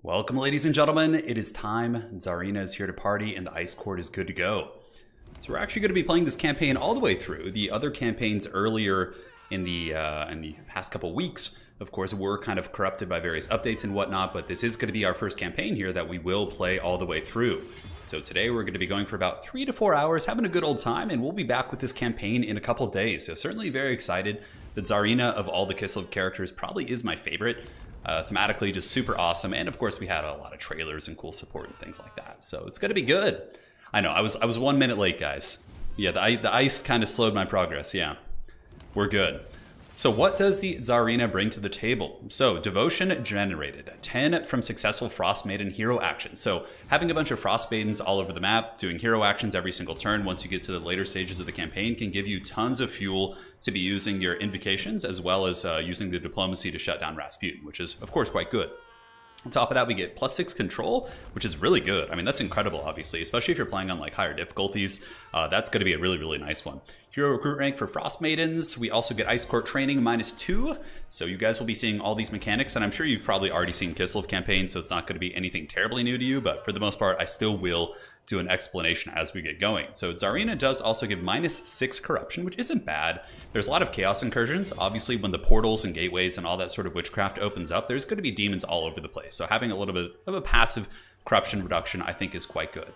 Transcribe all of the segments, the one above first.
Welcome, ladies and gentlemen. It is time. Tzarina is here to party, and the ice court is good to go. So we're actually going to be playing this campaign all the way through. The other campaigns earlier in the past couple weeks, of course, were kind of corrupted by various updates and whatnot, but this is going to be our first campaign here that we will play all the way through. So today we're going to be going for about 3 to 4 hours, having a good old time, and we'll be back with this campaign in a couple days. So certainly very excited. The Tzarina of all the KISLEV characters probably is my favorite. Thematically, just super awesome, and of course we had a lot of trailers and cool support and things like that. So it's going to be good. I know I was 1 minute late, guys. Yeah, the ice kind of slowed my progress. Yeah, we're good. So what does the Tzarina bring to the table? So devotion generated, 10 from successful Frost Maiden hero actions. So having a bunch of Frost Maidens all over the map, doing hero actions every single turn once you get to the later stages of the campaign can give you tons of fuel to be using your invocations as well as using the diplomacy to shut down Rasputin, which is of course quite good. On top of that, we get +6 control, which is really good. I mean, that's incredible, obviously, especially if you're playing on like higher difficulties. That's going to be a really, really nice one. Hero recruit rank for Frost Maidens. We also get Ice Court training -2. So you guys will be seeing all these mechanics, and I'm sure you've probably already seen KISLEV campaigns, so it's not going to be anything terribly new to you, but for the most part, I still will do an explanation as we get going. So Tzarina does also give -6 corruption, which isn't bad. There's a lot of chaos incursions. Obviously, when the portals and gateways and all that sort of witchcraft opens up, there's going to be demons all over the place. So having a little bit of a passive corruption reduction, I think, is quite good.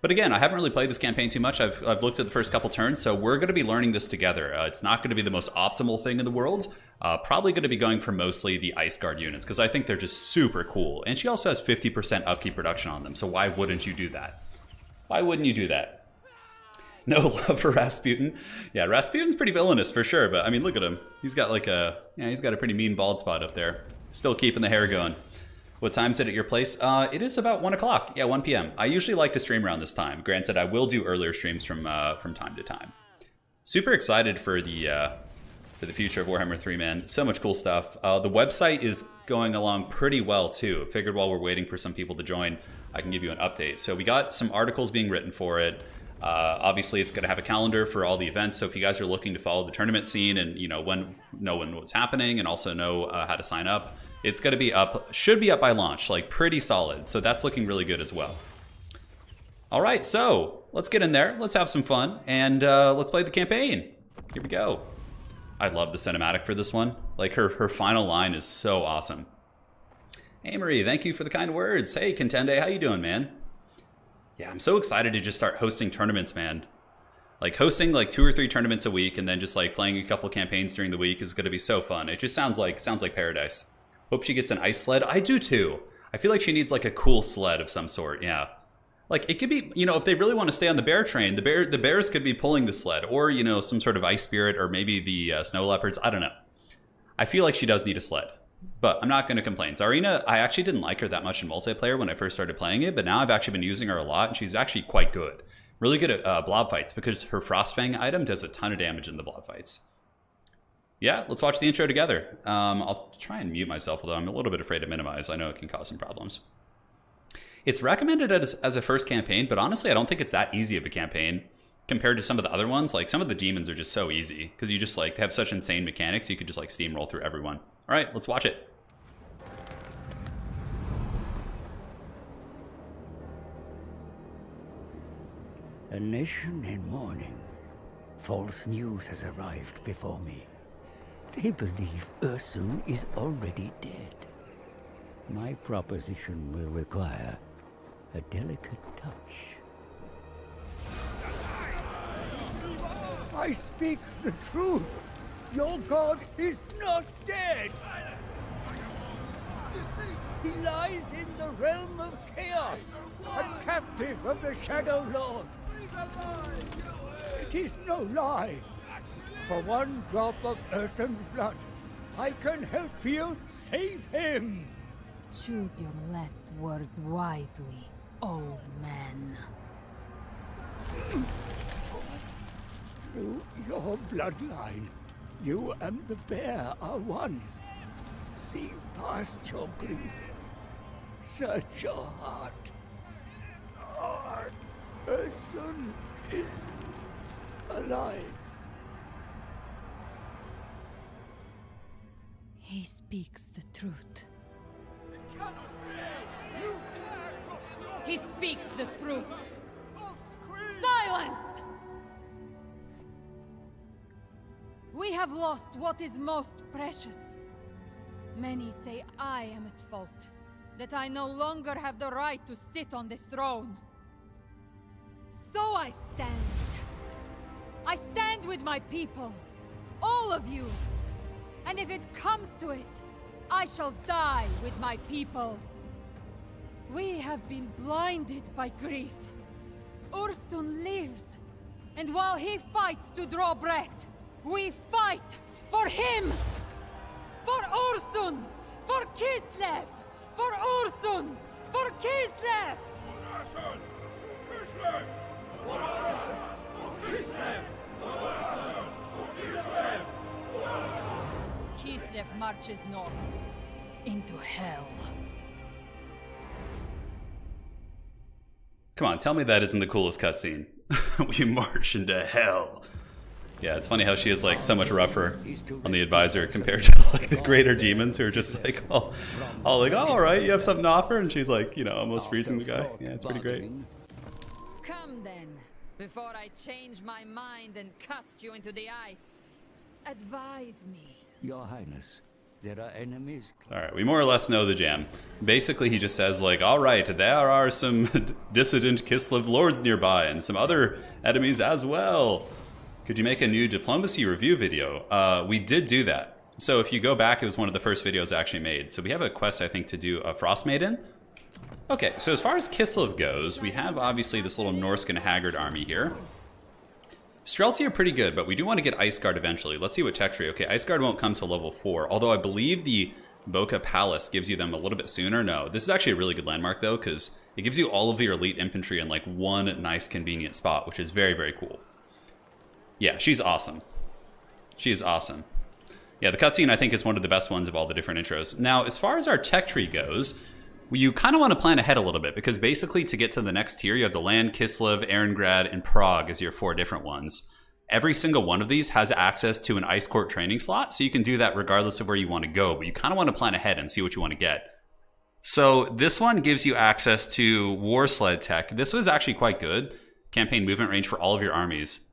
But again, I haven't really played this campaign too much. I've looked at the first couple turns, so we're going to be learning this together. It's not going to be the most optimal thing in the world. Probably going to be going for mostly the Ice Guard units, because I think they're just super cool. And she also has 50% upkeep reduction on them, so why wouldn't you do that? Why wouldn't you do that? No love for Rasputin. Yeah, Rasputin's pretty villainous for sure, but I mean, look at him. He's got like he's got a pretty mean bald spot up there. Still keeping the hair going. What time is it at your place? It is about 1 o'clock. Yeah, 1 p.m. I usually like to stream around this time. Granted, I will do earlier streams from time to time. Super excited for the future of Warhammer 3, man. So much cool stuff. The website is going along pretty well too. I figured while we're waiting for some people to join, I can give you an update. So we got some articles being written for it. Obviously, it's going to have a calendar for all the events. So if you guys are looking to follow the tournament scene and know what's happening and also know how to sign up, it's going to be up. Should be up by launch, like pretty solid. So that's looking really good as well. All right, so let's get in there. Let's have some fun and let's play the campaign. Here we go. I love the cinematic for this one. Like her final line is so awesome. Hey Marie, thank you for the kind words. Hey Contende, how you doing, man? Yeah, I'm so excited to just start hosting tournaments, man. Like hosting like 2 or 3 tournaments a week and then just like playing a couple campaigns during the week is going to be so fun. It just sounds like paradise. Hope she gets an ice sled. I do too. I feel like she needs like a cool sled of some sort. Yeah. Like it could be, if they really want to stay on the bear train, the bears could be pulling the sled, or some sort of ice spirit, or maybe the snow leopards. I don't know. I feel like she does need a sled, but I'm not going to complain. Tzarina, I actually didn't like her that much in multiplayer when I first started playing it, but now I've actually been using her a lot, and she's actually quite good. Really good at blob fights because her Frostfang item does a ton of damage in the blob fights. Yeah, let's watch the intro together. I'll try and mute myself, although I'm a little bit afraid to minimize. I know it can cause some problems. It's recommended as a first campaign, but honestly, I don't think it's that easy of a campaign compared to some of the other ones. Like some of the demons are just so easy because you just like have such insane mechanics. You could just like steamroll through everyone. All right, let's watch it. A nation in mourning. False news has arrived before me. They believe Ursun is already dead. My proposition will require a delicate touch. I speak the truth. Your god is not dead. He lies in the realm of chaos, a captive of the Shadow Lord. It is no lie. For 1 drop of Ursun's blood, I can help you save him. Choose your last words wisely, old man. Through your bloodline, you and the bear are one. See past your grief. Search your heart. Ursun is alive. He speaks the truth. It cannot be! He speaks the truth. Silence! We have lost what is most precious. Many say I am at fault, that I no longer have the right to sit on this throne. So I stand. I stand with my people, all of you. And if it comes to it, I shall die with my people. We have been blinded by grief. Ursun lives, and while he fights to draw breath, we fight for him! For Ursun! For KISLEV! For Ursun! For KISLEV! KISLEV marches north, into hell. Come on, tell me that isn't the coolest cutscene. We march into hell. Yeah, it's funny how she is like so much rougher on the advisor compared to like the greater demons who are just like all like, oh, all right, you have something to offer, and she's like, you know, almost freezing the guy. Yeah, it's pretty great. Come then, before I change my mind and cast you into the ice. Advise me. Your Highness, there are enemies. All right, we more or less know the jam. Basically, he just says like, all right, there are some dissident KISLEV lords nearby and some other enemies as well. Could you make a new diplomacy review video? We did do that. So if you go back, it was one of the first videos I actually made. So we have a quest, I think, to do a Frost Maiden. Okay, so as far as KISLEV goes, we have obviously this little Norscan Haggard army here. Streltsy are pretty good, but we do want to get Ice Guard eventually. Let's see what tech tree. Okay, Ice Guard won't come to level 4, although I believe the Boca Palace gives you them a little bit sooner. No, this is actually a really good landmark though, because it gives you all of your elite infantry in like one nice convenient spot, which is very, very cool. Yeah, she's awesome. She is awesome. Yeah, the cutscene I think is one of the best ones of all the different intros. Now, as far as our tech tree goes, you kind of want to plan ahead a little bit, because basically to get to the next tier, you have the land, KISLEV, Ehrengrad, and Prague as your 4 different ones. Every single one of these has access to an Ice Court training slot, so you can do that regardless of where you want to go, but you kind of want to plan ahead and see what you want to get. So this one gives you access to War Sled tech. This was actually quite good. Campaign movement range for all of your armies.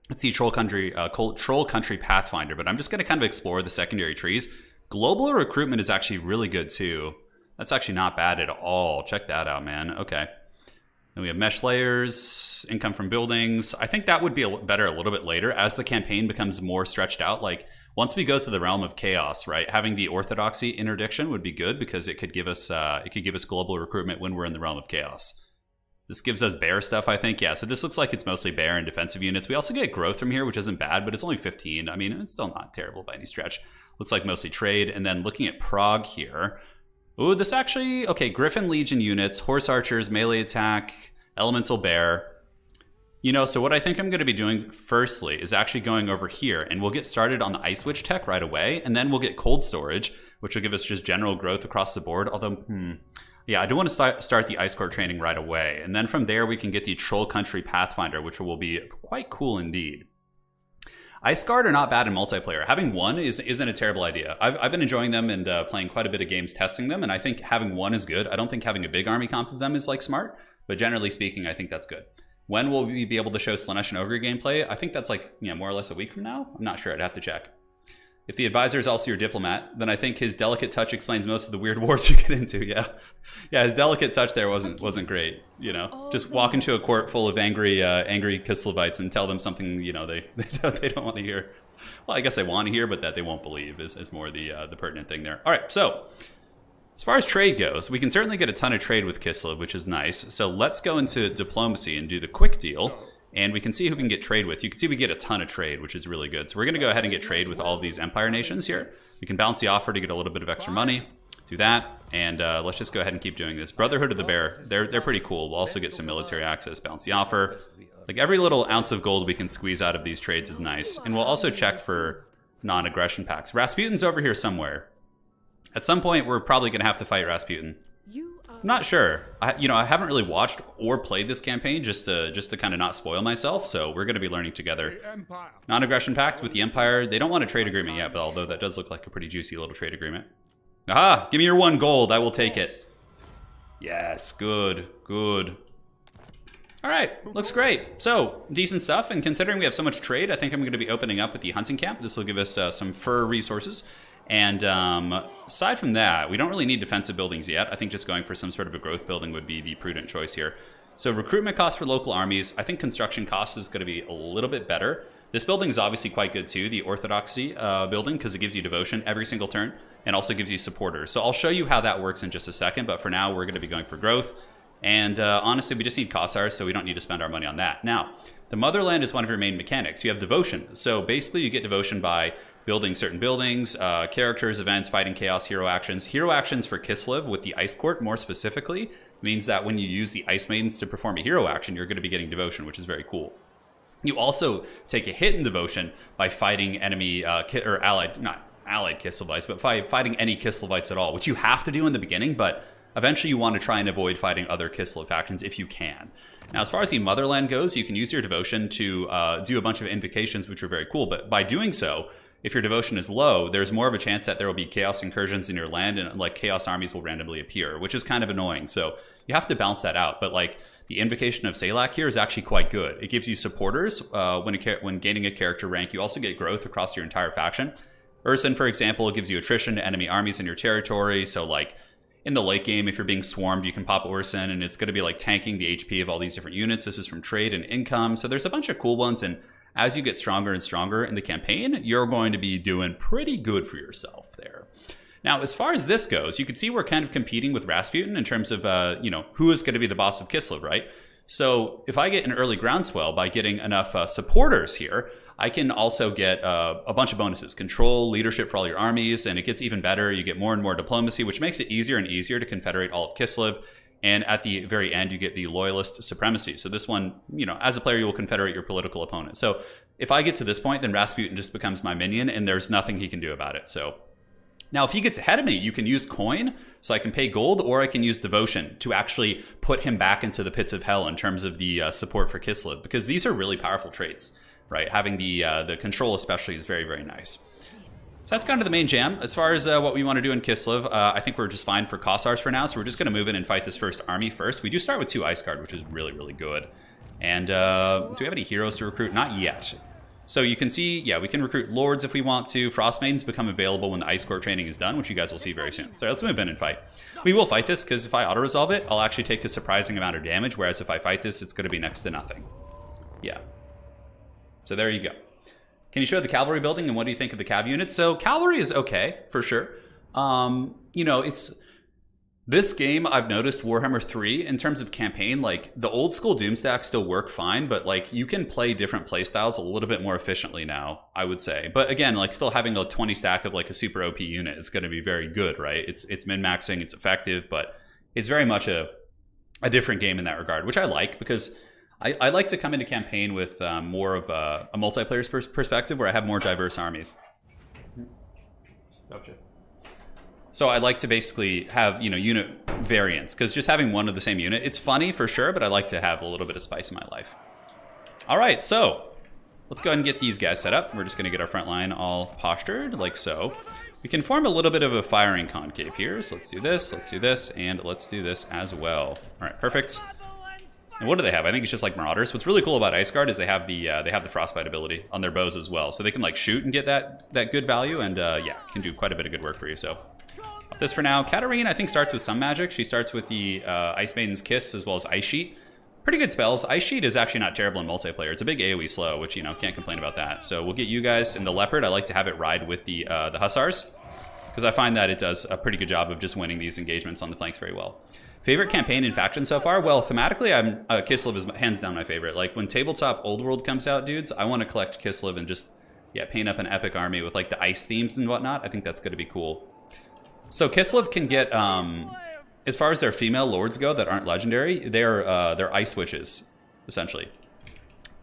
Let's see Troll Country Pathfinder, but I'm just going to kind of explore the secondary trees. Global Recruitment is actually really good too. That's actually not bad at all. Check that out, man. Okay. Then we have mesh layers, income from buildings. I think that would be better a little bit later as the campaign becomes more stretched out. Like once we go to the realm of chaos, right? Having the orthodoxy interdiction would be good because it could give us global recruitment when we're in the realm of chaos. This gives us bear stuff, I think. Yeah, so this looks like it's mostly bear and defensive units. We also get growth from here, which isn't bad, but it's only 15. I mean, it's still not terrible by any stretch. Looks like mostly trade. And then looking at Prague here. Ooh, this actually, okay, Griffin Legion units, Horse Archers, melee attack, Elemental Bear. You know, so what I think I'm going to be doing firstly is actually going over here, and we'll get started on the Ice Witch tech right away, and then we'll get Cold Storage, which will give us just general growth across the board, although, yeah, I do want to start the Ice Court training right away, and then from there we can get the Troll Country Pathfinder, which will be quite cool indeed. Ice Guard are not bad in multiplayer. Having one isn't a terrible idea. I've been enjoying them and playing quite a bit of games testing them, and I think having one is good. I don't think having a big army comp of them is like smart, but generally speaking, I think that's good. When will we be able to show Slaanesh and Ogre gameplay? I think that's like, you know, more or less a week from now. I'm not sure. I'd have to check. If the advisor is also your diplomat, then I think his delicate touch explains most of the weird wars you get into. Yeah, his delicate touch there wasn't great. You know, just walk into a court full of angry KISLEVites and tell them something, you know, they don't want to hear. Well, I guess they want to hear, but that they won't believe is more the pertinent thing there. All right, so as far as trade goes, we can certainly get a ton of trade with KISLEV, which is nice. So let's go into diplomacy and do the quick deal. And we can see who we can get trade with. You can see we get a ton of trade, which is really good. So we're going to go ahead and get trade with all of these Empire nations here. We can bounce the offer to get a little bit of extra money. Do that. And let's just go ahead and keep doing this. Brotherhood of the Bear, they're pretty cool. We'll also get some military access. Bounce the offer. Like every little ounce of gold we can squeeze out of these trades is nice. And we'll also check for non-aggression pacts. Rasputin's over here somewhere. At some point, we're probably going to have to fight Rasputin. I'm not sure. I haven't really watched or played this campaign just to kind of not spoil myself. So we're going to be learning together. Non-aggression pact with the Empire. They don't want a trade agreement yet, but although that does look like a pretty juicy little trade agreement. Aha! Give me your 1 gold. I will take it. Yes, good, good. All right, looks great. So, decent stuff, and considering we have so much trade, I think I'm going to be opening up with the hunting camp. This will give us some fur resources. And aside from that, we don't really need defensive buildings yet. I think just going for some sort of a growth building would be the prudent choice here. So recruitment costs for local armies. I think construction cost is going to be a little bit better. This building is obviously quite good too, the Orthodoxy building, because it gives you devotion every single turn and also gives you supporters. So I'll show you how that works in just a second, but for now we're going to be going for growth. And honestly, we just need Kossars, so we don't need to spend our money on that. Now, the Motherland is one of your main mechanics. You have devotion. So basically you get devotion by building certain buildings, characters, events, fighting chaos, hero actions. Hero actions for KISLEV with the Ice Court more specifically means that when you use the Ice Maidens to perform a hero action, you're going to be getting devotion, which is very cool. You also take a hit in devotion by fighting enemy or allied, not allied KISLEVites, but fighting any KISLEVites at all, which you have to do in the beginning, but eventually you want to try and avoid fighting other KISLEV factions if you can. Now, as far as the Motherland goes, you can use your devotion to do a bunch of invocations, which are very cool, but by doing so, if your devotion is low, there's more of a chance that there will be chaos incursions in your land and like chaos armies will randomly appear, which is kind of annoying. So you have to balance that out. But like the invocation of Salak here is actually quite good. It gives you supporters when gaining a character rank. You also get growth across your entire faction. Urson, for example, gives you attrition to enemy armies in your territory. So like in the late game, if you're being swarmed, you can pop Urson and it's going to be like tanking the HP of all these different units. This is from trade and income. So there's a bunch of cool ones, and as you get stronger and stronger in the campaign, you're going to be doing pretty good for yourself there. Now, as far as this goes, you can see we're kind of competing with Rasputin in terms of, who is going to be the boss of KISLEV, right? So if I get an early groundswell by getting enough supporters here, I can also get a bunch of bonuses. Control, leadership for all your armies, and it gets even better. You get more and more diplomacy, which makes it easier and easier to confederate all of KISLEV. And at the very end, you get the loyalist supremacy. So this one, as a player, you will confederate your political opponent. So if I get to this point, then Rasputin just becomes my minion and there's nothing he can do about it. So now if he gets ahead of me, you can use coin. So I can pay gold, or I can use devotion to actually put him back into the pits of hell in terms of the support for KISLEV, because these are really powerful traits, right? Having the control especially is very, very nice. So that's kind of the main jam. As far as what we want to do in KISLEV, I think we're just fine for Kossars for now. So we're just going to move in and fight this first army first. We do start with 2 Ice Guard, which is really, really good. And do we have any heroes to recruit? Not yet. So you can see, yeah, we can recruit Lords if we want to. Frost Maidens become available when the Ice Court training is done, which you guys will see very soon. So let's move in and fight. We will fight this, because if I auto-resolve it, I'll actually take a surprising amount of damage, whereas if I fight this, it's going to be next to nothing. Yeah. So there you go. Can you show the cavalry building, and what do you think of the cav units? So cavalry is okay, for sure. It's this game, I've noticed Warhammer 3, in terms of campaign, like the old school Doomstack still work fine, but like you can play different playstyles a little bit more efficiently now, I would say. But again, like still having a 20 stack of like a super OP unit is going to be very good, right? It's min-maxing, it's effective, but it's very much a different game in that regard, which I like, because I like to come into campaign with more of a multiplayer perspective where I have more diverse armies. Gotcha. So I like to basically have, unit variants, because just having one of the same unit, it's funny for sure, but I like to have a little bit of spice in my life. All right, so let's go ahead and get these guys set up. We're just going to get our front line all postured like so. We can form a little bit of a firing concave here. So let's do this, and let's do this as well. All right, perfect. And what do they have? I think it's just like Marauders. What's really cool about Ice Guard is they have the Frostbite ability on their bows as well. So they can like shoot and get that good value, and yeah, can do quite a bit of good work for you. So up this for now. Katarin, I think, starts with some magic. She starts with the Ice Maiden's Kiss as well as Ice Sheet. Pretty good spells. Ice Sheet is actually not terrible in multiplayer. It's a big AoE slow, which, can't complain about that. So we'll get you guys in the Leopard. I like to have it ride with the Hussars, because I find that it does a pretty good job of just winning these engagements on the flanks very well. Favorite campaign and faction so far? Well, thematically, KISLEV is hands down my favorite. Like, when Tabletop Old World comes out, dudes, I want to collect KISLEV and just, paint up an epic army with, like, the ice themes and whatnot. I think that's going to be cool. So KISLEV can get, as far as their female lords go that aren't legendary, they're ice witches, essentially.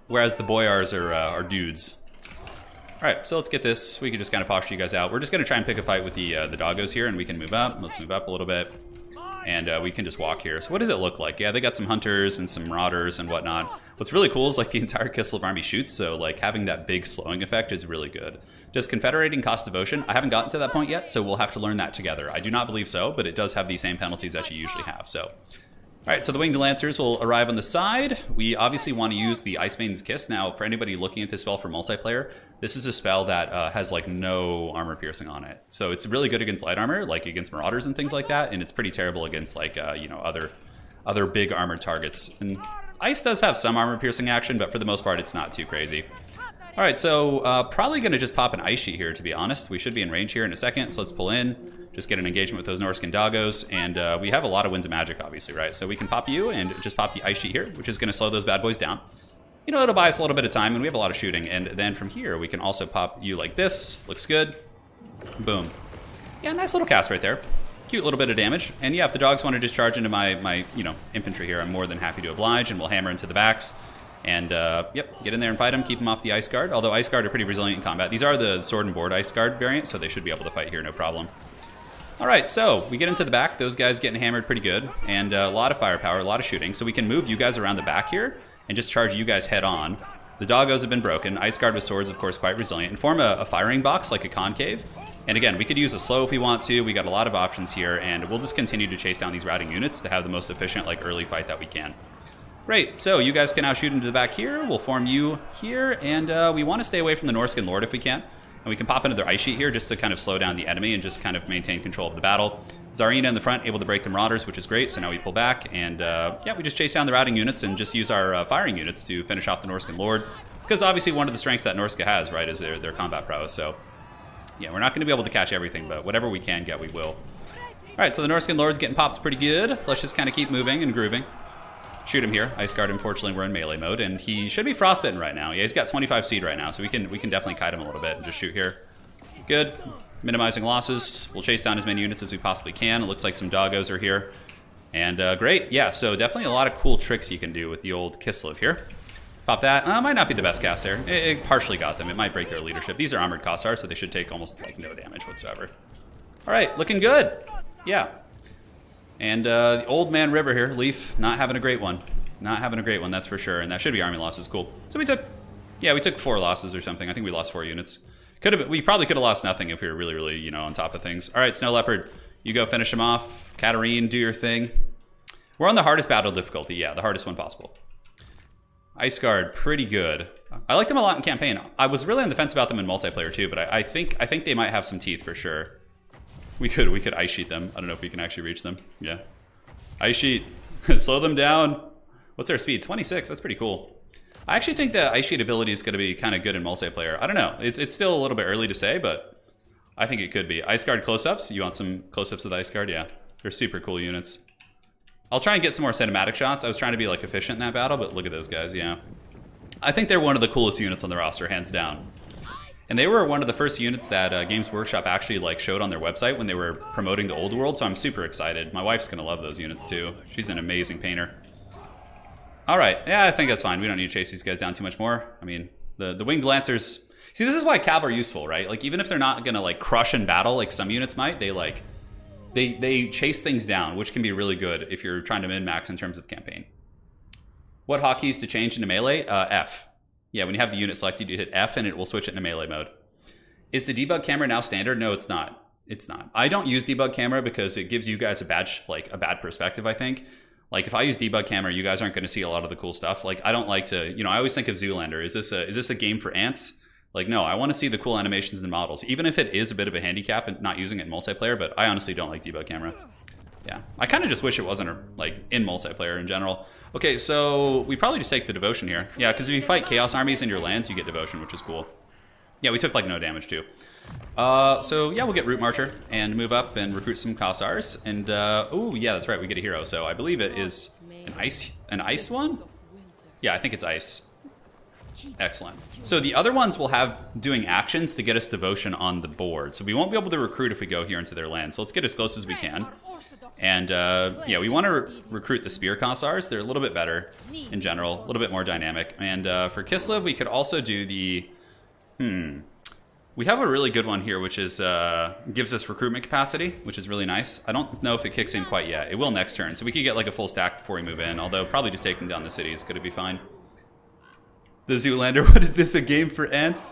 Whereas the boyars are dudes. All right, so let's get this. We can just kind of posture you guys out. We're just going to try and pick a fight with the doggos here, and we can move up. Let's move up a little bit. and we can just walk here. So what does it look like? Yeah, they got some hunters and some marauders and whatnot. What's really cool is like the entire KISLEV army shoots, so like having that big slowing effect is really good. Does confederating cost devotion? I haven't gotten to that point yet, so we'll have to learn that together. I do not believe so, but it does have the same penalties that you usually have. So, all right, so the Winged Lancers will arrive on the side. We obviously want to use the Ice Maiden's Kiss. Now, for anybody looking at this spell for multiplayer, this is a spell that has like no armor piercing on it. So it's really good against light armor, like against marauders and things like that, and it's pretty terrible against like you know, other big armored targets. And Ice does have some armor piercing action, but for the most part, it's not too crazy. All right, so probably going to just pop an Ice Sheet here, to be honest. We should be in range here in a second, so let's pull in, just get an engagement with those Norscan doggos, and we have a lot of Winds of Magic, obviously, right? So we can pop you and just pop the Ice Sheet here, which is going to slow those bad boys down. You know, it'll buy us a little bit of time, and we have a lot of shooting, and then from here, we can also pop you like this. Looks good. Boom. Yeah, nice little cast right there. Cute little bit of damage. And yeah, if the dogs want to just charge into my you know, infantry here, I'm more than happy to oblige, and we'll hammer into the backs. And, yep, get in there and fight them, keep them off the Ice Guard. Although Ice Guard are pretty resilient in combat. These are the Sword and Board Ice Guard variant, so they should be able to fight here, no problem. All right, so we get into the back. Those guys getting hammered pretty good. And a lot of firepower, a lot of shooting. So we can move you guys around the back here and just charge you guys head on. The doggos have been broken. Ice Guard with swords, of course, quite resilient. And form a firing box like a concave. And again, we could use a slow if we want to. We got a lot of options here, and we'll just continue to chase down these routing units to have the most efficient, like, early fight that we can. Great, so you guys can now shoot into the back here. We'll form you here, and we want to stay away from the Norscan Lord if we can. And we can pop into their Ice Sheet here just to kind of slow down the enemy and just kind of maintain control of the battle. Tzarina in the front, able to break the Marauders, which is great. So now we pull back, and yeah, we just chase down the routing units and just use our firing units to finish off the Norscan Lord. Because obviously one of the strengths that Norska has, right, is their combat prowess. So yeah, we're not going to be able to catch everything, but whatever we can get, we will. All right, so the Norscan Lord's getting popped pretty good. Let's just kind of keep moving and grooving. Shoot him here. Ice Guard, unfortunately, we're in melee mode, and he should be frostbitten right now. Yeah, he's got 25 speed right now, so we can definitely kite him a little bit and just shoot here. Good. Minimizing losses. We'll chase down as many units as we possibly can. It looks like some doggos are here. And great. Yeah, so definitely a lot of cool tricks you can do with the old KISLEV here. Pop that. Might not be the best cast there. It partially got them. It might break their leadership. These are armored Kossars, so they should take almost like no damage whatsoever. All right, looking good. Yeah. And the Old Man River here, Leaf, not having a great one. Not having a great one, that's for sure. And that should be army losses. Cool. So we took 4 losses or something. I think we lost 4 units. We probably could have lost nothing if we were really, really, you know, on top of things. All right, Snow Leopard, you go finish him off. Katarin, do your thing. We're on the hardest battle difficulty. Yeah, the hardest one possible. Ice Guard, pretty good. I like them a lot in campaign. I was really on the fence about them in multiplayer too, but I think they might have some teeth for sure. We could Ice Sheet them. I don't know if we can actually reach them. Yeah. Ice Sheet. Slow them down. What's their speed? 26. That's pretty cool. I actually think the Ice Sheet ability is going to be kind of good in multiplayer. I don't know. It's still a little bit early to say, but I think it could be. Ice Guard close-ups. You want some close-ups with Ice Guard? Yeah. They're super cool units. I'll try and get some more cinematic shots. I was trying to be like efficient in that battle, but look at those guys. Yeah. I think they're one of the coolest units on the roster, hands down. And they were one of the first units that Games Workshop actually like showed on their website when they were promoting the Old World, so I'm super excited. My wife's gonna love those units too. She's an amazing painter. All right, yeah, I think that's fine. We don't need to chase these guys down too much more. I mean, the Winged Lancers. See, this is why Cav are useful, right? Like, even if they're not gonna like crush in battle like some units might, they chase things down, which can be really good if you're trying to min-max in terms of campaign. What hotkeys to change into melee? F. Yeah, when you have the unit selected, you hit F and it will switch it into melee mode. Is the debug camera now standard? No, it's not. It's not. I don't use debug camera because it gives you guys a bad perspective, I think. Like, if I use debug camera, you guys aren't going to see a lot of the cool stuff. Like, I don't like to, you know, I always think of Zoolander. Is this a game for ants? Like, no, I want to see the cool animations and models, even if it is a bit of a handicap and not using it in multiplayer, but I honestly don't like debug camera. Yeah, I kind of just wish it wasn't like in multiplayer in general. Okay, so we probably just take the devotion here. Yeah, because if you fight chaos armies in your lands, you get devotion, which is cool. Yeah, we took like no damage too. So yeah, we'll get Root Marcher and move up and recruit some Kossars. And oh yeah, that's right, we get a hero. So I believe it is an ice one. Yeah, I think it's ice. Excellent. So the other ones will have doing actions to get us devotion on the board. So we won't be able to recruit if we go here into their land. So let's get as close as we can. And yeah, we want to recruit the Spear Kossars. They're a little bit better in general, a little bit more dynamic. And for KISLEV, we could also do the... We have a really good one here, which is gives us recruitment capacity, which is really nice. I don't know if it kicks in quite yet. It will next turn, so we could get like a full stack before we move in, although probably just taking down the city is going to be fine. The Zoolander, what is this, a game for ants?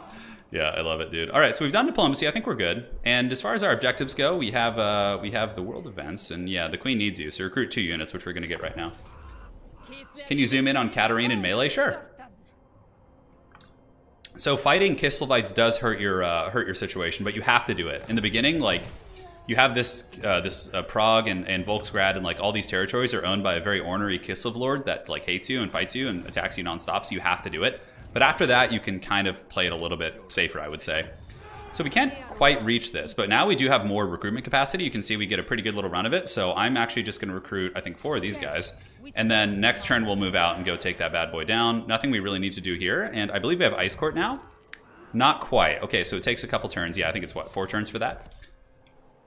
Yeah, I love it, dude. All right, so we've done diplomacy. I think we're good. And as far as our objectives go, we have the world events, and yeah, the queen needs you, so recruit 2 units, which we're going to get right now. Can you zoom in on Katarin and melee? Sure. So fighting KISLEVites does hurt your situation, but you have to do it. In the beginning, like, you have this Prague and Volksgrad and like all these territories are owned by a very ornery KISLEV lord that like hates you and fights you and attacks you nonstop, so you have to do it. But after that, you can kind of play it a little bit safer, I would say. So we can't quite reach this, but now we do have more recruitment capacity. You can see we get a pretty good little run of it. So I'm actually just going to recruit, I think, 4 of these guys. And then next turn, we'll move out and go take that bad boy down. Nothing we really need to do here. And I believe we have Ice Court now. Not quite. Okay, so it takes a couple turns. Yeah, I think it's, what, 4 turns for that?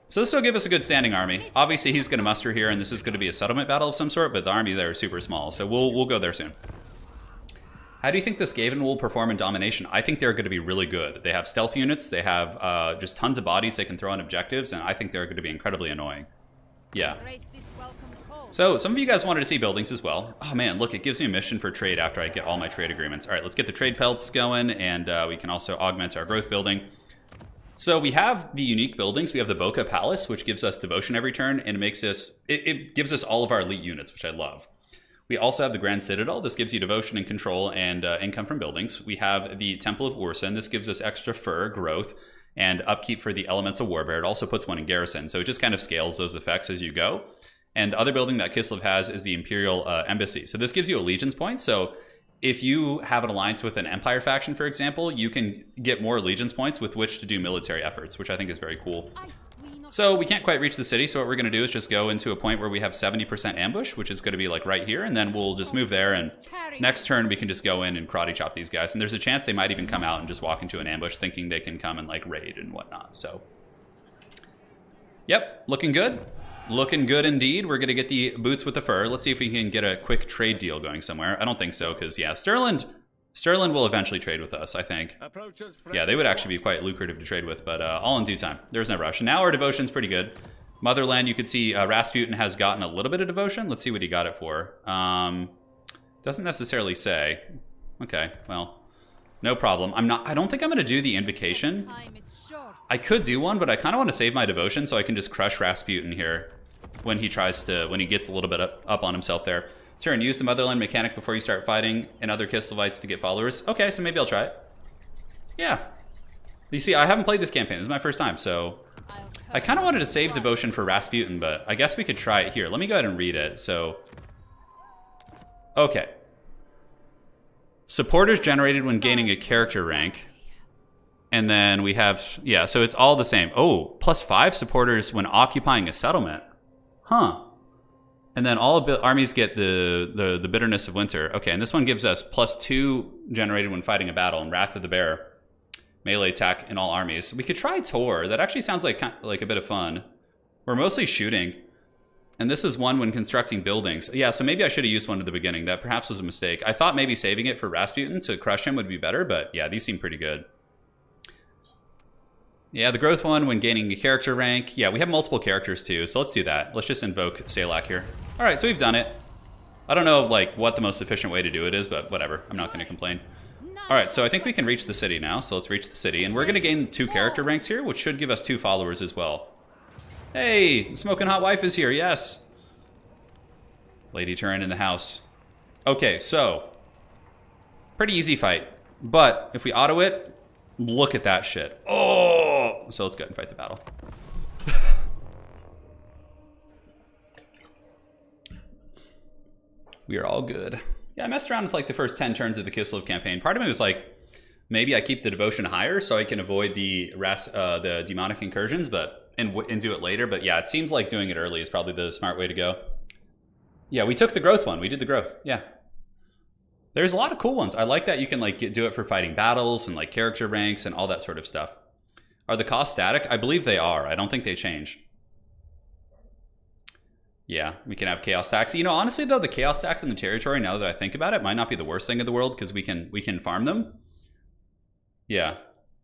So this will give us a good standing army. Obviously, he's going to muster here, and this is going to be a settlement battle of some sort, but the army there is super small. So we'll go there soon. How do you think the Skaven will perform in domination? I think they're going to be really good. They have stealth units. They have just tons of bodies they can throw on objectives, and I think they're going to be incredibly annoying. Yeah. So some of you guys wanted to see buildings as well. Oh man, look, it gives me a mission for trade after I get all my trade agreements. All right, let's get the trade pelts going, and we can also augment our growth building. So we have the unique buildings. We have the Boca Palace, which gives us devotion every turn, and it makes us, it gives us all of our elite units, which I love. We also have the Grand Citadel. This gives you devotion and control and income from buildings. We have the Temple of Ursun. This gives us extra fur, growth, and upkeep for the Elemental Warbear. It also puts one in garrison, so it just kind of scales those effects as you go. And the other building that KISLEV has is the Imperial Embassy. So this gives you allegiance points. So if you have an alliance with an Empire faction, for example, you can get more allegiance points with which to do military efforts, which I think is very cool. So we can't quite reach the city, so what we're going to do is just go into a point where we have 70% ambush, which is going to be like right here, and then we'll just move there, and next turn we can just go in and karate chop these guys. And there's a chance they might even come out and just walk into an ambush thinking they can come and like raid and whatnot. So, yep, looking good. Looking good indeed. We're going to get the boots with the fur. Let's see if we can get a quick trade deal going somewhere. I don't think so, because yeah, Sterling will eventually trade with us, I think. Yeah, they would actually be quite lucrative to trade with, but all in due time. There's no rush. And now our devotion's pretty good. Motherland, you could see Rasputin has gotten a little bit of devotion. Let's see what he got it for. Doesn't necessarily say. Okay, well, no problem. I don't think I'm going to do the invocation. I could do one, but I kind of want to save my devotion so I can just crush Rasputin here when he gets a little bit up on himself there. Turin, use the Motherland mechanic before you start fighting and other KISLEVites to get followers. Okay, so maybe I'll try it. Yeah. You see, I haven't played this campaign. This is my first time, so I kind of wanted to save devotion for Rasputin, but I guess we could try it here. Let me go ahead and read it. So, okay. Supporters generated when gaining a character rank. And then we have, yeah, so it's all the same. Oh, +5 supporters when occupying a settlement. Huh. And then all armies get the bitterness of winter. Okay, and this one gives us +2 generated when fighting a battle, and Wrath of the Bear. Melee attack in all armies. We could try Tor. That actually sounds like a bit of fun. We're mostly shooting. And this is one when constructing buildings. Yeah, so maybe I should have used one at the beginning. That perhaps was a mistake. I thought maybe saving it for Rasputin to crush him would be better, but yeah, these seem pretty good. Yeah, the growth one when gaining a character rank. Yeah, we have multiple characters too, so let's do that. Let's just invoke Salak here. All right, so we've done it. I don't know like what the most efficient way to do it is, but whatever. I'm not going to complain. All right, so I think we can reach the city now, so let's reach the city. And we're going to gain 2 character ranks here, which should give us 2 followers as well. Hey, the smoking hot wife is here, yes. Lady Turin in the house. Okay, so pretty easy fight. But if we auto it, look at that shit. Oh! So let's go ahead and fight the battle. We are all good. Yeah, I messed around with like the first 10 turns of the KISLEV campaign. Part of me was like, maybe I keep the devotion higher so I can avoid the demonic incursions, and do it later. But yeah, it seems like doing it early is probably the smart way to go. Yeah, we took the growth one. We did the growth. Yeah. There's a lot of cool ones. I like that you can like do it for fighting battles and like character ranks and all that sort of stuff. Are the costs static? I believe they are. I don't think they change. Yeah, we can have chaos stacks. You know, honestly though, the chaos stacks in the territory, now that I think about it, might not be the worst thing in the world because we can farm them. Yeah.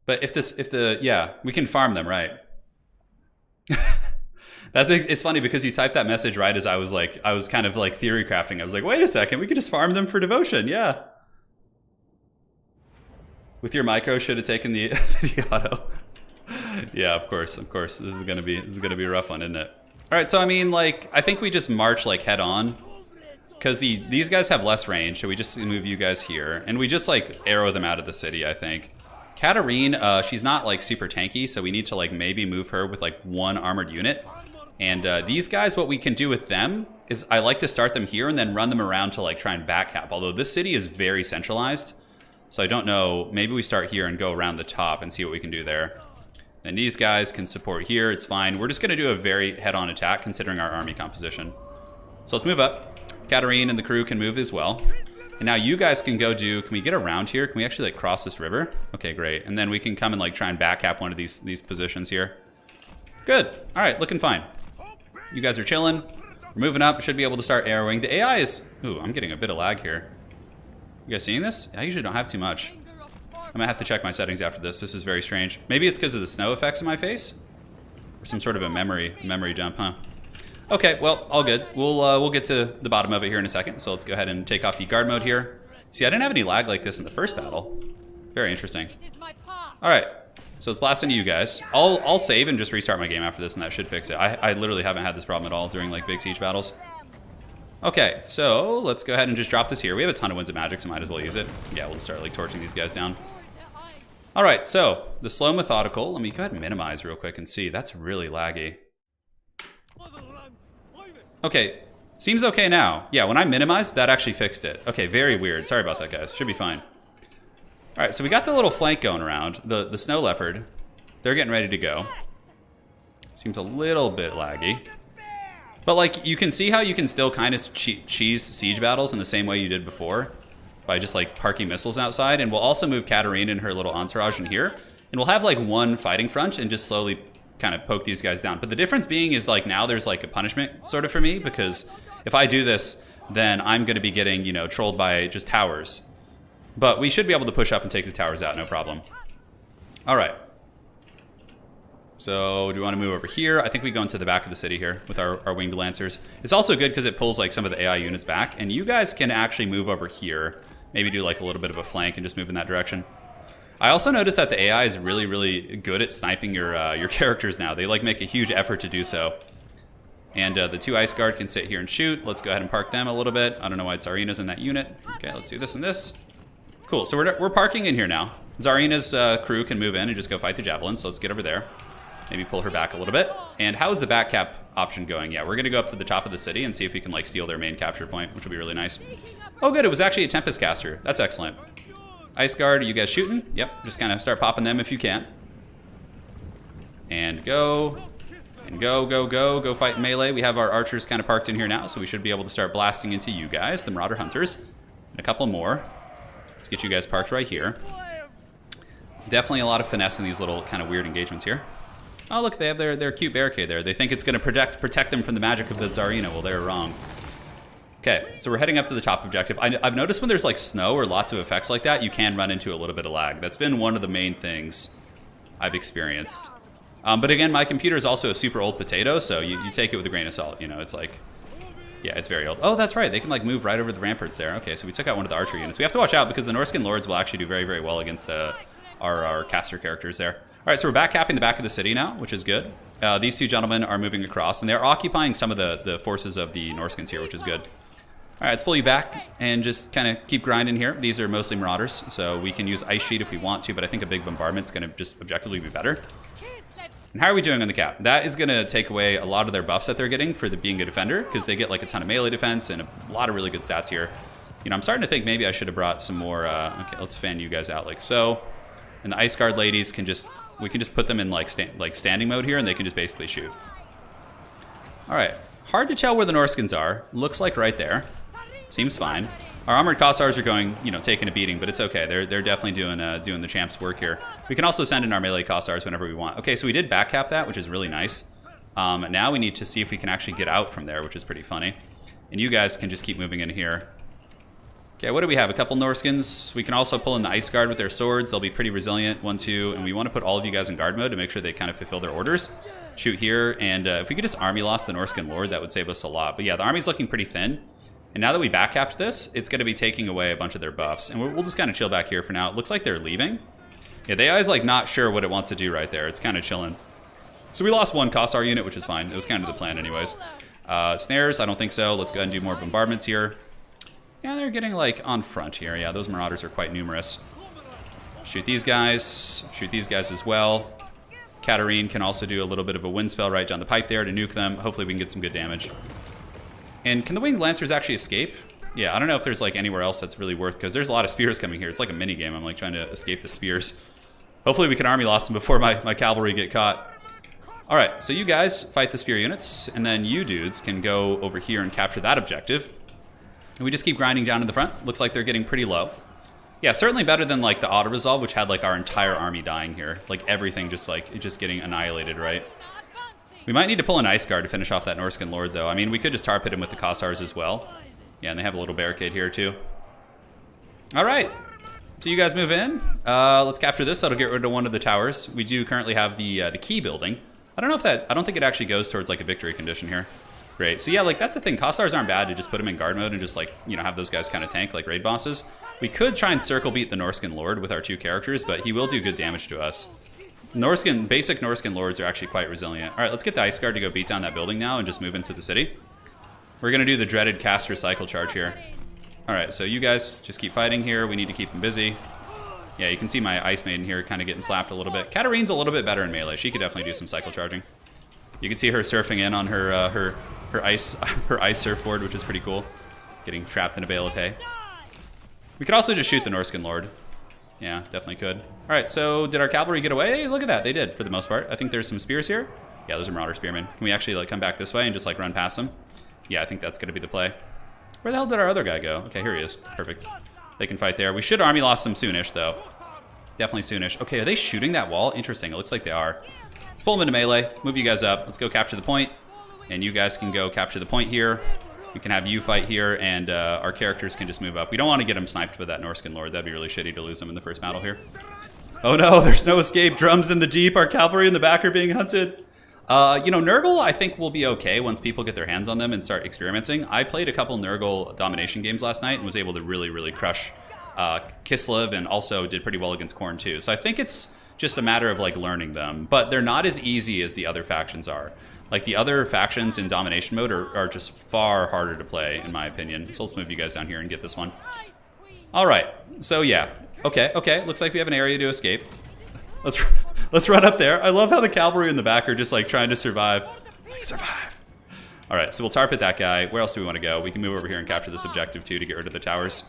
But yeah, we can farm them, right? It's funny because you typed that message right as I was kind of like theory crafting. I was like, wait a second, we could just farm them for devotion, yeah. With your micro, should have taken the auto. Yeah, of course. This is gonna be a rough one, isn't it? All right, so I mean, like, I think we just march like head on, because these guys have less range, so we just move you guys here, and we just like arrow them out of the city. I think Katarin, she's not like super tanky, so we need to like maybe move her with like one armored unit. And these guys, what we can do with them is I like to start them here and then run them around to like try and backcap. Although this city is very centralized, so I don't know. Maybe we start here and go around the top and see what we can do there. And these guys can support here. It's fine. We're just going to do a very head-on attack considering our army composition. So let's move up. Katarin and the crew can move as well. And now you guys can go do... Can we get around here? Can we actually like cross this river? Okay, great. And then we can come and like try and backcap one of these positions here. Good. All right, looking fine. You guys are chilling. We're moving up. Should be able to start arrowing. The AI is... Ooh, I'm getting a bit of lag here. You guys seeing this? I usually don't have too much. I'm gonna have to check my settings after this. This is very strange. Maybe it's because of the snow effects in my face? Or some sort of a memory jump, huh? Okay, well, all good. We'll get to the bottom of it here in a second. So let's go ahead and take off the guard mode here. See, I didn't have any lag like this in the first battle. Very interesting. All right. So let's blast into you guys. I'll save and just restart my game after this, and that should fix it. I literally haven't had this problem at all during like big siege battles. Okay, so let's go ahead and just drop this here. We have a ton of Winds of Magic, so might as well use it. Yeah, we'll just start like torching these guys down. All right, so the slow methodical. Let me go ahead and minimize real quick and see. That's really laggy. Okay, seems okay now. Yeah, when I minimized, that actually fixed it. Okay, very weird. Sorry about that, guys. Should be fine. All right, so we got the little flank going around. The Snow Leopard, they're getting ready to go. Seems a little bit laggy. But like, you can see how you can still kind of cheese siege battles in the same way you did before by just like parking missiles outside. And we'll also move Katarina and her little entourage in here. And we'll have like one fighting front and just slowly kind of poke these guys down. But the difference being is like now there's like a punishment sort of for me, because if I do this, then I'm going to be getting, you know, trolled by just towers. But we should be able to push up and take the towers out, no problem. All right. So do we want to move over here? I think we go into the back of the city here with our winged lancers. It's also good because it pulls like some of the AI units back, and you guys can actually move over here. Maybe do like a little bit of a flank and just move in that direction. I also noticed that the AI is really, really good at sniping your characters now. They like make a huge effort to do so. And the two Ice Guard can sit here and shoot. Let's go ahead and park them a little bit. I don't know why Tzarina's in that unit. Okay, let's do this and this. Cool, so we're parking in here now. Tzarina's crew can move in and just go fight the javelins, so let's get over there. Maybe pull her back a little bit. And how is the back cap option going? Yeah, we're gonna go up to the top of the city and see if we can like steal their main capture point, which will be really nice. Oh good, it was actually a Tempest caster. That's excellent. Ice Guard, are you guys shooting? Yep, just kind of start popping them if you can. And go. And go fight melee. We have our archers kind of parked in here now, so we should be able to start blasting into you guys, the Marauder Hunters. And a couple more. Let's get you guys parked right here. Definitely a lot of finesse in these little kind of weird engagements here. Oh look, they have their cute barricade there. They think it's going to protect them from the magic of the Tzarina. Well, they're wrong. Okay, so we're heading up to the top objective. I've noticed when there's like snow or lots of effects like that, you can run into a little bit of lag. That's been one of the main things I've experienced. But again, my computer is also a super old potato, so you take it with a grain of salt. You know, it's like, yeah, it's very old. Oh, that's right. They can like move right over the ramparts there. Okay, so we took out one of the archer units. We have to watch out because the Norskin Lords will actually do very, very well against our caster characters there. All right, so we're back capping the back of the city now, which is good. These two gentlemen are moving across, and they're occupying some of the forces of the Norskins here, which is good. All right, let's pull you back and just kind of keep grinding here. These are mostly Marauders, so we can use Ice Sheet if we want to, but I think a big bombardment's going to just objectively be better. And how are we doing on the cap? That is going to take away a lot of their buffs that they're getting for being a defender, because they get like a ton of melee defense and a lot of really good stats here. You know, I'm starting to think maybe I should have brought some more... okay, let's fan you guys out like so. And the Ice Guard ladies can just... We can just put them in like standing mode here, and they can just basically shoot. All right. Hard to tell where the Norskins are. Looks like right there. Seems fine. Our armored Kossars are going, you know, taking a beating, but it's okay. They're definitely doing the champ's work here. We can also send in our melee Kossars whenever we want. Okay, so we did back cap that, which is really nice. Now we need to see if we can actually get out from there, which is pretty funny. And you guys can just keep moving in here. Okay, what do we have? A couple Norskins. We can also pull in the Ice Guard with their swords. They'll be pretty resilient. 1, 2, and we want to put all of you guys in guard mode to make sure they kind of fulfill their orders. Shoot here, and if we could just army loss the Norskin Lord, that would save us a lot. But yeah, the army's looking pretty thin. And now that we backcapped this, it's going to be taking away a bunch of their buffs. And we'll just kind of chill back here for now. It looks like they're leaving. Yeah, the AI's like not sure what it wants to do right there. It's kind of chilling. So we lost one Kossar unit, which is fine. It was kind of the plan anyways. Snares, I don't think so. Let's go ahead and do more bombardments here. Yeah, they're getting like on front here. Yeah, those Marauders are quite numerous. Shoot these guys. Shoot these guys as well. Katarin can also do a little bit of a wind spell right down the pipe there to nuke them. Hopefully we can get some good damage. And can the Winged Lancers actually escape? Yeah, I don't know if there's like anywhere else that's really worth, because there's a lot of spears coming here. It's like a mini game. I'm like trying to escape the spears. Hopefully we can army loss them before my cavalry get caught. All right, so you guys fight the spear units, and then you dudes can go over here and capture that objective. And we just keep grinding down in the front. Looks like they're getting pretty low. Yeah, certainly better than like the auto-resolve, which had like our entire army dying here. Like everything just getting annihilated, right? We might need to pull an Ice Guard to finish off that Norskin Lord, though. I mean, we could just tar pit him with the Kossars as well. Yeah, and they have a little barricade here, too. All right. So you guys move in. Let's capture this. That'll get rid of one of the towers. We do currently have the key building. I don't think it actually goes towards like a victory condition here. Great. So yeah, like that's the thing. Kossars aren't bad to just put them in guard mode and just like, you know, have those guys kind of tank like raid bosses. We could try and circle beat the Norskin Lord with our 2 characters, but he will do good damage to us. Basic Norskin Lords are actually quite resilient. All right, let's get the Ice Guard to go beat down that building now and just move into the city. We're going to do the dreaded cast recycle charge here. All right, so you guys just keep fighting here. We need to keep them busy. Yeah, you can see my Ice Maiden here kind of getting slapped a little bit. Katarin's a little bit better in melee. She could definitely do some cycle charging. You can see her surfing in on her ice surfboard, which is pretty cool. Getting trapped in a bale of hay. We could also just shoot the Norskin Lord. Yeah, definitely could. All right, so did our cavalry get away? Look at that, they did for the most part. I think there's some spears here. Yeah, those are Marauder Spearmen. Can we actually like come back this way and just like run past them? Yeah, I think that's gonna be the play. Where the hell did our other guy go? Okay, here he is. Perfect. They can fight there. We should army loss them soonish though. Definitely soonish. Okay, are they shooting that wall? Interesting, it looks like they are. Let's pull them into melee, move you guys up. Let's go capture the point. And you guys can go capture the point here. We can have you fight here, and our characters can just move up. We don't want to get them sniped with that Norskin Lord. That'd be really shitty to lose them in the first battle here. Oh no, there's no escape. Drums in the jeep. Our cavalry in the back are being hunted. You know, Nurgle, I think, will be okay once people get their hands on them and start experimenting. I played a couple Nurgle domination games last night and was able to really, really crush KISLEV, and also did pretty well against Khorne too. So I think it's just a matter of like learning them. But they're not as easy as the other factions are. Like, the other factions in domination mode are just far harder to play, in my opinion. So let's move you guys down here and get this one. All right. So, yeah. Okay. Looks like we have an area to escape. Let's run up there. I love how the cavalry in the back are just, like, trying to survive. Like, survive. All right. So we'll tar pit that guy. Where else do we want to go? We can move over here and capture this objective, too, to get rid of the towers.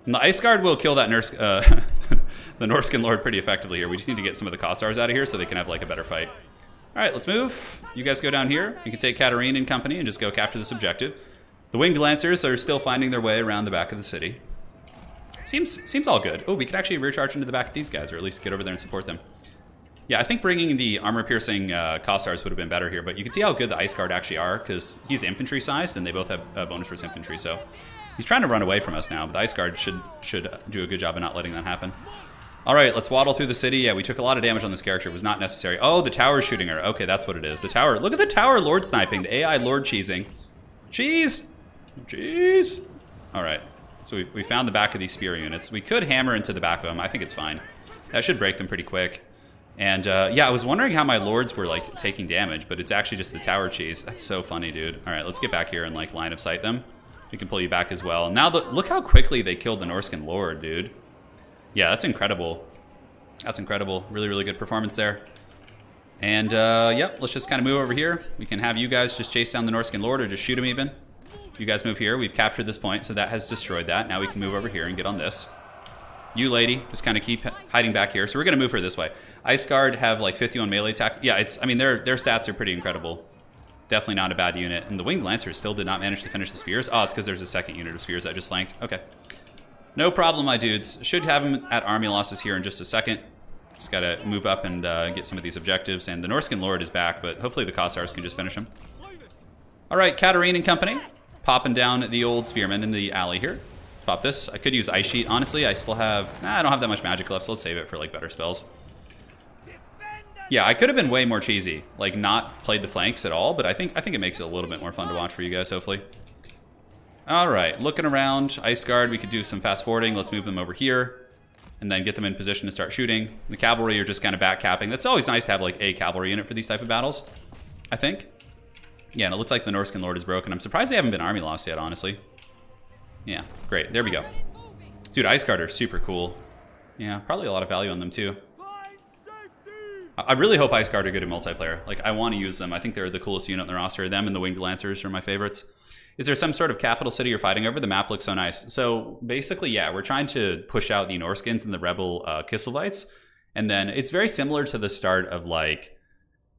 And the Ice Guard will kill that the Norskin Lord pretty effectively here. We just need to get some of the Kossars out of here so they can have, like, a better fight. All right, let's move. You guys go down here. You can take Katarin and company and just go capture this objective. The Winged Lancers are still finding their way around the back of the city. Seems all good. Oh, we could actually rear charge into the back of these guys, or at least get over there and support them. Yeah, I think bringing the armor-piercing Kossars would have been better here, but you can see how good the Ice Guard actually are, because he's infantry-sized, and they both have bonus versus infantry, so he's trying to run away from us now, but the Ice Guard should do a good job of not letting that happen. All right, let's waddle through the city. Yeah, we took a lot of damage on this character. It was not necessary. Oh, the tower's shooting her. Okay, that's what it is. The tower. Look at the tower Lord sniping. The AI Lord cheesing. Cheese. All right, so we found the back of these spear units. We could hammer into the back of them. I think it's fine. That should break them pretty quick. And yeah, I was wondering how my lords were like taking damage, but it's actually just the tower cheese. That's so funny, dude. All right, let's get back here and like line of sight them. We can pull you back as well. Now, look how quickly they killed the Norskin Lord, dude. Yeah, that's incredible. That's incredible. Really, really good performance there. And, yep, let's just kind of move over here. We can have you guys just chase down the Norskin Lord, or just shoot him even. You guys move here. We've captured this point, so that has destroyed that. Now we can move over here and get on this. You, lady, just kind of keep hiding back here. So we're going to move her this way. Ice Guard have, like, 51 melee attack. Yeah, I mean, their stats are pretty incredible. Definitely not a bad unit. And the Winged Lancers still did not manage to finish the spears. Oh, it's because there's a second unit of spears that just flanked. Okay. No problem, my dudes. Should have them at army losses here in just a second. Just gotta move up and get some of these objectives. And the Norskin Lord is back, but hopefully the Kossars can just finish him. All right, Katarin and company. Popping down the old spearmen in the alley here. Let's pop this. I could use Ice Sheet. Honestly, I still have... I don't have that much magic left, so let's save it for like better spells. Yeah, I could have been way more cheesy. Like, not played the flanks at all, but I think it makes it a little bit more fun to watch for you guys, hopefully. Alright, looking around. Ice Guard, we could do some fast forwarding. Let's move them over here. And then get them in position to start shooting. The cavalry are just kind of back capping. That's always nice to have like a cavalry unit for these type of battles, I think. Yeah, and it looks like the Norskin Lord is broken. I'm surprised they haven't been army lost yet, honestly. Yeah, great. There we go. Dude, Ice Guard are super cool. Yeah, probably a lot of value on them too. I really hope Ice Guard are good in multiplayer. Like, I want to use them. I think they're the coolest unit in the roster. Them and the Winged Lancers are my favorites. Is there some sort of capital city you're fighting over? The map looks so nice. So basically, yeah, we're trying to push out the Norskins and the rebel KISLEVites. And then it's very similar to the start of like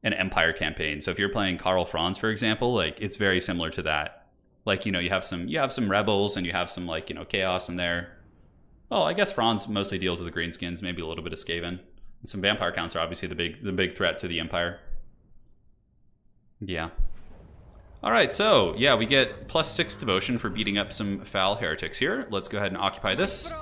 an Empire campaign. So if you're playing Karl Franz, for example, like it's very similar to that. Like, you know, you have some rebels and you have some like, you know, chaos in there. Oh, I guess Franz mostly deals with the greenskins, maybe a little bit of Skaven. And some vampire counts are obviously the big threat to the Empire. Yeah. All right, so yeah, we get +6 devotion for beating up some foul heretics here. Let's go ahead and occupy this.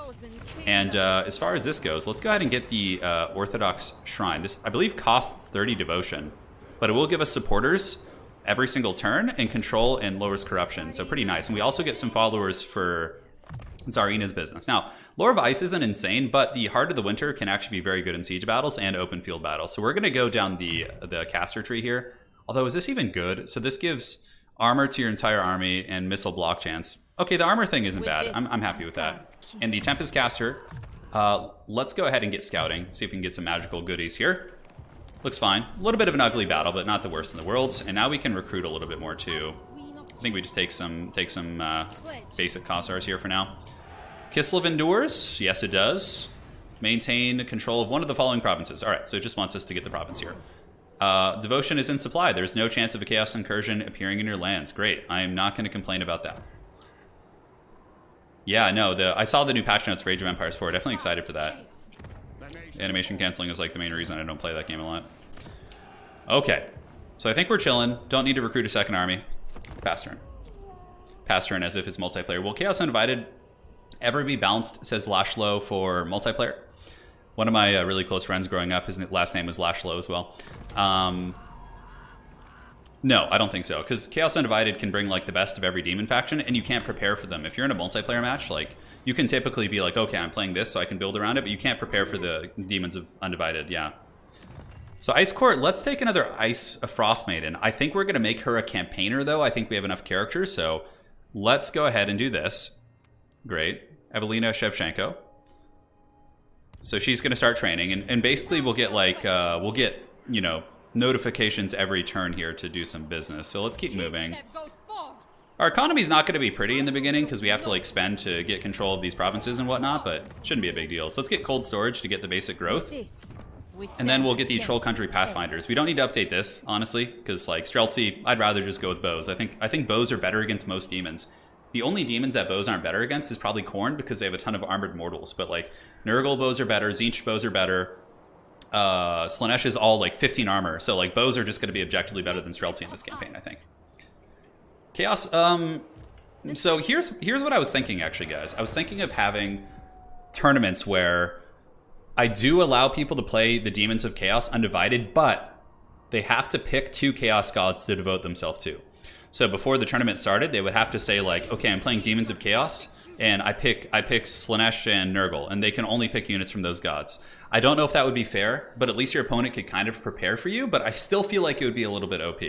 And as far as this goes, let's go ahead and get the Orthodox Shrine. This, I believe, costs 30 devotion, but it will give us supporters every single turn and control and lowers corruption. So pretty nice. And we also get some followers for Tzarina's business. Now, Lore of Ice isn't insane, but the Heart of the Winter can actually be very good in siege battles and open field battles. So we're going to go down the caster tree here. Although, is this even good? So this gives armor to your entire army and missile block chance. Okay, the armor thing isn't bad. I'm happy with that. And the Tempest Caster, let's go ahead and get scouting. See if we can get some magical goodies here. Looks fine. A little bit of an ugly battle, but not the worst in the world. And now we can recruit a little bit more too. I think we just take some basic Kossars here for now. KISLEV endures. Yes, it does. Maintain control of one of the following provinces. All right, so it just wants us to get the province here. Devotion is in supply. There's no chance of a chaos incursion appearing in your lands. Great. I am not going to complain about that. Yeah, no, I saw the new patch notes for Age of Empires 4. Definitely excited for that. Animation canceling is like the main reason I don't play that game a lot. Okay. So I think we're chilling. Don't need to recruit a second army. It's pass turn. Pass turn as if it's multiplayer. Will Chaos Undivided ever be balanced, says Lashlow, for multiplayer? One of my really close friends growing up, his last name was Lashlow as well. No, I don't think so. Because Chaos Undivided can bring like the best of every demon faction, and you can't prepare for them. If you're in a multiplayer match, like you can typically be like, okay, I'm playing this, so I can build around it, but you can't prepare for the demons of Undivided. Yeah. So Ice Court, let's take another Frost Maiden. I think we're gonna make her a campaigner, though. I think we have enough characters, so let's go ahead and do this. Great, Evelina Shevchenko. So she's gonna start training, and basically we'll get like you know, notifications every turn here to do some business. So let's keep moving. Our economy's not going to be pretty in the beginning because we have to like spend to get control of these provinces and whatnot, but it shouldn't be a big deal. So let's get cold storage to get the basic growth. And then we'll get the Troll Country Pathfinders. We don't need to update this, honestly, because like Streltsy, I'd rather just go with bows. I think bows are better against most demons. The only demons that bows aren't better against is probably Khorne, because they have a ton of armored mortals. But like Nurgle bows are better, Tzeentch bows are better. Slaanesh is all like 15 armor, so like bows are just going to be objectively better than Streltsy in this campaign, I think. Chaos, so here's what I was thinking, actually, guys. I was thinking of having tournaments where I do allow people to play the Demons of Chaos Undivided, but they have to pick 2 Chaos Gods to devote themselves to. So before the tournament started, they would have to say like, okay, I'm playing Demons of Chaos, and I pick Slaanesh and Nurgle, and they can only pick units from those gods. I don't know if that would be fair, but at least your opponent could kind of prepare for you, but I still feel like it would be a little bit OP.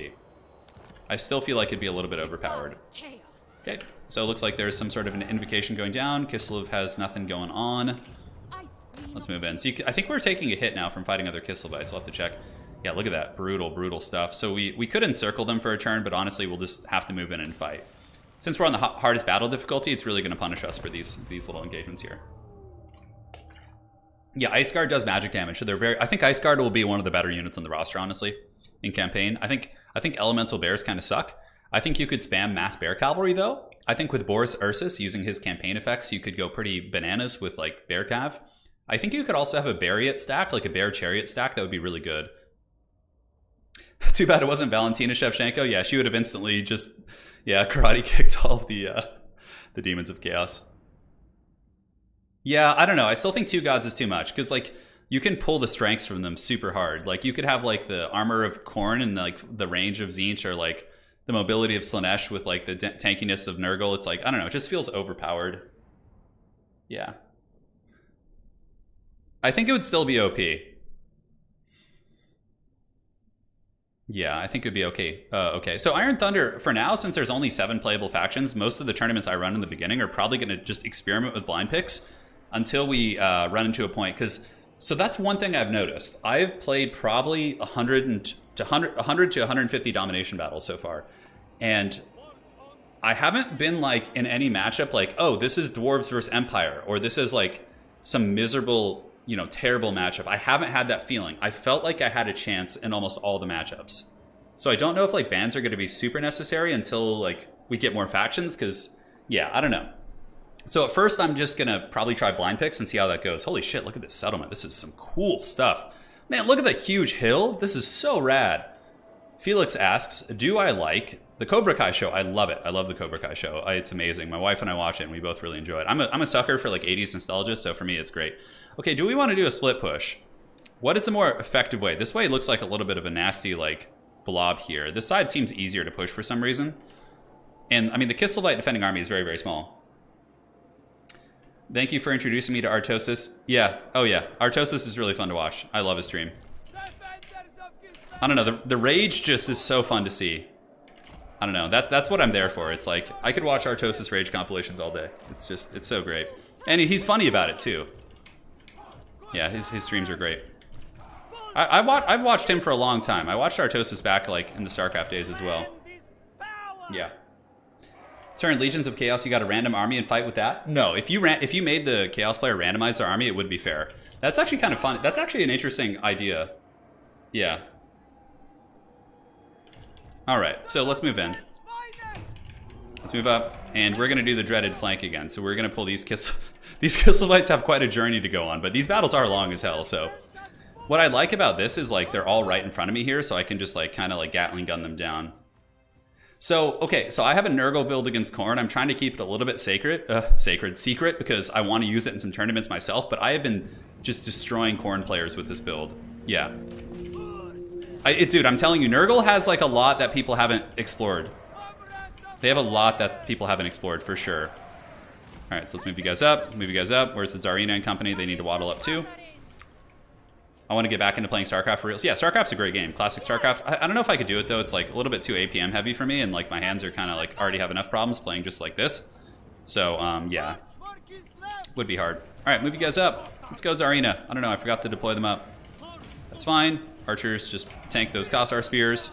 I still feel like it'd be a little bit overpowered. Okay, so it looks like there's some sort of an invocation going down. KISLEV has nothing going on. Let's move in. So I think we're taking a hit now from fighting other KISLEVites. We'll have to check. Yeah, look at that. Brutal, brutal stuff. So we could encircle them for a turn, but honestly, we'll just have to move in and fight. Since we're on the hardest battle difficulty, it's really going to punish us for these little engagements here. Yeah, Ice Guard does magic damage, so they're very... I think Ice Guard will be one of the better units on the roster, honestly, in campaign. I think Elemental Bears kind of suck. I think you could spam Mass Bear Cavalry, though. I think with Boris Ursus, using his campaign effects, you could go pretty bananas with, like, Bear Cav. I think you could also have a Bariat stack, like a Bear Chariot stack. That would be really good. Too bad it wasn't Valentina Shevchenko. Yeah, she would have instantly just... Yeah, karate kicked all of the Demons of Chaos. Yeah, I don't know. I still think 2 gods is too much because like you can pull the strengths from them super hard. Like you could have like the armor of Khorne and like the range of Tzeentch, or like the mobility of Slaanesh with like the tankiness of Nurgle. It's like, I don't know, it just feels overpowered. Yeah. I think it would still be OP. Yeah, I think it would be okay. Okay, so Iron Thunder, for now, since there's only 7 playable factions, most of the tournaments I run in the beginning are probably going to just experiment with blind picks until we run into a point. So that's one thing I've noticed. I've played probably 100 to 150 domination battles so far. And I haven't been like in any matchup like, oh, this is Dwarves versus Empire, or this is like some miserable, you know, terrible matchup. I haven't had that feeling. I felt like I had a chance in almost all the matchups. So I don't know if like bans are going to be super necessary until like we get more factions, because yeah, I don't know. So at first I'm just going to probably try blind picks and see how that goes. Holy shit, look at this settlement. This is some cool stuff. Man, look at the huge hill. This is so rad. Felix asks, do I like the Cobra Kai show? I love it. I love the Cobra Kai show. It's amazing. My wife and I watch it and we both really enjoy it. I'm a sucker for like 80s nostalgia, so for me it's great. Okay, do we want to do a split push? What is the more effective way? This way looks like a little bit of a nasty like blob here. This side seems easier to push for some reason. And I mean, the KISLEV defending army is very, very small. Thank you for introducing me to Artosis. Yeah, oh yeah, Artosis is really fun to watch. I love his stream. I don't know, the rage just is so fun to see. I don't know, that's what I'm there for. It's like, I could watch Artosis rage compilations all day. It's so great. And he's funny about it too. Yeah, his streams are great. I've watched him for a long time. I watched Artosis back like in the StarCraft days as well. Yeah. Turin, Legions of Chaos, you got a random army and fight with that? No, if you made the Chaos player randomize their army, it would be fair. That's actually kind of fun. That's actually an interesting idea. Yeah. All right, so let's move in. Let's move up, and we're going to do the dreaded flank again. So we're going to pull these These KISLEVites have quite a journey to go on, but these battles are long as hell, so. What I like about this is like they're all right in front of me here, so I can just like kind of like Gatling gun them down. So, okay, so I have a Nurgle build against Khorne. I'm trying to keep it a little bit secret, because I want to use it in some tournaments myself, but I have been just destroying Khorne players with this build. Yeah. Dude, I'm telling you, Nurgle has like a lot that people haven't explored. They have a lot that people haven't explored, for sure. All right, so let's move you guys up, Where's the Tzarina and company? They need to waddle up too. I want to get back into playing StarCraft for real. So yeah, StarCraft's a great game. Classic StarCraft. I don't know if I could do it though. It's like a little bit too APM heavy for me, and like my hands are kind of like already have enough problems playing just like this. So yeah, would be hard. All right, move you guys up. Let's go Tzarina. I don't know, I forgot to deploy them up. That's fine. Archers just tank those Kassar spears.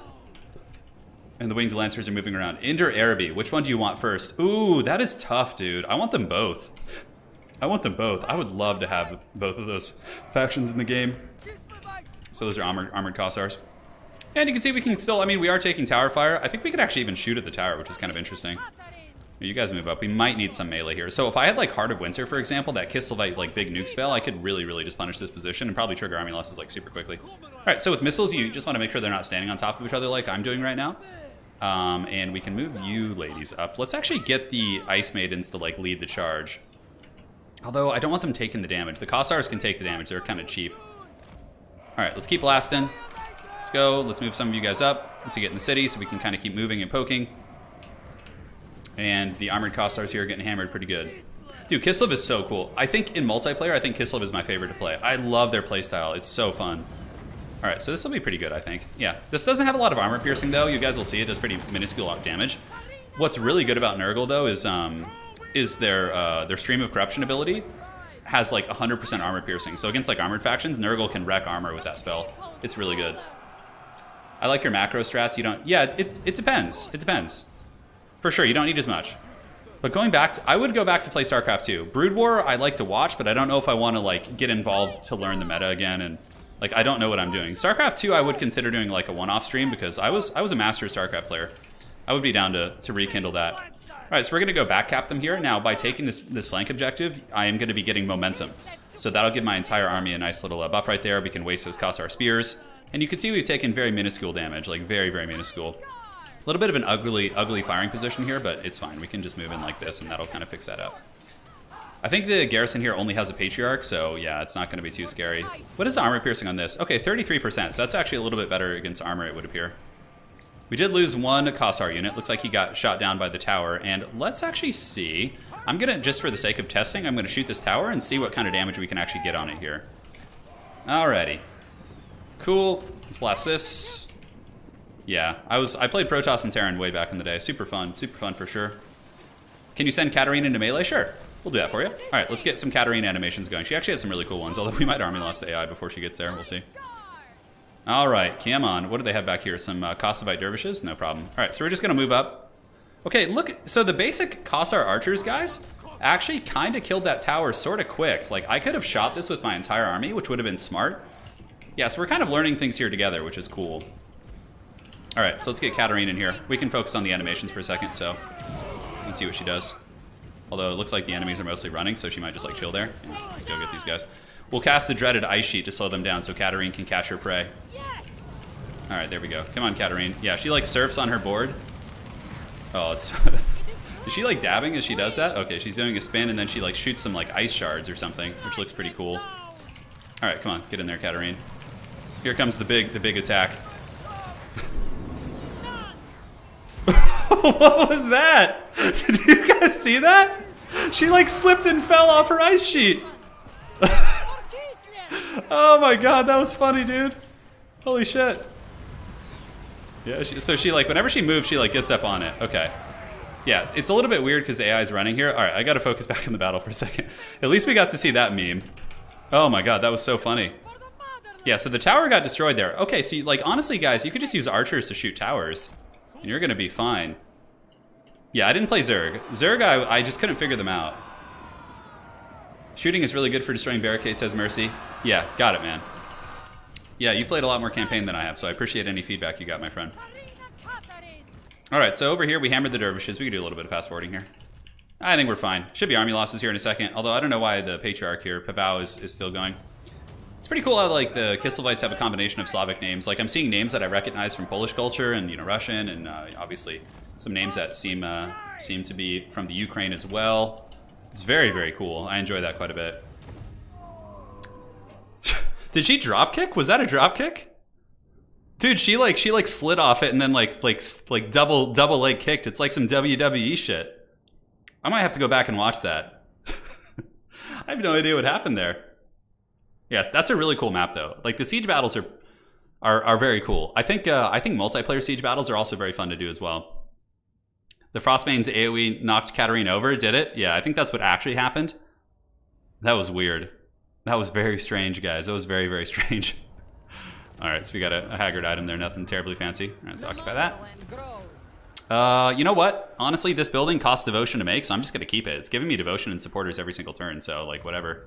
And the winged lancers are moving around. Inder Araby, which one do you want first? Ooh, that is tough, dude. I want them both. I want them both. I would love to have both of those factions in the game. So those are armored Kassars. And you can see we can still, I mean, we are taking tower fire. I think we could actually even shoot at the tower, which is kind of interesting. You guys move up. We might need some melee here. So if I had like Heart of Winter, for example, that KISLEV like big nuke spell, I could really, really just punish this position and probably trigger army losses like super quickly. All right, so with missiles, you just want to make sure they're not standing on top of each other like I'm doing right now. And we can move you ladies up. Let's actually get the Ice Maidens to like lead the charge. Although I don't want them taking the damage. The Kassars can take the damage. They're kind of cheap. All right, let's keep blasting. Let's go. Let's move some of you guys up to get in the city so we can kind of keep moving and poking. And the armored Kassars here are getting hammered pretty good. Dude, KISLEV is so cool. I think in multiplayer, I think KISLEV is my favorite to play. I love their playstyle. It's so fun. All right, so this will be pretty good, I think. Yeah, this doesn't have a lot of armor piercing, though. You guys will see it does pretty minuscule damage. What's really good about Nurgle, though, is their Stream of Corruption ability has like 100% armor piercing. So against like armored factions, Nurgle can wreck armor with that spell. It's really good. I like your macro strats. You don't. Yeah, it depends. It depends. For sure, you don't need as much. But going back to, I would go back to play StarCraft 2. Brood War, I like to watch, but I don't know if I want to like get involved to learn the meta again, and like I don't know what I'm doing. StarCraft 2, I would consider doing like a one-off stream because I was a master StarCraft player. I would be down to rekindle that. All right, so we're gonna go back cap them here. Now, by taking this flank objective, I am gonna be getting momentum. So that'll give my entire army a nice little buff right there. We can waste those Kassar spears. And you can see we've taken very minuscule damage, like very, very minuscule. A little bit of an ugly firing position here, but it's fine. We can just move in like this, and that'll kind of fix that up. I think the garrison here only has a patriarch, so yeah, it's not going to be too scary. What is the armor piercing on this? Okay, 33%, so that's actually a little bit better against armor, it would appear. We did lose one Kossar unit. Looks like he got shot down by the tower, and let's actually see. I'm going to, just for the sake of testing, I'm going to shoot this tower and see what kind of damage we can actually get on it here. Alrighty. Cool. Let's blast this. Yeah, I played Protoss and Terran way back in the day. Super fun for sure. Can you send Katarina into melee? Sure. We'll do that for you. All right, let's get some Katarina animations going. She actually has some really cool ones, although we might army lost the AI before she gets there. We'll see. All right, come on. What do they have back here? Some Kossovite dervishes? No problem. All right, so we're just going to move up. Okay, look. So the basic Kossar archers, guys, actually kind of killed that tower sort of quick. Like, I could have shot this with my entire army, which would have been smart. Yeah, so we're kind of learning things here together, which is cool. All right, so let's get Katarina in here. We can focus on the animations for a second, so let's see what she does. Although it looks like the enemies are mostly running, so she might just like chill there. Yeah, let's go get these guys. We'll cast the dreaded ice sheet to slow them down so Katarin can catch her prey. All right, there we go. Come on, Katarin. Yeah, she like surfs on her board. Oh, it's... Is she like dabbing as she does that? Okay, she's doing a spin and then she like shoots some like ice shards or something, which looks pretty cool. All right, come on, get in there, Katarin. Here comes the big attack. What was that? Did you guys see that? She like slipped and fell off her ice sheet. Oh my god, that was funny, dude. Holy shit. Yeah, so she like, whenever she moves, she like gets up on it. Okay. Yeah, it's a little bit weird because the AI is running here. All right, I got to focus back on the battle for a second. At least we got to see that meme. Oh my god, that was so funny. Yeah, so the tower got destroyed there. Okay, so like, honestly, guys, you could just use archers to shoot towers, and you're going to be fine. Yeah, I didn't play Zerg. Zerg, I just couldn't figure them out. Shooting is really good for destroying barricades, says Mercy. Yeah, got it, man. Yeah, you played a lot more campaign than I have, so I appreciate any feedback you got, my friend. All right, so over here we hammered the dervishes. We can do a little bit of fast forwarding here. I think we're fine. Should be army losses here in a second, although I don't know why the patriarch here, Pavao, is still going. It's pretty cool how like the KISLEVites have a combination of Slavic names. Like I'm seeing names that I recognize from Polish culture and Russian, and obviously some names that seem to be from the Ukraine as well. It's very, very cool. I enjoy that quite a bit. Did she drop kick? Was that a drop kick? Dude, she slid off it and then like double leg kicked. It's like some WWE shit. I might have to go back and watch that. I have no idea what happened there. Yeah, that's a really cool map though. Like the siege battles are very cool. I think multiplayer siege battles are also very fun to do as well. The Frostbane's AoE knocked Katarin over, did it? Yeah, I think that's what actually happened. That was weird. That was very strange, guys. That was very, very strange. All right, so we got a Haggard item there. Nothing terribly fancy. All right, let's occupy that. You know what? Honestly, this building costs devotion to make, so I'm just going to keep it. It's giving me devotion and supporters every single turn, so like whatever.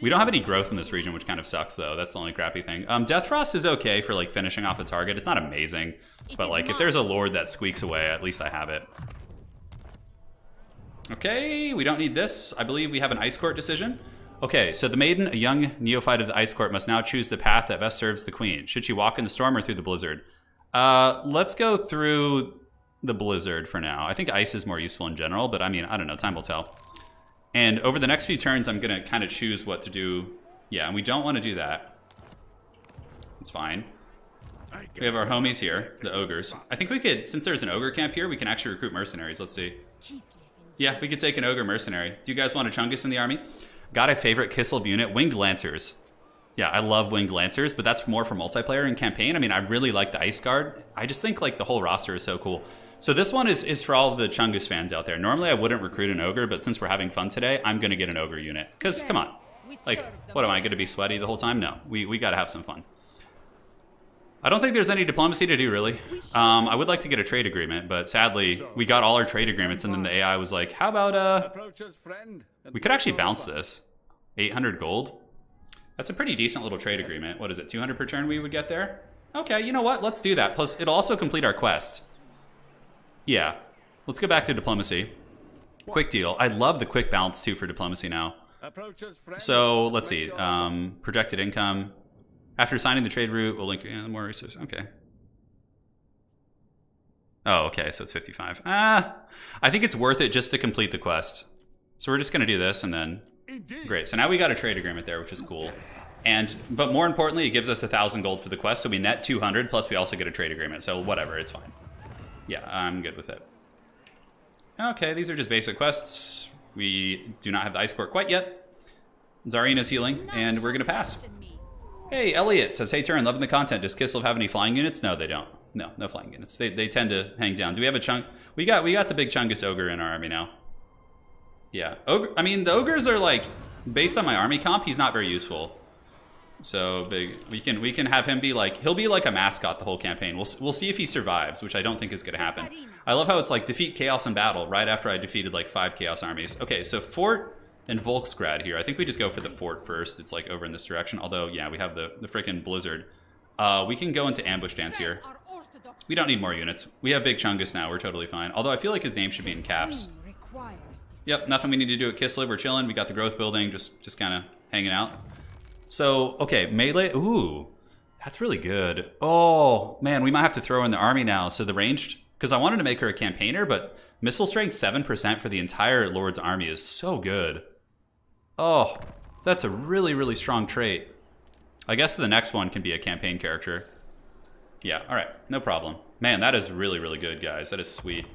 We don't have any growth in this region, which kind of sucks, though. That's the only crappy thing. Deathfrost is okay for like finishing off a target. It's not amazing, but like if there's a lord that squeaks away, at least I have it. Okay, we don't need this. I believe we have an Ice Court decision. Okay, so the maiden, a young neophyte of the Ice Court, must now choose the path that best serves the queen. Should she walk in the storm or through the blizzard? Let's go through the blizzard for now. I think ice is more useful in general, but I mean, I don't know, time will tell. And over the next few turns, I'm gonna kind of choose what to do. Yeah, and we don't want to do that. It's fine. We have our homies here, the ogres. I think we could, since there's an ogre camp here, we can actually recruit mercenaries. Let's see. Yeah, we could take an ogre mercenary. Do you guys want a Chungus in the army? Got a favorite KISLEV unit, Winged Lancers. Yeah, I love Winged Lancers, but that's more for multiplayer and campaign. I mean, I really like the Ice Guard. I just think like the whole roster is so cool. So this one is for all of the Chungus fans out there. Normally I wouldn't recruit an ogre, but since we're having fun today, I'm gonna get an ogre unit. Because come on, like, what am I gonna be sweaty the whole time? No, we gotta have some fun. I don't think there's any diplomacy to do, really. I would like to get a trade agreement, but sadly, we got all our trade agreements, and then the AI was like, how about, we could actually bounce this. 800 gold. That's a pretty decent little trade agreement. What is it, 200 per turn we would get there? Okay, you know what? Let's do that. Plus, it'll also complete our quest. Yeah. Let's go back to diplomacy. Quick deal. I love the quick bounce, too, for diplomacy now. So, let's see. Projected income. After signing the trade route, we'll link more resources. Okay. Oh, okay, so it's 55. I think it's worth it just to complete the quest. So we're just going to do this and then... Great. So now we got a trade agreement there, which is cool. But more importantly, it gives us 1,000 gold for the quest, so we net 200, plus we also get a trade agreement. So whatever, it's fine. Yeah, I'm good with it. Okay, these are just basic quests. We do not have the ice court quite yet. Tzarina's healing, and we're going to pass. Hey, Elliot says, hey, Turin, loving the content. Does KISLEV have any flying units? No, they don't. No flying units. They tend to hang down. Do we have a chunk? We got the big Chungus ogre in our army now. Yeah, I mean, the ogres are like, based on my army comp, he's not very useful. So big, we can have him be like, he'll be like a mascot the whole campaign. We'll see if he survives, which I don't think is going to happen. I love how it's like defeat chaos in battle right after I defeated like 5 chaos armies. Okay, so fort and Volksgrad here. I think we just go for the fort first. It's like over in this direction. Although, yeah, we have the freaking blizzard. We can go into ambush dance here. We don't need more units. We have big Chungus now. We're totally fine. Although I feel like his name should be in caps. Yep, nothing we need to do at KISLEV. We're chilling. We got the growth building, just kind of hanging out. So, okay, melee. Ooh, that's really good. Oh, man, we might have to throw in the army now. So the ranged, because I wanted to make her a campaigner, but missile strength 7% for the entire Lord's army is so good. Oh, that's a really, really strong trait. I guess the next one can be a campaign character. Yeah, all right, no problem. Man, that is really, really good, guys. That is sweet.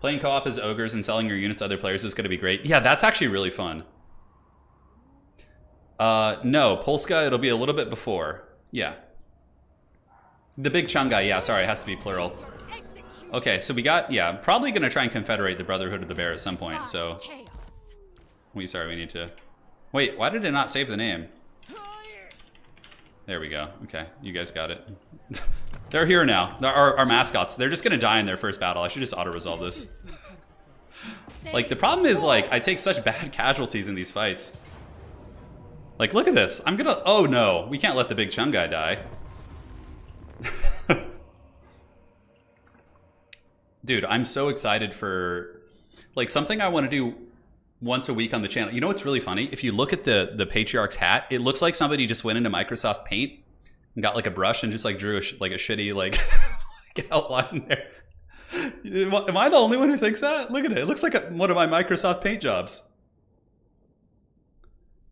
Playing co-op as ogres and selling your units to other players is going to be great. Yeah, that's actually really fun. No, Polska, it'll be a little bit before. Yeah. The big Chungai, yeah, sorry, it has to be plural. Okay, so we got, yeah, probably going to try and confederate the Brotherhood of the Bear at some point, so... we need to... Wait, why did it not save the name? There we go. Okay, you guys got it. They're here now. Our mascots. They're just going to die in their first battle. I should just auto-resolve this. Like, the problem is, like, I take such bad casualties in these fights. Like, look at this. I'm gonna... Oh, no. We can't let the big Chungai die. Dude, I'm so excited for... Like, something I want to do once a week on the channel. You know what's really funny? If you look at the Patriarch's hat, it looks like somebody just went into Microsoft Paint and got, like, a brush and just, like, drew a shitty, like, like outline there. Am I the only one who thinks that? Look at it. It looks like one of my Microsoft Paint jobs.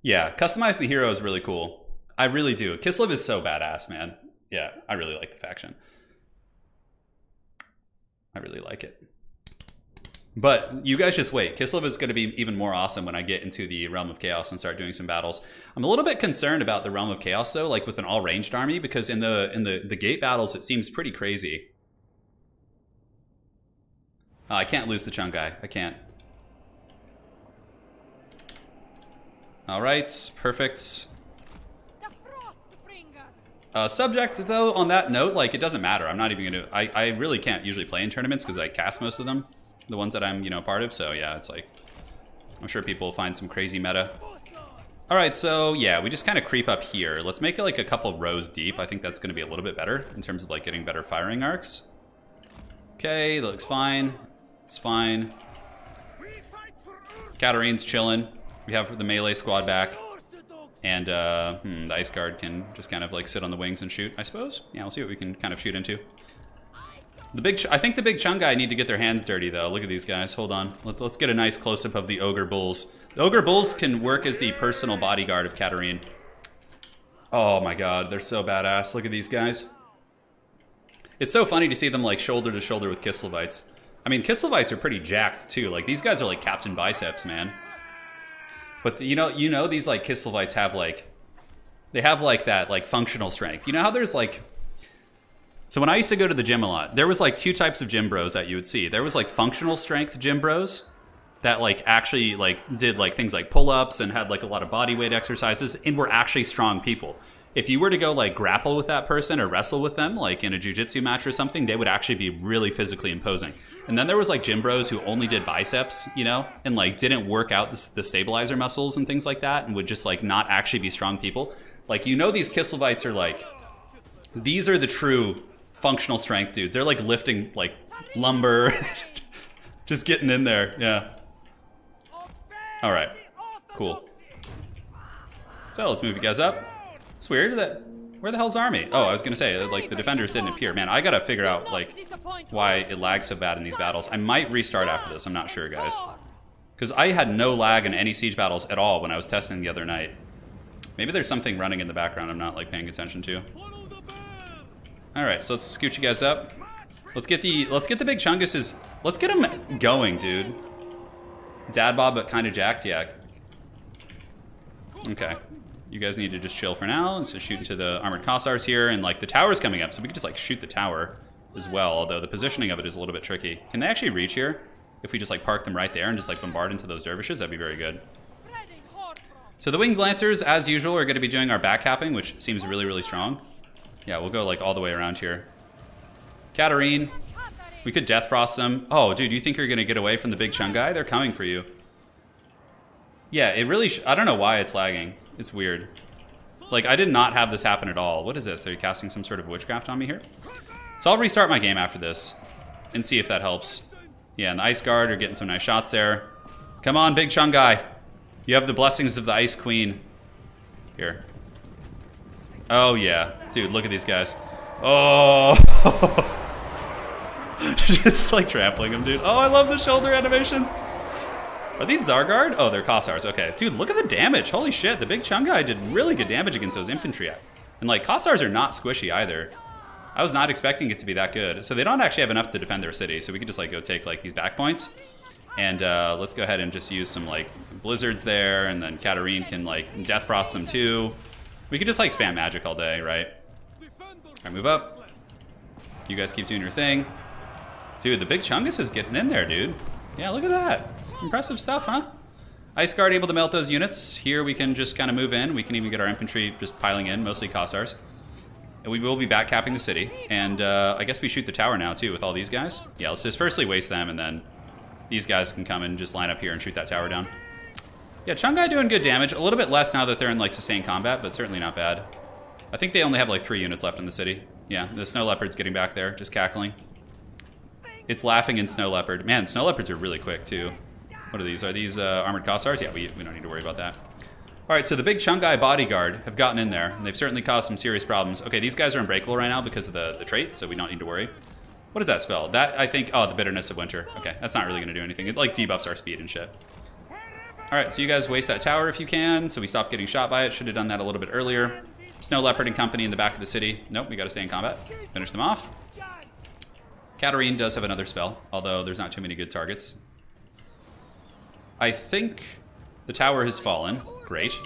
Yeah, customize the hero is really cool. I really do. KISLEV is so badass, man. Yeah, I really like the faction. I really like it. But you guys just wait. KISLEV is going to be even more awesome when I get into the Realm of Chaos and start doing some battles. I'm a little bit concerned about the Realm of Chaos, though, like with an all-ranged army, because in the gate battles, it seems pretty crazy. I can't lose the Chungai. I can't. All right, perfect. Subject, though, on that note, like, it doesn't matter. I'm not even going to... I really can't usually play in tournaments because I cast most of them. The ones that I'm, part of. So, yeah, it's like... I'm sure people will find some crazy meta. All right, so, yeah, we just kind of creep up here. Let's make it, like, a couple rows deep. I think that's going to be a little bit better in terms of, like, getting better firing arcs. Okay, that looks fine. It's fine. Katarin's chilling. We have the melee squad back. And the Ice Guard can just kind of like sit on the wings and shoot, I suppose. Yeah, we'll see what we can kind of shoot into. I think the big Chungai need to get their hands dirty, though. Look at these guys. Hold on. Let's get a nice close-up of the Ogre Bulls. The Ogre Bulls can work as the personal bodyguard of Katarin. Oh my god, they're so badass. Look at these guys. It's so funny to see them like shoulder to shoulder with KISLEVites. I mean, KISLEVites are pretty jacked, too. Like, these guys are like Captain Biceps, man. But you know these like KISLEVites have like, they have like that like functional strength. You know how there's like, so when I used to go to the gym a lot, there was like 2 types of gym bros that you would see. There was like functional strength gym bros that like actually like did like things like pull-ups and had like a lot of body weight exercises and were actually strong people. If you were to go like grapple with that person or wrestle with them like in a jiu-jitsu match or something, they would actually be really physically imposing. And then there was like gym bros who only did biceps, and like didn't work out the stabilizer muscles and things like that and would just like not actually be strong people. Like, these KISLEVites are like, these are the true functional strength dudes. They're like lifting like lumber, just getting in there. Yeah. All right, cool. So let's move you guys up. It's weird that, where the hell's army? Oh, I was gonna say, like, the defenders didn't appear. Man, I gotta figure out, like, why it lags so bad in these battles. I might restart after this, I'm not sure, guys. Because I had no lag in any siege battles at all when I was testing the other night. Maybe there's something running in the background I'm not like paying attention to. Alright, so let's scoot you guys up. Let's get the big chunguses. Let's get them going, dude. Dad bod, but kind of jacked, yeah. Okay. You guys need to just chill for now. Let's just shoot into the armored Kossars here, and like the tower's coming up, so we can just like shoot the tower as well, although the positioning of it is a little bit tricky. Can they actually reach here? If we just like park them right there and just like bombard into those dervishes, that'd be very good. So the winged lancers, as usual, are going to be doing our back capping, which seems really, really strong. Yeah, we'll go like all the way around here. Katarin, we could death frost them. Oh, dude, you think you're going to get away from the big Chung guy? They're coming for you. Yeah, it really, I don't know why it's lagging. It's weird. Like, I did not have this happen at all. What is this? Are you casting some sort of witchcraft on me here? So I'll restart my game after this and see if that helps. Yeah, and the Ice Guard are getting some nice shots there. Come on, big Chung guy. You have the blessings of the Ice Queen. Here. Oh, yeah. Dude, look at these guys. Oh. Just like trampling them, dude. Oh, I love the shoulder animations. Are these Zargard? Oh, they're Kossars. Okay. Dude, look at the damage. Holy shit. The big Chung guy did really good damage against those infantry. And like, Kossars are not squishy either. I was not expecting it to be that good. So they don't actually have enough to defend their city. So we can just like go take like these back points. And let's go ahead and just use some like blizzards there. And then Katarin can like death frost them too. We could just like spam magic all day, right? Alright, move up. You guys keep doing your thing. Dude, the big Chungus is getting in there, dude. Yeah, look at that. Impressive stuff, huh? Ice Guard able to melt those units. Here we can just kind of move in. We can even get our infantry just piling in, mostly Kossars. And we will be back capping the city. And I guess we shoot the tower now, too, with all these guys. Yeah, let's just firstly waste them, and then these guys can come and just line up here and shoot that tower down. Yeah, Chungai doing good damage. A little bit less now that they're in, like, sustained combat, but certainly not bad. I think they only have, like, 3 units left in the city. Yeah, the Snow Leopard's getting back there, just cackling. It's laughing in Snow Leopard. Man, Snow Leopards are really quick, too. What are these? Are these armored Kossars? Yeah, we don't need to worry about that. All right, so the big Chungai bodyguard have gotten in there, and they've certainly caused some serious problems. Okay, these guys are unbreakable right now because of the trait, so we don't need to worry. What does that spell? That, I think, oh, the Bitterness of Winter. Okay, that's not really going to do anything. It, like, debuffs our speed and shit. All right, so you guys waste that tower if you can, so we stop getting shot by it. Should have done that a little bit earlier. Snow Leopard and company in the back of the city. Nope, we got to stay in combat. Finish them off. Katarin does have another spell, although there's not too many good targets. I think the tower has fallen. Great.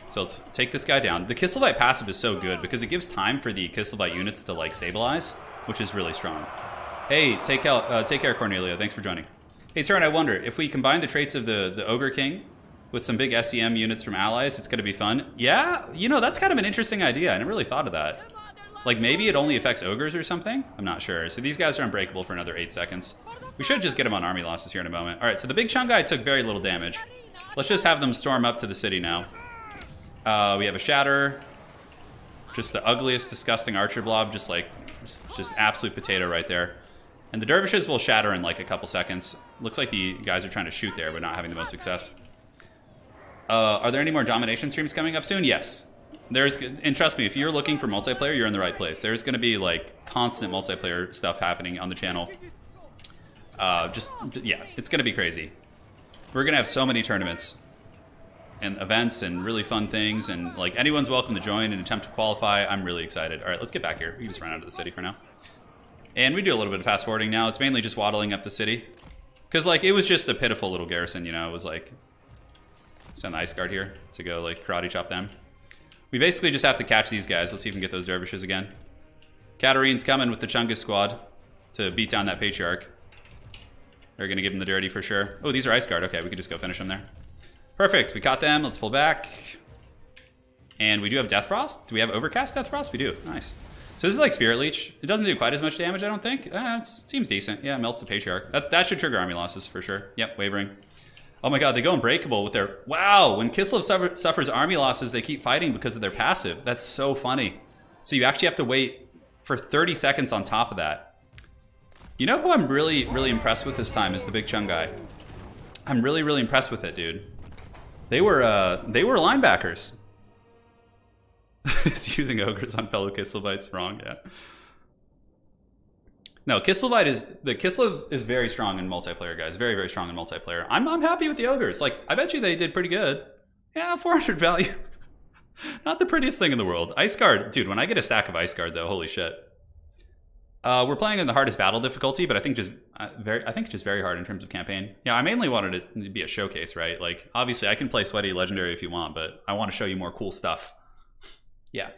So let's take this guy down. The KISLEV passive is so good because it gives time for the KISLEV units to like stabilize, which is really strong. Hey, take care, Cornelia. Thanks for joining. Hey, Turin, I wonder if we combine the traits of the Ogre King with some big SEM units from allies, it's going to be fun. Yeah, you know, that's kind of an interesting idea. I never really thought of that. Like maybe it only affects ogres or something? I'm not sure. So these guys are unbreakable for another 8 seconds. We should just get them on army losses here in a moment. All right, so the big Chung guy took very little damage. Let's just have them storm up to the city now. We have a shatter. Just the ugliest, disgusting archer blob. Just like, just absolute potato right there. And the dervishes will shatter in like a couple seconds. Looks like the guys are trying to shoot there, but not having the most success. Are there any more domination streams coming up soon? Yes. And trust me, if you're looking for multiplayer, you're in the right place. There's going to be like constant multiplayer stuff happening on the channel. Yeah, it's going to be crazy. We're going to have so many tournaments and events and really fun things, and like anyone's welcome to join and attempt to qualify. I'm really excited. All right, let's get back here. We can just run out of the city for now. And we do a little bit of fast forwarding now. It's mainly just waddling up the city. Because like it was just a pitiful little garrison, you know. It was like, send the Ice Guard here to go like karate chop them. We basically just have to catch these guys. Let's see if we can get those dervishes again. Katarin's coming with the Chungus squad to beat down that Patriarch. They're going to give him the dirty for sure. Oh, these are Ice Guard. Okay, we can just go finish them there. Perfect. We caught them. Let's pull back. And we do have Death Frost. Do we have Overcast Death Frost? We do. Nice. So this is like Spirit Leech. It doesn't do quite as much damage, I don't think. It seems decent. Yeah, melts the Patriarch. That should trigger army losses for sure. Yep, Wavering. Oh my god, they go unbreakable with their... Wow, when KISLEV suffers army losses, they keep fighting because of their passive. That's so funny. So you actually have to wait for 30 seconds on top of that. You know who I'm really, really impressed with this time is the big Chung guy. I'm really, really impressed with it, dude. They were linebackers. It's using ogres on fellow KISLEVites wrong, yeah. No, KISLEV is very strong in multiplayer, guys. Very, very strong in multiplayer. I'm happy with the ogres. Like, I bet you they did pretty good. Yeah, 400 value. Not the prettiest thing in the world. Ice Guard, dude, when I get a stack of Ice Guard though, holy shit. We're playing in the hardest battle difficulty, but I think just very hard in terms of campaign. Yeah, I mainly wanted it to be a showcase, right? Like, obviously I can play sweaty legendary if you want, but I want to show you more cool stuff. Yeah.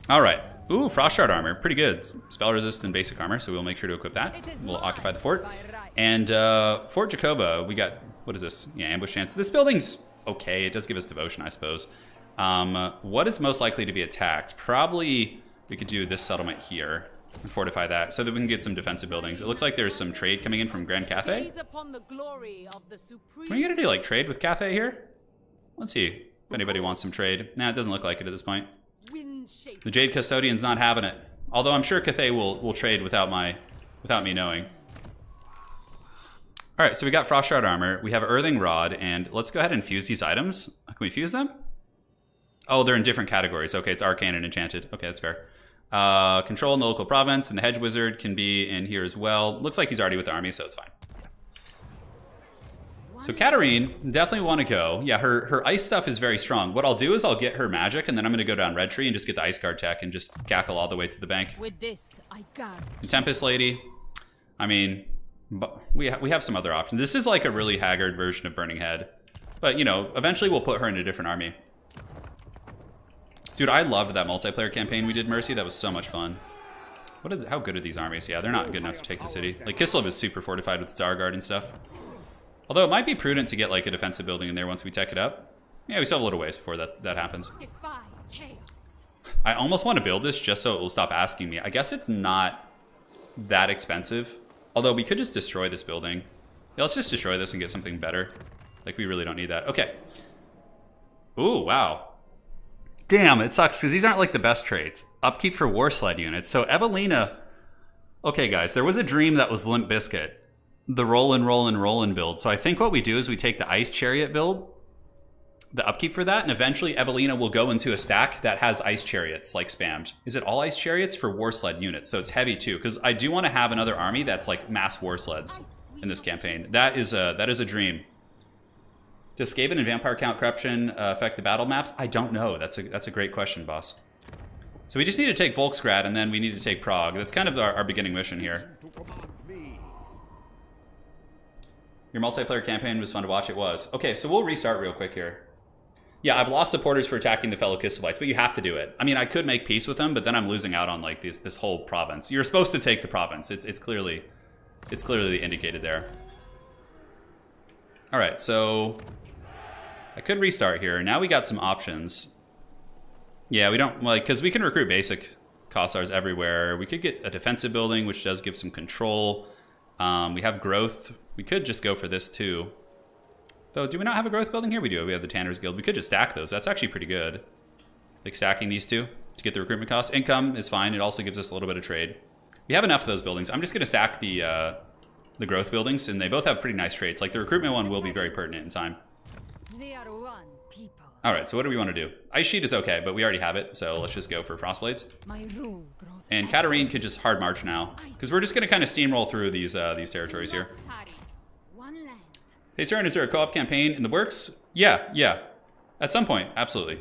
All right. Ooh, Frost Shard armor, pretty good. Spell resist and basic armor, so we'll make sure to equip that. We'll occupy the fort. And Fort Jakova, we got, what is this? Yeah, ambush chance. This building's okay. It does give us devotion, I suppose. What is most likely to be attacked? Probably we could do this settlement here and fortify that so that we can get some defensive buildings. It looks like there's some trade coming in from Grand Cathay. Can we get any like trade with Cathay here? Let's see if anybody wants some trade. Nah, it doesn't look like it at this point. The Jade Custodian's not having it. Although I'm sure Cathay will trade without me knowing. Alright, so we got Frost Shard armor, we have Earthing Rod, and let's go ahead and fuse these items. Can we fuse them? Oh, they're in different categories. Okay, it's Arcane and Enchanted. Okay, that's fair. Control in the local province, and the Hedge Wizard can be in here as well. Looks like he's already with the army, so it's fine. So Katarin, definitely want to go. Yeah, her ice stuff is very strong. What I'll do is I'll get her magic, and then I'm going to go down Red Tree and just get the Ice Guard tech and just cackle all the way to the bank. With this, I got the Tempest Lady. I mean, we have some other options. This is like a really haggard version of Burning Head. But, you know, eventually we'll put her in a different army. Dude, I loved that multiplayer campaign we did, Mercy. That was so much fun. How good are these armies? Yeah, they're not good enough to take the city. Like, KISLEV is super fortified with Star Guard and stuff. Although it might be prudent to get like a defensive building in there once we tech it up. Yeah, we still have a little ways before that happens. I almost want to build this just so it will stop asking me. I guess it's not that expensive. Although we could just destroy this building. Yeah, let's just destroy this and get something better. Like, we really don't need that. Okay. Ooh, wow. Damn, it sucks because these aren't like the best traits. Upkeep for War Sled units. So Evelina... Okay, guys, there was a dream that was Limp Bizkit. The rollin' build. So I think what we do is we take the Ice Chariot build, the upkeep for that, and eventually Evelina will go into a stack that has Ice Chariots, like spammed. Is it all Ice Chariots for War Sled units? So it's heavy too, because I do want to have another army that's like mass War Sleds in this campaign. That is a dream. Does Skaven and Vampire Count Corruption affect the battle maps? I don't know. That's a great question, boss. So we just need to take Volksgrad, and then we need to take Prague. That's kind of our beginning mission here. Your multiplayer campaign was fun to watch. It was. Okay, so we'll restart real quick here. Yeah, I've lost supporters for attacking the fellow KISLEVites, but you have to do it. I mean, I could make peace with them, but then I'm losing out on like this whole province. You're supposed to take the province. It's clearly indicated there. All right, so I could restart here. Now we got some options. Yeah, we don't like because we can recruit basic Kossars everywhere. We could get a defensive building, which does give some control. We have growth. We could just go for this too. Though, do we not have a growth building here? We do. We have the Tanner's Guild. We could just stack those. That's actually pretty good. Like stacking these two to get the recruitment cost. Income is fine. It also gives us a little bit of trade. We have enough of those buildings. I'm just going to stack the growth buildings, and they both have pretty nice traits. Like the recruitment one will be very pertinent in time. They are one people. All right, so what do we want to do? Ice Sheet is okay, but we already have it, so let's just go for Frostblades. My rule grows And Katarin could just hard march now, because we're just going to kind of steamroll through these territories here. Hey, Turin, is there a co-op campaign in the works? Yeah. At some point, absolutely.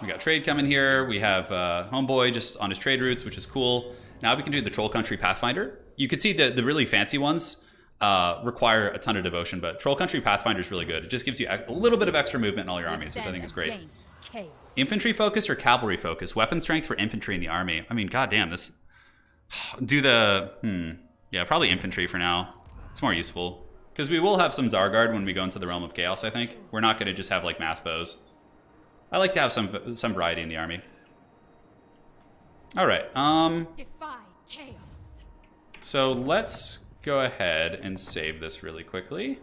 We got trade coming here. We have Homeboy just on his trade routes, which is cool. Now we can do the Troll Country Pathfinder. You can see the really fancy ones require a ton of devotion, but Troll Country Pathfinder is really good. It just gives you a little bit of extra movement in all your armies, which I think is great. Infantry focused or cavalry focused? Weapon strength for infantry in the army. I mean, goddamn, this... Do the... Yeah, probably infantry for now. It's more useful. Because we will have some Zarguard when we go into the Realm of Chaos, I think. We're not going to just have, like, mass bows. I like to have some variety in the army. Alright, Defy chaos. so let's go ahead and save this really quickly.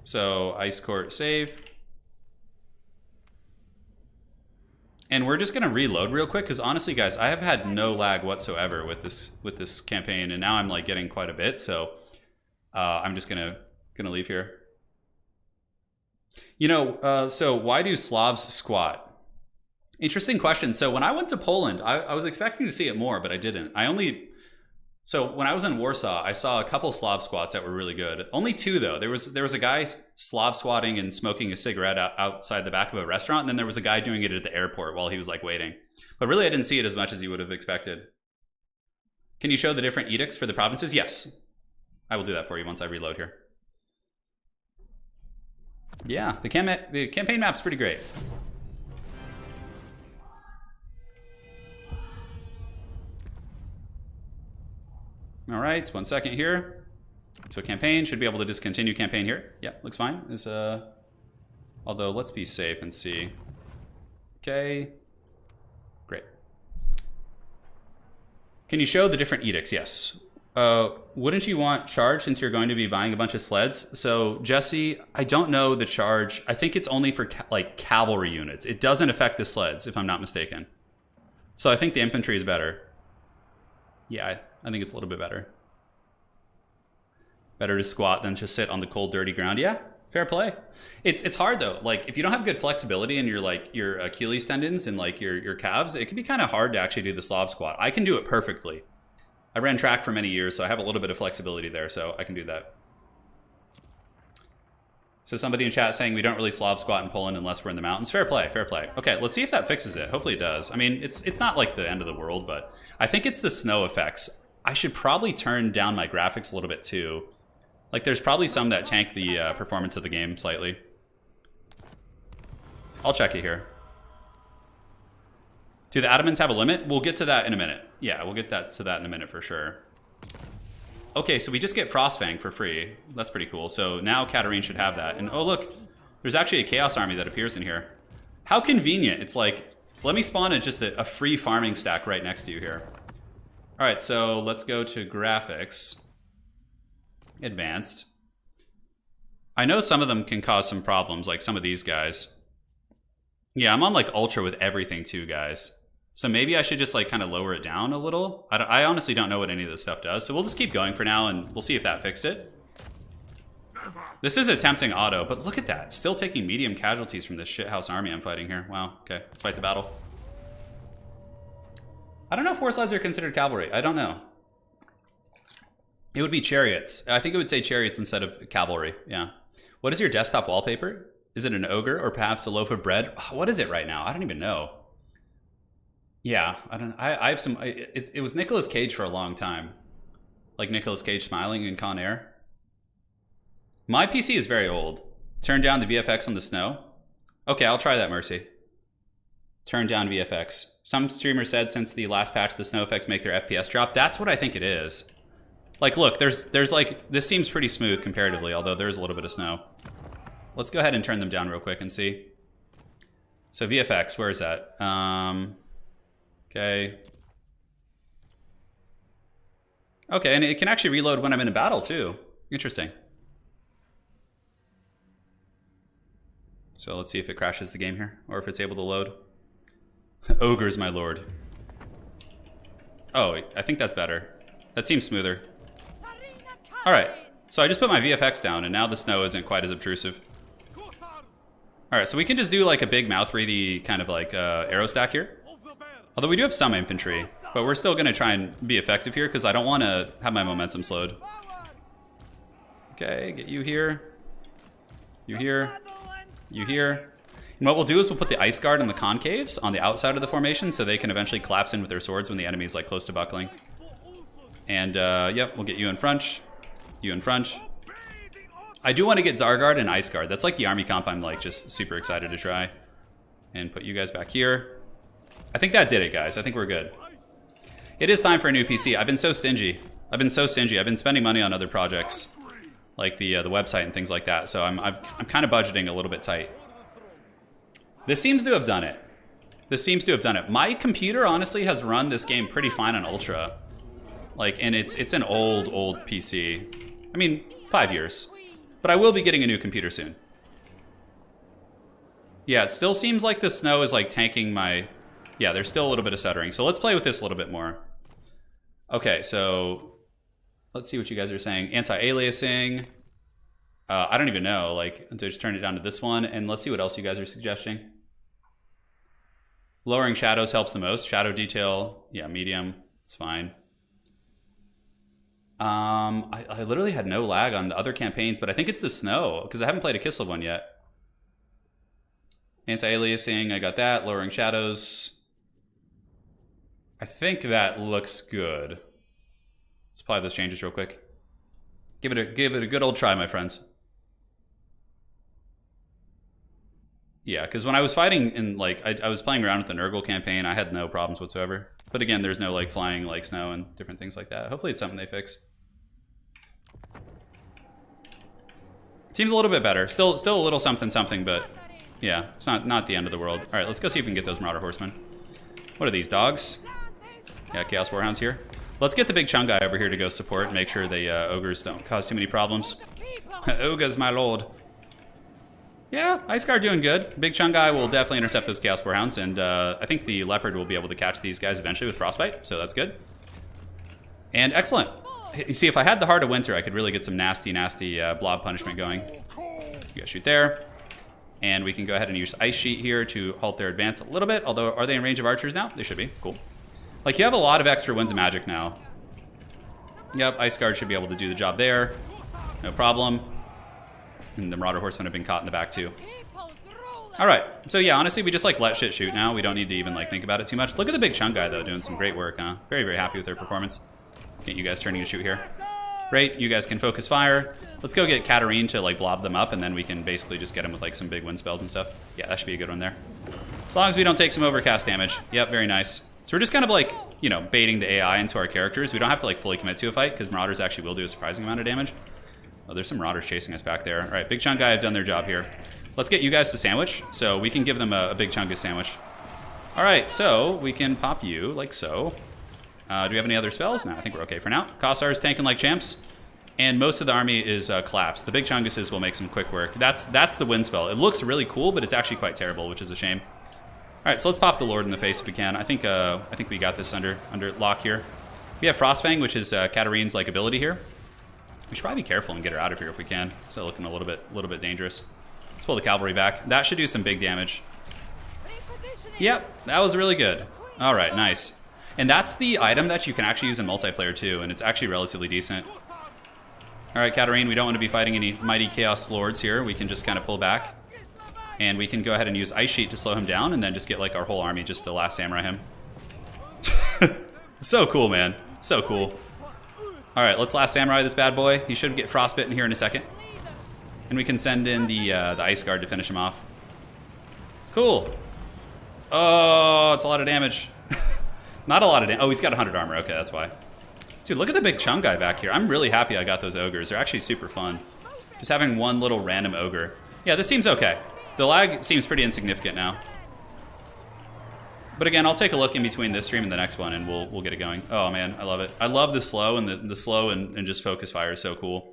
So, Ice Court save. And we're just going to reload real quick, because honestly, guys, I have had no lag whatsoever with this campaign, and now I'm like getting quite a bit, so I'm just gonna leave here. You know, so why do Slavs squat? Interesting question. So when I went to Poland, I was expecting to see it more, but I didn't. So when I was in Warsaw, I saw a couple Slav squats that were really good. Only two though. There was a guy Slav squatting and smoking a cigarette outside the back of a restaurant, and then there was a guy doing it at the airport while he was like waiting. But really, I didn't see it as much as you would have expected. Can you show the different edicts for the provinces? Yes, I will do that for you once I reload here. Yeah, the campaign map's pretty great. All right, 1 second here. So campaign should be able to discontinue campaign here. Yeah, looks fine. Although let's be safe and see. Okay, great. Can you show the different edicts? Yes. Wouldn't you want charge since you're going to be buying a bunch of sleds? So Jesse, I don't know the charge. I think it's only for like cavalry units. It doesn't affect the sleds, if I'm not mistaken. So I think the infantry is better. Yeah, I think it's a little bit better. Better to squat than to sit on the cold, dirty ground. Yeah, fair play. It's hard though. Like if you don't have good flexibility in your Achilles tendons and like your calves, it can be kind of hard to actually do the Slav squat. I can do it perfectly. I ran track for many years, so I have a little bit of flexibility there, so I can do that. So somebody in chat saying we don't really Slav squat in Poland unless we're in the mountains. Fair play, fair play. Okay, let's see if that fixes it. Hopefully it does. I mean, it's not like the end of the world, but I think it's the snow effects. I should probably turn down my graphics a little bit too. Like there's probably some that tank the performance of the game slightly. I'll check it here. Do the Ottomans have a limit? We'll get to that in a minute. Yeah, we'll get to that in a minute for sure. Okay, so we just get Frostfang for free. That's pretty cool. So now Katarin should have that. And oh look, there's actually a Chaos Army that appears in here. How convenient. It's like, let me spawn just a free farming stack right next to you here. All right, so let's go to graphics. Advanced. I know some of them can cause some problems, like some of these guys. Yeah, I'm on like ultra with everything too, guys. So maybe I should just like kind of lower it down a little. I honestly don't know what any of this stuff does. So we'll just keep going for now and we'll see if that fixed it. This is a tempting auto, but look at that. Still taking medium casualties from this shithouse army I'm fighting here. Wow, okay, let's fight the battle. I don't know if war sleds are considered cavalry. I don't know. It would be chariots. I think it would say chariots instead of cavalry, yeah. What is your desktop wallpaper? Is it an ogre or perhaps a loaf of bread? What is it right now? I don't even know. Yeah, I have some, it was Nicolas Cage for a long time. Like Nicolas Cage smiling in Con Air. My PC is very old. Turn down the VFX on the snow. Okay, I'll try that, Mercy. Turn down VFX. Some streamer said since the last patch, the snow effects make their FPS drop. That's what I think it is. Like, look, there's like, this seems pretty smooth comparatively, although there's a little bit of snow. Let's go ahead and turn them down real quick and see. So VFX, where is that? Okay. Okay, and it can actually reload when I'm in a battle too. Interesting. So let's see if it crashes the game here, or if it's able to load. Ogres, my lord. Oh, I think that's better. That seems smoother. Alright, so I just put my VFX down, and now the snow isn't quite as obtrusive. Alright, so we can just do like a big mouth-breathy kind of like arrow stack here. Although we do have some infantry, but we're still going to try and be effective here because I don't want to have my momentum slowed. Okay, get you here. You here. You here. And what we'll do is we'll put the ice guard and the concaves on the outside of the formation so they can eventually collapse in with their swords when the enemy is like close to buckling. And yep, we'll get you in front. You in front. I do want to get Zargard and Ice Guard. That's like the army comp I'm like just super excited to try. And put you guys back here. I think that did it, guys. I think we're good. It is time for a new PC. I've been so stingy. I've been spending money on other projects, like the website and things like that. So I'm kind of budgeting a little bit tight. This seems to have done it. This seems to have done it. My computer honestly has run this game pretty fine on Ultra, like, and it's an old PC. I mean, 5 years, but I will be getting a new computer soon. Yeah, it still seems like the snow is like tanking my. Yeah, there's still a little bit of stuttering. So let's play with this a little bit more. Okay, so let's see what you guys are saying. Anti-aliasing. I don't even know. Like, just turn it down to this one. And let's see what else you guys are suggesting. Lowering shadows helps the most. Shadow detail, yeah, medium, it's fine. I literally had no lag on the other campaigns, but I think it's the snow, because I haven't played a KISLEV one yet. Anti-aliasing, I got that. Lowering shadows. I think that looks good. Let's apply those changes real quick. Give it a good old try, my friends. Yeah, because when I was fighting in, like, I was playing around with the Nurgle campaign, I had no problems whatsoever. But again, there's no, like, flying, like, snow and different things like that. Hopefully it's something they fix. Seems a little bit better. Still a little something, but yeah, it's not the end of the world. All right, let's go see if we can get those Marauder Horsemen. What are these, dogs? Yeah, Chaos Warhounds here. Let's get the big Chung guy over here to go support and make sure the ogres don't cause too many problems. Ogres, my lord. Yeah, Ice Guard doing good. Big Chung guy will definitely intercept those Chaos Warhounds, and I think the Leopard will be able to catch these guys eventually with Frostbite, so that's good. And excellent. You see, if I had the Heart of Winter, I could really get some nasty blob punishment going. You guys shoot there. And we can go ahead and use Ice Sheet here to halt their advance a little bit, although are they in range of archers now? They should be. Cool. Like, you have a lot of extra Winds of Magic now. Yep, Ice Guard should be able to do the job there. No problem. And the Marauder Horsemen have been caught in the back, too. Alright, so yeah, honestly, we just, like, let shit shoot now. We don't need to even, like, think about it too much. Look at the big Chung guy, though, doing some great work, huh? Very, very happy with their performance. Get you guys turning to shoot here. Great, you guys can focus fire. Let's go get Katarin to, like, blob them up, and then we can basically just get him with, like, some big wind spells and stuff. Yeah, that should be a good one there. As long as we don't take some overcast damage. Yep, very nice. So we're just kind of, like, you know, baiting the AI into our characters. We don't have to, like, fully commit to a fight, because Marauders actually will do a surprising amount of damage. Oh, there's some Marauders chasing us back there. All right, Big Chung guy have done their job here. Let's get you guys to sandwich, so we can give them a Big Chungus sandwich. All right, so we can pop you, like so. Do we have any other spells? No, I think we're okay for now. Kossar's tanking like champs. And most of the army is collapsed. The big Chunguses will make some quick work. That's the wind spell. It looks really cool, but it's actually quite terrible, which is a shame. All right, so let's pop the Lord in the face if we can. I think we got this under lock here. We have Frostfang, which is Katarin's like ability here. We should probably be careful and get her out of here if we can. It's looking a little bit dangerous. Let's pull the cavalry back. That should do some big damage. Yep, that was really good. All right, nice. And that's the item that you can actually use in multiplayer too, and it's actually relatively decent. All right, Katarin, we don't want to be fighting any mighty Chaos Lords here. We can just kind of pull back. And we can go ahead and use Ice Sheet to slow him down, and then just get like our whole army just to last samurai him. So cool, man. So cool. All right, let's last samurai this bad boy. He should get frostbitten here in a second. And we can send in the Ice Guard to finish him off. Cool. Oh, it's a lot of damage. Not a lot of damage. Oh, he's got 100 armor. Okay, that's why. Dude, look at the big Chung guy back here. I'm really happy I got those ogres. They're actually super fun. Just having one little random ogre. Yeah, this seems okay. The lag seems pretty insignificant now. But again, I'll take a look in between this stream and the next one, and we'll get it going. Oh man, I love it. I love the slow, and the slow and just focus fire is so cool.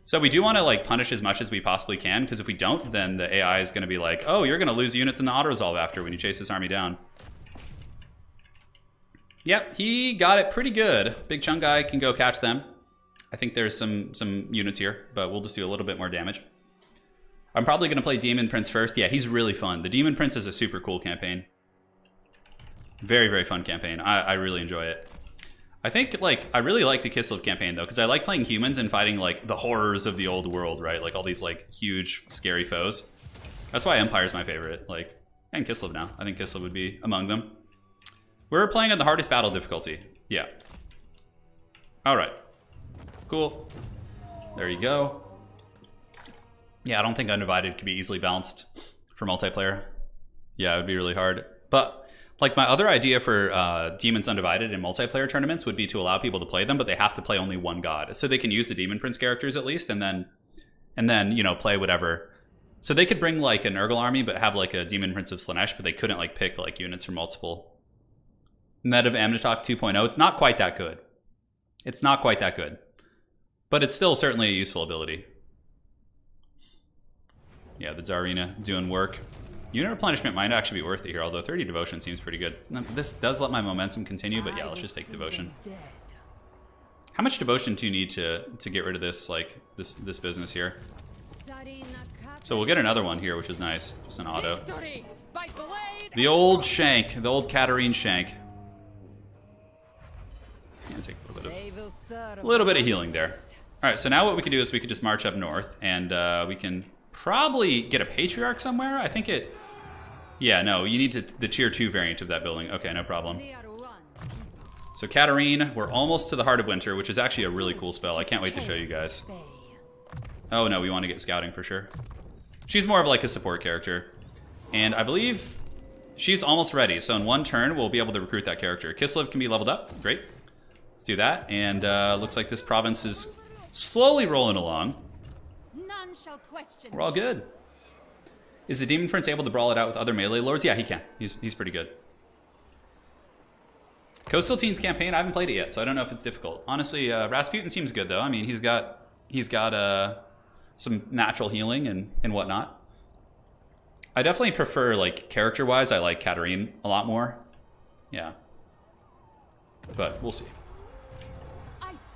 So we do want to like punish as much as we possibly can, because if we don't, then the AI is going to be like, oh, you're going to lose units in the auto-resolve after when you chase this army down. Yep, he got it pretty good. Big Chung guy can go catch them. I think there's some units here, but we'll just do a little bit more damage. I'm probably going to play Demon Prince first. Yeah, he's really fun. The Demon Prince is a super cool campaign. Very, very fun campaign. I really enjoy it. I think, like, I really like the KISLEV campaign, though, because I like playing humans and fighting, like, the horrors of the old world, right? Like, all these, like, huge, scary foes. That's why Empire's my favorite. Like, and KISLEV now. I think KISLEV would be among them. We're playing on the hardest battle difficulty. Yeah. All right. Cool. There you go. Yeah, I don't think Undivided could be easily balanced for multiplayer. Yeah, it would be really hard. But, like, my other idea for Demons Undivided in multiplayer tournaments would be to allow people to play them, but they have to play only one god. So they can use the Demon Prince characters at least, and then you know, play whatever. So they could bring, like, a Nurgle army, but have, like, a Demon Prince of Slaanesh, but they couldn't, like, pick, like, units from multiple. Net of Amnitok 2.0. It's not quite that good. It's not quite that good. But it's still certainly a useful ability. Yeah, the Tzarina doing work. Unit replenishment might actually be worth it here, although 30 devotion seems pretty good. This does let my momentum continue, but yeah, let's just take devotion. How much devotion do you need to get rid of this, like, this business here? So we'll get another one here, which is nice. Just an auto. The old shank, the old Katarin shank. Gonna take a little bit of healing there. All right, so now what we can do is we could just march up north, and we can probably get a patriarch somewhere. I think it. Yeah, no, you need the tier 2 variant of that building. Okay, no problem. So Katarin, we're almost to the Heart of Winter, which is actually a really cool spell. I can't wait to show you guys. Oh no, we want to get scouting for sure. She's more of like a support character. And I believe she's almost ready. So in one turn, we'll be able to recruit that character. KISLEV can be leveled up. Great. Let's do that. And looks like this province is slowly rolling along. None shall question. We're all good. Is the Demon Prince able to brawl it out with other melee lords? Yeah, he can. He's pretty good. Coastal Teens campaign, I haven't played it yet, so I don't know if it's difficult. Honestly, Rasputin seems good though. I mean, he's got some natural healing and whatnot. I definitely prefer, like, character-wise, I like Katarin a lot more. Yeah. But we'll see.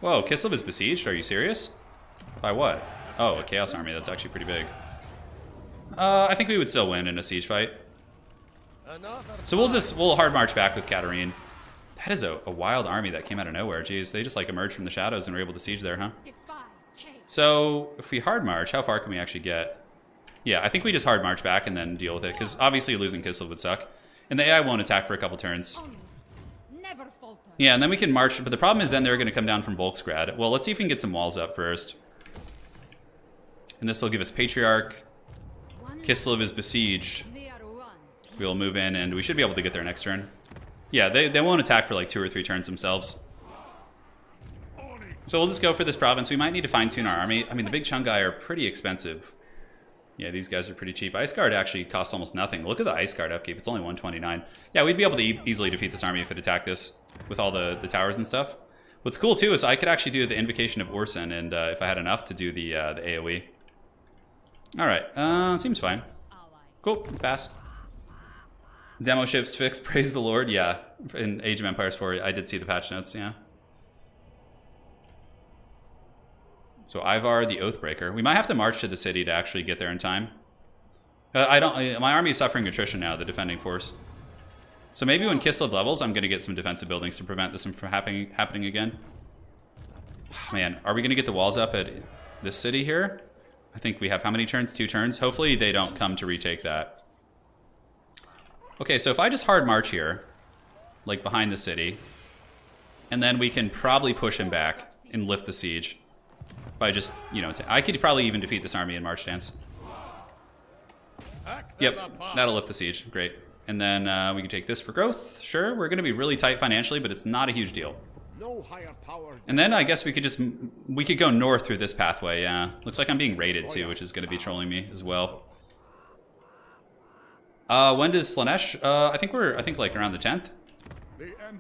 Whoa, KISLEV is besieged? Are you serious? By what? Oh, a Chaos Army. That's actually pretty big. I think we would still win in a siege fight. So we'll hard march back with Katarin. That is a wild army that came out of nowhere. Jeez, they just like emerged from the shadows and were able to siege there, huh? So if we hard march, how far can we actually get? Yeah, I think we just hard march back and then deal with it, because obviously losing KISLEV would suck. And the AI won't attack for a couple turns. Yeah, and then we can march, but the problem is then they're going to come down from Volksgrad. Well, let's see if we can get some walls up first. And this will give us Patriarch. KISLEV is besieged. We'll move in, and we should be able to get there next turn. Yeah, they won't attack for like 2 or 3 turns themselves. So we'll just go for this province. We might need to fine-tune our army. I mean, the big Chungai are pretty expensive. Yeah, these guys are pretty cheap. Ice Guard actually costs almost nothing. Look at the Ice Guard upkeep. It's only 129. Yeah, we'd be able to easily defeat this army if it attacked us with all the towers and stuff. What's cool, too, is I could actually do the Invocation of Orson, and if I had enough to do the AoE. All right, seems fine. Cool, let's pass. Demo ships fixed, praise the Lord. Yeah, in Age of Empires 4, I did see the patch notes, yeah. So Ivar the Oathbreaker. We might have to march to the city to actually get there in time. My army is suffering attrition now, the defending force. So maybe when KISLEV levels, I'm going to get some defensive buildings to prevent this from happening again. Man, are we going to get the walls up at this city here? I think we have how many turns? 2 turns. Hopefully they don't come to retake that. Okay, so if I just hard march here, like behind the city, and then we can probably push him back and lift the siege by just, you know, I could probably even defeat this army in march stance. Yep, that'll lift the siege. Great. And then we can take this for growth. Sure, we're going to be really tight financially, but it's not a huge deal. And then I guess we could go north through this pathway. Yeah, looks like I'm being raided too, which is going to be trolling me as well. When does Slaanesh? I think like around the 10th.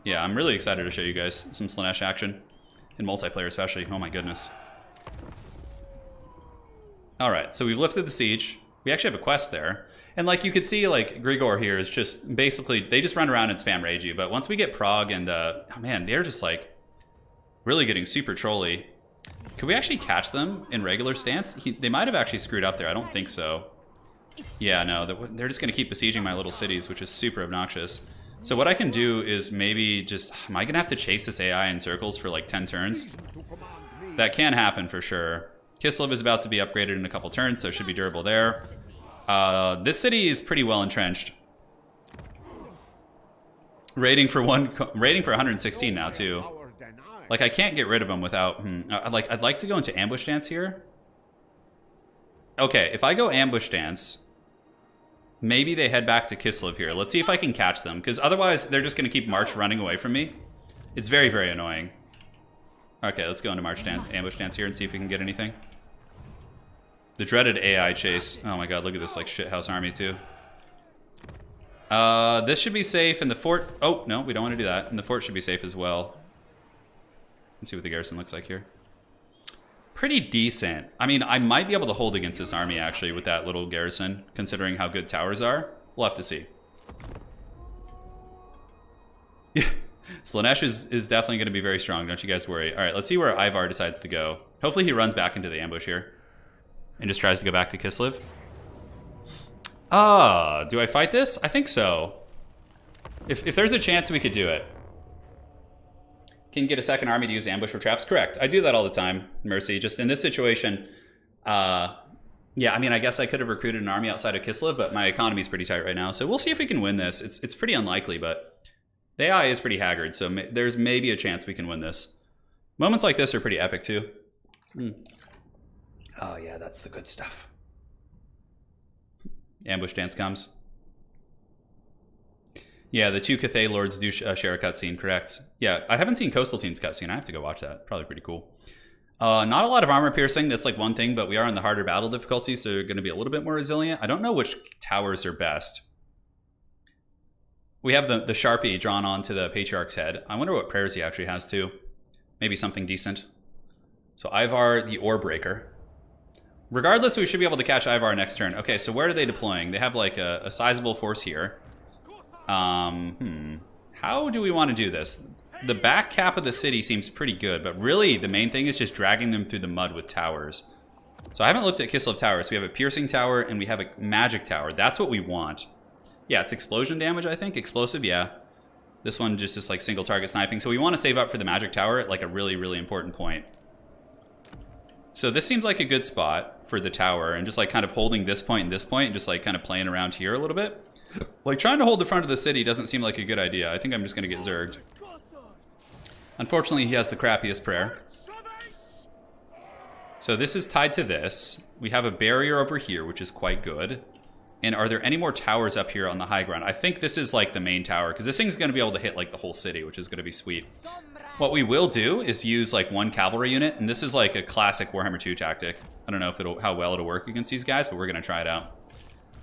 Yeah, I'm really excited to show you guys some Slaanesh action in multiplayer, especially. Oh my goodness. All right, so we've lifted the siege. We actually have a quest there. And like you could see, like Grigor here is just basically, they just run around and spam rage you. But once we get Prague and, oh man, they're just like really getting super trolly. Could we actually catch them in regular stance? They might have actually screwed up there. I don't think so. Yeah, no, they're just going to keep besieging my little cities, which is super obnoxious. So what I can do is maybe just, am I going to have to chase this AI in circles for like 10 turns? That can happen for sure. KISLEV is about to be upgraded in a couple turns, so it should be durable there. This city is pretty well entrenched. Rating for 116 now too. Like I can't get rid of them without. I'd like to go into ambush stance here. Okay, if I go ambush stance, maybe they head back to KISLEV here. Let's see if I can catch them, because otherwise they're just going to keep march running away from me. It's very, very annoying. Okay, let's go into ambush stance here and see if we can get anything. The dreaded AI chase. Oh my god, look at this like shithouse army too. This should be safe, and the fort... Oh, no, we don't want to do that. And the fort should be safe as well. Let's see what the garrison looks like here. Pretty decent. I mean, I might be able to hold against this army, actually, with that little garrison, considering how good towers are. We'll have to see. Yeah, Slaanesh is definitely going to be very strong. Don't you guys worry. All right, let's see where Ivar decides to go. Hopefully he runs back into the ambush here and just tries to go back to KISLEV. Do I fight this? I think so. If there's a chance we could do it. Can get a second army to use ambush for traps? Correct. I do that all the time, Mercy. Just in this situation, yeah, I mean, I guess I could have recruited an army outside of KISLEV, but my economy's pretty tight right now. So we'll see if we can win this. It's pretty unlikely, but the AI is pretty haggard, so there's maybe a chance we can win this. Moments like this are pretty epic, too. Oh, yeah, that's the good stuff. Ambush dance comes. Yeah, the two Cathay Lords do share a cutscene, correct. Yeah, I haven't seen Coastal Teens cutscene. I have to go watch that. Probably pretty cool. Not a lot of armor piercing. That's like one thing, but we are in the harder battle difficulty, so we're going to be a little bit more resilient. I don't know which towers are best. We have the Sharpie drawn onto the Patriarch's head. I wonder what prayers he actually has, too. Maybe something decent. So Ivar, the Ore Breaker. Regardless, we should be able to catch Ivar next turn. Okay, so where are they deploying? They have like a sizable force here. How do we want to do this? The back cap of the city seems pretty good, but really the main thing is just dragging them through the mud with towers. So I haven't looked at KISLEV towers. We have a piercing tower and we have a magic tower. That's what we want. Yeah, it's explosion damage, I think. Explosive, yeah. This one just like single target sniping. So we want to save up for the magic tower at like a really, really important point. So this seems like a good spot for the tower, and just like kind of holding this point and this point and just like kind of playing around here a little bit. Like trying to hold the front of the city doesn't seem like a good idea. I think I'm just going to get zerged. Unfortunately, he has the crappiest prayer. So this is tied to this. We have a barrier over here, which is quite good. And are there any more towers up here on the high ground? I think this is like the main tower, because this thing's going to be able to hit like the whole city, which is going to be sweet. What we will do is use like one cavalry unit, and this is like a classic Warhammer 2 tactic. I don't know if how well it'll work against these guys, but we're going to try it out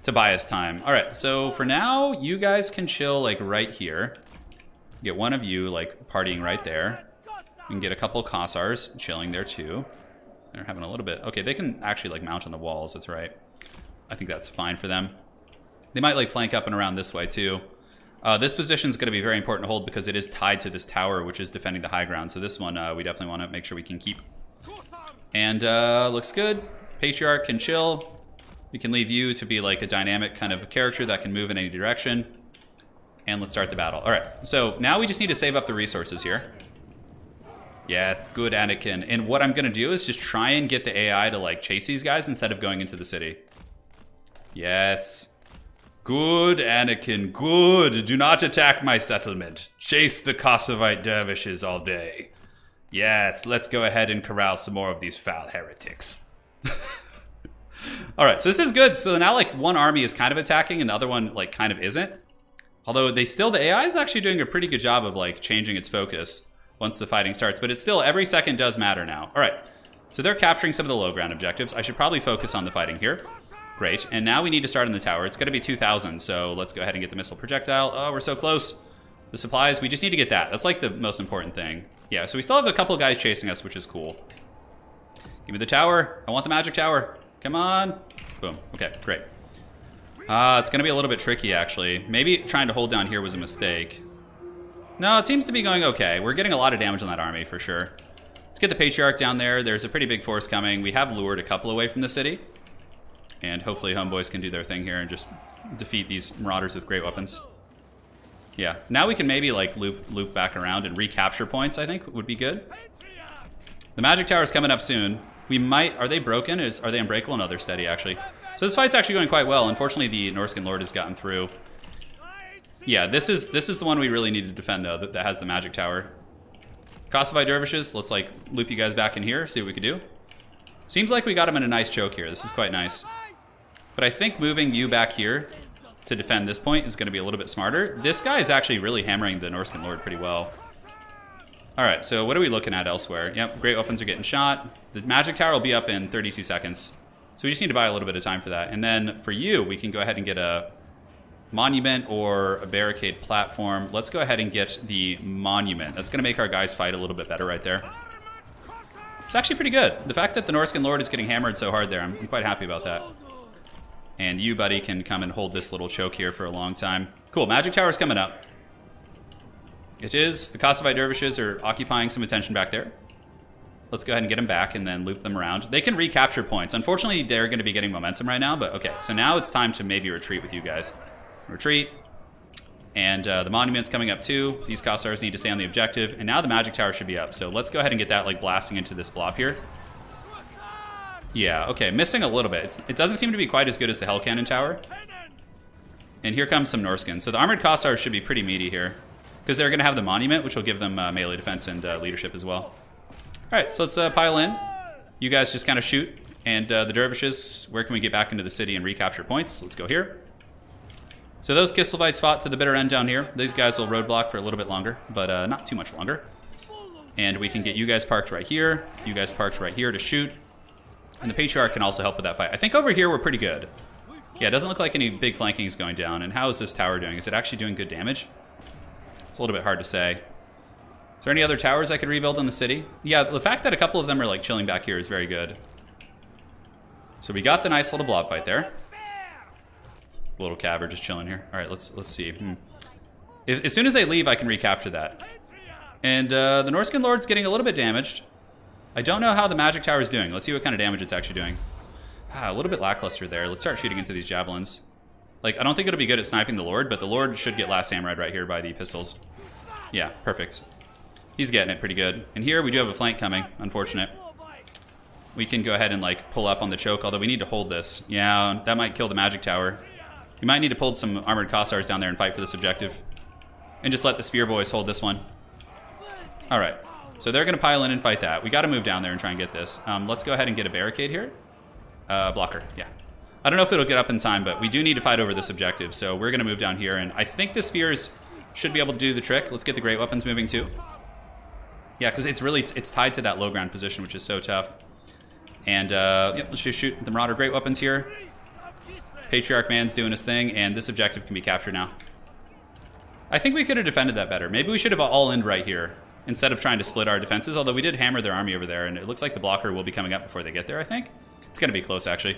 to buy us time. All right, so for now, you guys can chill like right here. Get one of you like partying right there. We can get a couple Kossars chilling there too. They're having a little bit. Okay, they can actually like mount on the walls. That's right. I think that's fine for them. They might like flank up and around this way too. This position is going to be very important to hold because it is tied to this tower, which is defending the high ground. So this one we definitely want to make sure we can keep. And looks good. Patriarch can chill. We can leave you to be like a dynamic kind of a character that can move in any direction. And let's start the battle. All right, so now we just need to save up the resources here. Yeah, it's good, Anakin. And what I'm going to do is just try and get the AI to like chase these guys instead of going into the city. Yes. Good, Anakin, good. Do not attack my settlement. Chase the Kossovite dervishes all day. Yes, let's go ahead and corral some more of these foul heretics. All right, so this is good. So now like one army is kind of attacking and the other one like kind of isn't. Although the AI is actually doing a pretty good job of like changing its focus once the fighting starts, but it's still, every second does matter now. All right, so they're capturing some of the low ground objectives. I should probably focus on the fighting here. Great, and now we need to start in the tower. It's gonna be 2,000, so let's go ahead and get the missile projectile. Oh, we're so close. The supplies, we just need to get that. That's like the most important thing. Yeah, so we still have a couple guys chasing us, which is cool. Give me the tower. I want the magic tower. Come on. Boom, okay, great. It's gonna be a little bit tricky, actually. Maybe trying to hold down here was a mistake. No, it seems to be going okay. We're getting a lot of damage on that army, for sure. Let's get the Patriarch down there. There's a pretty big force coming. We have lured a couple away from the city. And hopefully homeboys can do their thing here and just defeat these marauders with great weapons. Yeah, now we can maybe like loop back around and recapture points, I think would be good. The magic tower is coming up soon. We might, are they broken? Are they unbreakable? No, they're steady actually. So this fight's actually going quite well. Unfortunately, the Norscan Lord has gotten through. Yeah, this is the one we really need to defend though, that has the magic tower. Kossovite dervishes, let's like loop you guys back in here, see what we can do. Seems like we got him in a nice choke here. This is quite nice. But I think moving you back here to defend this point is going to be a little bit smarter. This guy is actually really hammering the Norscan Lord pretty well. All right, so what are we looking at elsewhere? Yep, great weapons are getting shot. The magic tower will be up in 32 seconds. So we just need to buy a little bit of time for that. And then for you, we can go ahead and get a monument or a barricade platform. Let's go ahead and get the monument. That's going to make our guys fight a little bit better right there. It's actually pretty good. The fact that the Norscan Lord is getting hammered so hard there, I'm quite happy about that. And you, buddy, can come and hold this little choke here for a long time. Cool, magic tower's coming up. It is. The Kossovite dervishes are occupying some attention back there. Let's go ahead and get them back and then loop them around. They can recapture points. Unfortunately, they're going to be getting momentum right now, but okay. So now it's time to maybe retreat with you guys. Retreat. And the monument's coming up too. These Kossars need to stay on the objective. And now the magic tower should be up. So let's go ahead and get that like blasting into this blob here. Yeah, okay, missing a little bit. It doesn't seem to be quite as good as the Hell Cannon Tower. And here comes some Norskin. So the Armored Kossars should be pretty meaty here. Because they're going to have the monument, which will give them melee defense and leadership as well. Alright, so let's pile in. You guys just kind of shoot. And the dervishes, where can we get back into the city and recapture points? Let's go here. So those KISLEVites fought to the bitter end down here. These guys will roadblock for a little bit longer, but not too much longer. And we can get you guys parked right here. You guys parked right here to shoot. And the Patriarch can also help with that fight. I think over here we're pretty good. Yeah, it doesn't look like any big flanking is going down. And how is this tower doing? Is it actually doing good damage? It's a little bit hard to say. Is there any other towers I could rebuild in the city? Yeah, the fact that a couple of them are like chilling back here is very good. So we got the nice little blob fight there. Little caver just chilling here. All right, let's see. As soon as they leave, I can recapture that. And the Norskin Lord's getting a little bit damaged. I don't know how the magic tower is doing. Let's see what kind of damage it's actually doing. A little bit lackluster there. Let's start shooting into these javelins. Like, I don't think it'll be good at sniping the Lord, but the Lord should get Last Samurai right here by the pistols. Yeah, perfect. He's getting it pretty good. And here we do have a flank coming. Unfortunate. We can go ahead and like pull up on the choke, although we need to hold this. Yeah, that might kill the magic tower. We might need to pull some armored Kossars down there and fight for this objective. And just let the spear boys hold this one. Alright. So they're going to pile in and fight that. We got to move down there and try and get this. Let's go ahead and get a barricade here. Blocker, yeah. I don't know if it'll get up in time, but we do need to fight over this objective. So we're going to move down here. And I think the spears should be able to do the trick. Let's get the great weapons moving too. Yeah, because it's tied to that low ground position, which is so tough. And yeah, let's just shoot the Marauder great weapons here. Patriarch Man's doing his thing, and this objective can be captured now. I think we could have defended that better. Maybe we should have all-in right here instead of trying to split our defenses, although we did hammer their army over there, and it looks like the blocker will be coming up before they get there, I think. It's going to be close, actually.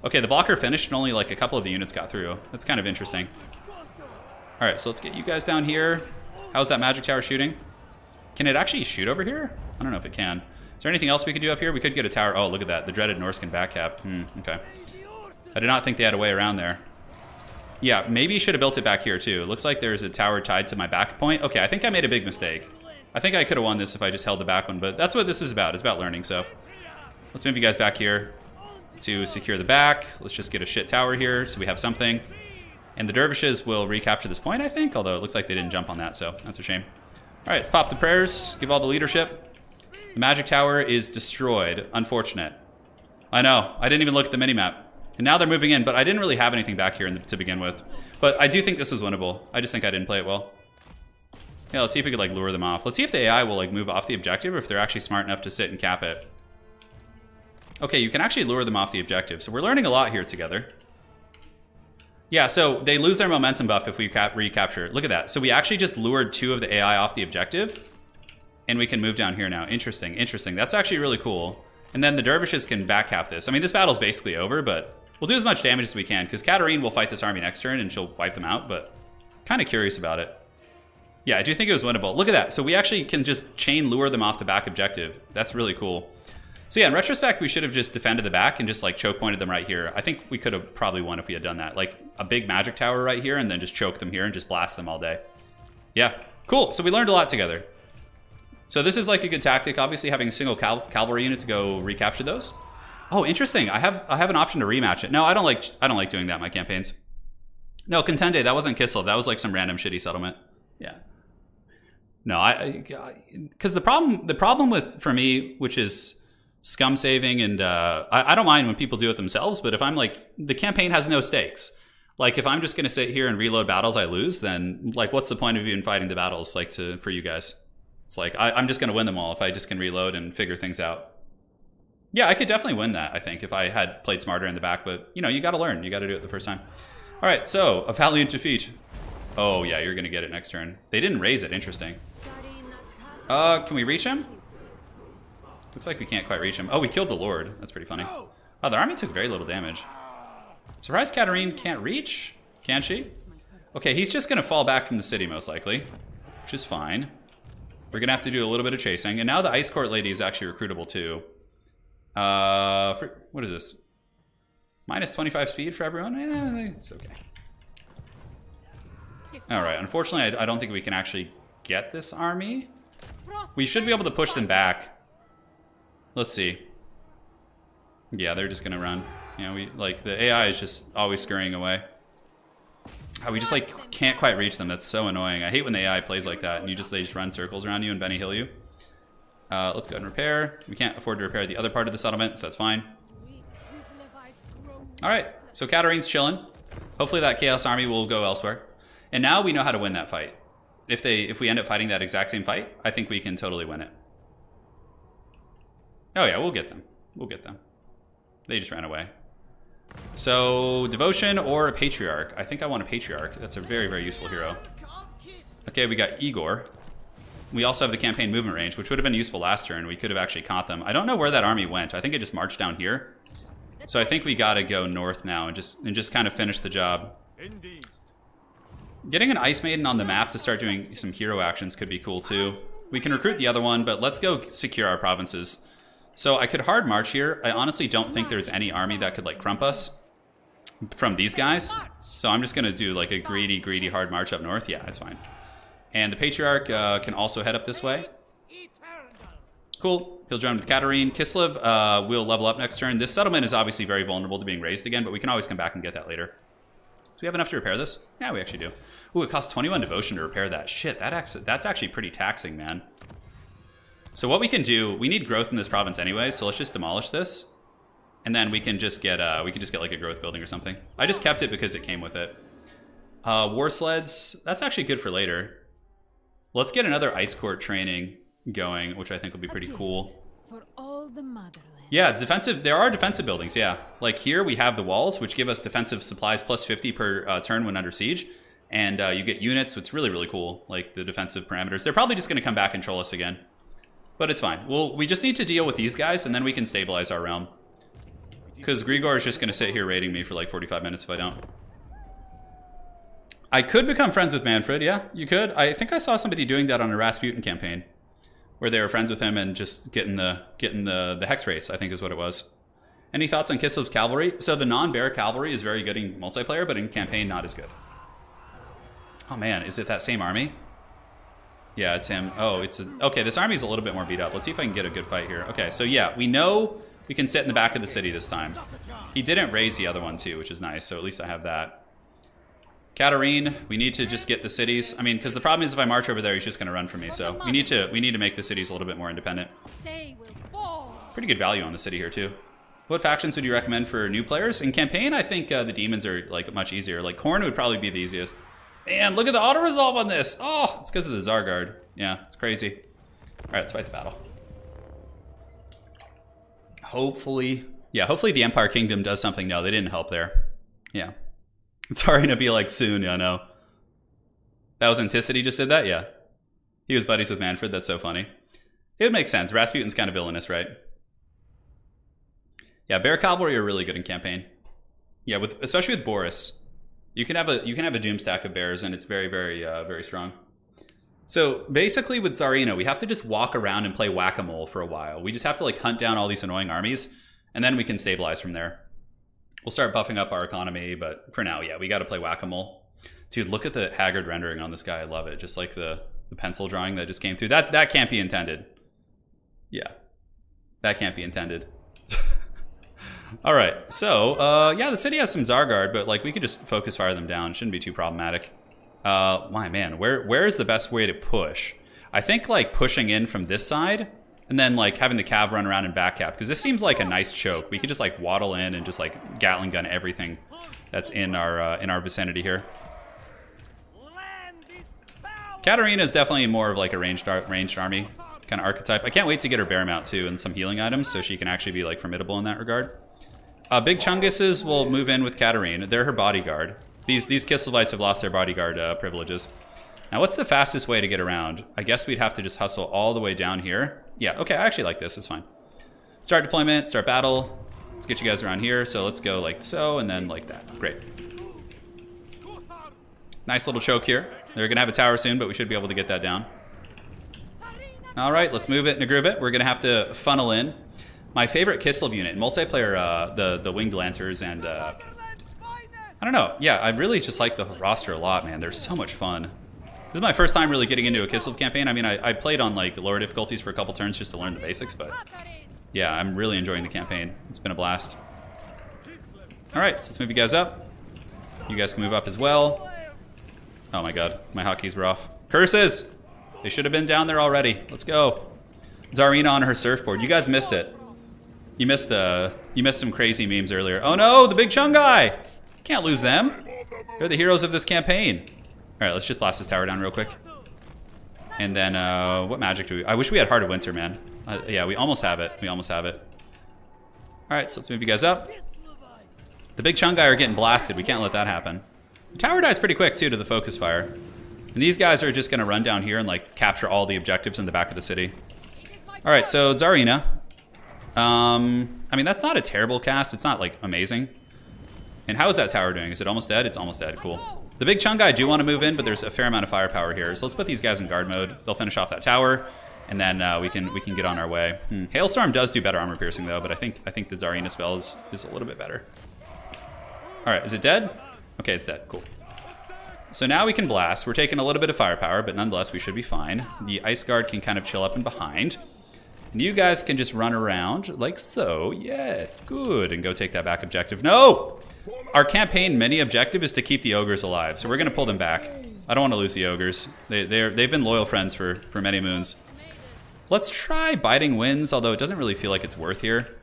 Okay, the blocker finished, and only like a couple of the units got through. That's kind of interesting. All right, so let's get you guys down here. How's that magic tower shooting? Can it actually shoot over here? I don't know if it can. Is there anything else we could do up here? We could get a tower. Oh, look at that. The dreaded Norskin back cap. Okay. I did not think they had a way around there. Yeah, maybe you should have built it back here too. It looks like there's a tower tied to my back point. Okay, I think I made a big mistake. I think I could have won this if I just held the back one, but that's what this is about. It's about learning, so. Let's move you guys back here to secure the back. Let's just get a shit tower here so we have something. And the dervishes will recapture this point, I think, although it looks like they didn't jump on that, so that's a shame. All right, let's pop the prayers, give all the leadership. The magic tower is destroyed. Unfortunate. I know, I didn't even look at the minimap. And now they're moving in, but I didn't really have anything back here to begin with. But I do think this was winnable. I just think I didn't play it well. Yeah, let's see if we could like lure them off. Let's see if the AI will like move off the objective or if they're actually smart enough to sit and cap it. Okay, you can actually lure them off the objective. So we're learning a lot here together. Yeah, so they lose their momentum buff if we recapture. Look at that. So we actually just lured 2 of the AI off the objective. And we can move down here now. Interesting, interesting. That's actually really cool. And then the dervishes can back cap this. I mean, this battle's basically over, but we'll do as much damage as we can. Because Katarin will fight this army next turn and she'll wipe them out. But kind of curious about it. Yeah, I do think it was winnable. Look at that. So we actually can just chain lure them off the back objective. That's really cool. So yeah, in retrospect, we should have just defended the back and just like choke pointed them right here. I think we could have probably won if we had done that. Like a big magic tower right here and then just choke them here and just blast them all day. Yeah, cool. So we learned a lot together. So this is like a good tactic, obviously having a single cavalry unit to go recapture those. Oh, interesting. I have an option to rematch it. No, I don't like doing that in my campaigns. No, Contende, that wasn't KISLEV. That was like some random shitty settlement. Yeah. No, because the problem with, for me, which is scum saving, and I don't mind when people do it themselves, but if I'm like, the campaign has no stakes. Like if I'm just going to sit here and reload battles I lose, then like what's the point of even fighting the battles like for you guys? It's like, I'm just going to win them all if I just can reload and figure things out. Yeah, I could definitely win that, I think, if I had played smarter in the back, but you know, you got to learn. You got to do it the first time. All right, so a valiant defeat. Oh yeah, you're going to get it next turn. They didn't raise it, interesting. Can we reach him? Looks like we can't quite reach him. Oh, we killed the Lord. That's pretty funny. Oh, the army took very little damage. Surprised Katarin can't reach? Can she? Okay, he's just going to fall back from the city, most likely. Which is fine. We're going to have to do a little bit of chasing. And now the Ice Court Lady is actually recruitable, too. What is this? Minus 25 speed for everyone? It's okay. Alright, unfortunately, I don't think we can actually get this army. We should be able to push them back. Let's see. Yeah, they're just gonna run. You know, the AI is just always scurrying away. We just like can't quite reach them. That's so annoying. I hate when the AI plays like that and they just run circles around you and Benny Hill you. Let's go ahead and repair. We can't afford to repair the other part of the settlement, so that's fine. Alright, so Katarin's chilling. Hopefully that Chaos Army will go elsewhere. And now we know how to win that fight. If we end up fighting that exact same fight, I think we can totally win it. Oh yeah, we'll get them. We'll get them. They just ran away. So, Devotion or a Patriarch? I think I want a Patriarch. That's a very, very useful hero. Okay, we got Igor. We also have the campaign movement range, which would have been useful last turn. We could have actually caught them. I don't know where that army went. I think it just marched down here. So I think we gotta go north now and just kind of finish the job. Indeed. Getting an Ice Maiden on the map to start doing some hero actions could be cool too. We can recruit the other one, but let's go secure our provinces. So I could hard march here. I honestly don't think there's any army that could like crump us from these guys. So I'm just gonna do like a greedy hard march up north. Yeah, that's fine. And the Patriarch can also head up this way. Cool. He'll join with Katarin. KISLEV will level up next turn. This settlement is obviously very vulnerable to being raised again, but we can always come back and get that later. Do we have enough to repair this? Yeah, we actually do. Ooh, it costs 21 devotion to repair that. Shit, that's actually pretty taxing, man. So what we can do, we need growth in this province anyway, so let's just demolish this. And then we can just get like a growth building or something. I just kept it because it came with it. War sleds, that's actually good for later. Let's get another ice court training going, which I think will be pretty cool. For all the motherland. Yeah, defensive. There are defensive buildings, yeah. Like here we have the walls, which give us defensive supplies plus 50 per turn when under siege. And you get units, so it's really, really cool, like the defensive parameters. They're probably just going to come back and troll us again. But it's fine. We just need to deal with these guys, and then we can stabilize our realm. Because Grigor is just going to sit here raiding me for like 45 minutes if I don't. I could become friends with Manfred, yeah, you could. I think I saw somebody doing that on a Rasputin campaign, where they were friends with him and just getting the hex rates, I think is what it was. Any thoughts on KISLEV's cavalry? So the non-bear cavalry is very good in multiplayer, but in campaign, not as good. Oh man, is it that same army? Yeah, it's him. Oh, okay, this army's a little bit more beat up. Let's see if I can get a good fight here. Okay, so yeah, we know we can sit in the back of the city this time. He didn't raise the other one too, which is nice, so at least I have that. Katarin, we need to just get the cities. I mean, because the problem is if I march over there, he's just going to run from me. So we need to make the cities a little bit more independent. Pretty good value on the city here too. What factions would you recommend for new players? In campaign, I think the demons are like much easier. Like Khorne would probably be the easiest. Man, look at the auto-resolve on this. Oh, it's because of the Zargard. Yeah, it's crazy. All right, let's fight the battle. Hopefully the Empire Kingdom does something. No, they didn't help there. Yeah. Tzarina be like, soon, yeah, no. That was Anticity just did that? Yeah. He was buddies with Manfred, that's so funny. It would make sense. Rasputin's kind of villainous, right? Yeah, Bear Cavalry are really good in campaign. Yeah, especially with Boris. You can have a doom stack of bears, and it's very, very, very strong. So basically, with Tzarina, we have to just walk around and play whack-a-mole for a while. We just have to like hunt down all these annoying armies, and then we can stabilize from there. We'll start buffing up our economy, but for now, yeah, we got to play whack-a-mole. Dude, look at the haggard rendering on this guy. I love it. Just like the pencil drawing that just came through. That can't be intended. Yeah, that can't be intended. All right, so yeah, the city has some Zargard, but like we could just focus fire them down. It shouldn't be too problematic. My man, where is the best way to push? I think like pushing in from this side, and then like having the cav run around and back cap, because this seems like a nice choke. We could just like waddle in and just like Gatling gun everything that's in our vicinity here. Katarina is definitely more of like a ranged army kind of archetype. I can't wait to get her bear mount too and some healing items, so she can actually be like formidable in that regard. Big Chunguses will move in with Katarin. They're her bodyguard. These KISLEVites have lost their bodyguard privileges. Now, what's the fastest way to get around? I guess we'd have to just hustle all the way down here. Yeah, okay, I actually like this. It's fine. Start deployment, start battle. Let's get you guys around here. So let's go like so, and then like that. Great. Nice little choke here. They're going to have a tower soon, but we should be able to get that down. All right, let's move it and groove it. We're going to have to funnel in. My favorite KISLEV unit in multiplayer, the Winged Lancers and I I don't know. Yeah, I really just like the roster a lot, man. They're so much fun. This is my first time really getting into a KISLEV campaign. I mean, I played on like lower difficulties for a couple turns just to learn the basics, but yeah, I'm really enjoying the campaign. It's been a blast. All right, so let's move you guys up. You guys can move up as well. Oh my god, my hotkeys were off. Curses! They should have been down there already. Let's go. Tzarina on her surfboard. You guys missed it. You missed some crazy memes earlier. Oh no, the big Chung guy! Can't lose them. They're the heroes of this campaign. All right, let's just blast this tower down real quick. And then, what magic do we... I wish we had Heart of Winter, man. Yeah, we almost have it. We almost have it. All right, so let's move you guys up. The big Chung guy are getting blasted. We can't let that happen. The tower dies pretty quick, too, to the focus fire. And these guys are just going to run down here and, like, capture all the objectives in the back of the city. All right, so Tzarina. I mean, that's not a terrible cast. It's not, like, amazing. And how is that tower doing? Is it almost dead? It's almost dead. Cool. The big Chung guy do want to move in, but there's a fair amount of firepower here. So let's put these guys in guard mode. They'll finish off that tower, and then we can get on our way. Hailstorm does do better armor piercing though, but I think the Tzarina spell is a little bit better. All right, is it dead? Okay, it's dead. Cool. So now we can blast. We're taking a little bit of firepower, but nonetheless we should be fine. The ice guard can kind of chill up and behind. And you guys can just run around like so. Yes, good. And go take that back objective. No! Our campaign mini objective is to keep the ogres alive, so we're going to pull them back. I don't want to lose the ogres. They've been loyal friends for many moons. Let's try biting winds, although it doesn't really feel like it's worth here.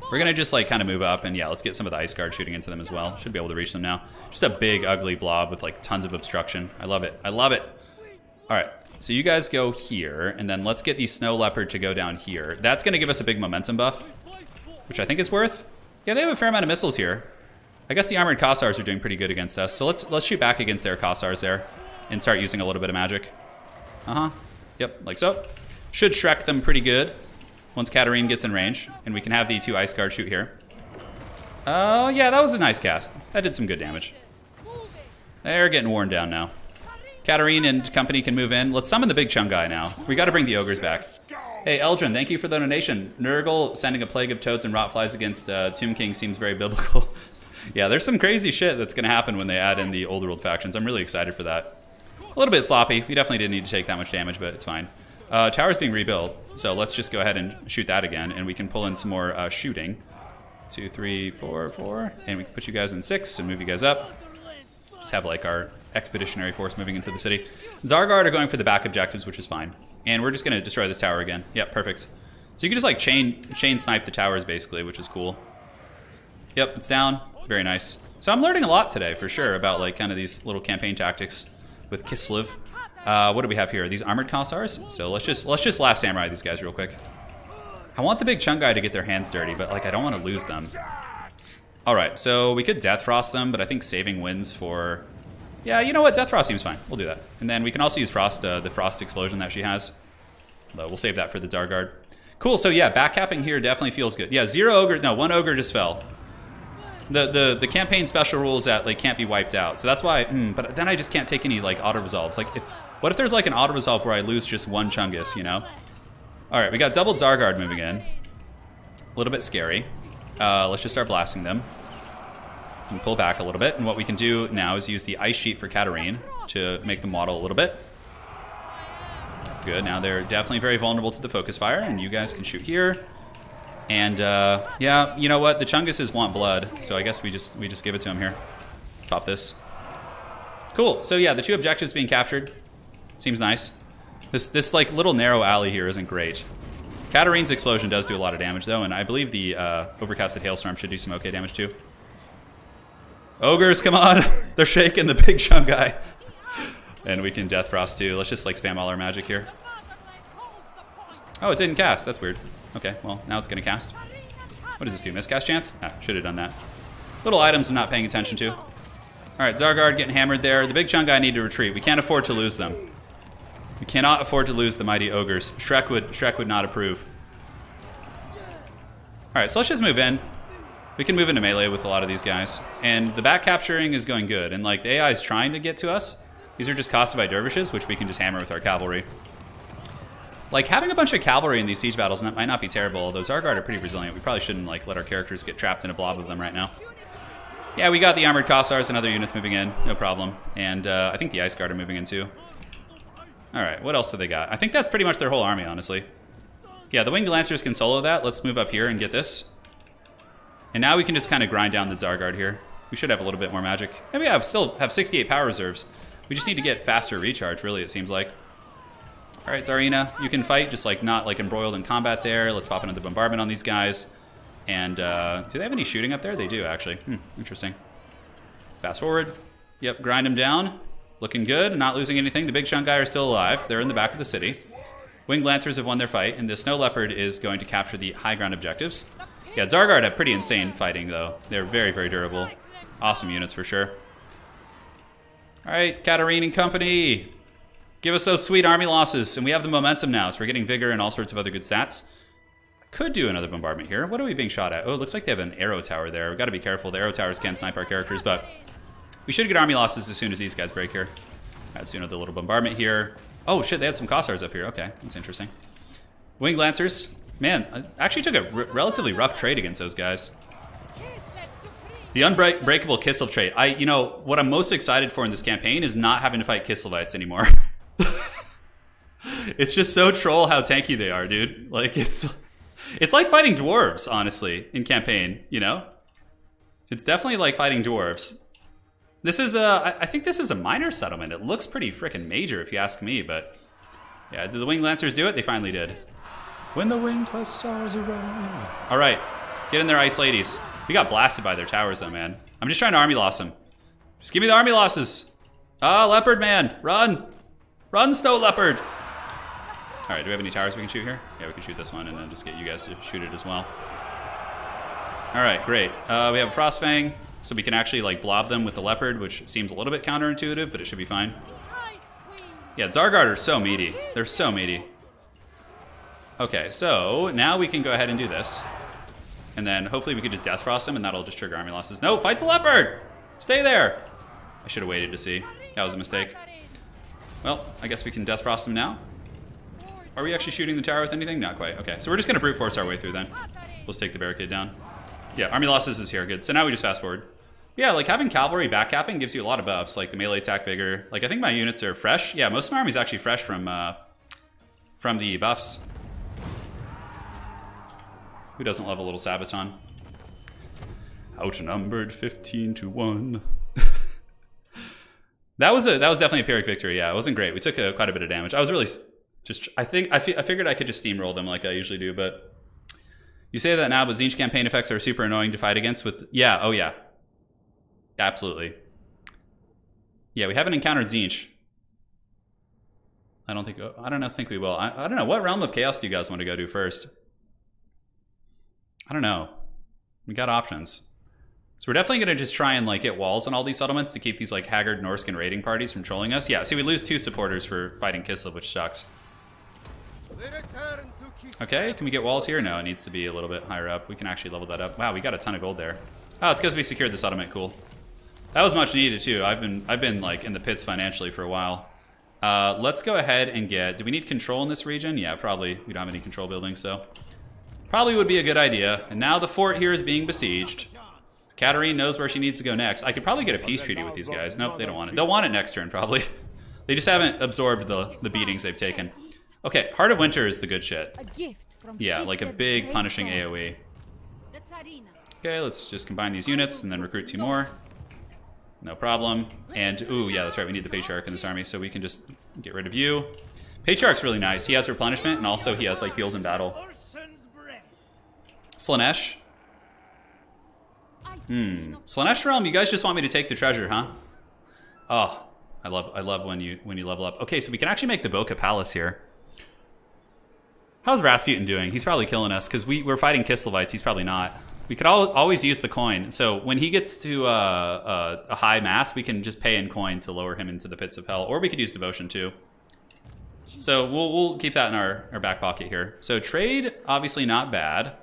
We're going to just like kind of move up, and yeah, let's get some of the ice guard shooting into them as well. Should be able to reach them now. Just a big, ugly blob with like tons of obstruction. I love it. I love it. All right, so you guys go here, and then let's get the snow leopard to go down here. That's going to give us a big momentum buff, which I think is worth. Yeah, they have a fair amount of missiles here. I guess the armored Kossars are doing pretty good against us, so let's shoot back against their Kossars there and start using a little bit of magic. Yep, like so. Should Shrek them pretty good once Katarin gets in range, and we can have the 2 ice guards shoot here. Oh, yeah, that was a nice cast. That did some good damage. They're getting worn down now. Katarin and company can move in. Let's summon the big Chung guy now. We got to bring the ogres back. Hey, Eldrin, thank you for the donation. Nurgle sending a plague of toads and rotflies against Tomb King seems very biblical. Yeah, there's some crazy shit that's going to happen when they add in the Old World factions. I'm really excited for that. A little bit sloppy. We definitely didn't need to take that much damage, but it's fine. Tower's being rebuilt, so let's just go ahead and shoot that again, and we can pull in some more shooting. 2, 3, 4, 4, and we can put you guys in 6 and move you guys up. Just have like our expeditionary force moving into the city. Zargard are going for the back objectives, which is fine. And we're just going to destroy this tower again. Yep, perfect. So you can just like chain snipe the towers basically, which is cool. Yep, it's down. Very nice. So I'm learning a lot today for sure about like kind of these little campaign tactics with KISLEV. What do we have here? These armored Kossars. So let's just last samurai these guys real quick. I want the big Chung guy to get their hands dirty, but like I don't want to lose them. All right, so we could Death Frost them, but I think saving wins for... Yeah, you know what? Death Frost seems fine. We'll do that. And then we can also use Frost, the Frost explosion that she has. But we'll save that for the Zargard. Cool, so yeah, backcapping here definitely feels good. Yeah, 0 ogre, no, 1 ogre just fell. The campaign special rules that like can't be wiped out. So that's why, but then I just can't take any like auto-resolves. Like what if there's like an auto-resolve where I lose just 1 Chungus, you know? All right, we got double Zargard moving in. A little bit scary. Let's just start blasting them. And pull back a little bit, and what we can do now is use the ice sheet for Katarin to make them waddle a little bit. Good, now they're definitely very vulnerable to the focus fire, and you guys can shoot here. And yeah, you know what? The Chunguses want blood, so I guess we just give it to them here. Pop this. Cool. So yeah, the 2 objectives being captured. Seems nice. This like little narrow alley here isn't great. Katarin's explosion does do a lot of damage though, and I believe the overcasted hailstorm should do some okay damage too. Ogres, come on! They're shaking the big Chung guy. And we can Death Frost too. Let's just like spam all our magic here. Oh, it didn't cast. That's weird. Okay, well, now it's gonna cast. What does this do? Miscast chance? Ah, should have done that. Little items I'm not paying attention to. Alright, Zargard getting hammered there. The big Chung guy need to retreat. We can't afford to lose them. We cannot afford to lose the mighty ogres. Shrek would not approve. Alright, so let's just move in. We can move into melee with a lot of these guys. And the back capturing is going good. And like the AI is trying to get to us. These are just Kosovo dervishes, which we can just hammer with our cavalry. Like having a bunch of cavalry in these siege battles might not be terrible, although Zargard are pretty resilient. We probably shouldn't like let our characters get trapped in a blob of them right now. Yeah, we got the Armored Kossars and other units moving in. No problem. And I think the Ice Guard are moving in too. Alright, what else do they got? I think that's pretty much their whole army, honestly. Yeah, the Winged Lancers can solo that. Let's move up here and get this. And now we can just kind of grind down the Tsar Guard here. We should have a little bit more magic. And we still have 68 power reserves. We just need to get faster recharge, really, it seems like. Alright, Tzarina, you can fight, just like not like embroiled in combat there. Let's pop into the bombardment on these guys. And do they have any shooting up there? They do, actually. Interesting. Fast forward. Yep, grind them down. Looking good, not losing anything. The big chunk guy are still alive. They're in the back of the city. Winged Lancers have won their fight, and the Snow Leopard is going to capture the high ground objectives. Yeah, Tsar Guard have pretty insane fighting, though. They're very, very durable. Awesome units, for sure. Alright, Katarin and company. Give us those sweet army losses, and we have the momentum now, so we're getting vigor and all sorts of other good stats. Could do another bombardment here. What are we being shot at? Oh, it looks like they have an arrow tower there. We've got to be careful. The arrow towers can snipe our characters, but we should get army losses as soon as these guys break here. Let's do another little bombardment here. Oh, shit, they had some Kossars up here. Okay, that's interesting. Winged Lancers. Man, I actually took a relatively rough trade against those guys. The unbreakable KISLEV trait. You know, what I'm most excited for in this campaign is not having to fight KISLEVites anymore. It's just so troll how tanky they are, dude. Like, it's like fighting dwarves, honestly, in campaign, you know? It's definitely like fighting dwarves. This is I think this is a minor settlement. It looks pretty freaking major if you ask me, but yeah, did the Winged Lancers do it? They finally did. When the Winged Hussars arrive. All right, get in there, Ice Ladies. We got blasted by their towers though, man. I'm just trying to army loss them. Just give me the army losses. Ah, Leopard Man, run. Run, Snow Leopard. All right, do we have any towers we can shoot here? Yeah, we can shoot this one and then just get you guys to shoot it as well. All right, great. We have a Frostfang. So we can actually like blob them with the Leopard, which seems a little bit counterintuitive, but it should be fine. Yeah, Tsar Guard are so meaty. They're so meaty. Okay, so now we can go ahead and do this. And then hopefully we could just Death Frost them and that'll just trigger army losses. No, fight the Leopard! Stay there! I should have waited to see. That was a mistake. Well, I guess we can Death Frost them now. Are we actually shooting the tower with anything? Not quite. Okay, so we're just going to brute force our way through then. Let's take the barricade down. Yeah, army losses is here. Good. So now we just fast forward. Yeah, like having cavalry backcapping gives you a lot of buffs, like the melee attack vigor. Like I think my units are fresh. Yeah, most of my army's actually fresh from the buffs. Who doesn't love a little Sabaton? Outnumbered 15-1. That was definitely a Pyrrhic victory. Yeah, it wasn't great. We took quite a bit of damage. I was really just I figured I could just steamroll them like I usually do, but. You say that now, but Tzeentch campaign effects are super annoying to fight against with... Yeah, oh yeah. Absolutely. Yeah, we haven't encountered Tzeentch. I don't think we will. I don't know. What realm of chaos do you guys want to go to first? I don't know. We got options. So we're definitely going to just try and like get walls on all these settlements to keep these like haggard Norscan raiding parties from trolling us. Yeah, see, we lose 2 supporters for fighting KISLEV, which sucks. Okay, can we get walls here? No, it needs to be a little bit higher up. We can actually level that up. Wow, we got a ton of gold there. Oh, it's because we secured the settlement. Cool. That was much needed too. I've been like in the pits financially for a while. Let's go ahead and get... Do we need control in this region? Yeah, probably. We don't have any control buildings, so... Probably would be a good idea. And now the fort here is being besieged. Katarin knows where she needs to go next. I could probably get a peace treaty with these guys. Nope, they don't want it. They'll want it next turn, probably. They just haven't absorbed the beatings they've taken. Okay, Heart of Winter is the good shit. Yeah, like a big punishing AoE. Okay, let's just combine these units and then recruit 2 more. No problem. And, ooh, yeah, that's right, we need the Patriarch in this army, so we can just get rid of you. Patriarch's really nice. He has replenishment, and also he has, like, heals in battle. Slaanesh. Slaanesh realm, you guys just want me to take the treasure, huh? Oh, I love when you level up. Okay, so we can actually make the Boca Palace here. How's Rasputin doing? He's probably killing us because we're fighting KISLEVites. He's probably not. We could always use the coin. So when he gets to a high mass, we can just pay in coin to lower him into the pits of hell. Or we could use devotion too. So we'll keep that in our back pocket here. So trade, obviously not bad.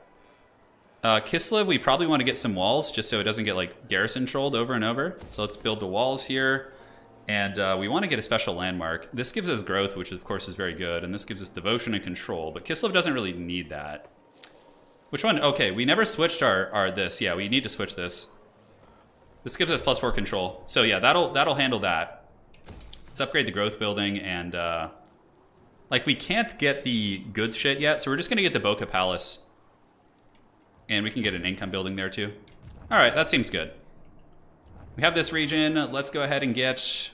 KISLEV, we probably want to get some walls just so it doesn't get like garrison trolled over and over. So let's build the walls here. And we want to get a special landmark. This gives us growth, which of course is very good. And this gives us devotion and control. But KISLEV doesn't really need that. Which one? Okay, we never switched our this. Yeah, we need to switch this. This gives us +4 control. So yeah, that'll handle that. Let's upgrade the growth building and like we can't get the goods shit yet, so we're just gonna get the Boca Palace. And we can get an income building there too. Alright, that seems good. We have this region. Let's go ahead and get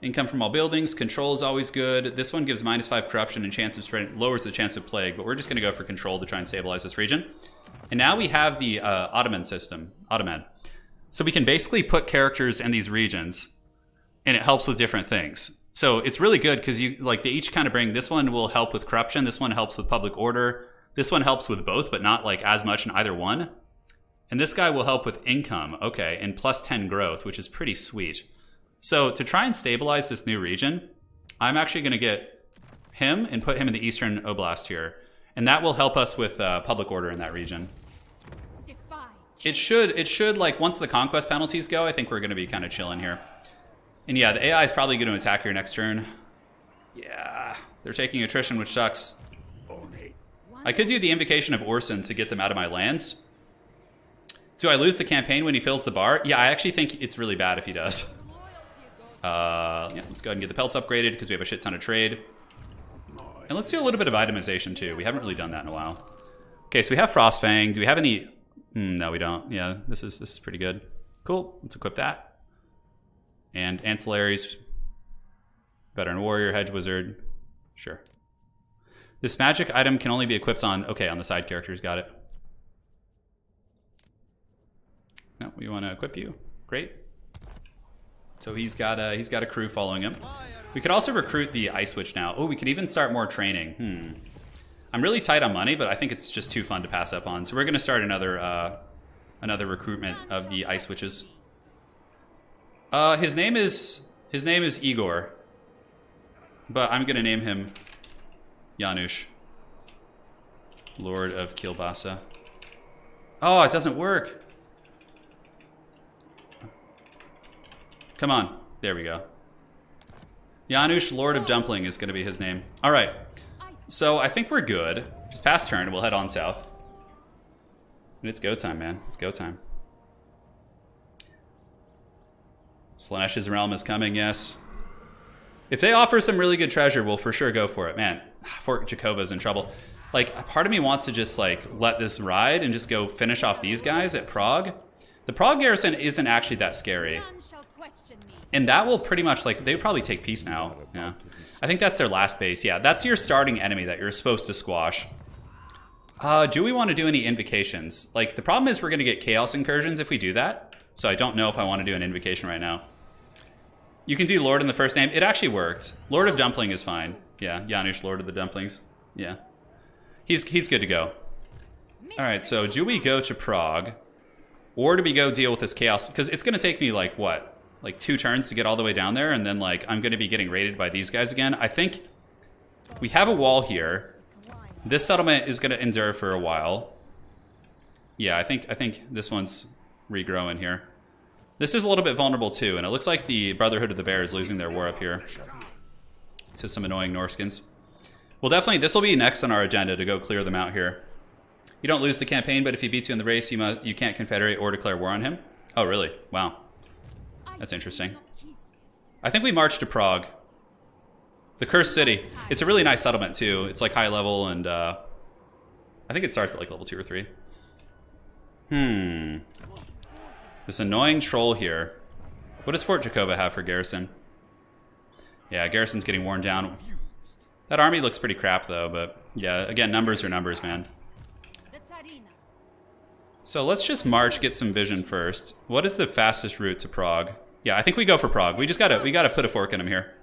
income from all buildings. Control is always good. This one gives -5 corruption and chance of spread, lowers the chance of plague, but we're just gonna go for control to try and stabilize this region. And now we have the Ottoman system, Ottoman. So we can basically put characters in these regions and it helps with different things. So it's really good because you like they each kind of bring, this one will help with corruption, this one helps with public order, this one helps with both, but not like as much in either one. And this guy will help with income, okay, and +10 growth, which is pretty sweet. So to try and stabilize this new region, I'm actually gonna get him and put him in the Eastern Oblast here. And that will help us with public order in that region. It should like once the conquest penalties go, I think we're gonna be kind of chilling here. And yeah, the AI is probably gonna attack here next turn. Yeah, they're taking attrition, which sucks. I could do the invocation of Orson to get them out of my lands. Do I lose the campaign when he fills the bar? Yeah, I actually think it's really bad if he does. Yeah, let's go ahead and get the pelts upgraded because we have a shit ton of trade. And let's do a little bit of itemization too. We haven't really done that in a while. Okay, so we have Frostfang. Do we have any? No, we don't. Yeah, this is pretty good. Cool. Let's equip that. And ancillaries. Veteran Warrior, Hedge Wizard. Sure. This magic item can only be equipped on, okay, on the side characters. Got it. No, we want to equip you. Great. So he's got a crew following him. We could also recruit the Ice Witch now. Oh, we could even start more training. I'm really tight on money, but I think it's just too fun to pass up on. So we're going to start another recruitment of the Ice Witches. His name is Igor, but I'm going to name him Janusz, Lord of Kielbasa. Oh, it doesn't work. Come on. There we go. Janusz, Lord of Dumpling is going to be his name. All right. So I think we're good. Just past turn, we'll head on south. And it's go time, man. It's go time. Slanesh's Realm is coming, yes. If they offer some really good treasure, we'll for sure go for it. Man, Fort Jacova's in trouble. Like, part of me wants to just, like, let this ride and just go finish off these guys at Prague. The Prague garrison isn't actually that scary. And that will pretty much, like, they probably take peace now. Yeah. I think that's their last base. Yeah, that's your starting enemy that you're supposed to squash. Do we want to do any invocations? Like, the problem is we're going to get chaos incursions if we do that. So I don't know if I want to do an invocation right now. You can do Lord in the first name. It actually worked. Lord of Dumpling is fine. Yeah, Janusz, Lord of the Dumplings. Yeah. He's good to go. All right, so do we go to Prague? Or do we go deal with this chaos? Because it's going to take me, like, what? Like 2 turns to get all the way down there, and then, like, I'm going to be getting raided by these guys again. I think we have a wall here. This settlement is going to endure for a while. Yeah, I think this one's regrowing here. This is a little bit vulnerable too, and it looks like the Brotherhood of the Bear is losing their war up here to some annoying Norskins. Well, definitely, this will be next on our agenda to go clear them out here. You don't lose the campaign, but if he beats you in the race, you can't confederate or declare war on him. Oh, really? Wow. That's interesting. I think we march to Prague. The Cursed City. It's a really nice settlement too. It's like high level, and I think it starts at like level 2 or 3. This annoying troll here. What does Fort Jacova have for garrison? Yeah, garrison's getting worn down. That army looks pretty crap though, but yeah, again, numbers are numbers, man. So let's just march, get some vision first. What is the fastest route to Prague? Yeah, I think we go for Prague. We gotta put a fork in him here.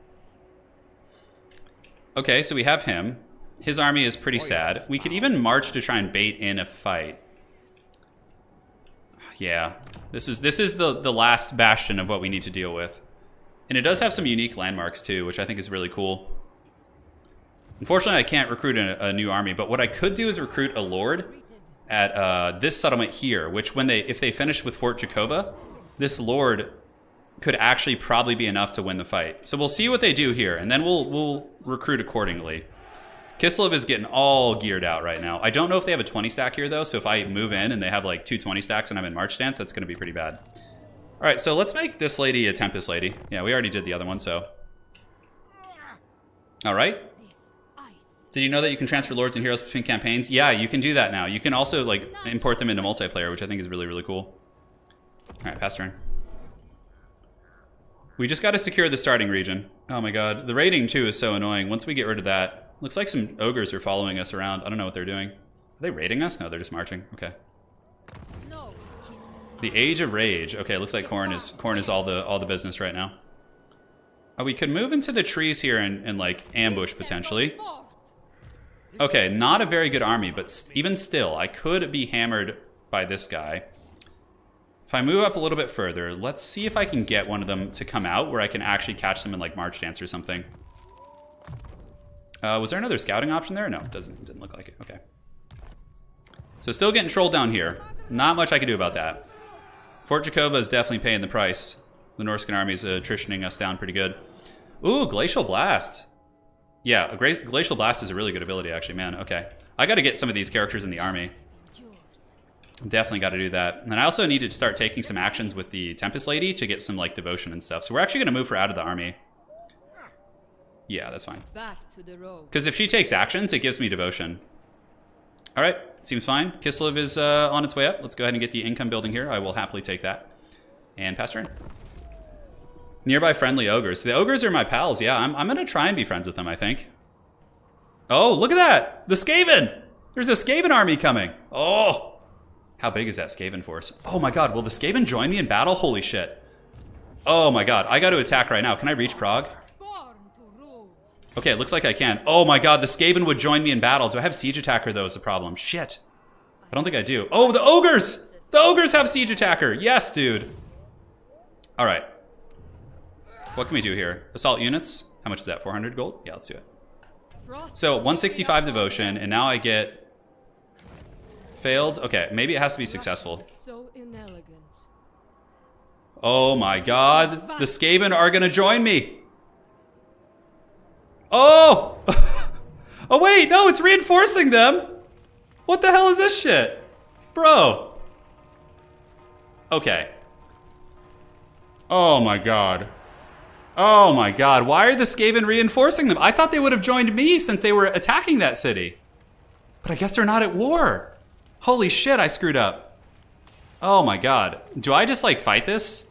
Okay, so we have him. His army is pretty sad. We could even march to try and bait in a fight. Yeah, this is the last bastion of what we need to deal with. And it does have some unique landmarks too, which I think is really cool. Unfortunately, I can't recruit a new army, but what I could do is recruit a lord at this settlement here, which if they finish with Fort Jacova, this lord could actually probably be enough to win the fight. So we'll see what they do here, and then we'll recruit accordingly. KISLEV is getting all geared out right now. I don't know if they have a 20 stack here though, so if I move in and they have like 2 20 stacks and I'm in March stance, that's going to be pretty bad. Alright, so let's make this lady a Tempest lady. Yeah, we already did the other one, so. Alright. Did you know that you can transfer lords and heroes between campaigns? Yeah, you can do that now. You can also, like, import them into multiplayer, which I think is really, really cool. Alright, pass turn. We just gotta secure the starting region. Oh my god. The raiding, too, is so annoying. Once we get rid of that... Looks like some ogres are following us around. I don't know what they're doing. Are they raiding us? No, they're just marching. Okay. The Age of Rage. Okay, looks like Khorne is all the business right now. Oh, we could move into the trees here and like, ambush, potentially. Okay, not a very good army, but even still, I could be hammered by this guy. If I move up a little bit further, let's see if I can get one of them to come out where I can actually catch them in like March Dance or something. Was there another scouting option there? No, it didn't look like it. Okay. So still getting trolled down here. Not much I can do about that. Fort Jakova is definitely paying the price. The Norscan army is attritioning us down pretty good. Ooh, Glacial Blast. Yeah, a great Glacial Blast is a really good ability, actually, man. Okay. I got to get some of these characters in the army. Definitely got to do that. And I also need to start taking some actions with the Tempest Lady to get some, like, devotion and stuff. So we're actually going to move her out of the army. Yeah, that's fine. Because if she takes actions, it gives me devotion. All right, seems fine. KISLEV is on its way up. Let's go ahead and get the income building here. I will happily take that. And pass turn. Nearby friendly ogres. The ogres are my pals. Yeah, I'm going to try and be friends with them, I think. Oh, look at that. The Skaven. There's a Skaven army coming. Oh, how big is that Skaven force? Oh my god, will the Skaven join me in battle? Holy shit. Oh my god, I got to attack right now. Can I reach Prague? Okay, it looks like I can. Oh my god, the Skaven would join me in battle. Do I have Siege Attacker, though, is the problem. Shit. I don't think I do. Oh, the ogres! The ogres have Siege Attacker. Yes, dude. All right. What can we do here? Assault units. How much is that? 400 gold? Yeah, let's do it. So 165 devotion, and now I get failed. Okay, maybe it has to be successful. Oh my god, the Skaven are gonna join me. Oh! Oh wait, no, it's reinforcing them. What the hell is this shit? Bro. Okay. Oh my god. Oh my god, why are the Skaven reinforcing them? I thought they would have joined me since they were attacking that city. But I guess they're not at war. Holy shit, I screwed up. Oh my god. Do I just like fight this?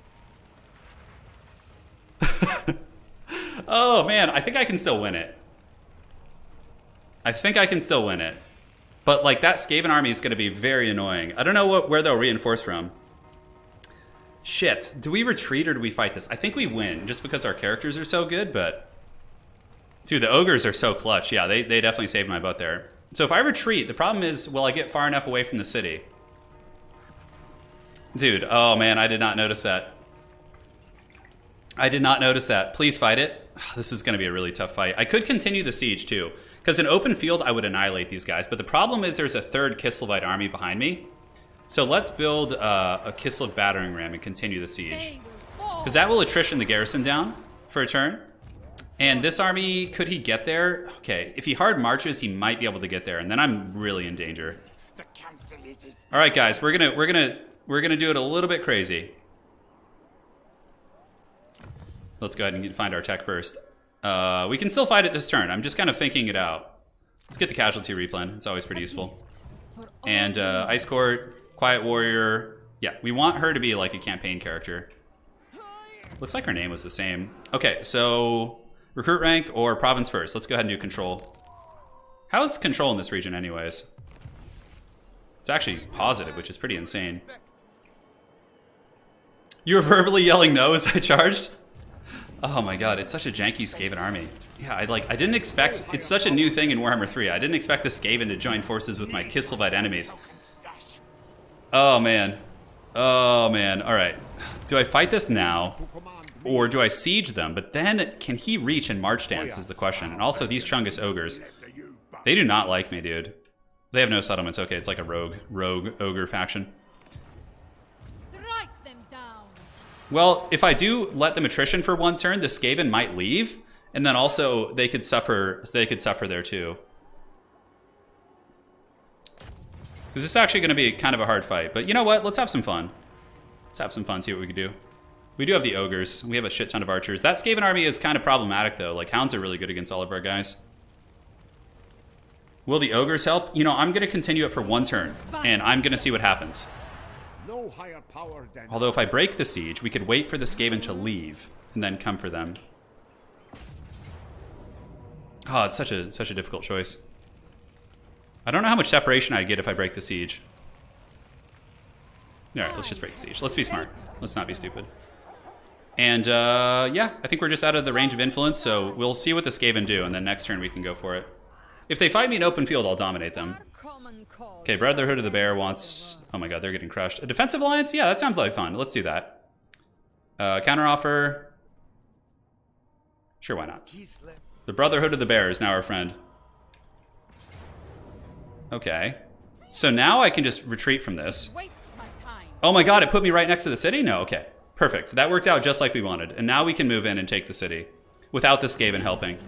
Oh man, I think I can still win it. I think I can still win it. But like that Skaven army is going to be very annoying. I don't know where they'll reinforce from. Shit, do we retreat or do we fight this? I think we win, just because our characters are so good, but... Dude, the ogres are so clutch. Yeah, they definitely saved my butt there. So if I retreat, the problem is, will I get far enough away from the city? Dude, oh man, I did not notice that. I did not notice that. Please fight it. This is going to be a really tough fight. I could continue the siege, too. Because in open field, I would annihilate these guys. But the problem is there's a third KISLEVite army behind me. So let's build a KISLEV battering ram and continue the siege. Because that will attrition the garrison down for a turn. And this army, could he get there? Okay, if he hard marches, he might be able to get there, and then I'm really in danger. All right, guys, we're gonna do it a little bit crazy. Let's go ahead and find our tech first. We can still fight it this turn. I'm just kind of thinking it out. Let's get the casualty replan. It's always pretty useful. And Ice Court. Quiet Warrior. Yeah, we want her to be like a campaign character. Looks like her name was the same. Okay, so recruit rank or province first. Let's go ahead and do control. How is control in this region anyways? It's actually positive, which is pretty insane. You were verbally yelling no as I charged? Oh my god, it's such a janky Skaven army. Yeah, I didn't expect, it's such a new thing in Warhammer 3. I didn't expect the Skaven to join forces with my KISLEVite enemies. Oh man. Oh man. Alright. Do I fight this now? Or do I siege them? But then, can he reach and march dance is the question. And also, these Chungus ogres. They do not like me, dude. They have no settlements. Okay, it's like a rogue ogre faction. Strike them down. Well, if I do let them attrition for one turn, the Skaven might leave. And then also, they could suffer there too. Because it's actually going to be kind of a hard fight. But you know what? Let's have some fun. Let's have some fun, see what we can do. We do have the ogres. We have a shit ton of archers. That Skaven army is kind of problematic, though. Like, hounds are really good against all of our guys. Will the ogres help? You know, I'm going to continue it for 1 turn, and I'm going to see what happens. No higher power than Although if I break the siege, we could wait for the Skaven to leave and then come for them. Oh, it's such a difficult choice. I don't know how much separation I'd get if I break the siege. Alright, let's just break the siege. Let's be smart. Let's not be stupid. And, yeah, I think we're just out of the range of influence, so we'll see what the Skaven do, and then next turn we can go for it. If they fight me in open field, I'll dominate them. Okay, Brotherhood of the Bear wants... Oh my god, they're getting crushed. A defensive alliance? Yeah, that sounds like fun. Let's do that. Counteroffer. Sure, why not? The Brotherhood of the Bear is now our friend. Okay. So now I can just retreat from this. Oh my god, it put me right next to the city? No, okay. Perfect. That worked out just like we wanted. And now we can move in and take the city. Without the Skaven helping.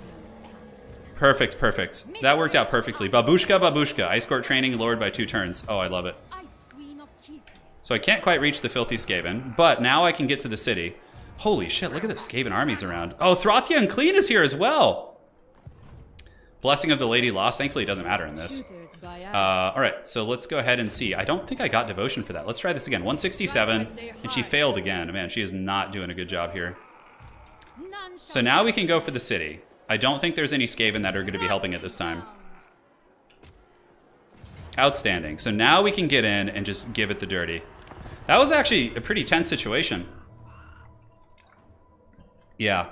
Perfect, perfect. That worked out perfectly. Babushka, babushka. Ice Court training lowered by 2 turns. Oh, I love it. So I can't quite reach the filthy Skaven, but now I can get to the city. Holy shit, look at the Skaven armies around. Oh, Thrathia and Clean is here as well. Blessing of the Lady Lost. Thankfully, it doesn't matter in this. All right, so let's go ahead and see. I don't think I got devotion for that. Let's try this again. 167, and she failed again. Man, she is not doing a good job here. So now we can go for the city. I don't think there's any Skaven that are going to be helping it this time. Outstanding. So now we can get in and just give it the dirty. That was actually a pretty tense situation. Yeah.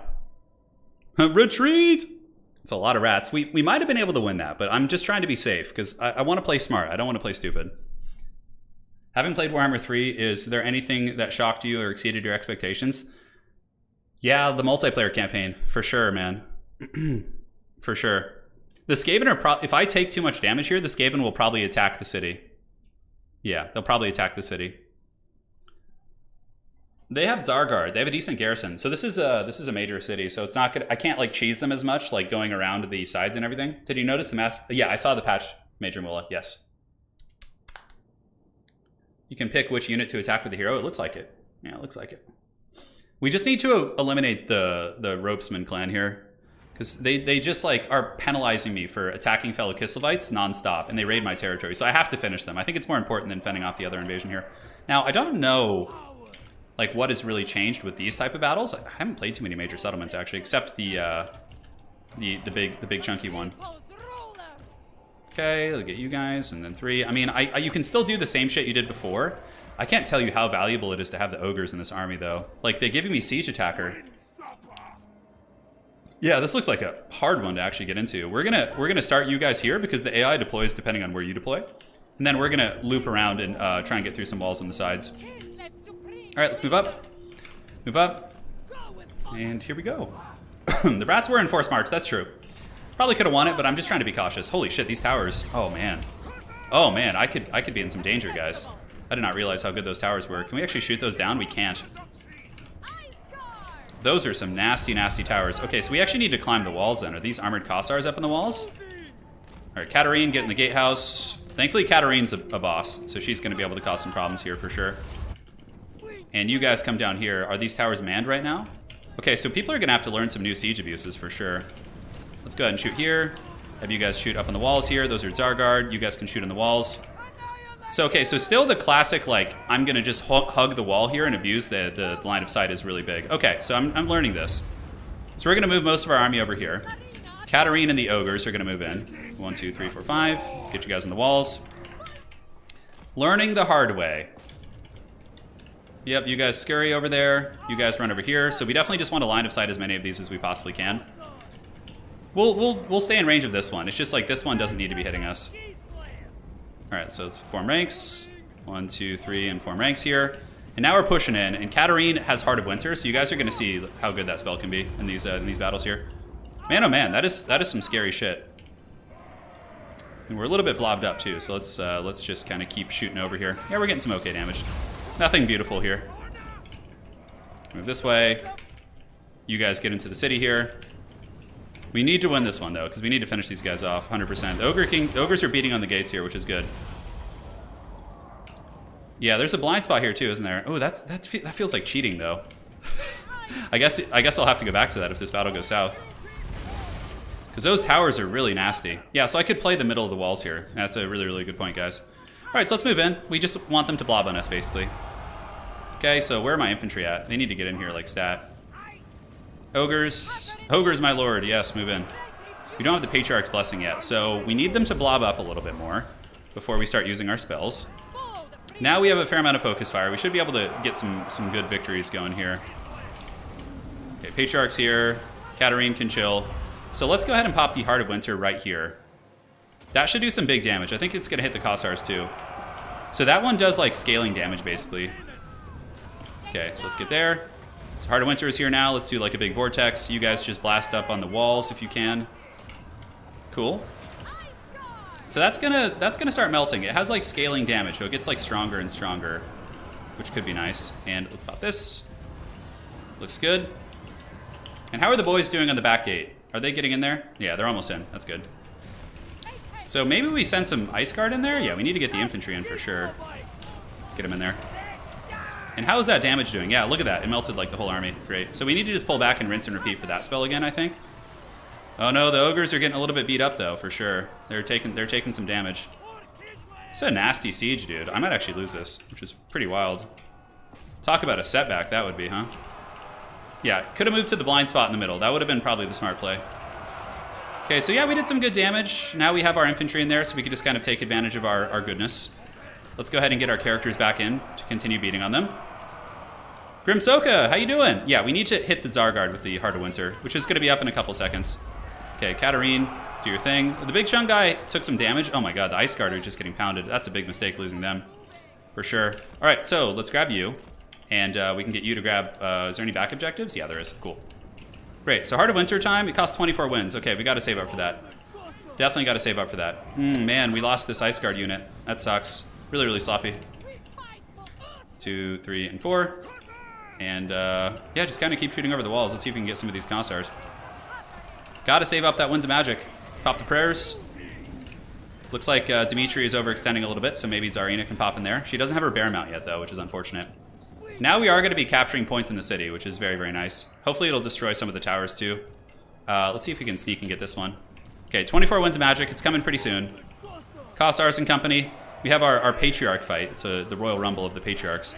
Retreat! It's a lot of rats. We might have been able to win that, but I'm just trying to be safe because I want to play smart. I don't want to play stupid. Having played Warhammer 3, is there anything that shocked you or exceeded your expectations? Yeah, the multiplayer campaign. For sure, man. For sure. The Skaven are if I take too much damage here, the Skaven will probably attack the city. Yeah, they'll probably attack the city. They have Zargard. They have a decent garrison. So this is a major city. So it's not good. I can't like cheese them as much, like going around the sides and everything. Did you notice the mass? Yeah, I saw the patch, Major Mullah. Yes. You can pick which unit to attack with the hero. It looks like it. Yeah, it looks like it. We just need to eliminate the Ropesman clan here. Because they just like are penalizing me for attacking fellow KISLEVites nonstop, and they raid my territory. So I have to finish them. I think it's more important than fending off the other invasion here. Now, I don't know like what has really changed with these type of battles. I haven't played too many major settlements actually, except the big chunky one. Okay, look at you guys, and then 3. I mean, you can still do the same shit you did before. I can't tell you how valuable it is to have the ogres in this army though. Like they're giving me siege attacker. Yeah, this looks like a hard one to actually get into. We're gonna start you guys here because the AI deploys depending on where you deploy, and then we're gonna loop around and try and get through some walls on the sides. All right, let's move up, and here we go. The rats were in forced march. That's true. Probably could have won it, but I'm just trying to be cautious. Holy shit, these towers! Oh man, I could be in some danger, guys. I did not realize how good those towers were. Can we actually shoot those down? We can't. Those are some nasty, nasty towers. Okay, so we actually need to climb the walls then. Are these armored Kossars up in the walls? All right, Katarin, get in the gatehouse. Thankfully, Katarin's a boss, so she's going to be able to cause some problems here for sure. And you guys come down here. Are these towers manned right now? Okay, so people are going to have to learn some new siege abuses for sure. Let's go ahead and shoot here. Have you guys shoot up on the walls here. Those are Zargard. You guys can shoot on the walls. So, okay, so still the classic, like, I'm going to just hug the wall here and abuse the line of sight is really big. Okay, so I'm learning this. So we're going to move most of our army over here. Katarin and the ogres are going to move in. 1, 2, 3, 4, 5. Let's get you guys on the walls. Learning the hard way. Yep, you guys scurry over there. You guys run over here. So we definitely just want to line of sight as many of these as we possibly can. We'll stay in range of this one. It's just like this one doesn't need to be hitting us. All right, so let's form ranks. 1, 2, 3, and form ranks here. And now we're pushing in, and Katarin has Heart of Winter, so you guys are going to see how good that spell can be in these battles here. Man, oh man, that is some scary shit. And we're a little bit blobbed up too, so let's just kind of keep shooting over here. Yeah, we're getting some okay damage. Nothing beautiful here. Move this way. You guys get into the city here. We need to win this one, though, because we need to finish these guys off 100%. The ogres are beating on the gates here, which is good. Yeah, there's a blind spot here, too, isn't there? Oh, that feels like cheating, though. I guess I'll have to go back to that if this battle goes south. Because those towers are really nasty. Yeah, so I could play the middle of the walls here. That's a really, really good point, guys. All right, so let's move in. We just want them to blob on us, basically. Okay, so where are my infantry at? They need to get in here like stat. Ogres. Ogres, my lord. Yes, move in. We don't have the Patriarch's Blessing yet, so we need them to blob up a little bit more before we start using our spells. Now we have a fair amount of focus fire. We should be able to get some good victories going here. Okay, Patriarch's here. Katarin can chill. So let's go ahead and pop the Heart of Winter right here. That should do some big damage. I think it's going to hit the Kossars too. So that one does like scaling damage basically. Okay, so let's get there. So Heart of Winter is here now. Let's do like a big vortex. You guys just blast up on the walls if you can. Cool. So that's gonna start melting. It has like scaling damage, so it gets like stronger and stronger, which could be nice. And let's pop this. Looks good. And how are the boys doing on the back gate? Are they getting in there? Yeah, they're almost in. That's good. So maybe we send some Ice Guard in there? Yeah, we need to get the infantry in for sure. Let's get them in there. And how is that damage doing? Yeah, look at that. It melted like the whole army. Great. So we need to just pull back and rinse and repeat for that spell again, I think. Oh no, the ogres are getting a little bit beat up though, for sure. They're taking some damage. It's a nasty siege, dude. I might actually lose this, which is pretty wild. Talk about a setback that would be, huh? Yeah, could have moved to the blind spot in the middle. That would have been probably the smart play. Okay, so yeah, we did some good damage. Now we have our infantry in there, so we can just kind of take advantage of our goodness. Let's go ahead and get our characters back in to continue beating on them. Grimsoka, how you doing? Yeah, we need to hit the Zargard with the Heart of Winter, which is going to be up in a couple seconds. Okay, Katarin, do your thing. The Big Chung guy took some damage. Oh my god, the Ice Guard are just getting pounded. That's a big mistake losing them, for sure. All right, so let's grab you, and we can get you to grab... is there any back objectives? Yeah, there is. Cool. Great, so Heart of Winter time, it costs 24 wins. Okay, we got to save up for that. Definitely got to save up for that. Man, we lost this Ice Guard unit. That sucks. Really, really sloppy. 2, 3, and 4. And, yeah, just kind of keep shooting over the walls. Let's see if we can get some of these Kossars. Gotta save up that Winds of Magic. Pop the prayers. Looks like Dimitri is overextending a little bit, so maybe Tzarina can pop in there. She doesn't have her bear mount yet, though, which is unfortunate. Now we are going to be capturing points in the city, which is very, very nice. Hopefully it'll destroy some of the towers, too. Let's see if we can sneak and get this one. Okay, 24 Winds of Magic. It's coming pretty soon. Kossars and company. We have our Patriarch fight. It's the Royal Rumble of the Patriarchs.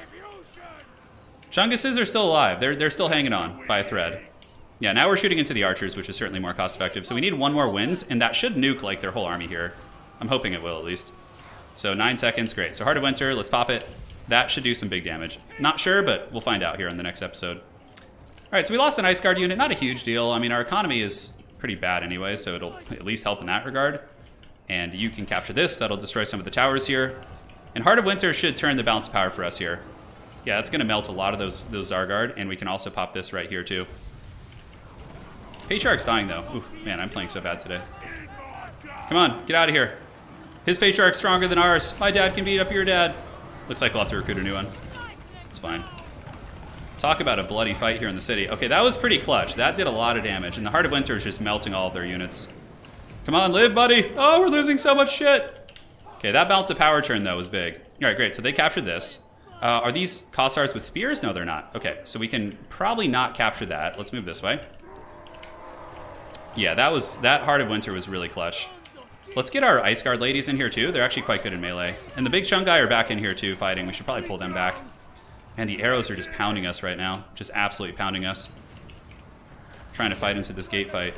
Chunguses are still alive. They're still hanging on by a thread. Yeah, now we're shooting into the archers, which is certainly more cost-effective. So we need one more wins, and that should nuke like their whole army here. I'm hoping it will, at least. So 9 seconds, great. So Heart of Winter, let's pop it. That should do some big damage. Not sure, but we'll find out here in the next episode. All right, so we lost an Ice Guard unit. Not a huge deal. I mean, our economy is pretty bad anyway, so it'll at least help in that regard. And you can capture this. That'll destroy some of the towers here. And Heart of Winter should turn the balance of power for us here. Yeah, that's going to melt a lot of those Zargard, and we can also pop this right here, too. Patriarch's dying, though. Oof, man, I'm playing so bad today. Come on, get out of here. His Patriarch's stronger than ours. My dad can beat up your dad. Looks like we'll have to recruit a new one. It's fine. Talk about a bloody fight here in the city. Okay, that was pretty clutch. That did a lot of damage, and the Heart of Winter is just melting all of their units. Come on, live, buddy. Oh, we're losing so much shit. Okay, that balance of power turn, though, was big. All right, great. So they captured this. Are these Kossars with spears? No, they're not. Okay, so we can probably not capture that. Let's move this way. Yeah, that Heart of Winter was really clutch. Let's get our Ice Guard ladies in here, too. They're actually quite good in melee. And the Big Chung guy are back in here, too, fighting. We should probably pull them back. And the arrows are just pounding us right now. Just absolutely pounding us. Trying to fight into this gate fight.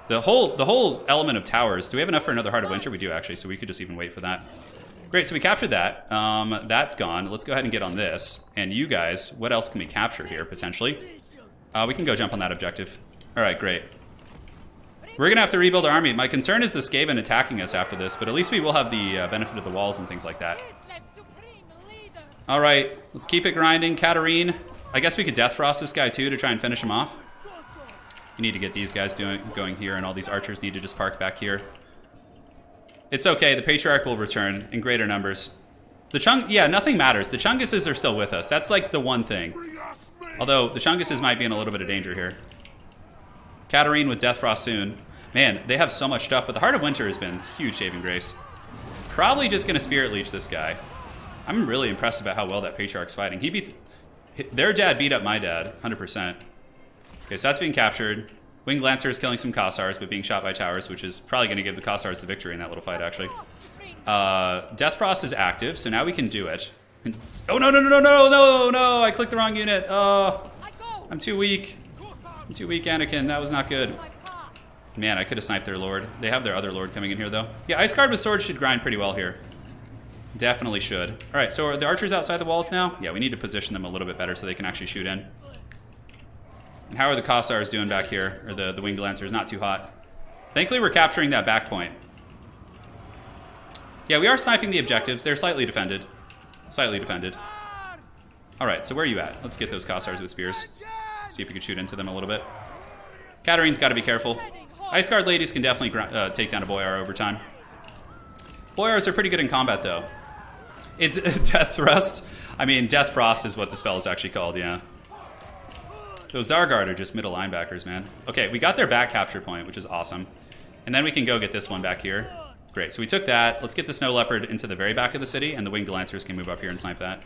The whole element of towers. Do we have enough for another Heart of Winter? We do, actually, so we could just even wait for that. Great, so we captured that. That's gone. Let's go ahead and get on this. And you guys, what else can we capture here, potentially? We can go jump on that objective. All right, great. We're going to have to rebuild our army. My concern is the Skaven attacking us after this, but at least we will have the benefit of the walls and things like that. All right, let's keep it grinding. Katarin. I guess we could Death Frost this guy, too, to try and finish him off. You need to get these guys going here, and all these archers need to just park back here. It's okay. The Patriarch will return in greater numbers. Yeah, nothing matters. The Chunguses are still with us. That's like the one thing. Although the Chunguses might be in a little bit of danger here. Katarin with Death Frost soon. Man, they have so much stuff, but the Heart of Winter has been huge saving grace. Probably just going to Spirit Leech this guy. I'm really impressed about how well that Patriarch's fighting. Their dad beat up my dad, 100%. Okay, so that's being captured. Winged Lancer is killing some Kossars, but being shot by towers, which is probably going to give the Kossars the victory in that little fight, actually. Death Frost is active, so now we can do it. Oh, no, no, no, no, no, no, no! I clicked the wrong unit. Oh, I'm too weak. I'm too weak, Anakin. That was not good. Man, I could have sniped their lord. They have their other lord coming in here, though. Yeah, Ice Guard with swords should grind pretty well here. Definitely should. All right, so are the archers outside the walls now? Yeah, we need to position them a little bit better so they can actually shoot in. And how are the Kossars doing back here? Or the Winged Lancers? Not too hot. Thankfully, we're capturing that back point. Yeah, we are sniping the objectives. They're slightly defended. Slightly defended. All right, so where are you at? Let's get those Kossars with spears. See if we can shoot into them a little bit. Katarin's got to be careful. Ice Guard ladies can definitely take down a Boyar over time. Boyars are pretty good in combat, though. It's Death Thrust. I mean, Death Frost is what the spell is actually called, yeah. Those Zargard are just middle linebackers, man. Okay, we got their back capture point, which is awesome. And then we can go get this one back here. Great, so we took that. Let's get the Snow Leopard into the very back of the city, and the Winged Lancers can move up here and snipe that.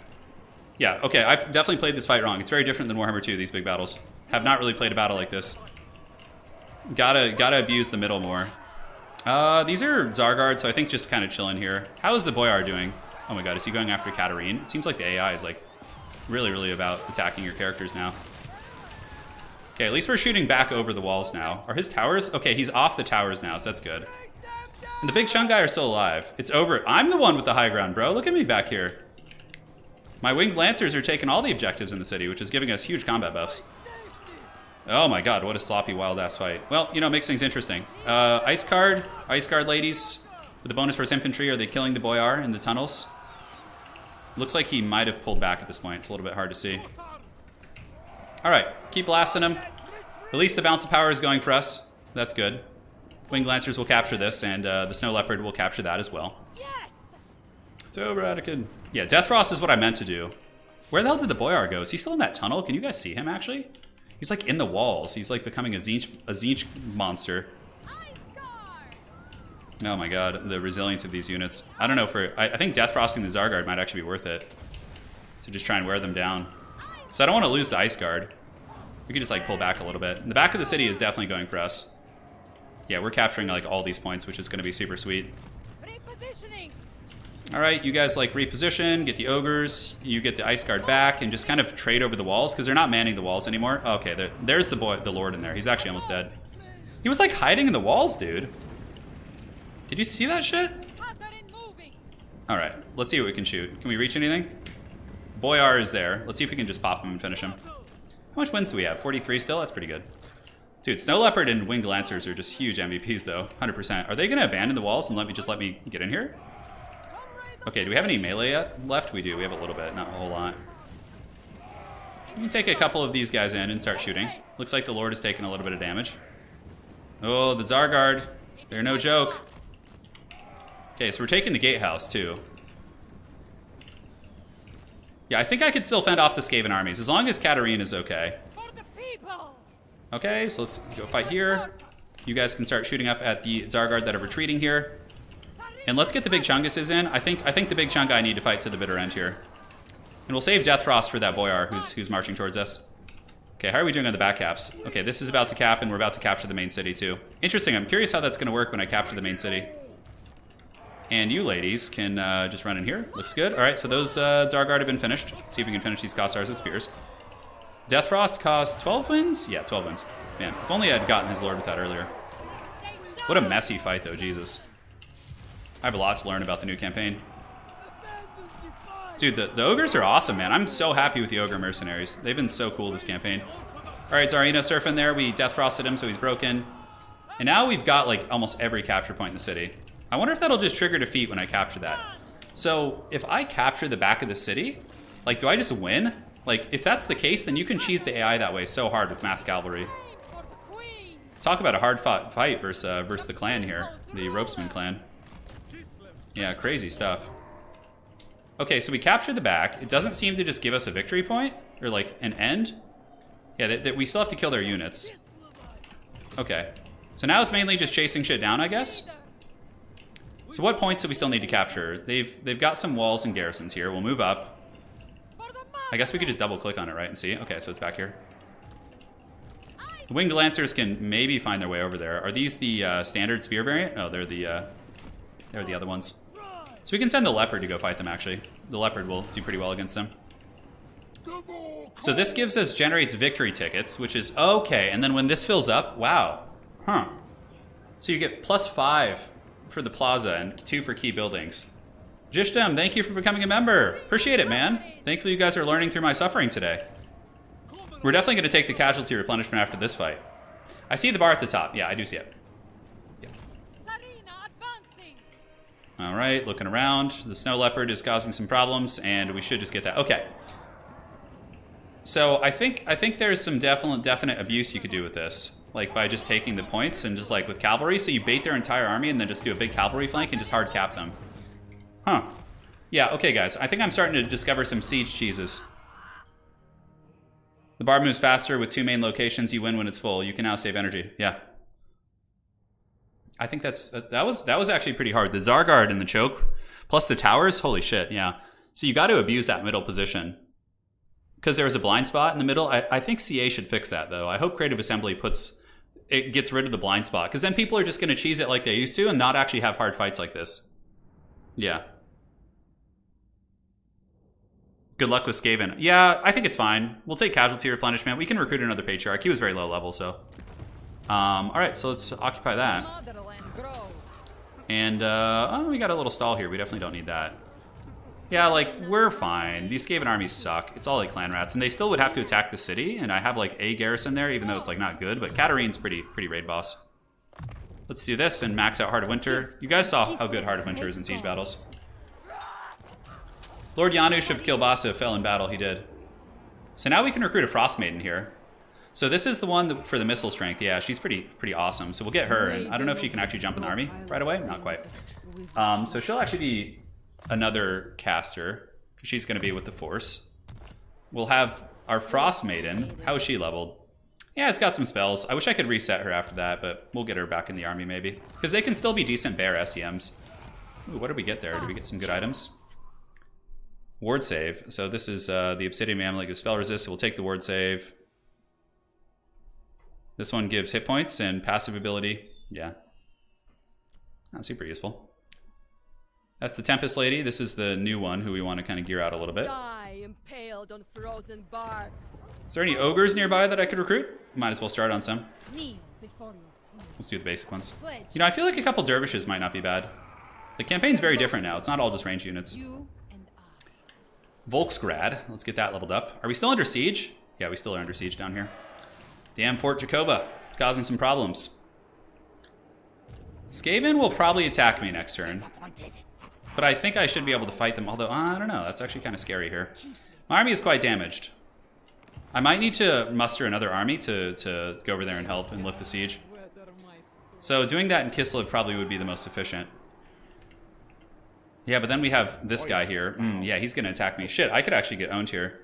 Yeah, okay, I definitely played this fight wrong. It's very different than Warhammer 2, these big battles. Have not really played a battle like this. Gotta abuse the middle more. These are Zargard, so I think just kind of chilling here. How is the Boyar doing? Oh my god, is he going after Katarin? It seems like the AI is like really, really about attacking your characters now. Okay, at least we're shooting back over the walls now. Are his towers? Okay, he's off the towers now, so that's good. And the Big Chung guy are still alive. It's over. I'm the one with the high ground, bro. Look at me back here. My Winged Lancers are taking all the objectives in the city, which is giving us huge combat buffs. Oh my god, what a sloppy, wild-ass fight. Well, you know, it makes things interesting. Ice Guard ladies with the bonus versus infantry. Are they killing the Boyar in the tunnels? Looks like he might have pulled back at this point. It's a little bit hard to see. All right, keep blasting him. At least the bounce of power is going for us. That's good. Winged Lancers will capture this, and the Snow Leopard will capture that as well. Yes! It's over, Anakin. Yeah, Death Frost is what I meant to do. Where the hell did the Boyar go? Is he still in that tunnel? Can you guys see him, actually? He's like in the walls. He's like becoming a Tzeentch monster. Oh my god, the resilience of these units. I don't know for... I think Death Frosting the Zargard might actually be worth it. To just try and wear them down. So I don't want to lose the Ice Guard. We can just like pull back a little bit. And the back of the city is definitely going for us. Yeah, we're capturing like all these points, which is going to be super sweet. Alright, you guys like reposition, get the ogres, you get the Ice Guard back, and just kind of trade over the walls, because they're not manning the walls anymore. Okay, there's the lord in there. He's actually almost dead. He was like hiding in the walls, dude. Did you see that shit? Alright, let's see what we can shoot. Can we reach anything? Boyar is there. Let's see if we can just pop him and finish him. How much wins do we have? 43 still? That's pretty good. Dude, Snow Leopard and Winged Lancers are just huge MVPs, though. 100%. Are they going to abandon the walls and let me get in here? Okay, do we have any melee left? We do. We have a little bit, not a whole lot. We can take a couple of these guys in and start shooting. Looks like the Lord is taking a little bit of damage. Oh, the Zargard. They're no joke. Okay, so we're taking the gatehouse, too. Yeah, I think I could still fend off the Skaven armies, as long as Katarin is okay. Okay, so let's go fight here. You guys can start shooting up at the Zargard that are retreating here. And let's get the big Chunguses in. I think the big Chung guy need to fight to the bitter end here. And we'll save Death Frost for that Boyar who's marching towards us. Okay, how are we doing on the back caps? Okay, this is about to cap, and we're about to capture the main city, too. Interesting, I'm curious how that's going to work when I capture the main city. And you ladies can just run in here. Looks good. All right, so those Zargard have been finished. Let's see if we can finish these Kossars with spears. Death Frost cost 12 wins? Yeah, 12 wins. Man, if only I'd gotten his lord with that earlier. What a messy fight, though, Jesus. I have a lot to learn about the new campaign. Dude, the ogres are awesome, man. I'm so happy with the ogre mercenaries. They've been so cool this campaign. All right, Tzarina surfing there. We Death Frosted him, so he's broken. And now we've got, like, almost every capture point in the city. I wonder if that'll just trigger defeat when I capture that. So, if I capture the back of the city, like, do I just win? Like, if that's the case, then you can cheese the AI that way so hard with mass cavalry. Talk about a hard-fought fight versus the clan here, the Ropesman clan. Yeah, crazy stuff. Okay, so we captured the back. It doesn't seem to just give us a victory point, or like an end. Yeah, we still have to kill their units. Okay, so now it's mainly just chasing shit down, I guess. So what points do we still need to capture? They've got some walls and garrisons here. We'll move up. I guess we could just double click on it, right, and see. Okay, so it's back here. The winged lancers can maybe find their way over there. Are these the standard spear variant? Oh, they're the other ones. So we can send the leopard to go fight them, actually. The leopard will do pretty well against them. So this generates victory tickets, which is okay. And then when this fills up, wow. Huh. So you get +5 for the plaza and 2 for key buildings. Jishtem, thank you for becoming a member. Appreciate it, man. Thankfully you guys are learning through my suffering today. We're definitely going to take the casualty replenishment after this fight. I see the bar at the top. Yeah, I do see it. Yeah. All right, looking around. The snow leopard is causing some problems, and we should just get that. Okay. So I think there's some definite abuse you could do with this, like by just taking the points and just like with cavalry. So you bait their entire army and then just do a big cavalry flank and just hard cap them. Huh. Yeah. Okay, guys. I think I'm starting to discover some siege cheeses. The bar moves faster with 2 main locations. You win when it's full. You can now save energy. Yeah. I think that was actually pretty hard. The Zarguard and the choke, plus the towers. Holy shit. Yeah. So you got to abuse that middle position because there was a blind spot in the middle. I think CA should fix that though. I hope Creative Assembly gets rid of the blind spot because then people are just going to cheese it like they used to and not actually have hard fights like this. Yeah. Good luck with Skaven. Yeah, I think it's fine. We'll take casualty replenishment. We can recruit another patriarch. He was very low level, so. All right, so let's occupy that. And oh, we got a little stall here. We definitely don't need that. Yeah, like we're fine. These Skaven armies suck. It's all like clan rats, and they still would have to attack the city. And I have like a garrison there, even though it's like not good. But Katarin's pretty raid boss. Let's do this and max out Heart of Winter. You guys saw how good Heart of Winter is in siege battles. Lord Janusz of Kilbasa fell in battle, he did. So now we can recruit a Frost Maiden here. So this is the one for the missile strength. Yeah, she's pretty awesome. So we'll get her, and I don't know if she can actually jump in the army right away. Not quite. So she'll actually be another caster. She's going to be with the Force. We'll have our Frost Maiden. How is she leveled? Yeah, it's got some spells. I wish I could reset her after that, but we'll get her back in the army maybe. Because they can still be decent bear SEMs. Ooh, what did we get there? Did we get some good items? Ward save. So this is the Obsidian Mammal gives spell resist, so we'll take the ward save. This one gives hit points and passive ability. Yeah. Not super useful. That's the Tempest Lady. This is the new one who we want to kind of gear out a little bit. Die impaled on frozen barbs. Is there any ogres nearby that I could recruit? Might as well start on some. Let's do the basic ones. You know, I feel like a couple dervishes might not be bad. The campaign's very different now. It's not all just range units. Volksgrad. Let's get that leveled up. Are we still under siege? Yeah, we still are under siege down here. Damn Fort Jakova. Causing some problems. Skaven will probably attack me next turn. But I think I should be able to fight them, although, I don't know. That's actually kind of scary here. My army is quite damaged. I might need to muster another army to go over there and help and lift the siege. So doing that in KISLEV probably would be the most efficient. Yeah, but then we have this guy here. Yeah, he's going to attack me. Shit, I could actually get owned here.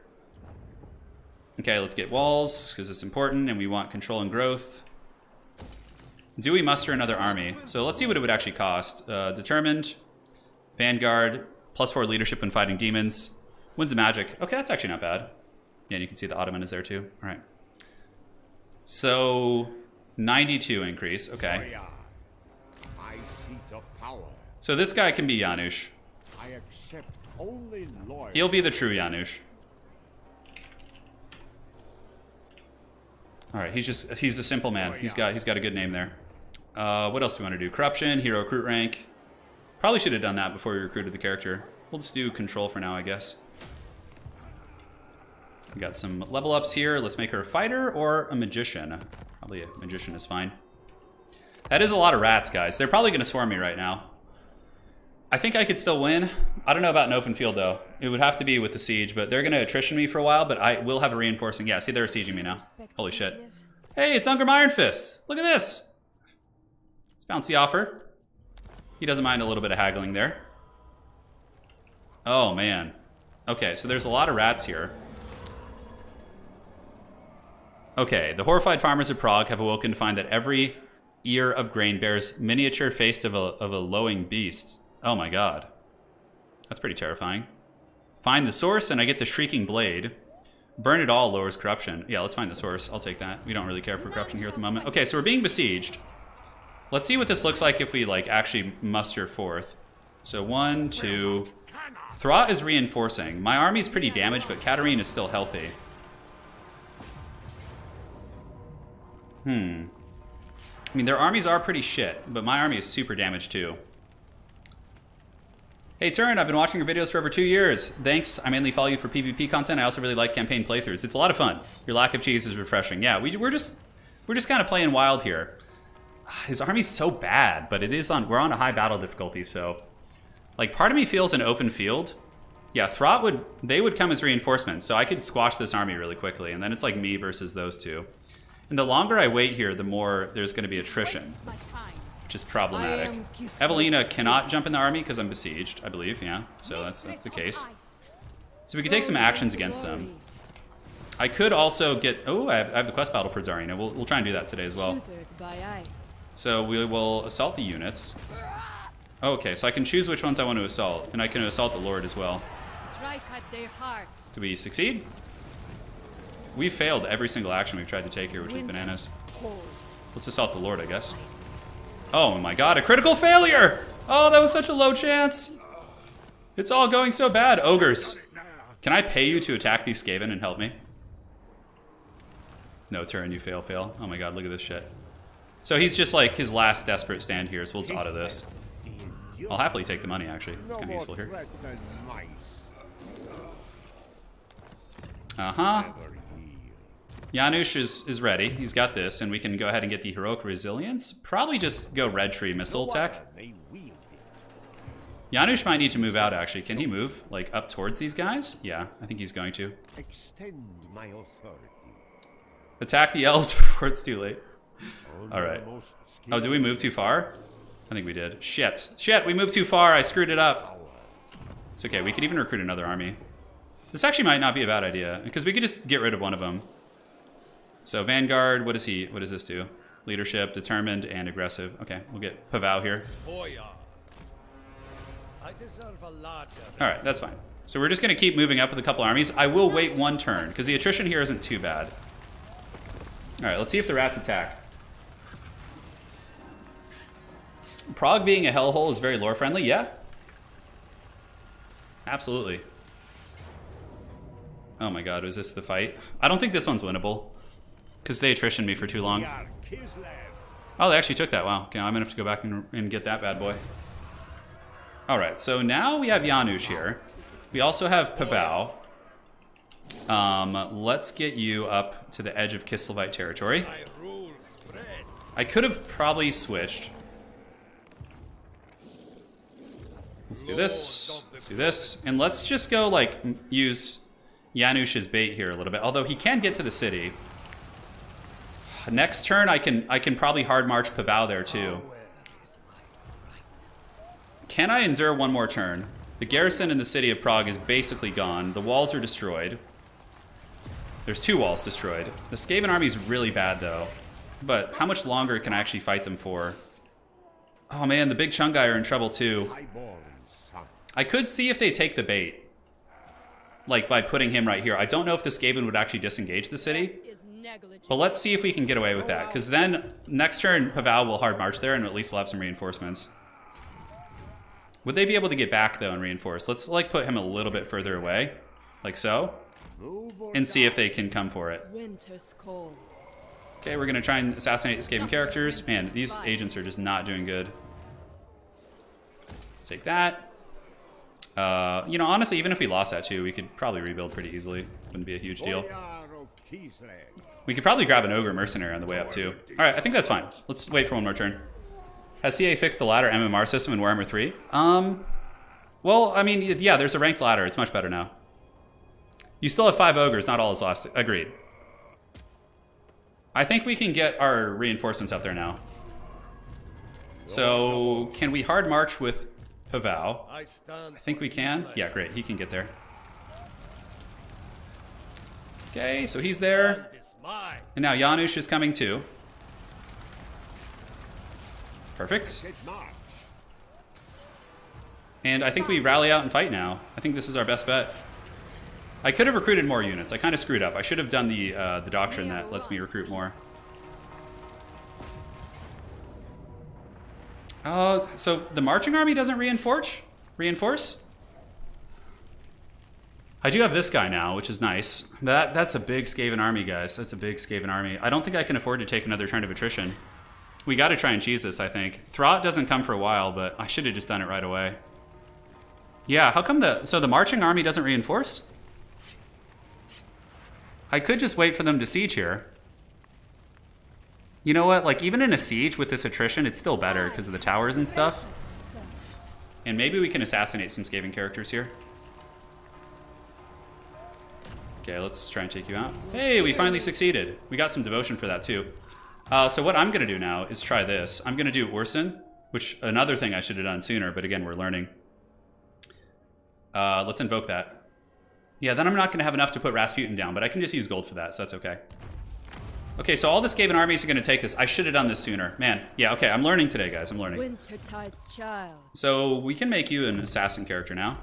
Okay, let's get walls, because it's important, and we want control and growth. Do we muster another army? So let's see what it would actually cost. Determined, Vanguard, +4 leadership when fighting demons. Winds of Magic. Okay, that's actually not bad. Yeah, and you can see the Ottoman is there too. All right. So, 92 increase. Okay. My seat of power. So this guy can be Janusz. I accept only loyal. He'll be the true Janusz. All right, he's a simple man. He's got a good name there. What else do we want to do? Corruption, hero recruit rank. Probably should have done that before we recruited the character. We'll just do control for now, I guess. We got some level ups here. Let's make her a fighter or a magician. Probably a magician is fine. That is a lot of rats, guys. They're probably going to swarm me right now. I think I could still win. I don't know about an open field, though. It would have to be with the siege, but they're going to attrition me for a while, but I will have a reinforcing. Yeah, see, they're sieging me now. Holy shit. Hey, it's Ungrim Iron Fist. Look at this. Let's bounce the offer. He doesn't mind a little bit of haggling there. Oh, man. Okay, so there's a lot of rats here. Okay, the horrified farmers of Prague have awoken to find that every ear of grain bears miniature face of a lowing beast. Oh my god. That's pretty terrifying. Find the source and I get the Shrieking Blade, Burn it all lowers corruption. Yeah, let's find the source. I'll take that. We don't really care for corruption here at the moment. Okay, so we're being besieged. Let's see what this looks like if we like actually muster forth. So 1, 2. Throt is reinforcing. My army's pretty damaged, but Katarin is still healthy. I mean, their armies are pretty shit, but my army is super damaged too. Hey Turin, I've been watching your videos for over 2 years. Thanks. I mainly follow you for PvP content. I also really like campaign playthroughs. It's a lot of fun. Your lack of cheese is refreshing. Yeah, we're just kind of playing wild here. His army's so bad, but we're on a high battle difficulty, so like part of me feels an open field. Yeah, Throt they would come as reinforcements, so I could squash this army really quickly, and then it's like me versus those two. And the longer I wait here, the more there's going to be attrition, which is problematic. Evelina cannot jump in the army because I'm besieged, I believe. Yeah, so that's the case. So we can take some actions against them. I could also get... Oh, I have the quest battle for Tzarina. We'll try and do that today as well. So we will assault the units. Oh, okay, so I can choose which ones I want to assault, and I can assault the Lord as well. Do we succeed? We failed every single action we've tried to take here, which is bananas. Let's assault the Lord, I guess. Oh my god, a critical failure! Oh, that was such a low chance. It's all going so bad. Ogres, can I pay you to attack these Skaven and help me? No, Turin, you fail. Oh my god, look at this shit. So he's just like his last desperate stand here, so we'll just auto this. I'll happily take the money, actually. It's kind of useful here. Janusz is ready. He's got this, and we can go ahead and get the Heroic Resilience. Probably just go Red Tree Missile Tech. Janusz might need to move out, actually. Can he move, like, up towards these guys? Yeah, I think he's going to. Extend my authority. Attack the elves before it's too late. Alright. Oh, did we move too far? I think we did. Shit, we moved too far. I screwed it up. It's okay, we could even recruit another army. This actually might not be a bad idea, because we could just get rid of one of them. So Vanguard, what does this do? Leadership, determined, and aggressive. Okay, we'll get Pavao here. Alright, that's fine. So we're just going to keep moving up with a couple armies. I will wait one turn, because the attrition here isn't too bad. Alright, let's see if the rats attack. Prague being a hellhole is very lore friendly, yeah? Absolutely. Oh my god, is this the fight? I don't think this one's winnable. Because they attritioned me for too long. Oh, they actually took that. Wow. Okay, I'm going to have to go back and get that bad boy. Alright, so now we have Janusz here. We also have Pavao. Let's get you up to the edge of KISLEV territory. I could have probably switched. Let's do this. Let's do this. And let's just go, like, use Janusz's bait here a little bit. Although he can get to the city. Next turn, I can probably hard march Pavao there too. Can I endure one more turn? The garrison in the city of Prague is basically gone. The walls are destroyed. There's 2 walls destroyed. The Skaven army is really bad though. But how much longer can I actually fight them for? Oh man, the big Chungai are in trouble too. I could see if they take the bait. Like by putting him right here. I don't know if the Skaven would actually disengage the city. But let's see if we can get away with that. Because then, next turn, Pavao will hard march there, and at least we'll have some reinforcements. Would they be able to get back, though, and reinforce? Let's, like, put him a little bit further away. Like so. And see if they can come for it. Okay, we're going to try and assassinate the Skaven characters. Man, these agents are just not doing good. Take that. You know, honestly, even if we lost that, too, we could probably rebuild pretty easily. Wouldn't be a huge deal. We could probably grab an Ogre Mercenary on the way up, too. Alright, I think that's fine. Let's wait for one more turn. Has CA fixed the ladder MMR system in Warhammer 3? Well, I mean, yeah, there's a ranked ladder. It's much better now. You still have 5 Ogres, not all is lost. Agreed. I think we can get our reinforcements up there now. So, can we hard march with Pavao? I think we can. Yeah, great. He can get there. Okay, so he's there. And now Janusz is coming too. Perfect. And I think we rally out and fight now. I think this is our best bet. I could have recruited more units. I kind of screwed up. I should have done the doctrine that lets me recruit more. So the marching army doesn't reinforce? I do have this guy now, which is nice. That's a big Skaven army, guys. That's a big Skaven army. I don't think I can afford to take another turn of attrition. We got to try and cheese this, I think. Throt doesn't come for a while, but I should have just done it right away. Yeah, how come so the marching army doesn't reinforce? I could just wait for them to siege here. You know what? Like, even in a siege with this attrition, it's still better because of the towers and stuff. And maybe we can assassinate some Skaven characters here. Okay, let's try and take you out. Hey, we finally succeeded. We got some devotion for that, too. So what I'm going to do now is try this. I'm going to do Orson, which another thing I should have done sooner, but again, we're learning. Let's invoke that. Yeah, then I'm not going to have enough to put Rasputin down, but I can just use gold for that, so that's okay. Okay, so all the Skaven armies are going to take this. I should have done this sooner. Man, yeah, okay, I'm learning today, guys. I'm learning. Wintertide's child. So we can make you an assassin character now.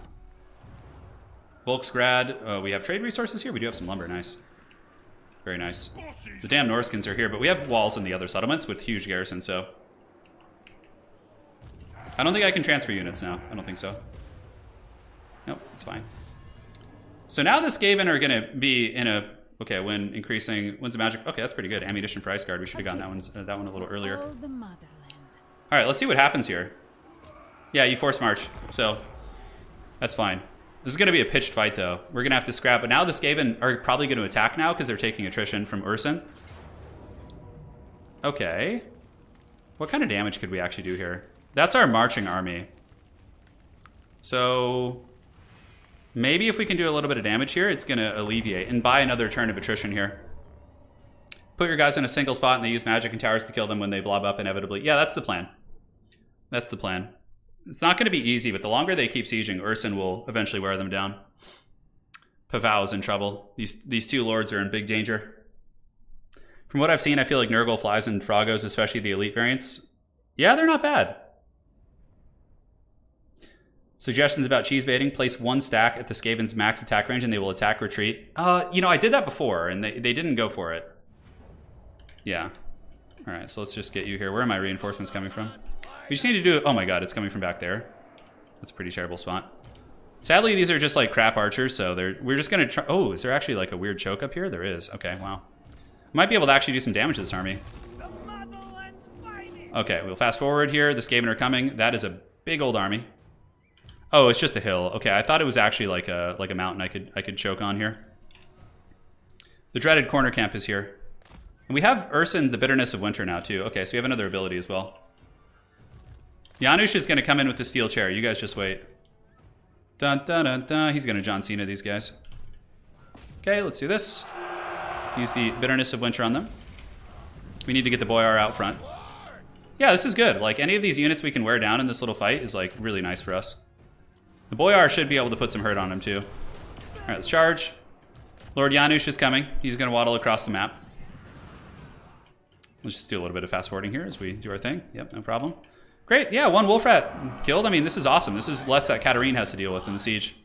Volksgrad, we have trade resources here. We do have some lumber, nice. Very nice. The damn Norskins are here, but we have walls in the other settlements with huge garrisons, so... I don't think I can transfer units now. I don't think so. Nope, it's fine. So now the Skaven are going to be in a... Okay, when increasing... When's the magic? Okay, that's pretty good. Ammunition for Ice Guard. We should have gotten that one a little earlier. Alright, let's see what happens here. Yeah, you force march, so... That's fine. This is going to be a pitched fight, though. We're going to have to scrap. But now the Skaven are probably going to attack now because they're taking attrition from Urson. Okay. What kind of damage could we actually do here? That's our marching army. So... Maybe if we can do a little bit of damage here, it's going to alleviate and buy another turn of attrition here. Put your guys in a single spot and they use magic and towers to kill them when they blob up inevitably. Yeah, that's the plan. That's the plan. It's not going to be easy, but the longer they keep sieging, Urson will eventually wear them down. Pavau's in trouble. These two lords are in big danger. From what I've seen, I feel like Nurgle flies and Frogos, especially the elite variants. Yeah, they're not bad. Suggestions about cheese baiting. Place one stack at the Skaven's max attack range and they will attack retreat. You know, I did that before and they didn't go for it. Yeah. All right, so let's just get you here. Where are my reinforcements coming from? We just need to do it. Oh my god, it's coming from back there. That's a pretty terrible spot. Sadly, these are just like crap archers, so we're just going to try. Oh, is there actually like a weird choke up here? There is. Okay, wow. Might be able to actually do some damage to this army. Okay, we'll fast forward here. The Skaven are coming. That is a big old army. Oh, it's just a hill. Okay, I thought it was actually like a mountain I could choke on here. The dreaded corner camp is here. And we have Urson, the Bitterness of Winter now too. Okay, so we have another ability as well. Janusz is going to come in with the steel chair. You guys just wait. Dun dun dun dun. He's going to John Cena these guys. Okay, let's do this. Use the Bitterness of Winter on them. We need to get the Boyar out front. Yeah, this is good. Like, any of these units we can wear down in this little fight is like really nice for us. The Boyar should be able to put some hurt on him too. All right, let's charge. Lord Janusz is coming. He's going to waddle across the map. Let's just do a little bit of fast forwarding here as we do our thing. Yep, no problem. Great, yeah, one wolf rat killed. I mean, this is awesome. This is less that Katarin has to deal with in the siege.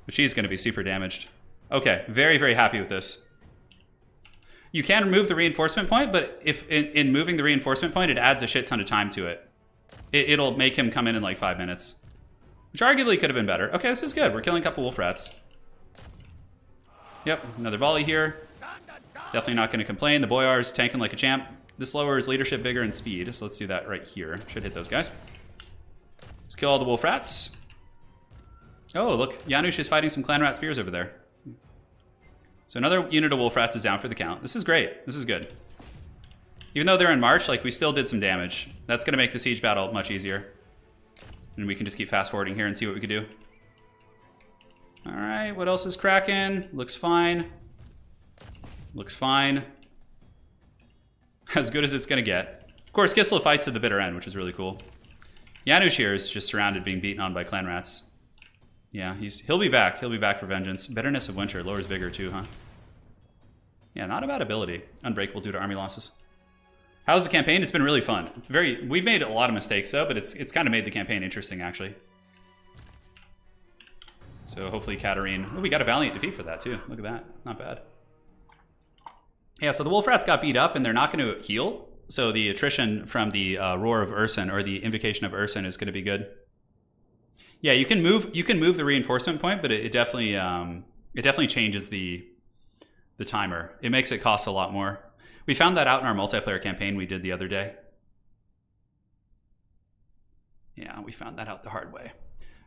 But she's going to be super damaged. Okay, very, very happy with this. You can remove the reinforcement point, but if in moving the reinforcement point, it adds a shit ton of time to it. It'll make him come in like 5 minutes. Which arguably could have been better. Okay, this is good. We're killing a couple wolf rats. Yep, another volley here. Definitely not going to complain. The Boyar's tanking like a champ. This lowers leadership, vigor, and speed. So let's do that right here. Should hit those guys. Let's kill all the wolf rats. Oh, look. Janusz is fighting some clan rat spears over there. So another unit of wolf rats is down for the count. This is great. This is good. Even though they're in March, like, we still did some damage. That's going to make the siege battle much easier. And we can just keep fast forwarding here and see what we can do. All right, what else is cracking? Looks fine. Looks fine. As good as it's going to get. Of course, KISLEV fights to the bitter end, which is really cool. Janusz here is just surrounded, being beaten on by clan rats. Yeah, he'll be back. He'll be back for vengeance. Bitterness of Winter lowers vigor too, huh? Yeah, not a bad ability. Unbreakable due to army losses. How's the campaign? It's been really fun. We've made a lot of mistakes though, but it's kind of made the campaign interesting actually. So hopefully Katarin... Oh, we got a valiant defeat for that too. Look at that. Not bad. Yeah, so the wolf rats got beat up and they're not going to heal. So the attrition from the Roar of Urson or the Invocation of Urson is going to be good. Yeah, you can move the reinforcement point, but it definitely changes the timer. It makes it cost a lot more. We found that out in our multiplayer campaign we did the other day. Yeah, we found that out the hard way.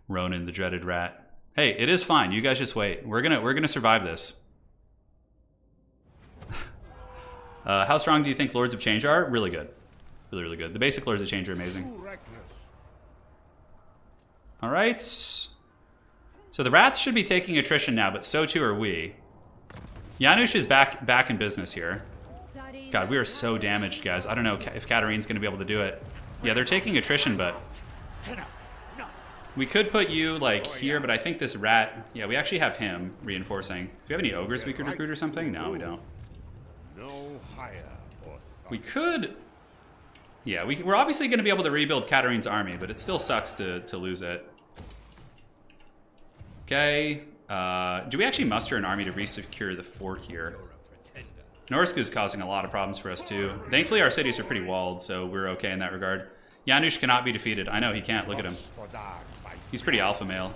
Ronan, the dreaded rat. Hey, it is fine. You guys just wait. We're gonna survive this. How strong do you think Lords of Change are? Really good. Really, really good. The basic Lords of Change are amazing. All right. So the rats should be taking attrition now, but so too are we. Janusz is back in business here. God, we are so damaged, guys. I don't know if Katarin's going to be able to do it. Yeah, they're taking attrition, but... We could put you, like, here, but I think this rat... Yeah, we actually have him reinforcing. Do we have any ogres we could recruit or something? No, we don't. We could... Yeah, we're obviously going to be able to rebuild Katarin's army, but it still sucks to lose it. Okay. Do we actually muster an army to resecure the fort here? Norsk is causing a lot of problems for us, too. Thankfully, our cities are pretty walled, so we're okay in that regard. Janusz cannot be defeated. I know, he can't. Look at him. He's pretty alpha male.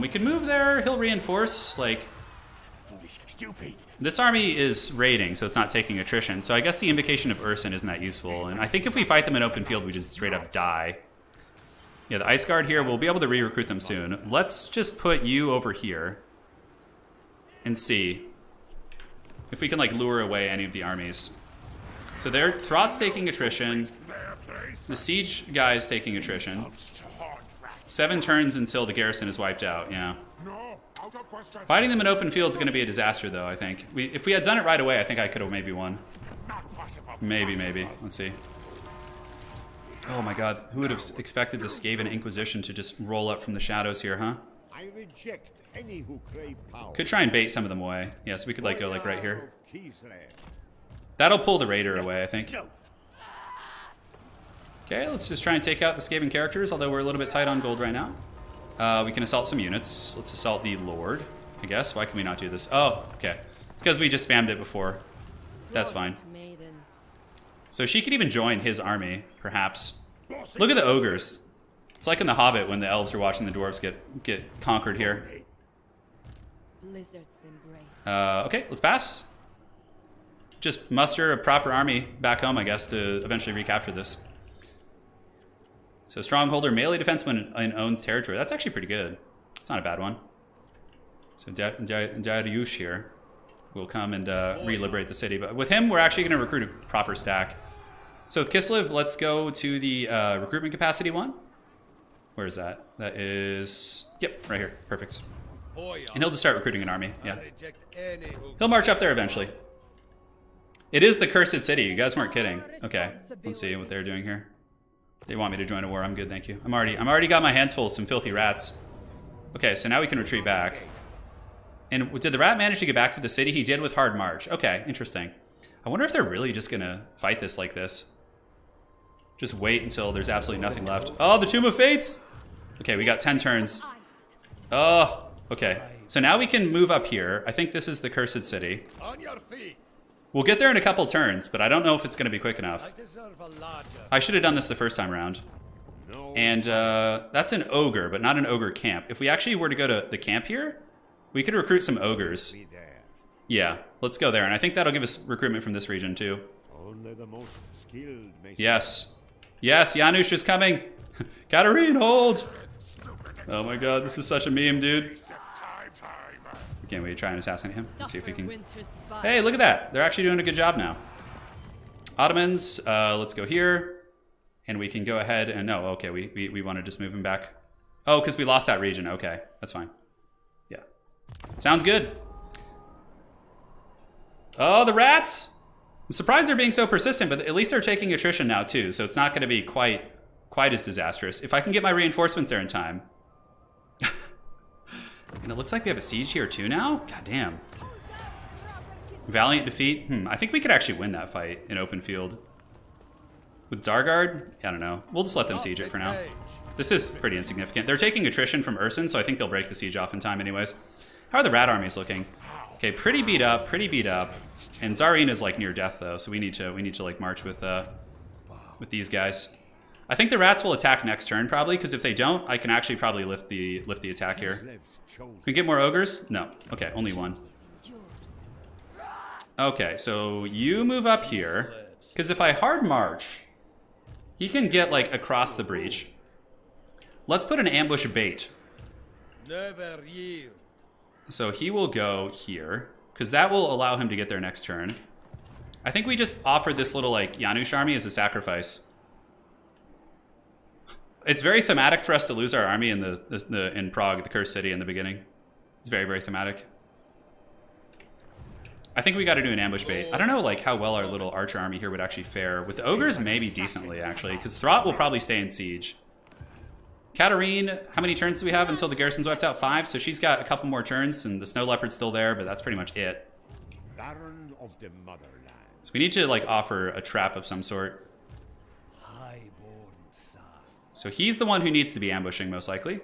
We can move there. He'll reinforce, like... This army is raiding, so it's not taking attrition. So I guess the Invocation of Urson isn't that useful. And I think if we fight them in open field, we just straight up die. Yeah, the Ice Guard here, we'll be able to re-recruit them soon. Let's just put you over here and see if we can, like, lure away any of the armies. So Thrott's taking attrition. The Siege guy is taking attrition. 7 turns until the garrison is wiped out, yeah. Fighting them in open field is going to be a disaster, though, I think. If we had done it right away, I think I could have maybe won. Maybe. Let's see. Oh my god, who would have expected the Skaven Inquisition to just roll up from the shadows here, huh? I reject any who crave power. Could try and bait some of them away. Yeah, so we could, like, go, like, right here. That'll pull the raider away, I think. Okay, let's just try and take out the Skaven characters, although we're a little bit tight on gold right now. We can assault some units. Let's assault the Lord, I guess. Why can we not do this? Oh, okay. It's because we just spammed it before. That's fine. So she could even join his army, perhaps. Look at the ogres. It's like in The Hobbit when the elves are watching the dwarves get conquered here. Okay, let's pass. Just muster a proper army back home, I guess, to eventually recapture this. So Strongholder, melee defense when it owns territory. That's actually pretty good. It's not a bad one. So Dariush here will come and re-liberate the city. But with him, we're actually going to recruit a proper stack. So with KISLEV, let's go to the recruitment capacity one. Where is that? That is... Yep, right here. Perfect. And he'll just start recruiting an army. Yeah. He'll march up there eventually. It is the cursed city. You guys weren't kidding. Okay. Let's see what they're doing here. They want me to join a war. I'm good, thank you. I'm already got my hands full of some filthy rats. Okay, so now we can retreat back. And did the rat manage to get back to the city? He did with hard march. Okay, interesting. I wonder if they're really just gonna fight this like this. Just wait until there's absolutely nothing left. Oh, the Tomb of Fates! Okay, we got 10 turns. Oh, okay. So now we can move up here. I think this is the cursed city. On your feet. We'll get there in a couple turns, but I don't know if it's going to be quick enough. I should have done this the first time around. And that's an ogre, but not an ogre camp. If we actually were to go to the camp here, we could recruit some ogres. Yeah, let's go there. And I think that'll give us recruitment from this region too. Yes. Yes, Janusz is coming. Katarin, hold. Oh my god, this is such a meme, dude. Can't wait to try and assassinate him. Let's see if we can... Hey, look at that. They're actually doing a good job now. Ottomans, let's go here. And we can go ahead and... No, okay, we want to just move him back. Oh, because we lost that region. Okay, that's fine. Yeah. Sounds good. Oh, the rats! I'm surprised they're being so persistent, but at least they're taking attrition now, too. So it's not going to be quite as disastrous. If I can get my reinforcements there in time... And it looks like we have a siege here too now? God damn. Valiant defeat? I think we could actually win that fight in open field. With Zargard? I don't know. We'll just let them siege it for now. This is pretty insignificant. They're taking attrition from Urson, so I think they'll break the siege off in time anyways. How are the rat armies looking? Okay, pretty beat up, pretty beat up. And Tzarina's like near death though, so we need to like march with these guys. I think the rats will attack next turn probably, because if they don't, I can actually probably lift the attack here. Can we get more ogres? No. Okay, only one. Okay, so you move up here, because if I hard march, he can get like across the breach. Let's put an ambush bait. Never yield. So he will go here, because that will allow him to get there next turn. I think we just offered this little like Janusz army as a sacrifice. It's very thematic for us to lose our army in in Prague, the cursed city in the beginning. It's very, very thematic. I think we got to do an ambush bait. I don't know like how well our little archer army here would actually fare. With the ogres, maybe decently actually, because Throt will probably stay in siege. Katarin, how many turns do we have until the garrison's wiped out? 5, so she's got a couple more turns, and the snow leopard's still there, but that's pretty much it. Baron of the motherland. So we need to like offer a trap of some sort. Highborn son. So he's the one who needs to be ambushing most likely.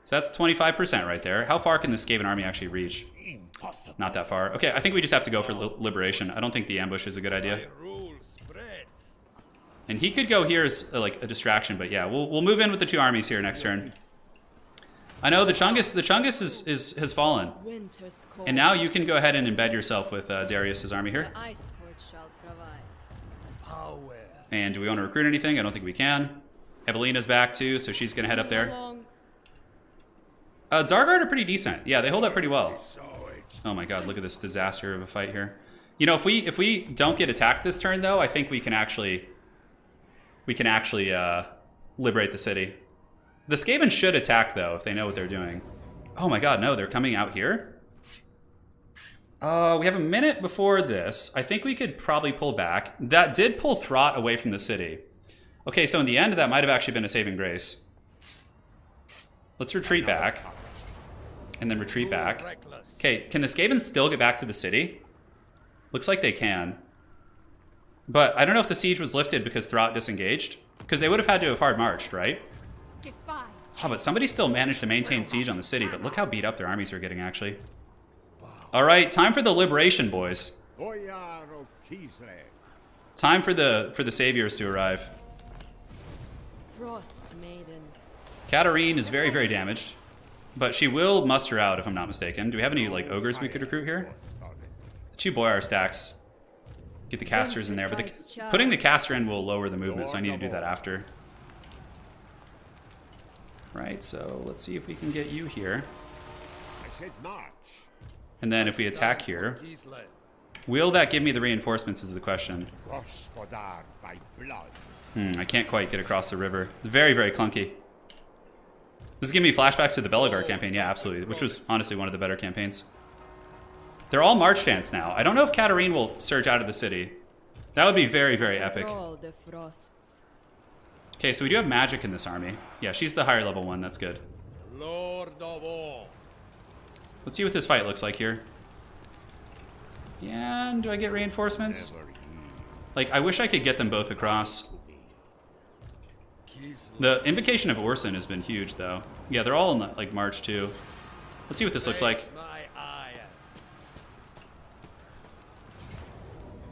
So that's 25% right there. How far can the Skaven army actually reach? Impossible. Not that far. Okay, I think we just have to go for liberation. I don't think the ambush is a good idea. My rule spreads. And he could go here as like a distraction, but yeah, we'll move in with the 2 armies here next turn. I know the Chungus has fallen. Winter's cold. And now you can go ahead and embed yourself with Darius's army here. The ice court shall provide. Power. And do we want to recruit anything? I don't think we can. Evelina's back too, so she's gonna head up there. Zargard are pretty decent. Yeah, they hold up pretty well. Oh my god, look at this disaster of a fight here. You know, if we don't get attacked this turn though, I think we can actually liberate the city. The Skaven should attack though if they know what they're doing. Oh my god, no, they're coming out here. We have a minute before this. I think we could probably pull back. That did pull Throt away from the city. Okay, so in the end, that might have actually been a saving grace. Let's retreat back. And then retreat back. Okay, can the Skavens still get back to the city? Looks like they can. But I don't know if the siege was lifted because Throt disengaged. Because they would have had to have hard marched, right? Defy. Oh, but somebody still managed to maintain siege on the city. But look how beat up their armies are getting, actually. All right, time for the liberation, boys. Boyar of KISLEV. Time for the saviors to arrive. Frost maiden. Katarin is very, very damaged. But she will muster out, if I'm not mistaken. Do we have any, like, ogres we could recruit here? The 2 Boyar stacks. Get the casters in there. But putting the caster in will lower the movement, so I need to do that after. Right, so let's see if we can get you here. I said march. And then if we attack here, KISLEV. will that give me the reinforcements is the question. Gospodar by blood. I can't quite get across the river. Very, very clunky. This is giving me flashbacks to the Belagar campaign. Yeah, absolutely. Which was honestly one of the better campaigns. They're all march stance now. I don't know if Katarin will surge out of the city. That would be very, very epic. Control the frosts. Okay, so we do have magic in this army. Yeah, she's the higher level one. That's good. Lord of all. Let's see what this fight looks like here. Yeah, and do I get reinforcements? Never yield. Like, I wish I could get them both across. KISLEV. The invocation of Orson has been huge, though. Yeah, they're all in, like, March, too. Let's see what this looks like. Face my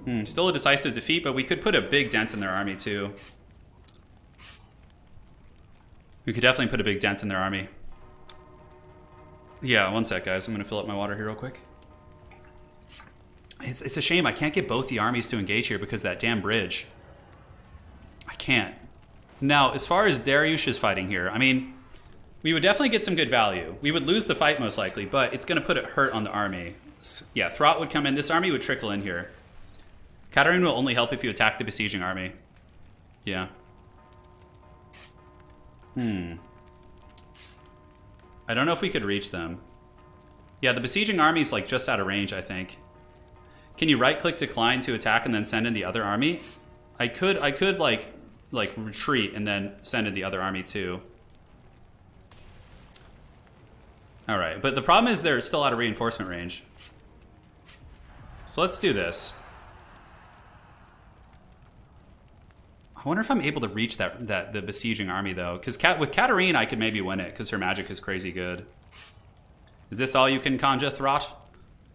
iron. Still a decisive defeat, but we could put a big dent in their army, too. We could definitely put a big dent in their army. Yeah, one sec, guys. I'm going to fill up my water here real quick. It's a shame I can't get both the armies to engage here because of that damn bridge. I can't. Now, as far as Dariush is fighting here, I mean, we would definitely get some good value. We would lose the fight most likely, but it's going to put a hurt on the army. Yeah, Throt would come in. This army would trickle in here. Katarin will only help if you attack the besieging army. Yeah. I don't know if we could reach them. Yeah, the besieging army's like just out of range, I think. Can you right-click decline to attack and then send in the other army? I could like retreat and then send in the other army too. All right, but the problem is they're still out of reinforcement range. So let's do this. I wonder if I'm able to reach the besieging army though, because with Katarin I could maybe win it because her magic is crazy good. Is this all you can conjure, Throt?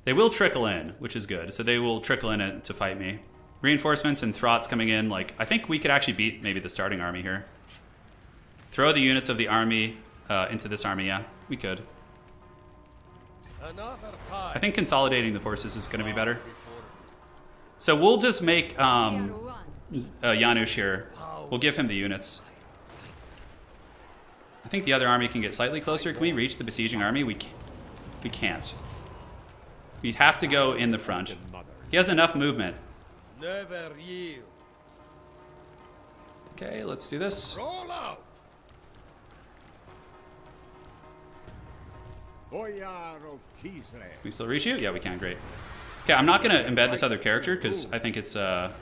They will trickle in, which is good. So they will trickle in to fight me. Reinforcements and Throt's coming in. Like, I think we could actually beat maybe the starting army here. Throw the units of the army into this army. Yeah, we could. I think consolidating the forces is going to be better. So we'll just make Janusz here. We'll give him the units. I think the other army can get slightly closer. Can we reach the besieging army? We can't. We'd have to go in the front. He has enough movement. Never yield. Okay, let's do this. Roll out. Boyar of KISLEV. Can we still reach you? Yeah, we can. Great. Okay, I'm not going to embed this other character because I think it's... All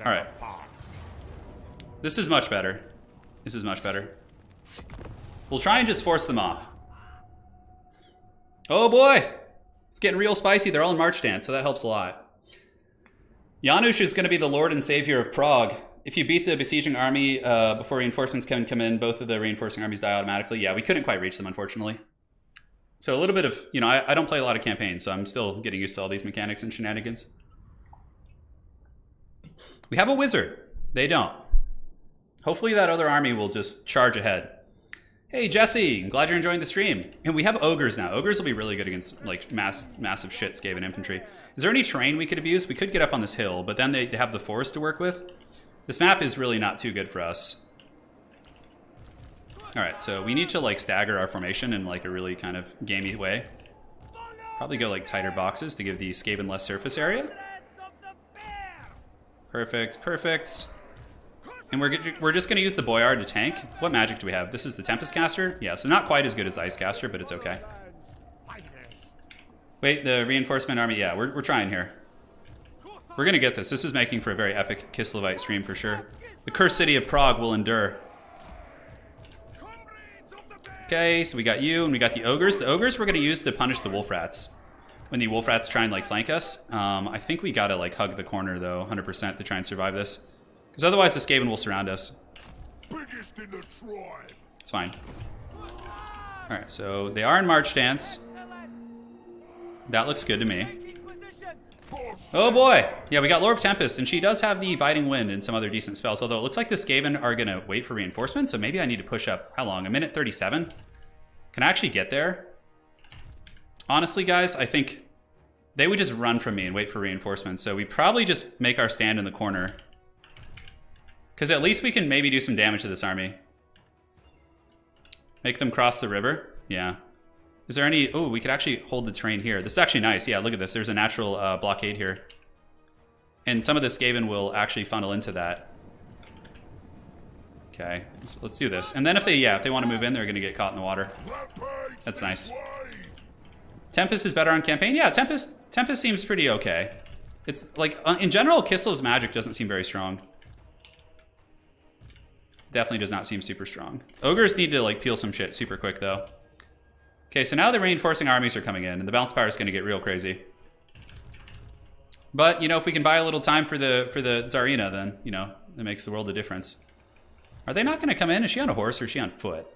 right. This is much better. This is much better. We'll try and just force them off. Oh boy! It's getting real spicy. They're all in March Stance, so that helps a lot. Janusz is going to be the Lord and Savior of Prague. If you beat the besieging army before reinforcements can come in, both of the reinforcing armies die automatically. Yeah, we couldn't quite reach them, unfortunately. So a little bit of, you know, I don't play a lot of campaigns, so I'm still getting used to all these mechanics and shenanigans. We have a wizard. They don't. Hopefully that other army will just charge ahead. Hey, Jesse, I'm glad you're enjoying the stream. And we have ogres now. Ogres will be really good against, like, massive shit Skaven infantry. Is there any terrain we could abuse? We could get up on this hill, but then they have the forest to work with. This map is really not too good for us. All right, so we need to, like, stagger our formation in, like, a really kind of gamey way. Probably go, like, tighter boxes to give the Skaven less surface area. Perfect, perfect. And we're just going to use the Boyard to tank. What magic do we have? This is the Tempest Caster? Yeah, so not quite as good as the Ice Caster, but it's okay. Wait, the reinforcement army? Yeah, we're trying here. We're going to get this. This is making for a very epic KISLEVite stream for sure. The cursed city of Prague will endure. Okay, so we got you, and we got the Ogres. The Ogres we're going to use to punish the Wolf Rats. When the Wolf Rats try and, like, flank us. I think we got to, like, hug the corner, though, 100% to try and survive this. Because otherwise the Skaven will surround us. Biggest in the tribe. It's fine. Alright, so they are in March Stance. That looks good to me. Oh boy! Yeah, we got Lord of Tempest, and she does have the Biting Wind and some other decent spells, although it looks like the Skaven are going to wait for reinforcements, so maybe I need to push up, how long? 1:37? Can I actually get there? Honestly, guys, I think they would just run from me and wait for reinforcements, so we probably just make our stand in the corner. Because at least we can maybe do some damage to this army. Make them cross the river? Yeah. Is there any... Oh, we could actually hold the terrain here. This is actually nice. Yeah, look at this. There's a natural blockade here. And some of the Skaven will actually funnel into that. Okay, so let's do this. And then if they want to move in, they're going to get caught in the water. That's nice. Tempest is better on campaign? Yeah, Tempest seems pretty okay. It's like, in general, KISLEV's magic doesn't seem very strong. Definitely does not seem super strong. Ogres need to, like, peel some shit super quick, though. Okay, so now the reinforcing armies are coming in, and the bounce power is going to get real crazy. But, you know, if we can buy a little time for the Tzarina, then, you know, it makes the world a difference. Are they not going to come in? Is she on a horse or is she on foot?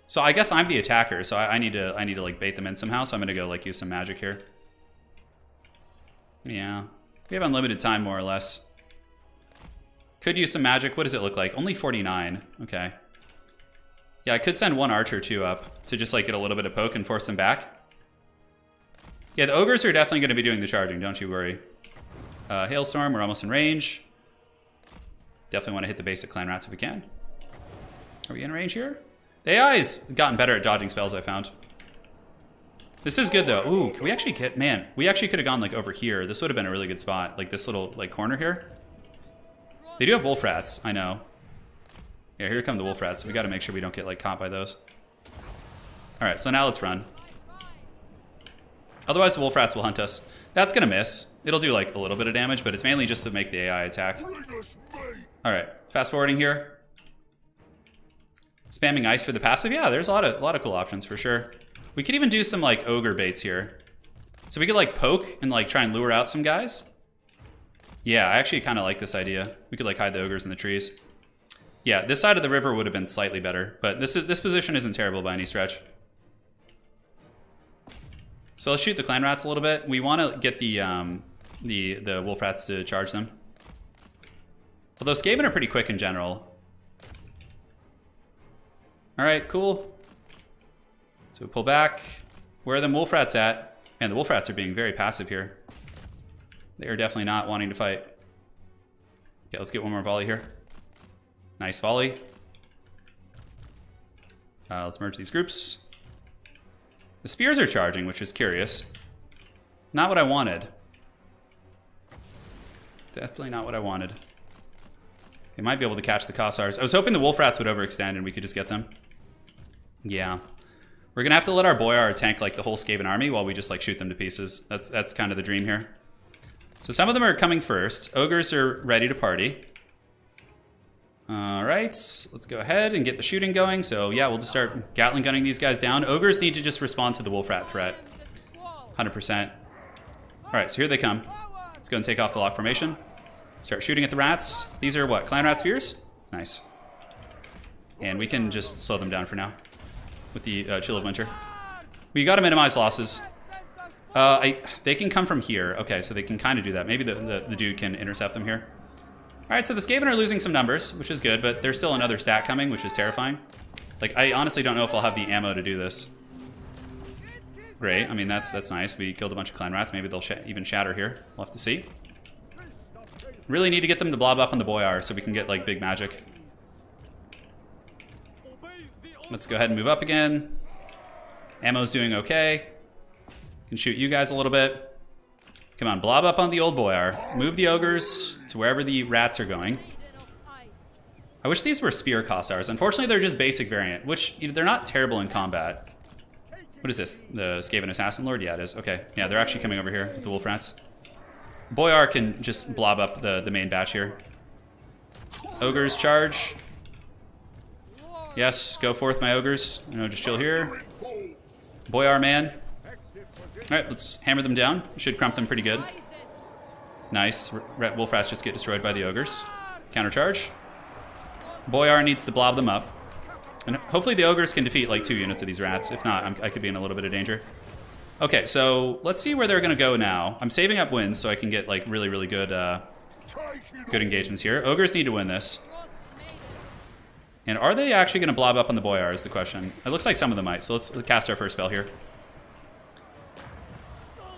So I guess I'm the attacker, so I need to like, bait them in somehow, so I'm going to go, like, use some magic here. Yeah. We have unlimited time, more or less. Could use some magic. What does it look like? Only 49. Okay. Yeah, I could send one archer, too, up to just, like, get a little bit of poke and force them back. Yeah, the ogres are definitely going to be doing the charging, don't you worry. Hailstorm, we're almost in range. Definitely want to hit the basic clan rats if we can. Are we in range here? The AI's gotten better at dodging spells, I found. This is good, though. Ooh, can we actually get... Man, we actually could have gone, like, over here. This would have been a really good spot. Like, this little, like, corner here. They do have wolf rats, I know. Yeah, here come the wolf rats. We got to make sure we don't get, like, caught by those. All right, so now let's run. Otherwise, the wolf rats will hunt us. That's gonna miss. It'll do, like, a little bit of damage, but it's mainly just to make the AI attack. All right, fast forwarding here. Spamming ice for the passive. Yeah, there's a lot of cool options for sure. We could even do some, like, ogre baits here. So we could, like, poke and, like, try and lure out some guys. Yeah, I actually kind of like this idea. We could like hide the ogres in the trees. Yeah, this side of the river would have been slightly better, but this position isn't terrible by any stretch. So let's shoot the clan rats a little bit. We want to get the wolf rats to charge them. Although Skaven are pretty quick in general. All right, cool. So we pull back. Where are the wolf rats at? Man, the wolf rats are being very passive here. They are definitely not wanting to fight. Okay, let's get one more volley here. Nice volley. Let's merge these groups. The spears are charging, which is curious. Not what I wanted. Definitely not what I wanted. They might be able to catch the Kossars. I was hoping the wolf rats would overextend and we could just get them. Yeah. We're gonna have to let our Boyar tank like the whole Skaven army while we just like shoot them to pieces. That's kind of the dream here. So some of them are coming first. Ogres are ready to party. All right, let's go ahead and get the shooting going. So yeah, we'll just start Gatling gunning these guys down. Ogres need to just respond to the wolf rat threat. 100%. All right, so here they come. Let's go and take off the lock formation. Start shooting at the rats. These are what, clan rat spears? Nice. And we can just slow them down for now with the Chill of Winter. We got to minimize losses. They can come from here. Okay, so they can kind of do that. Maybe the dude can intercept them here. All right, so the Skaven are losing some numbers, which is good, but there's still another stack coming, which is terrifying. Like, I honestly don't know if I'll have the ammo to do this. Great. I mean, that's nice. We killed a bunch of clan rats. Maybe they'll even shatter here. We'll have to see. Really need to get them to blob up on the Boyar so we can get, like, big magic. Let's go ahead and move up again. Ammo's doing okay. Can shoot you guys a little bit. Come on, blob up on the old Boyar. Move the ogres to wherever the rats are going. I wish these were spear Kossars. Unfortunately, they're just basic variant, which, you know, they're not terrible in combat. What is this? The Skaven Assassin Lord? Yeah, it is. Okay. Yeah, they're actually coming over here with the wolf rats. Boyar can just blob up the main batch here. Ogres charge. Yes, go forth, my ogres. You know, just chill here. Boyar man. Alright, let's hammer them down. Should crump them pretty good. Nice. Wolf rats just get destroyed by the ogres. Countercharge. Boyar needs to blob them up. And hopefully the ogres can defeat like 2 units of these rats. If not, I could be in a little bit of danger. Okay, so let's see where they're going to go now. I'm saving up wins so I can get like really, really good good engagements here. Ogres need to win this. And are they actually going to blob up on the Boyar is the question. It looks like some of them might, so let's cast our first spell here.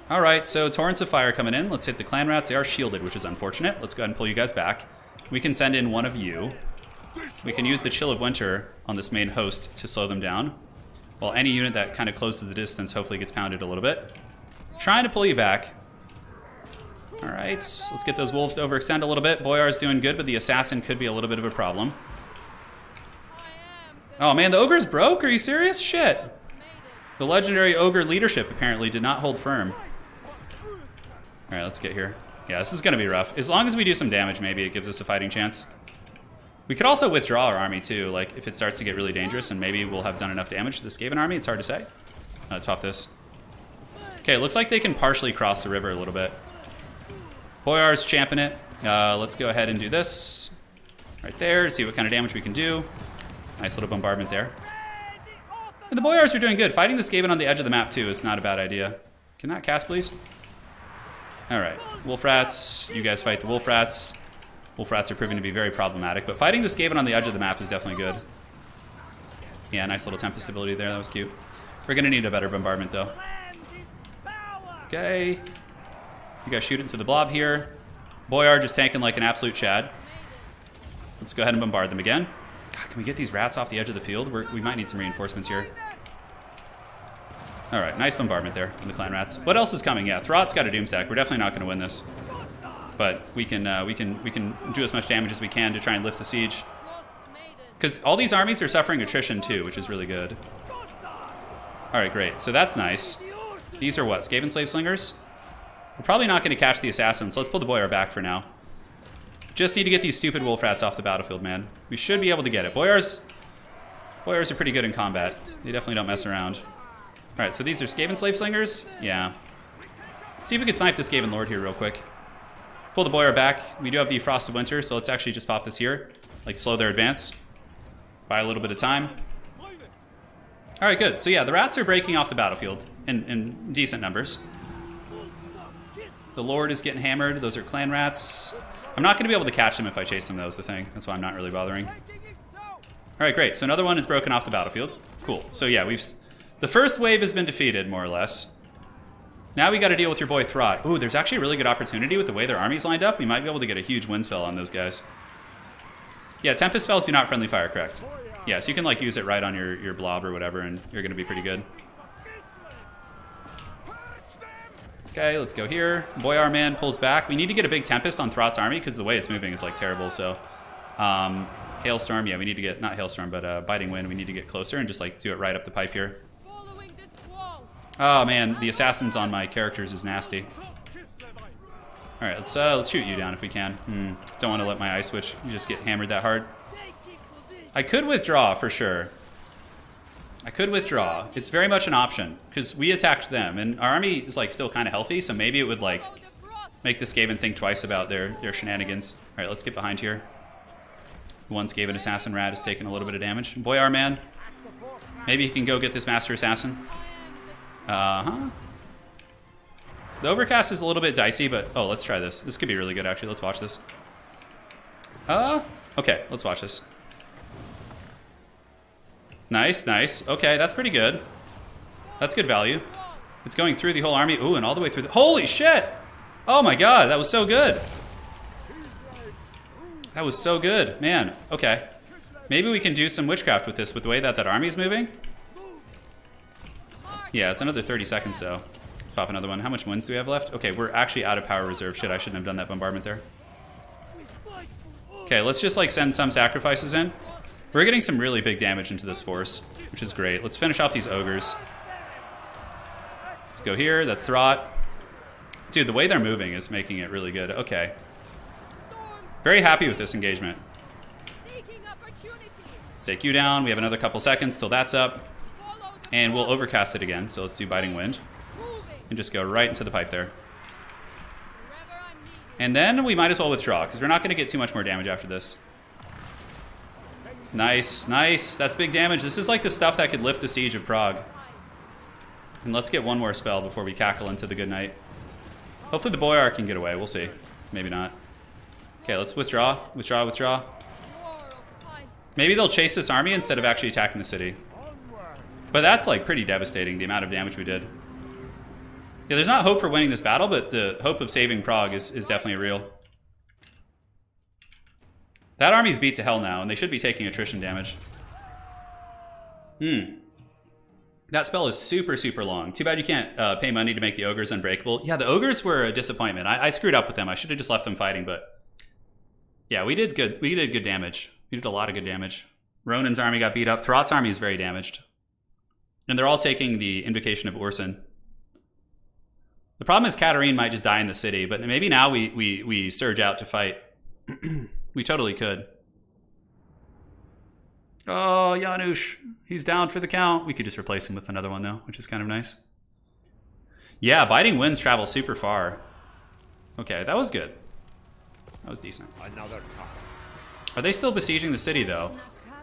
Alright, so Torrents of Fire coming in. Let's hit the clan rats. They are shielded, which is unfortunate. Let's go ahead and pull you guys back. We can send in one of you. We can use the Chill of Winter on this main host to slow them down. While any unit that kind of closes the distance hopefully gets pounded a little bit. Trying to pull you back. Alright, let's get those wolves to overextend a little bit. Boyar's doing good, but the assassin could be a little bit of a problem. Oh man, the ogre's broke? Are you serious? Shit. The legendary ogre leadership apparently did not hold firm. Alright, let's get here. Yeah, this is going to be rough. As long as we do some damage, maybe it gives us a fighting chance. We could also withdraw our army too, like if it starts to get really dangerous, and maybe we'll have done enough damage to the Skaven army. It's hard to say. Let's pop this. Okay, looks like they can partially cross the river a little bit. Boyar's champing it. Let's go ahead and do this. Right there, see what kind of damage we can do. Nice little bombardment there. And the Boyars are doing good. Fighting the Skaven on the edge of the map too is not a bad idea. Can that cast, please? Alright, wolf rats. You guys fight the wolf rats. Wolf rats are proving to be very problematic, but fighting the Skaven on the edge of the map is definitely good. Yeah, nice little Tempest ability there. That was cute. We're going to need a better bombardment, though. Okay. You guys shoot into the blob here. Boyar just tanking like an absolute Chad. Let's go ahead and bombard them again. God, can we get these rats off the edge of the field? We might need some reinforcements here. All right, nice bombardment there from the clan rats. What else is coming? Yeah, Throt's got a Doomstack. We're definitely not going to win this. But we can do as much damage as we can to try and lift the siege. Because all these armies are suffering attrition too, which is really good. Alright, great. So that's nice. These are what? Skaven Slave Slingers? We're probably not going to catch the assassins. Let's pull the Boyar back for now. Just need to get these stupid wolf rats off the battlefield, man. We should be able to get it. Boyars are pretty good in combat. They definitely don't mess around. Alright, so these are Skaven Slave Slingers? Yeah. Let's see if we can snipe this Skaven Lord here real quick. pull the Boyar back. We do have the Frost of Winter, so let's actually just pop this here. Like, slow their advance. Buy a little bit of time. Alright, good. So yeah, the rats are breaking off the battlefield in decent numbers. The Lord is getting hammered. Those are clan rats. I'm not going to be able to catch them if I chase them, though, is the thing. That's why I'm not really bothering. Alright, great. So another one is broken off the battlefield. Cool. So yeah, the first wave has been defeated, more or less. Now we got to deal with your boy Throt. Ooh, there's actually a really good opportunity with the way their army's lined up. We might be able to get a huge wind spell on those guys. Yeah, Tempest spells do not friendly fire, correct? Yeah, so you can like use it right on your blob or whatever, and you're going to be pretty good. Okay, let's go here. Boyar man pulls back. We need to get a big Tempest on Throt's army because the way it's moving is like terrible. So, Hailstorm. Yeah, we need to get, not Hailstorm, but Biting Wind. We need to get closer and just like do it right up the pipe here. Oh man, the assassins on my characters is nasty. All right, let's shoot you down if we can. Don't want to let my ice switch just get hammered that hard. I could withdraw for sure. I could withdraw. It's very much an option because we attacked them and our army is like still kind of healthy, so maybe it would like make the Skaven think twice about their shenanigans. All right, let's get behind here. The one Skaven assassin rat is taking a little bit of damage. Boyar man, maybe he can go get this master assassin. The overcast is a little bit dicey, but oh, let's try this. This could be really good actually. Let's watch this. Okay, let's watch this. Nice, nice. Okay, that's pretty good. That's good value. It's going through the whole army. Ooh, and all the way through the... Holy shit! Oh my god, that was so good. That was so good. Man, okay. Maybe we can do some witchcraft with this, with the way that army's moving. Yeah, it's another 30 seconds, so let's pop another one. How much wins do we have left? Okay, we're actually out of power reserve. Shit, I shouldn't have done that bombardment there. Okay, let's just like send some sacrifices in. We're getting some really big damage into this force, which is great. Let's finish off these ogres. Let's go here. That's Throt. Dude, the way they're moving is making it really good. Okay. Very happy with this engagement. Let's take you down. We have another couple seconds till that's up. And we'll overcast it again. So let's do Biting Wind. And just go right into the pipe there. And then we might as well withdraw, because we're not going to get too much more damage after this. Nice, nice. That's big damage. This is like the stuff that could lift the siege of Prague. And let's get one more spell before we cackle into the good night. Hopefully the Boyar can get away. We'll see. Maybe not. Okay, let's withdraw. Withdraw, withdraw. Maybe they'll chase this army instead of actually attacking the city. But that's like pretty devastating, the amount of damage we did. Yeah, there's not hope for winning this battle, but the hope of saving Prague is definitely real. That army's beat to hell now, and they should be taking attrition damage. That spell is super, super long. Too bad you can't pay money to make the ogres unbreakable. Yeah, the ogres were a disappointment. I screwed up with them. I should have just left them fighting, but... Yeah, we did good. We did good damage. We did a lot of good damage. Ronan's army got beat up. Throt's army is very damaged. And they're all taking the Invocation of Urson. The problem is Katarin might just die in the city, but maybe now we surge out to fight. We totally could. Oh, Janusz. He's down for the count. We could just replace him with another one, though, which is kind of nice. Yeah, Biting Winds travel super far. Okay, that was good. That was decent. Are they still besieging the city, though?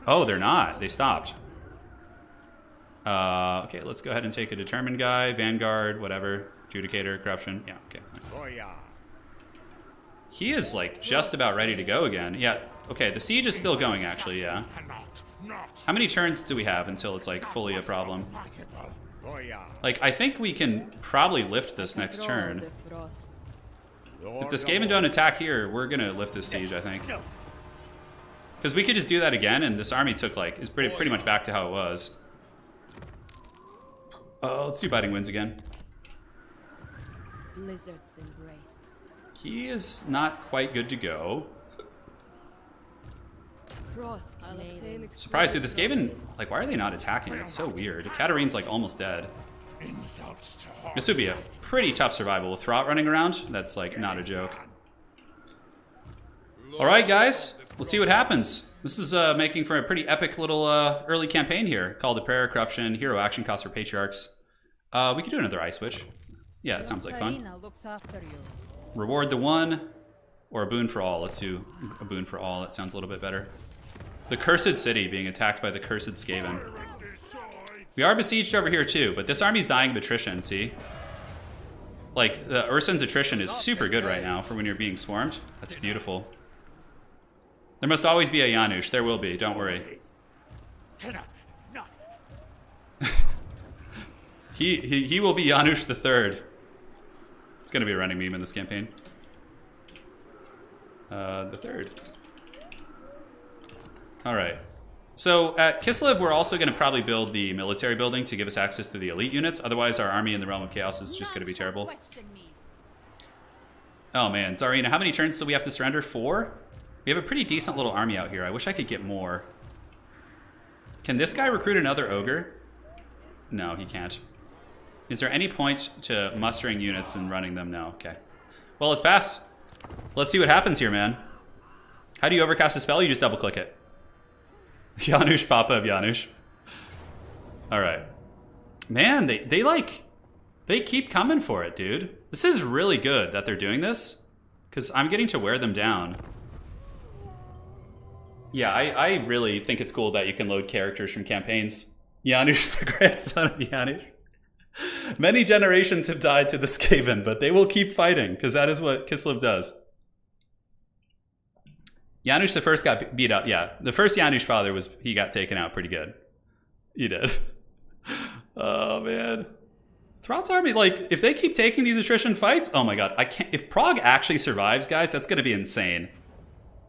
Oh, they're not. They stopped. Okay, let's go ahead and take a Determined guy, Vanguard, whatever. Judicator, Corruption. Yeah, okay. He is, like, just about ready to go again. Yeah, okay, the siege is still going, actually, yeah. How many turns do we have until it's, like, fully a problem? Like, I think we can probably lift this next turn. If the Skaven don't attack here, we're gonna lift this siege, I think. Because we could just do that again, and this army took, like, is pretty much back to how it was. Let's do Biting Winds again. Blizzard's embrace. He is not quite good to go. Frost maiden. Surprised, dude, this Skaven, like, why are they not attacking? It's so weird. Katarin's, like, almost dead. This would be a pretty tough survival with Throt running around. That's, like, not a joke. Alright, guys. Let's see what happens. This is making for a pretty epic little early campaign here. Call to Prayer, Corruption, Hero Action Cost for Patriarchs. We could do another Ice Switch. Yeah, that sounds like fun. Reward the one. Or a boon for all. Let's do a boon for all. That sounds a little bit better. The Cursed City being attacked by the Cursed Skaven. We are besieged over here too, but this army's dying of attrition, see? Like, the Ursun's attrition is super good right now for when you're being swarmed. That's beautiful. There must always be a Janusz. There will be, don't worry. He will be Janusz the Third. It's going to be a running meme in this campaign. The Third. Alright. So at KISLEV, we're also going to probably build the military building to give us access to the elite units. Otherwise, our army in the Realm of Chaos is just going to be terrible. Oh man, Tzarina, how many turns do we have to surrender? 4? We have a pretty decent little army out here. I wish I could get more. Can this guy recruit another ogre? No, he can't. Is there any point to mustering units and running them? No, okay. Well, let's pass. Let's see what happens here, man. How do you overcast a spell? You just double click it. Janusz, Papa of Janusz. Alright. Man, they keep coming for it, dude. This is really good that they're doing this, because I'm getting to wear them down. Yeah, I really think it's cool that you can load characters from campaigns. Janusz, the grandson of Janusz. Many generations have died to the Skaven, but they will keep fighting, because that is what KISLEV does. Janusz the First got beat up. Yeah, the first Janusz father he got taken out pretty good. He did. Oh man, Throt's army, like, if they keep taking these attrition fights, oh my god, I can't. If Prague actually survives, guys, that's gonna be insane.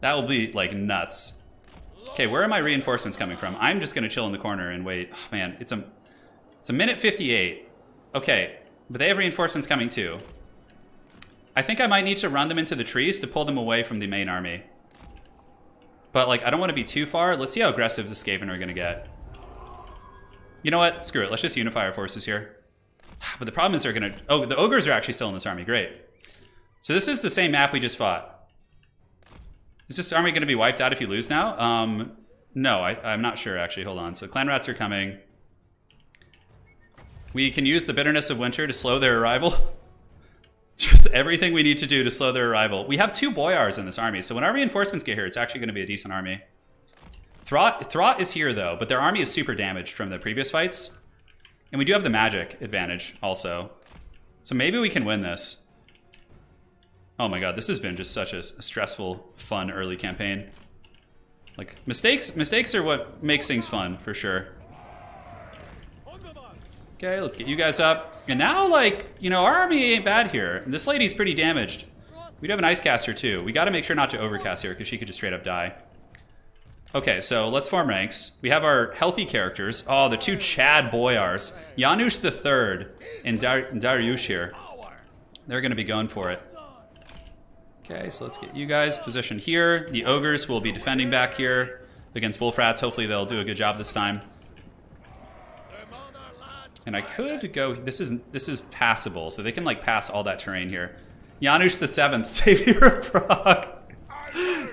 That will be like nuts. Okay, where are my reinforcements coming from? I'm just gonna chill in the corner and wait. Oh man, it's a minute 58. Okay, but they have reinforcements coming too. I think I might need to run them into the trees to pull them away from the main army. But like, I don't want to be too far. Let's see how aggressive the Skaven are gonna get. You know what? Screw it. Let's just unify our forces here. But the problem is they're gonna... Oh, the ogres are actually still in this army. Great. So this is the same map we just fought. Is this army gonna be wiped out if you lose now? No, I'm not sure actually. Hold on. So clan rats are coming. We can use the bitterness of winter to slow their arrival. Just everything we need to do to slow their arrival. We have 2 boyars in this army, so when our reinforcements get here, it's actually going to be a decent army. Throt is here, though, but their army is super damaged from the previous fights. And we do have the magic advantage, also. So maybe we can win this. Oh my god, this has been just such a stressful, fun early campaign. Like, mistakes are what makes things fun, for sure. Okay, let's get you guys up. And now, like, you know, our army ain't bad here. And this lady's pretty damaged. We do have an ice caster too. We got to make sure not to overcast here because she could just straight up die. Okay, so let's form ranks. We have our healthy characters. Oh, the 2 Chad boyars. Janusz the Third and Dariush here. They're going to be going for it. Okay, so let's get you guys positioned here. The ogres will be defending back here against wolf rats. Hopefully they'll do a good job this time. And I could go, this is passable, so they can like pass all that terrain here. Janusz the Seventh, savior of Prague.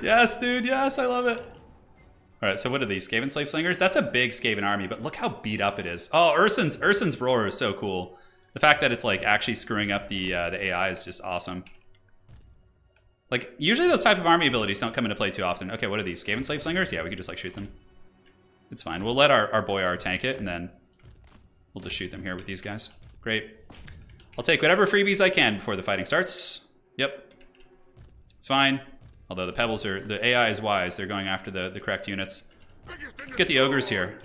Yes, dude, yes, I love it. All right, so what are these, Skaven slave slingers? That's a big Skaven army, but look how beat up it is. Oh, Ursun's roar is so cool. The fact that it's like actually screwing up the AI is just awesome. Like, usually those type of army abilities don't come into play too often. Okay, what are these, Skaven slave slingers? Yeah, we could just like shoot them. It's fine, we'll let our boyar tank it, and then we'll just shoot them here with these guys. Great. I'll take whatever freebies I can before the fighting starts. Yep. It's fine. Although the pebbles are... The AI is wise. They're going after the correct units. Let's get the ogres here.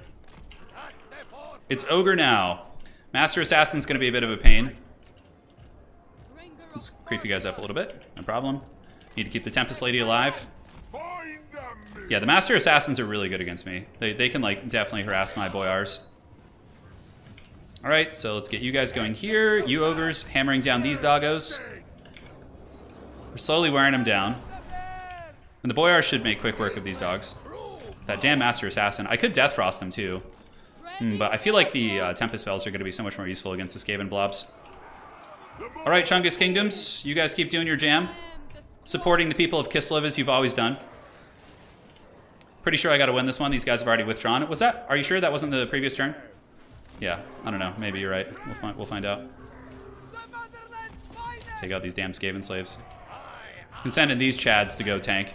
It's ogre now. Master Assassin's going to be a bit of a pain. Let's creep you guys up a little bit. No problem. Need to keep the Tempest Lady alive. Yeah, the Master Assassins are really good against me. They can like definitely harass my boyars. Alright, so let's get you guys going here. You ogres hammering down these doggos. We're slowly wearing them down. And the boyars should make quick work of these dogs. That damn Master Assassin. I could Death Frost him too. But I feel like the Tempest spells are going to be so much more useful against the Skaven blobs. Alright, Chungus Kingdoms. You guys keep doing your jam. Supporting the people of KISLEV as you've always done. Pretty sure I got to win this one. These guys have already withdrawn. Was that? Are you sure that wasn't the previous turn? Yeah, I don't know. Maybe you're right. We'll find out. Take out these damn Skaven slaves. And sending these chads to go tank.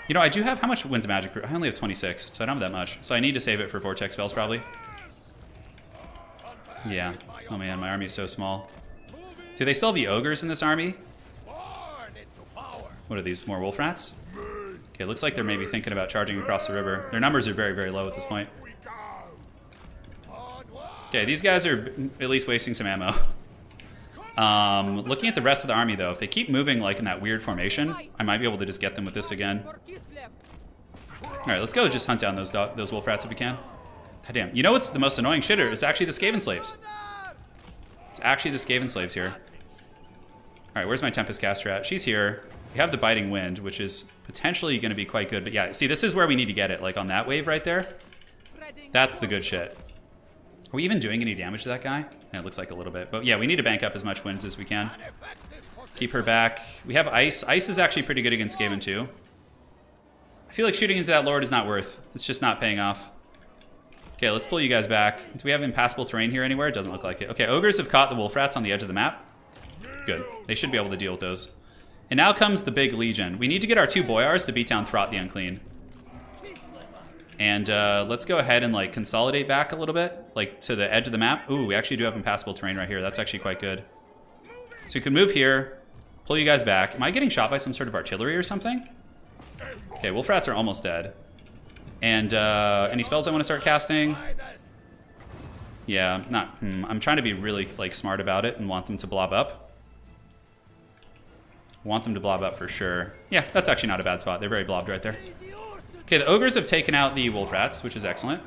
You know, I do have, how much wins magic? I only have 26, so I don't have that much. So I need to save it for vortex spells, probably. Yeah. Oh man, my army is so small. Do they still have the ogres in this army? What are these, more wolf rats? Okay, looks like they're maybe thinking about charging across the river. Their numbers are very, very low at this point. Okay, these guys are at least wasting some ammo. Looking at the rest of the army, though, if they keep moving like in that weird formation, I might be able to just get them with this again. Alright, let's go just hunt down those wolf rats if we can. God damn. You know what's the most annoying shitter? It's actually the Skaven slaves. It's actually the Skaven slaves here. Alright, where's my Tempest caster at? She's here. We have the Biting Wind, which is potentially going to be quite good. But yeah, see, this is where we need to get it. Like on that wave right there. That's the good shit. Are we even doing any damage to that guy? Yeah, it looks like a little bit. But yeah, we need to bank up as much wins as we can. Keep her back. We have Ice. Ice is actually pretty good against Skaven too. I feel like shooting into that Lord is not worth. It's just not paying off. Okay, let's pull you guys back. Do we have impassable terrain here anywhere? It doesn't look like it. Okay, ogres have caught the wolf rats on the edge of the map. Good. They should be able to deal with those. And now comes the big legion. We need to get our 2 boyars to beat down Throt the Unclean. And let's go ahead and like consolidate back a little bit, like to the edge of the map. Ooh, we actually do have impassable terrain right here. That's actually quite good. So we can move here, pull you guys back. Am I getting shot by some sort of artillery or something? Okay, wolf rats are almost dead. And any spells I want to start casting? Yeah, not. I'm trying to be really like smart about it and want them to blob up. Want them to blob up for sure. Yeah, that's actually not a bad spot. They're very blobbed right there. Okay, the ogres have taken out the wolf rats, which is excellent.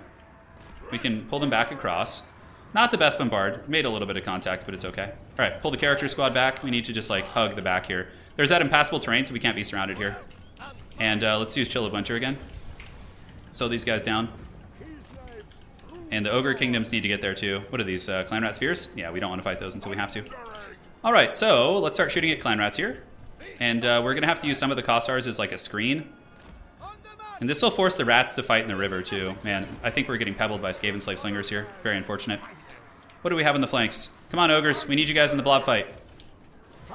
We can pull them back across. Not the best bombard. Made a little bit of contact, but it's okay. All right, pull the character squad back. We need to just like hug the back here. There's that impassable terrain, so we can't be surrounded here. And let's use Chill of Winter again. Slow these guys down. And the ogre kingdoms need to get there too. What are these, clan rat spears? Yeah, we don't want to fight those until we have to. All right, so let's start shooting at clan rats here. And we're gonna have to use some of the Kossars as like a screen. And this will force the rats to fight in the river too. Man, I think we're getting pebbled by Skaven slave slingers here. Very unfortunate. What do we have on the flanks? Come on, ogres. We need you guys in the blob fight.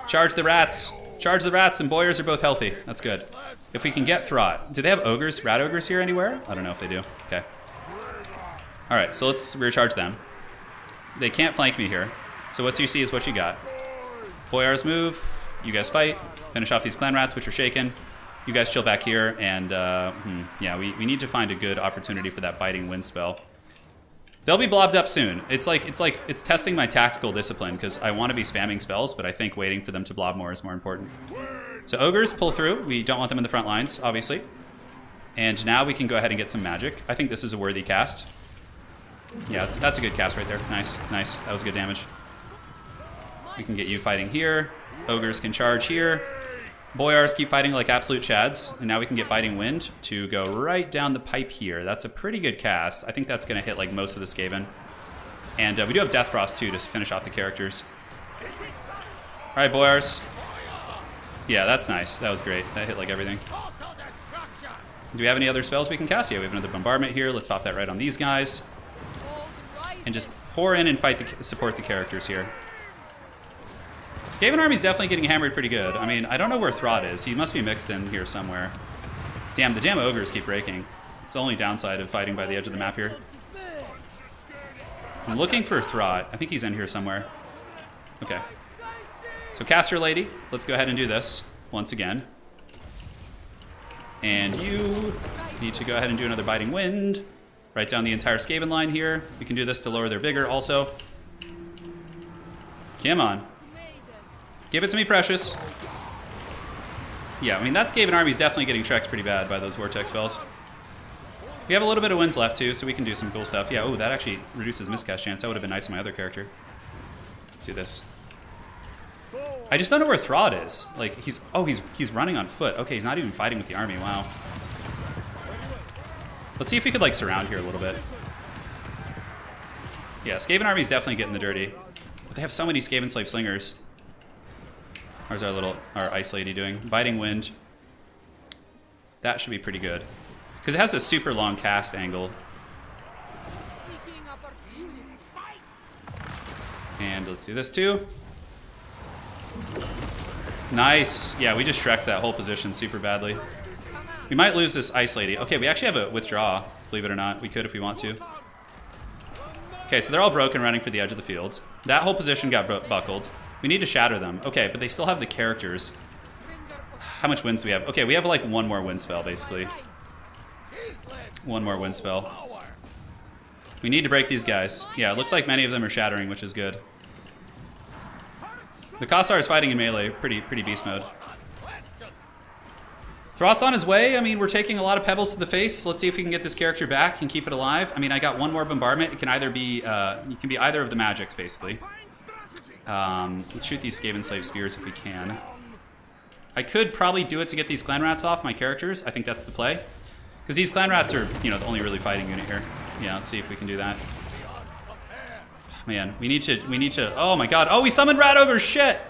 Charge the rats. Charge the rats, and boyars are both healthy. That's good. If we can get Throt. Do they have ogres, rat ogres here anywhere? I don't know if they do. Okay. All right, so let's rear charge them. They can't flank me here. So what you see is what you got. Boyars move. You guys fight. Finish off these clan rats, which are shaken. You guys chill back here, and yeah, we need to find a good opportunity for that Biting Wind spell. They'll be blobbed up soon. It's testing my tactical discipline because I want to be spamming spells, but I think waiting for them to blob more is more important. So ogres pull through. We don't want them in the front lines, obviously. And now we can go ahead and get some magic. I think this is a worthy cast. Yeah, that's a good cast right there. Nice, nice. That was good damage. We can get you fighting here. Ogres can charge here. Boyars keep fighting like absolute chads, and now we can get Biting Wind to go right down the pipe here. That's a pretty good cast. I think that's going to hit like most of the Skaven. And we do have Death Frost too to finish off the characters. All right, Boyars. Yeah, that's nice. That was great. That hit like everything. Do we have any other spells we can cast? Yeah, we have another bombardment here. Let's pop that right on these guys. And just pour in and fight support the characters here. Skaven army's definitely getting hammered pretty good. I mean, I don't know where Throt is. He must be mixed in here somewhere. Damn, the damn ogres keep breaking. It's the only downside of fighting by the edge of the map here. I'm looking for Throt. I think he's in here somewhere. Okay. So Caster Lady, let's go ahead and do this once again. And you need to go ahead and do another Biting Wind. Right down the entire Skaven line here. We can do this to lower their vigor also. Come on. Give it to me, precious. Yeah, I mean, that Skaven army is definitely getting trekked pretty bad by those Vortex spells. We have a little bit of wins left, too, so we can do some cool stuff. Yeah, oh, that actually reduces miscast chance. That would have been nice on my other character. Let's do this. I just don't know where Throt is. Like, he's running on foot. Okay, he's not even fighting with the army. Wow. Let's see if we could, like, surround here a little bit. Yeah, Skaven army is definitely getting the dirty. But they have so many Skaven slave slingers. How's our ice lady doing? Biting Wind. That should be pretty good. Because it has a super long cast angle. And let's do this too. Nice. Yeah, we just Shrek'd that whole position super badly. We might lose this Ice Lady. Okay, we actually have a withdraw, believe it or not. We could if we want to. Okay, so they're all broken running for the edge of the field. That whole position got buckled. We need to shatter them. Okay, but they still have the characters. How much winds do we have? Okay, we have like one more wind spell, basically. One more wind spell. We need to break these guys. Yeah, it looks like many of them are shattering, which is good. The Kossar is fighting in melee, pretty beast mode. Thrott's on his way. I mean, we're taking a lot of pebbles to the face. Let's see if we can get this character back and keep it alive. I mean, I got one more bombardment. It can either be, it can be either of the magics, basically. Let's shoot these Skaven Slave Spears if we can. I could probably do it to get these Clan Rats off my characters. I think that's the play. Because these Clan Rats are, you know, the only really fighting unit here. Yeah, let's see if we can do that. Man, we need to, oh my god. Oh, we summoned Rat Ogre, shit!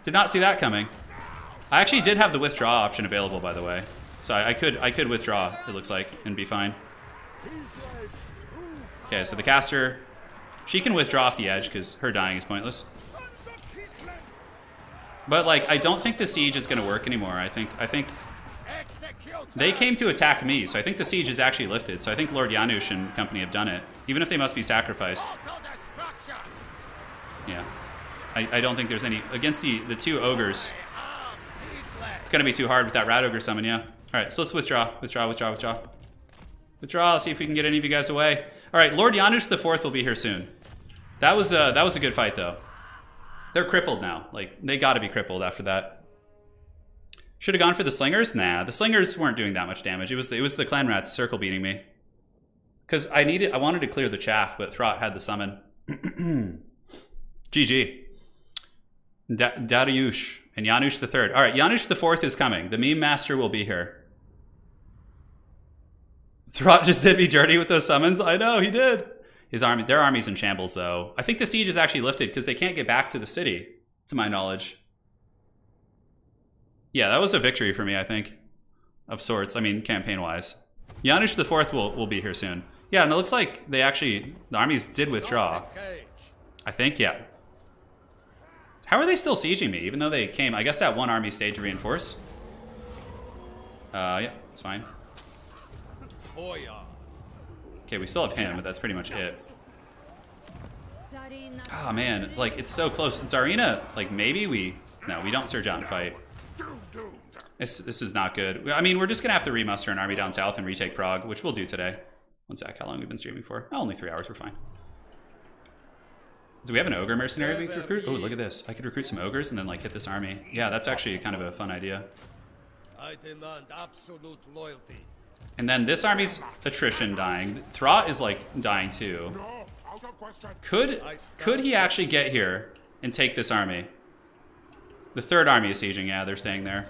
Did not see that coming. I actually did have the withdraw option available, by the way. So I could withdraw, it looks like, and be fine. Okay, so the caster, she can withdraw off the edge because her dying is pointless. But like, I don't think the siege is gonna work anymore. I think they came to attack me, so I think the siege is actually lifted. So I think Lord Janusz and company have done it, even if they must be sacrificed. Yeah, I don't think there's any against the two ogres. It's gonna be too hard with that Rat Ogre summon, yeah. All right, so let's withdraw. Withdraw, see if we can get any of you guys away. All right, Lord Janusz the Fourth will be here soon. That was a good fight, though. They're crippled now. Like, they gotta be crippled after that. Should have gone for the Slingers? Nah, the Slingers weren't doing that much damage. It was the Clan Rats circle beating me. Because I wanted to clear the chaff, but Throt had the summon. GG. Dariush and Janusz the Third. All right, Janusz the Fourth is coming. The meme master will be here. Throt just did me dirty with those summons. I know, he did. Their army's in shambles, though. I think the siege is actually lifted because they can't get back to the city, to my knowledge. Yeah, that was a victory for me, I think, of sorts. I mean, campaign-wise. Janusz the Fourth will be here soon. Yeah, and it looks like the armies did withdraw. I think, yeah. How are they still sieging me, even though they came? I guess that one army stayed to reinforce. Yeah, it's fine. Okay, we still have him, but that's pretty much it. Ah, oh, man, like, it's so close. Tzarina, like, maybe no, we don't surge out and fight. This is not good. I mean, we're just gonna have to remuster an army down south and retake Prague, which we'll do today. One sec, how long we've been streaming for? Oh, only 3 hours, we're fine. Do we have an ogre mercenary we could recruit? Oh, look at this. I could recruit some ogres and then like hit this army. Yeah, that's actually kind of a fun idea. I demand absolute loyalty. And then this army's attrition dying. Throt is like dying too. Could he actually get here and take this army? The third army is sieging, yeah, they're staying there.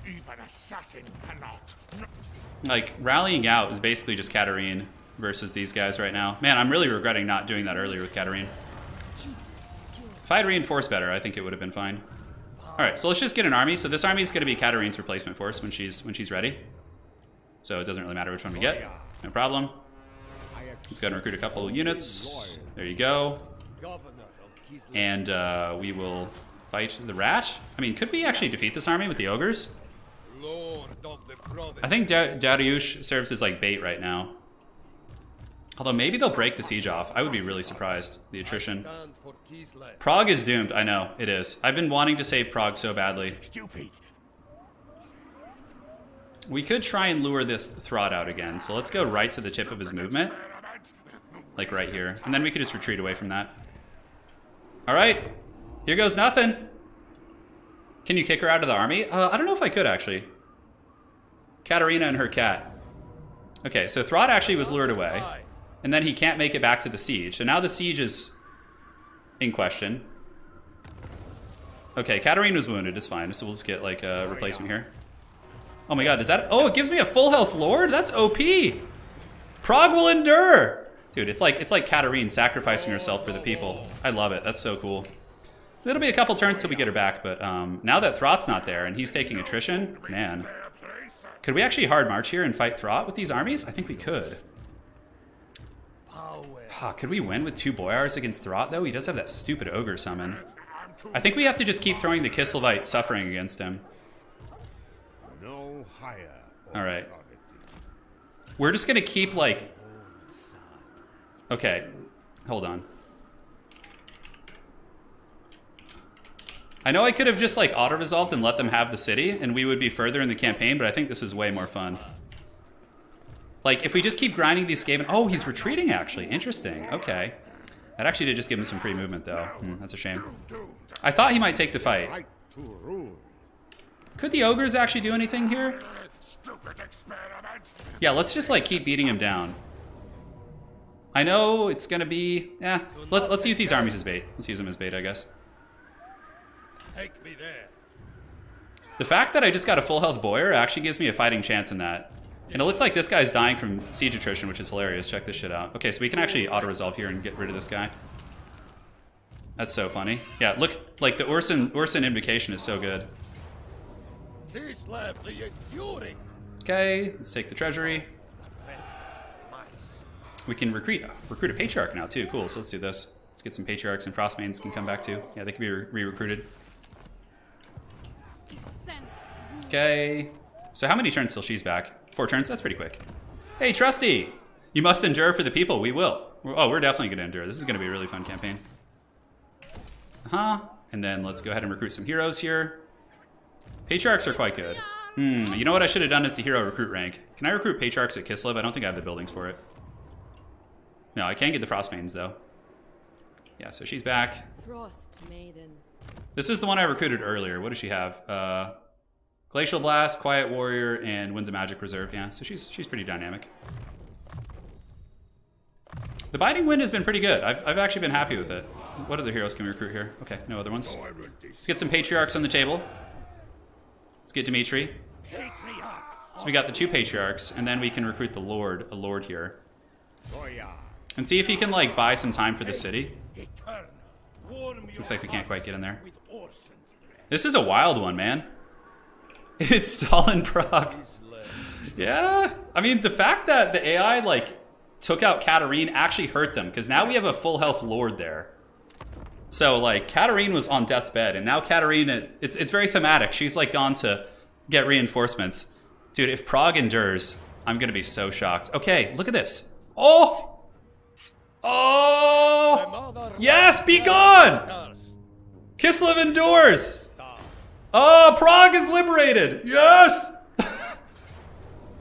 Even assassin cannot. Like, rallying out is basically just Katarin versus these guys right now. Man, I'm really regretting not doing that earlier with Katarin. If I had reinforced better, I think it would have been fine. Alright, so let's just get an army. So this army is going to be Katarin's replacement force when she's ready. So it doesn't really matter which one we get. No problem. Let's go and recruit a couple of units. There you go. And we will fight the rat. I mean, could we actually defeat this army with the ogres? I think Dariush serves as like bait right now. Although maybe they'll break the siege off. I would be really surprised. The attrition. Prague is doomed. I know, it is. I've been wanting to save Prague so badly. We could try and lure this Throt out again. So let's go right to the tip of his movement. Like right here. And then we could just retreat away from that. Alright. Here goes nothing. Can you kick her out of the army? I don't know if I could, actually. Katarina and her cat. Okay, so Throt actually was lured away. And then he can't make it back to the siege. So now the siege is in question. Okay, Katarin was wounded. It's fine. So we'll just get, like, a replacement here. Oh my god, is that... Oh, it gives me a full health lord? That's OP! Prague will endure! Dude, it's like Katarin sacrificing herself for the people. I love it. That's so cool. It'll be a couple turns till we get her back, but now that Throt's not there and he's taking attrition, man. Could we actually hard march here and fight Throt with these armies? I think we could. Could we win with 2 Boyars against Throt, though? He does have that stupid ogre summon. I think we have to just keep throwing the KISLEVite suffering against him. No higher. All right. We're just gonna keep like... Okay, hold on. I know I could have just like auto-resolved and let them have the city and we would be further in the campaign, but I think this is way more fun. Like, if we just keep grinding these Skaven... Oh, he's retreating, actually. Interesting. Okay. That actually did just give him some free movement, though. That's a shame. I thought he might take the fight. Right to rule. Could the ogres actually do anything here? Stupid experiment. Yeah, let's just, like, keep beating him down. I know it's gonna be... Yeah, let's use these armies as bait. Let's use them as bait, I guess. Take me there. The fact that I just got a full health Boyer actually gives me a fighting chance in that. And it looks like this guy's dying from siege attrition, which is hilarious. Check this shit out. Okay, so we can actually auto-resolve here and get rid of this guy. That's so funny. Yeah, look, like the Urson invocation is so good. KISLEV, the enduring. Okay, let's take the treasury. Mice. We can recruit a patriarch now too. Cool, so let's do this. Let's get some patriarchs and frostmanes can come back too. Yeah, they can be re-recruited. Okay, so how many turns till she's back? 4 turns, that's pretty quick. Hey, Trusty! You must endure for the people, we will. Oh, we're definitely gonna endure. This is gonna be a really fun campaign. And then let's go ahead and recruit some heroes here. Patriarchs are quite good. You know what I should have done is the hero recruit rank. Can I recruit patriarchs at KISLEV? I don't think I have the buildings for it. No, I can get the frostmanes though. Yeah, so she's back. Frost Maiden. This is the one I recruited earlier. What does she have? Glacial Blast, Quiet Warrior, and Winds of Magic Reserve. Yeah, so she's pretty dynamic. The Biting Wind has been pretty good. I've actually been happy with it. What other heroes can we recruit here? Okay, no other ones. Let's get some Patriarchs on the table. Let's get Dimitri. So we got the 2 Patriarchs, and then we can recruit the Lord, a Lord here. And see if he can, like, buy some time for the city. Looks like we can't quite get in there. This is a wild one, man. It's Stalin Prague. Yeah. I mean, the fact that the AI, like, took out Katarin actually hurt them, because now we have a full health Lord there. So, like, Katarin was on death's bed, and now Katarin, it's very thematic. She's, like, gone to get reinforcements. Dude, if Prague endures, I'm going to be so shocked. Okay, look at this. Oh! Oh! Yes, be gone! KISLEV endures! Oh, Prague is liberated! Yes!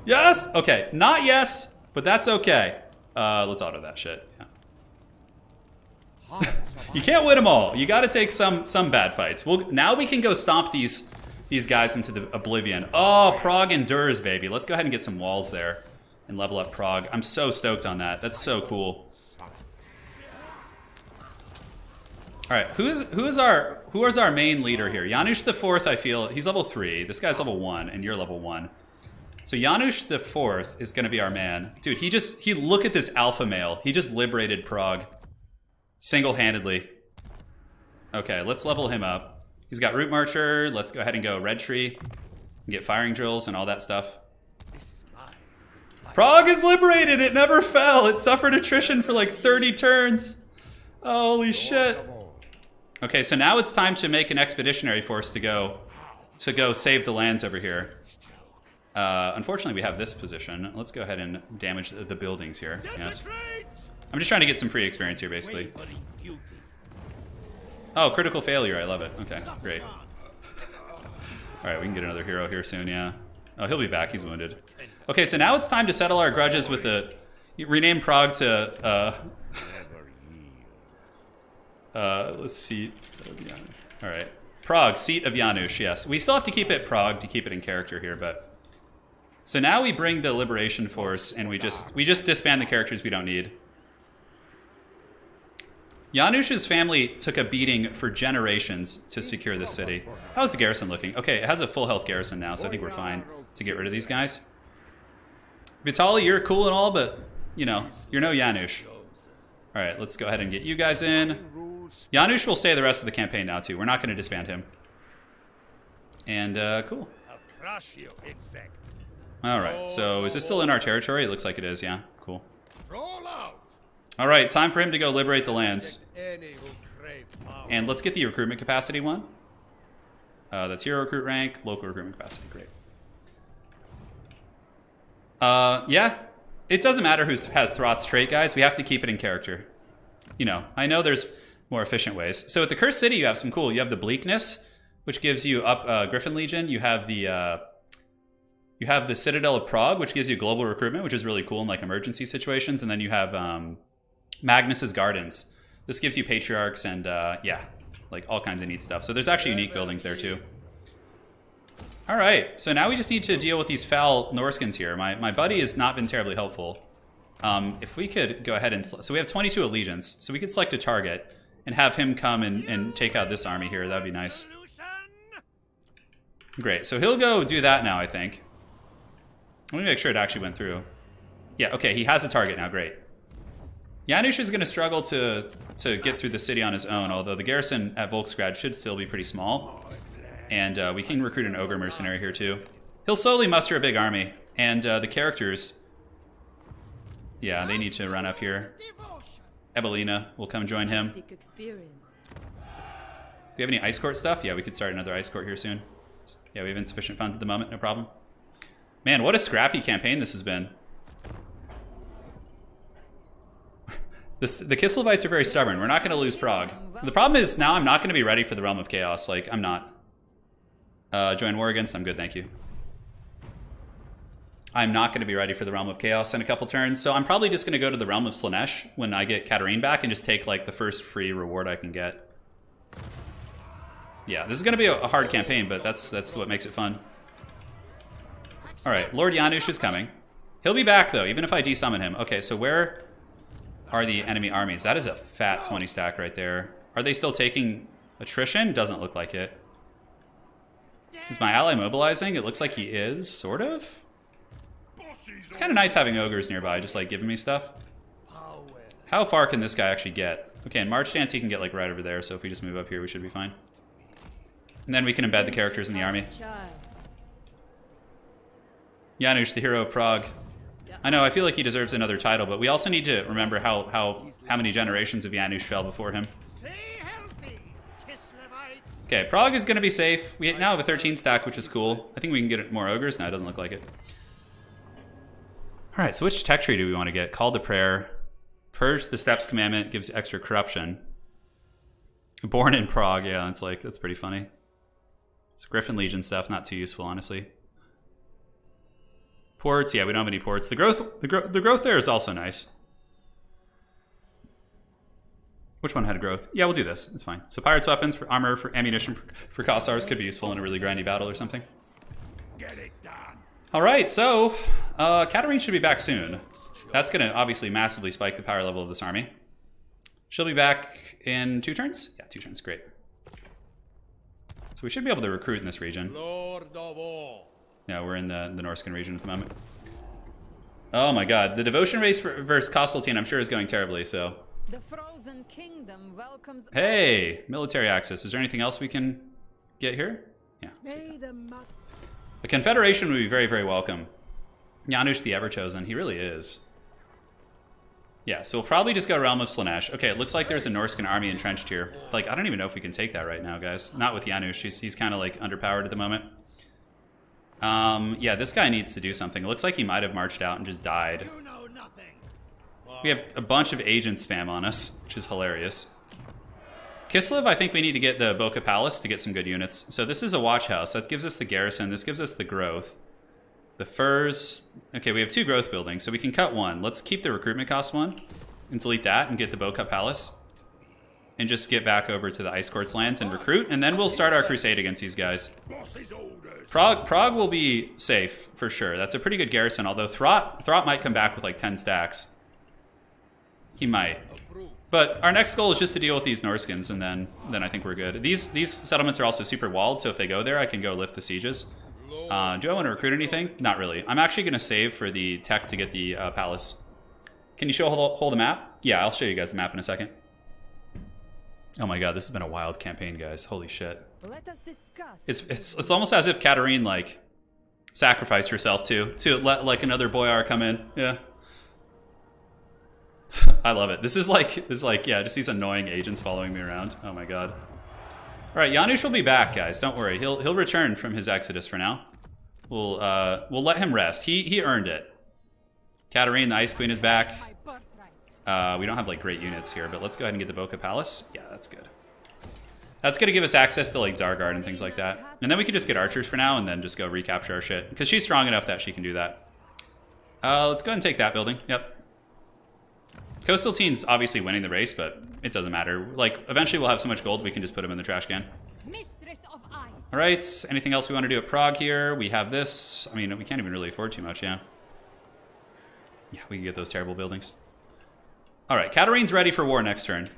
Yes? Okay, not yes, but that's okay. Let's auto that shit. Yeah. You can't win them all. You gotta take some bad fights. Now we can go stomp these guys into the oblivion. Oh, Prague endures, baby. Let's go ahead and get some walls there and level up Prague. I'm so stoked on that. That's so cool. All right, who is our main leader here? Janusz the Fourth, I feel, he's level 3. This guy's level 1, and you're level 1. So Janusz the Fourth is gonna be our man. Dude, he look at this alpha male. He just liberated Prague. Single-handedly. Okay, let's level him up. He's got Root Marcher. Let's go ahead and go Red Tree. And get firing drills and all that stuff. Prague is liberated! It never fell! It suffered attrition for like 30 turns. Holy shit. Okay, so now it's time to make an expeditionary force to go save the lands over here. Unfortunately, we have this position. Let's go ahead and damage the buildings here. Yes. I'm just trying to get some free experience here, basically. Oh, critical failure. I love it. Okay, great. All right, we can get another hero here soon, yeah. Oh, he'll be back. He's wounded. Okay, so now it's time to settle our grudges with the... Rename Prague to... let's see. All right. Prague, seat of Janusz, yes. We still have to keep it Prague to keep it in character here, but... So now we bring the Liberation Force, and we just disband the characters we don't need. Janusz's family took a beating for generations to secure this city. How's the garrison looking? Okay, it has a full health garrison now, so I think we're fine to get rid of these guys. Vitaly, you're cool and all, but, you know, you're no Janusz. All right, let's go ahead and get you guys in. Janusz will stay the rest of the campaign now, too. We're not going to disband him. And, cool. All right, so is this still in our territory? It looks like it is, yeah. Cool. All right, time for him to go liberate the lands. brave power. And let's get the recruitment capacity one. That's hero recruit rank, local recruitment capacity. Great. Yeah. It doesn't matter who has Thrott's trait, guys. We have to keep it in character. You know, I know there's more efficient ways. So at the Cursed City, you have some cool. You have the Bleakness, which gives you up Griffin Legion. You have the Citadel of Prague, which gives you global recruitment, which is really cool in like emergency situations. And then you have Magnus's Gardens. This gives you patriarchs and yeah, like all kinds of neat stuff. So there's actually unique buildings there too. All right, so now we just need to deal with these foul Norskins here. My buddy has not been terribly helpful. If we could go ahead and... So we have 22 allegiance, so we could select a target and have him come and take out this army here. That would be nice. Great, so he'll go do that now, I think. Let me make sure it actually went through. Yeah, okay, he has a target now, great. Janusz is going to struggle to get through the city on his own, although the garrison at Volksgrad should still be pretty small. And we can recruit an ogre mercenary here too. He'll slowly muster a big army. And the characters, yeah, they need to run up here. Evelina will come join him. Do we have any ice court stuff? Yeah, we could start another ice court here soon. Yeah, we have insufficient funds at the moment, no problem. Man, what a scrappy campaign this has been. The KISLEVites are very stubborn. We're not going to lose Prague. The problem is now I'm not going to be ready for the Realm of Chaos. Like, I'm not. Join war against, I'm good, thank you. I'm not going to be ready for the Realm of Chaos in a couple turns, so I'm probably just going to go to the Realm of Slanesh when I get Katarin back and just take like the first free reward I can get. Yeah, this is going to be a hard campaign, but that's what makes it fun. Alright, Lord Janusz is coming. He'll be back though, even if I desummon him. Okay, so where are the enemy armies? That is a fat 20 stack right there. Are they still taking attrition? Doesn't look like it. Is my ally mobilizing? It looks like he is, sort of. It's kind of nice having ogres nearby, just like giving me stuff. How far can this guy actually get? Okay, in March Dance he can get like right over there, so if we just move up here we should be fine. And then we can embed the characters in the army. Janusz, the hero of Prague. I know, I feel like he deserves another title, but we also need to remember how many generations of Janusz fell before him. Okay, Prague is going to be safe. We now have a 13 stack, which is cool. I think we can get more ogres. No, it doesn't look like it. All right, so which tech tree do we want to get? Call to Prayer. Purge the Steps Commandment gives extra corruption. Born in Prague, yeah, that's pretty funny. It's Griffin Legion stuff, not too useful, honestly. Ports, yeah, we don't have any ports. The growth there is also nice. Which one had growth? Yeah, we'll do this. It's fine. So pirates' weapons, for armor, for ammunition, for Kossars could be useful in a really grindy battle or something. Get it done. All right, so Katarin should be back soon. That's going to obviously massively spike the power level of this army. She'll be back in 2 turns? Yeah, 2 turns. Great. So we should be able to recruit in this region. Lord of all. Yeah, we're in the Norscan region at the moment. Oh my god, the devotion race versus Constantine I'm sure is going terribly, so... The Frozen Kingdom welcomes... Hey! Military access. Is there anything else we can get here? Yeah. A confederation would be very, very welcome. Janusz the Everchosen. He really is. Yeah, so we'll probably just go Realm of Slanesh. Okay, it looks like there's a Norscan army entrenched here. Like, I don't even know if we can take that right now, guys. Not with Janusz. He's kind of, like, underpowered at the moment. Yeah, this guy needs to do something. It looks like he might have marched out and just died. You know nothing. We have a bunch of agent spam on us, which is hilarious. KISLEV, I think we need to get the Boca Palace to get some good units. So this is a watch house. That gives us the garrison. This gives us the growth. The furs. Okay, we have 2 growth buildings, so we can cut 1. Let's keep the recruitment cost 1 and delete that and get the Boca Palace. And just get back over to the Ice Court's lands and recruit, and then we'll start our crusade against these guys. Prague will be safe, for sure. That's a pretty good garrison, although Thrott might come back with like 10 stacks. He might. But our next goal is just to deal with these Norskins, and then I think we're good. These settlements are also super walled, so if they go there, I can go lift the sieges. Do I want to recruit anything? Not really. I'm actually going to save for the tech to get the palace. Can you hold the map? Yeah, I'll show you guys the map in a second. Oh my god, this has been a wild campaign, guys. Holy shit. Let us discuss. It's almost as if Katarin, like, sacrificed herself to let, like, another boyar come in. Yeah. I love it. This is like, yeah, just these annoying agents following me around. Oh my god. All right, Janusz will be back, guys. Don't worry. He'll return from his exodus for now. We'll let him rest. He earned it. Katarin, the Ice Queen, is back. We don't have like great units here, but let's go ahead and get the Boca Palace. Yeah, that's good. That's gonna give us access to like Zargard and things like that. And then we can just get archers for now and then just go recapture our shit. Because she's strong enough that she can do that. Let's go ahead and take that building. Yep. Coastal Teen's obviously winning the race, but it doesn't matter. Like, eventually we'll have so much gold we can just put them in the trash can. Mistress of Ice. All right, anything else we want to do at Prague here? We have this. I mean, we can't even really afford too much, yeah. Yeah, we can get those terrible buildings. All right, Katarin's ready for war next turn.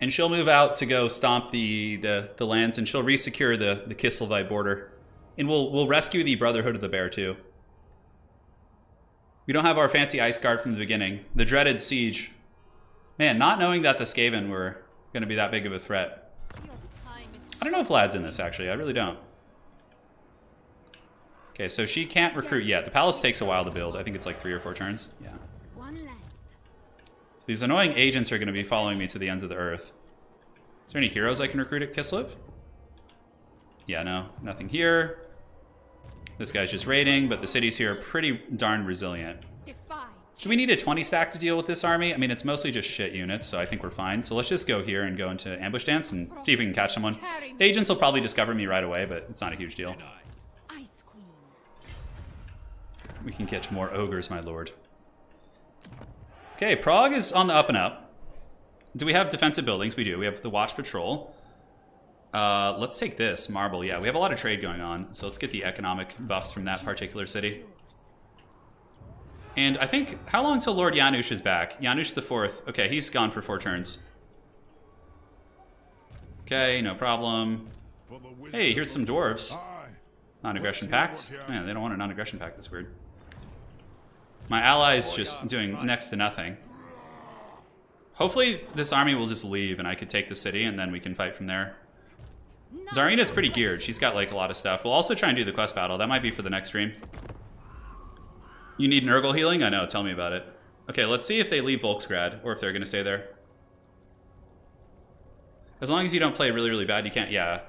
And she'll move out to go stomp the lands, and she'll resecure the KISLEV border. And we'll rescue the Brotherhood of the Bear, too. We don't have our fancy ice guard from the beginning. The dreaded siege. Man, not knowing that the Skaven were going to be that big of a threat. I don't know if Vlad's in this, actually. I really don't. Okay, so she can't recruit yet. The palace takes a while to build. I think it's like 3 or 4 turns. Yeah. So these annoying agents are going to be following me to the ends of the earth. Is there any heroes I can recruit at KISLEV? Yeah, no. Nothing here. This guy's just raiding, but the cities here are pretty darn resilient. Do we need a 20 stack to deal with this army? I mean, it's mostly just shit units, so I think we're fine. So let's just go here and go into ambush dance and see if we can catch someone. The agents will probably discover me right away, but it's not a huge deal. We can catch more ogres, my lord. Okay, Prague is on the up and up. Do we have defensive buildings? We do. We have the Watch Patrol. Let's take this, Marble. Yeah, we have a lot of trade going on, so let's get the economic buffs from that particular city. And I think, how long till Lord Janusz is back? Janusz the 4th. Okay, he's gone for 4 turns. Okay, no problem. Hey, here's some dwarves. Non-aggression pact? Man, they don't want a non-aggression pact. That's weird. My ally's just doing next to nothing. Hopefully this army will just leave and I could take the city and then we can fight from there. Tzarina's pretty geared. She's got like a lot of stuff. We'll also try and do the quest battle. That might be for the next stream. You need Nurgle healing? I know. Tell me about it. Okay, let's see if they leave Volksgrad or if they're going to stay there. As long as you don't play really, really bad, you can't. Yeah,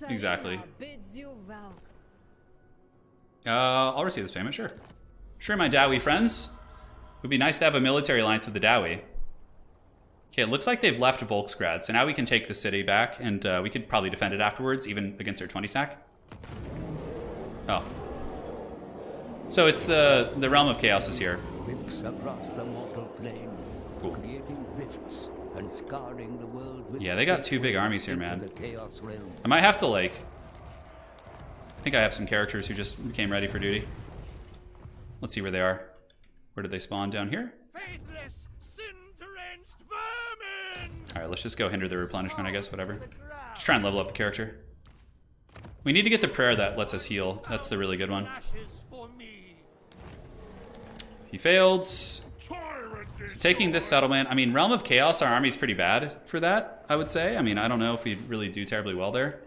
exactly. I'll receive this payment, sure. Sure, my Dowie friends. It would be nice to have a military alliance with the Dowie. Okay, it looks like they've left Volksgrad, so now we can take the city back, and we could probably defend it afterwards, even against their 20 stack. Oh. So it's the Realm of Chaos is here. Rips across the mortal plane, Cool. creating rifts and scarring the world with Yeah, they got 2 big armies here, man. the chaos realm. I might have to, like... I think I have some characters who just became ready for duty. Let's see where they are. Where did they spawn? Down here? Faithless, sin-drenched vermin! Alright, let's just go hinder the replenishment, I guess, whatever. Just try and level up the character. We need to get the prayer that lets us heal. That's the really good one. Ashes for me. He failed. Tyrant is Taking this settlement, I mean, Realm of Chaos, our army's pretty bad for that, I would say. I mean, I don't know if we'd really do terribly well there.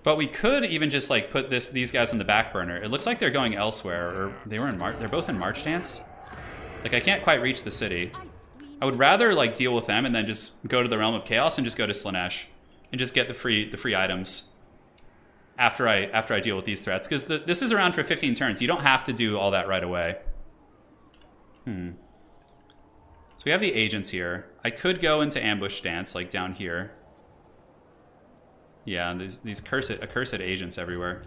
But we could even just like put these guys on the back burner. It looks like they're going elsewhere, or they were in they're both in March Dance. Like I can't quite reach the city. I would rather like deal with them and then just go to the Realm of Chaos and just go to Slanesh and just get the free items after I deal with these threats, because this is around for 15 turns. You don't have to do all that right away. So we have the agents here. I could go into ambush stance like down here. Yeah, these accursed agents everywhere.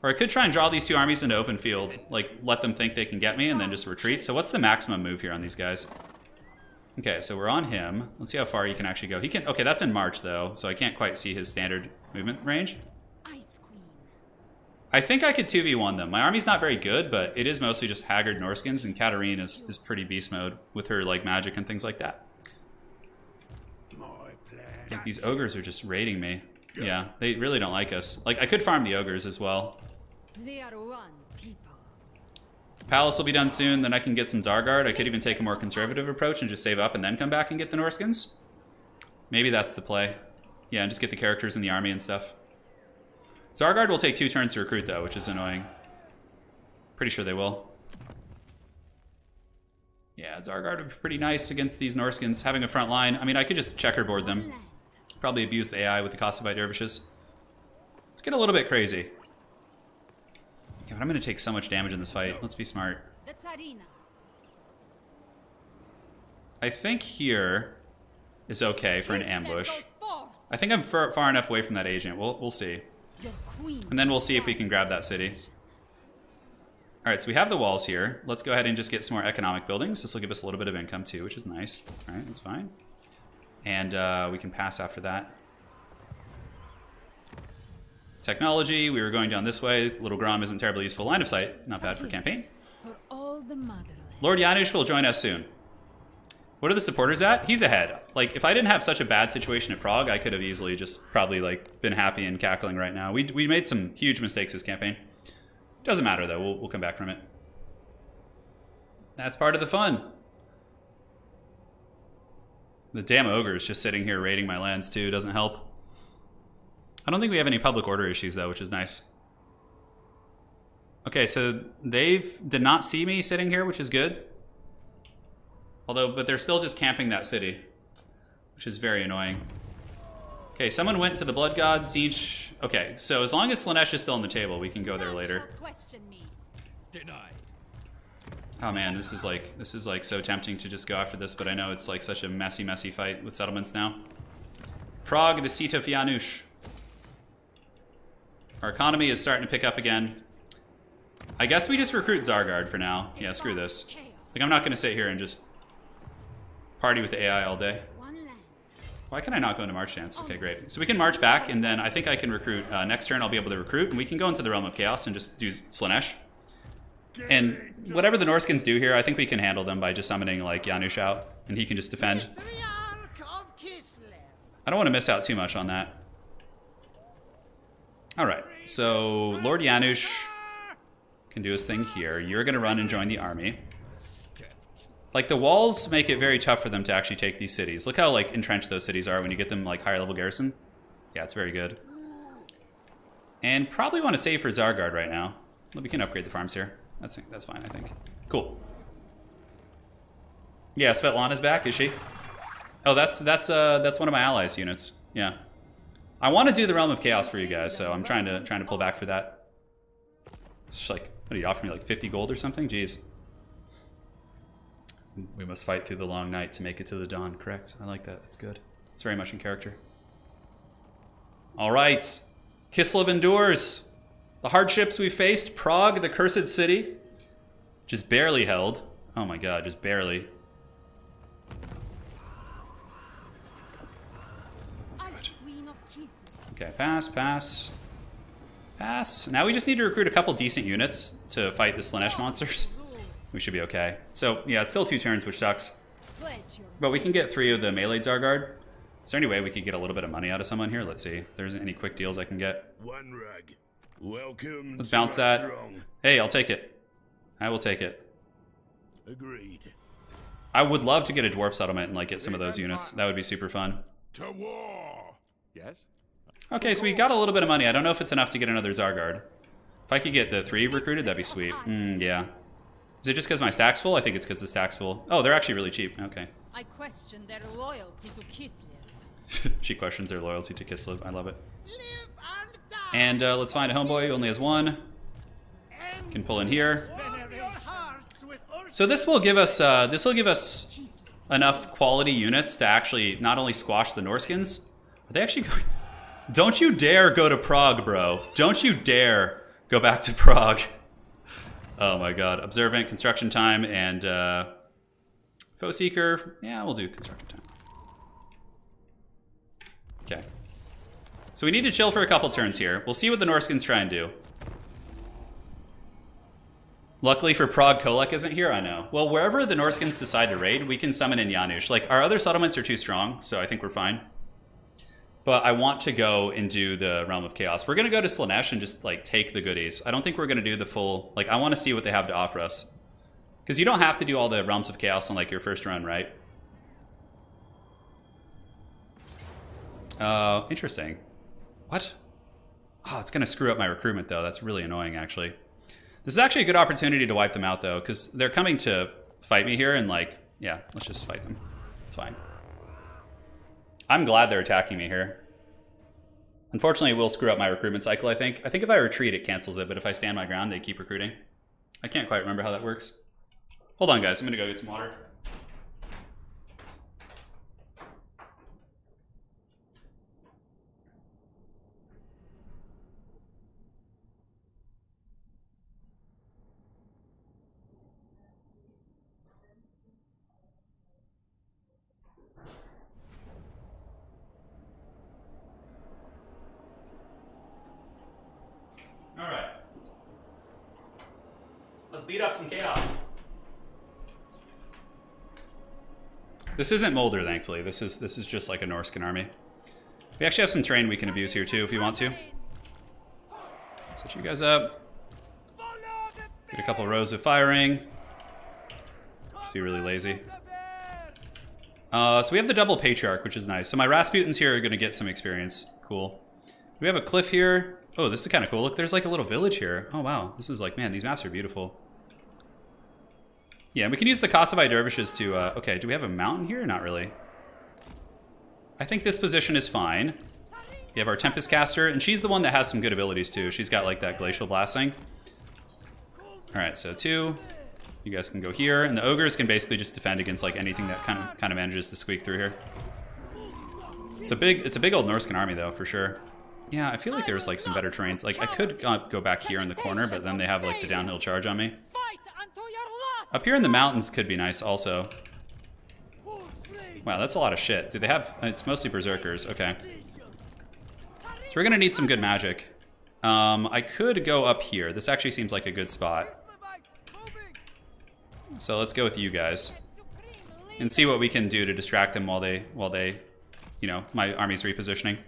Or I could try and draw these 2 armies into open field, like let them think they can get me and then just retreat. So what's the maximum move here on these guys? Okay, so we're on him. Let's see how far he can actually go. He can. Okay, that's in March though, so I can't quite see his standard movement range. I think I could 2v1 them. My army's not very good, but it is mostly just haggard Norskins, and Katarin is pretty beast mode with her like magic and things like that. I think these ogres are just raiding me. Yeah, they really don't like us. Like, I could farm the ogres as well. They are one people. Palace will be done soon, then I can get some Zargard. I could even take a more conservative approach and just save up and then come back and get the Norskins. Maybe that's the play. Yeah, and just get the characters in the army and stuff. Zargard will take 2 turns to recruit, though, which is annoying. Pretty sure they will. Yeah, Zargard would be pretty nice against these Norskins, having a front line. I mean, I could just checkerboard them. Probably abuse the AI with the Kosovo dervishes. Let's get a little bit crazy. Yeah, but I'm going to take so much damage in this fight. Let's be smart. The Tzarina. I think here is okay for an ambush. Goes forth. I think I'm far enough away from that agent. We'll see. Your queen. And then we'll see if we can grab that city. Alright, so we have the walls here. Let's go ahead and just get some more economic buildings. This will give us a little bit of income too, which is nice. Alright, that's fine. And we can pass after that. Technology, we were going down this way. Little Grom isn't terribly useful. Line of sight, not bad for campaign. For all the motherland. Lord Janusz will join us soon. What are the supporters at? He's ahead. Like, if I didn't have such a bad situation at Prague, I could have easily just probably, like, been happy and cackling right now. We made some huge mistakes this campaign. Doesn't matter, though. We'll come back from it. That's part of the fun. The damn ogre is just sitting here raiding my lands, too. Doesn't help. I don't think we have any public order issues, though, which is nice. Okay, so they did not see me sitting here, which is good. But they're still just camping that city, which is very annoying. Okay, someone went to the Blood God, Siege. Okay, so as long as Slaanesh is still on the table, we can go there later. Question me. Denied. Oh man, this is like so tempting to just go after this, but I know it's like such a messy fight with settlements now. Prague, the seat of Janusz. Our economy is starting to pick up again. I guess we just recruit Zargard for now. Yeah, screw this. Like, I'm not going to sit here and just party with the AI all day. Why can I not go into March Dance? Okay, great. So we can march back, and then I think I can recruit. Next turn, I'll be able to recruit, and we can go into the Realm of Chaos and just do Slaanesh. And whatever the Norskins do here, I think we can handle them by just summoning, like, Janusz out, and he can just defend. Patriarch of KISLEV. I don't want to miss out too much on that. Alright, so Lord Janusz can do his thing here. You're going to run and join the army. Like, the walls make it very tough for them to actually take these cities. Look how, like, entrenched those cities are when you get them, like, higher level garrison. Yeah, it's very good. And probably want to save for Zargard right now. Well, we can upgrade the farms here. That's fine, I think. Cool. Yeah, Svetlana's back, is she? Oh, that's one of my allies' units. Yeah. I want to do the Realm of Chaos for you guys, so I'm trying to pull back for that. It's like, what do you offer me, like 50 gold or something? Jeez. We must fight through the long night to make it to the dawn. Correct. I like that. That's good. It's very much in character. All right. KISLEV endures. The hardships we faced. Prague, the cursed city. Just barely held. Oh my god, just barely. Okay, pass, pass. Pass. Now we just need to recruit a couple decent units to fight the Slaanesh monsters. We should be okay. So, yeah, it's still 2 turns, which sucks. But we can get 3 of the melee Zargard. Is there any way we could get a little bit of money out of someone here? Let's see if there's any quick deals I can get. One rug. Welcome. Let's bounce that. Hey, I'll take it. I will take it. Agreed. I would love to get a dwarf settlement and like get some of those units. That would be super fun. To war. Yes? Okay, so we got a little bit of money. I don't know if it's enough to get another Zargard. If I could get the 3 recruited, that'd be sweet. Yeah. Is it just because my stack's full? I think it's because the stack's full. Oh, they're actually really cheap. Okay. I question their loyalty to KISLEV. She questions their loyalty to KISLEV. I love it. Live and die. And let's find a homeboy who only has 1. Can pull in here. So this will give us enough quality units to actually not only squash the Norskins. Are they actually going? Don't you dare go to Prague, bro. Don't you dare go back to Prague. Oh my god. Observant, construction time, and Foe Seeker. Yeah, we'll do construction time. Okay. So we need to chill for a couple turns here. We'll see what the Norskins try and do. Luckily for Prague, Kolek isn't here, I know. Well, wherever the Norskins decide to raid, we can summon in Janusz. Like, our other settlements are too strong, so I think we're fine. But I want to go and do the Realm of Chaos. We're going to go to Slaanesh and just, like, take the goodies. I don't think we're going to do the full... Like, I want to see what they have to offer us. Because you don't have to do all the Realms of Chaos on, like, your first run, right? Interesting. What? Oh, it's going to screw up my recruitment, though. That's really annoying, actually. This is actually a good opportunity to wipe them out, though, because they're coming to fight me here and like, yeah, let's just fight them. It's fine. I'm glad they're attacking me here. Unfortunately, it will screw up my recruitment cycle, I think. I think if I retreat, it cancels it, but if I stand my ground, they keep recruiting. I can't quite remember how that works. Hold on, guys. I'm gonna go get some water. Alright. Let's beat up some chaos. This isn't Molder, thankfully. This is just like a Norscan army. We actually have some terrain we can abuse here too if you want to. Set you guys up. Get a couple rows of firing. Just be really lazy. So we have the double Patriarch, which is nice. So my Rasputins here are going to get some experience. Cool. We have a cliff here. Oh, this is kind of cool. Look, there's like a little village here. Oh, wow. This is like, man, these maps are beautiful. Yeah, we can use the Kosovo dervishes to... okay, do we have a mountain here? Not really. I think this position is fine. We have our Tempest Caster, and she's the one that has some good abilities too. She's got like that Glacial Blasting. Alright, so 2. You guys can go here, and the Ogres can basically just defend against like anything that kind of manages to squeak through here. It's a big old Norscan army though, for sure. Yeah, I feel like there's like some better terrains. Like I could go back here in the corner, but then they have like the downhill charge on me. Up here in the mountains could be nice also. Wow, that's a lot of shit. Do they have... It's mostly Berserkers. Okay. So we're going to need some good magic. I could go up here. This actually seems like a good spot. So let's go with you guys. And see what we can do to distract them while they you know, my army's repositioning.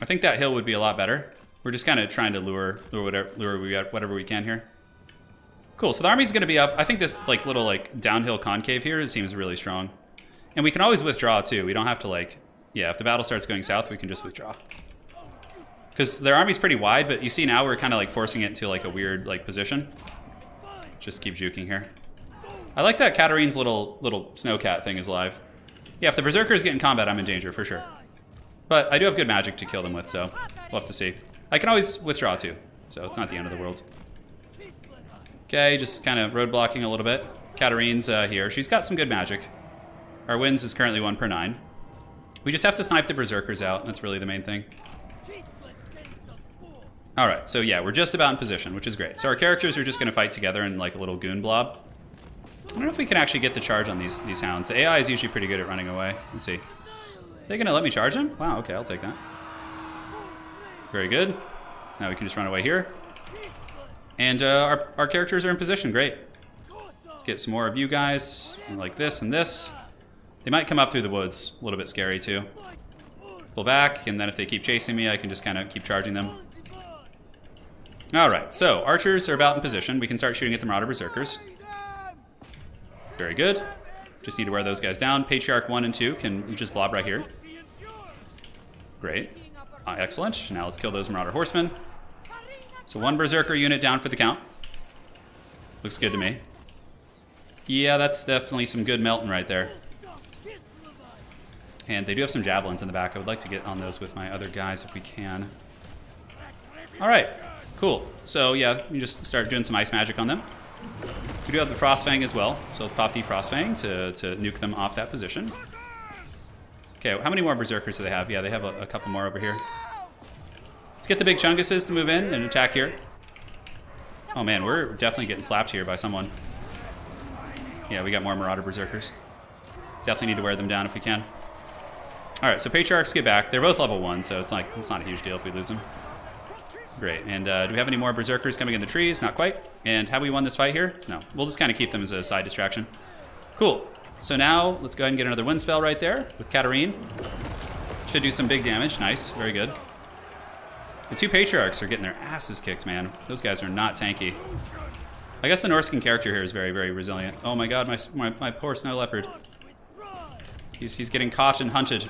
I think that hill would be a lot better. We're just kind of trying to lure whatever we can here. Cool, so the army's going to be up. I think this like little like downhill concave here seems really strong. And we can always withdraw too. We don't have to like, yeah, if the battle starts going south, we can just withdraw. Because their army's pretty wide, but you see now we're kind of like forcing it into like a weird like position. Just keep juking here. I like that Katarin's little snowcat thing is alive. Yeah, if the Berserkers get in combat, I'm in danger for sure. But I do have good magic to kill them with, so we'll have to see. I can always withdraw too, so it's not the end of the world. Okay, just kind of road blocking a little bit. Katarin's here. She's got some good magic. Our wins is currently 1 per 9. We just have to snipe the Berserkers out. That's really the main thing. Alright, so yeah, we're just about in position, which is great. So our characters are just going to fight together in like a little goon blob. I don't know if we can actually get the charge on these hounds. The AI is usually pretty good at running away. Let's see. They're going to let me charge them? Wow, okay, I'll take that. Very good. Now we can just run away here. And our characters are in position. Great. Let's get some more of you guys. Like this and this. They might come up through the woods. A little bit scary too. Pull back, and then if they keep chasing me, I can just kind of keep charging them. Alright, so archers are about in position. We can start shooting at the Marauder Berserkers. Very good. Just need to wear those guys down. Patriarch 1 and 2 can just blob right here. Great. Excellent. Now let's kill those Marauder Horsemen. So 1 Berserker unit down for the count. Looks good to me. Yeah, that's definitely some good melting right there. And they do have some javelins in the back. I would like to get on those with my other guys if we can. Alright, cool. So yeah, we just start doing some ice magic on them. We do have the Frostfang as well, so let's pop the Frostfang to nuke them off that position. Okay, how many more Berserkers do they have? Yeah, they have a couple more over here. Let's get the big Chunguses to move in and attack here. Oh man, we're definitely getting slapped here by someone. Yeah, we got more Marauder Berserkers. Definitely need to wear them down if we can. Alright, so Patriarchs get back. They're both level 1, so it's not a huge deal if we lose them. Great, and do we have any more Berserkers coming in the trees? Not quite. And have we won this fight here? No, we'll just kind of keep them as a side distraction. Cool. So now, let's go ahead and get another wind spell right there with Katarin. Should do some big damage. Nice, very good. The 2 Patriarchs are getting their asses kicked, man. Those guys are not tanky. I guess the Norscan character here is very, very resilient. Oh my god, my poor Snow Leopard. He's getting caught and hunted.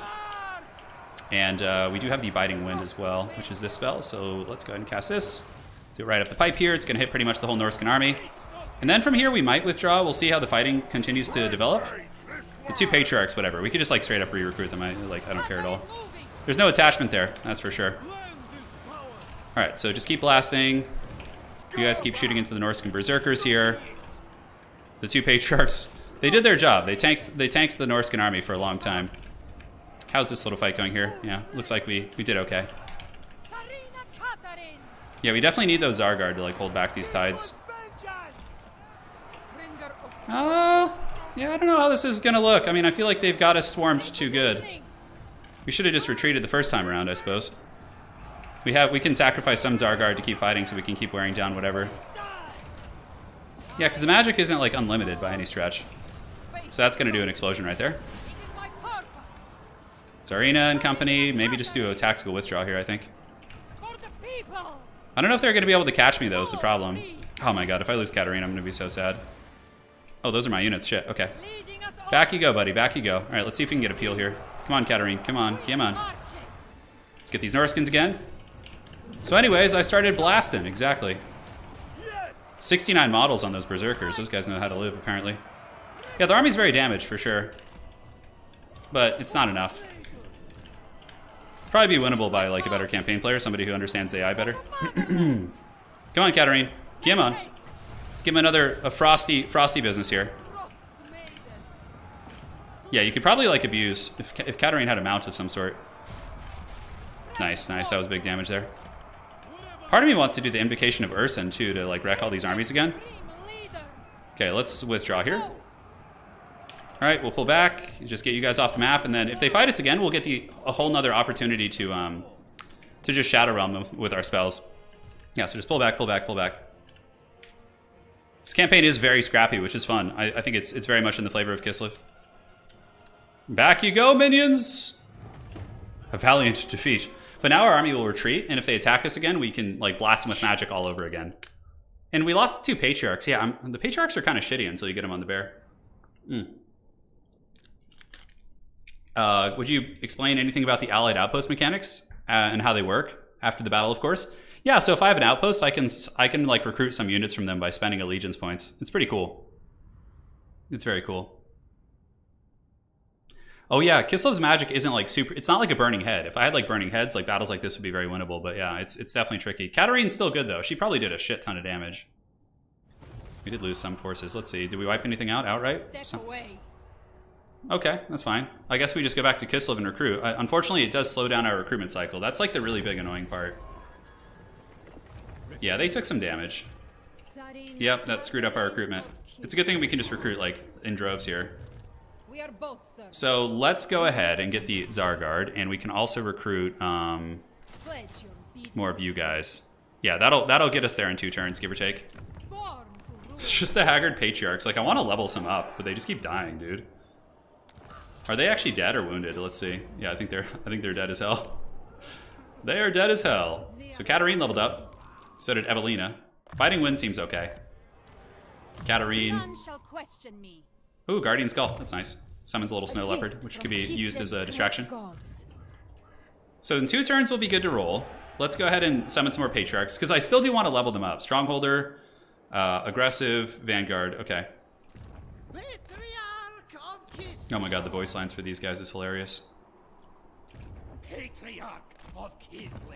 And we do have the Biting Wind as well, which is this spell. So let's go ahead and cast this. Do it right up the pipe here. It's going to hit pretty much the whole Norscan army. And then from here we might withdraw. We'll see how the fighting continues to develop. The two patriarchs, whatever. We could just like straight up re-recruit them. I don't care at all. There's no attachment there, that's for sure. Alright, so just keep blasting. You guys keep shooting into the Norscan berserkers here. The two patriarchs, they did their job. They tanked the Norscan army for a long time. How's this little fight going here? Yeah, looks like we did okay. Yeah, we definitely need those Zargard to like hold back these tides. Yeah, I don't know how this is gonna look. I mean, I feel like they've got us swarmed too good. We should have just retreated the first time around, I suppose. We can sacrifice some Zargard to keep fighting so we can keep wearing down whatever. Yeah, because the magic isn't like unlimited by any stretch. So that's gonna do an explosion right there. Tzarina and company, maybe just do a tactical withdraw here, I think. I don't know if they're gonna be able to catch me though, is the problem. Oh my god, if I lose Katarina, I'm gonna be so sad. Oh, those are my units, shit, okay. Back you go, buddy, back you go. Alright, let's see if we can get a peel here. Come on, Katarin, come on, come on. Let's get these Norskins again. So anyways, I started blasting, exactly. 69 models on those berserkers. Those guys know how to live, apparently. Yeah, the army's very damaged, for sure. But it's not enough. Probably be winnable by like a better campaign player, somebody who understands the AI better. Come on, Katarin. Come on. Let's give him a frosty business here. Yeah, you could probably like abuse if Katarin had a mount of some sort. Nice, nice. That was big damage there. Part of me wants to do the invocation of Urson too to like wreck all these armies again. Okay, let's withdraw here. All right, we'll pull back, just get you guys off the map, and then if they fight us again, we'll get a whole nother opportunity to just Shadow Realm them with our spells. Yeah, so just pull back, pull back, pull back. This campaign is very scrappy, which is fun. I think it's very much in the flavor of KISLEV. Back you go, minions! A valiant defeat. But now our army will retreat, and if they attack us again, we can like blast them with magic all over again. And we lost the two patriarchs. Yeah, the patriarchs are kind of shitty until you get them on the bear. Would you explain anything about the allied outpost mechanics and how they work after the battle, of course? Yeah, so if I have an outpost, I can like recruit some units from them by spending allegiance points. It's pretty cool. It's very cool. Oh yeah, KISLEV's magic isn't like super. It's not like a burning head. If I had like burning heads, like battles like this would be very winnable. But yeah, it's definitely tricky. Katarin's still good though. She probably did a shit ton of damage. We did lose some forces. Let's see. Did we wipe anything out outright? Okay, that's fine. I guess we just go back to KISLEV and recruit. Unfortunately, it does slow down our recruitment cycle. That's like the really big annoying part. Yeah, they took some damage. Yep, that screwed up our recruitment. It's a good thing we can just recruit like in droves here. We are both, sir. So let's go ahead and get the Zargard, and we can also recruit more of you guys. Yeah, that'll get us there in 2 turns, give or take. It's just the Haggard Patriarchs. Like I want to level some up, but they just keep dying, dude. Are they actually dead or wounded? Let's see. Yeah, I think they're dead as hell. They are dead as hell. So Katarin leveled up. So did Evelina. Fighting wind seems okay. Katarin. Ooh, Guardian Skull. That's nice. Summons a little snow leopard, which could be used as a distraction. So in 2 turns, we'll be good to roll. Let's go ahead and summon some more Patriarchs, because I still do want to level them up. Strongholder, aggressive, Vanguard. Okay. Oh my god, the voice lines for these guys is hilarious.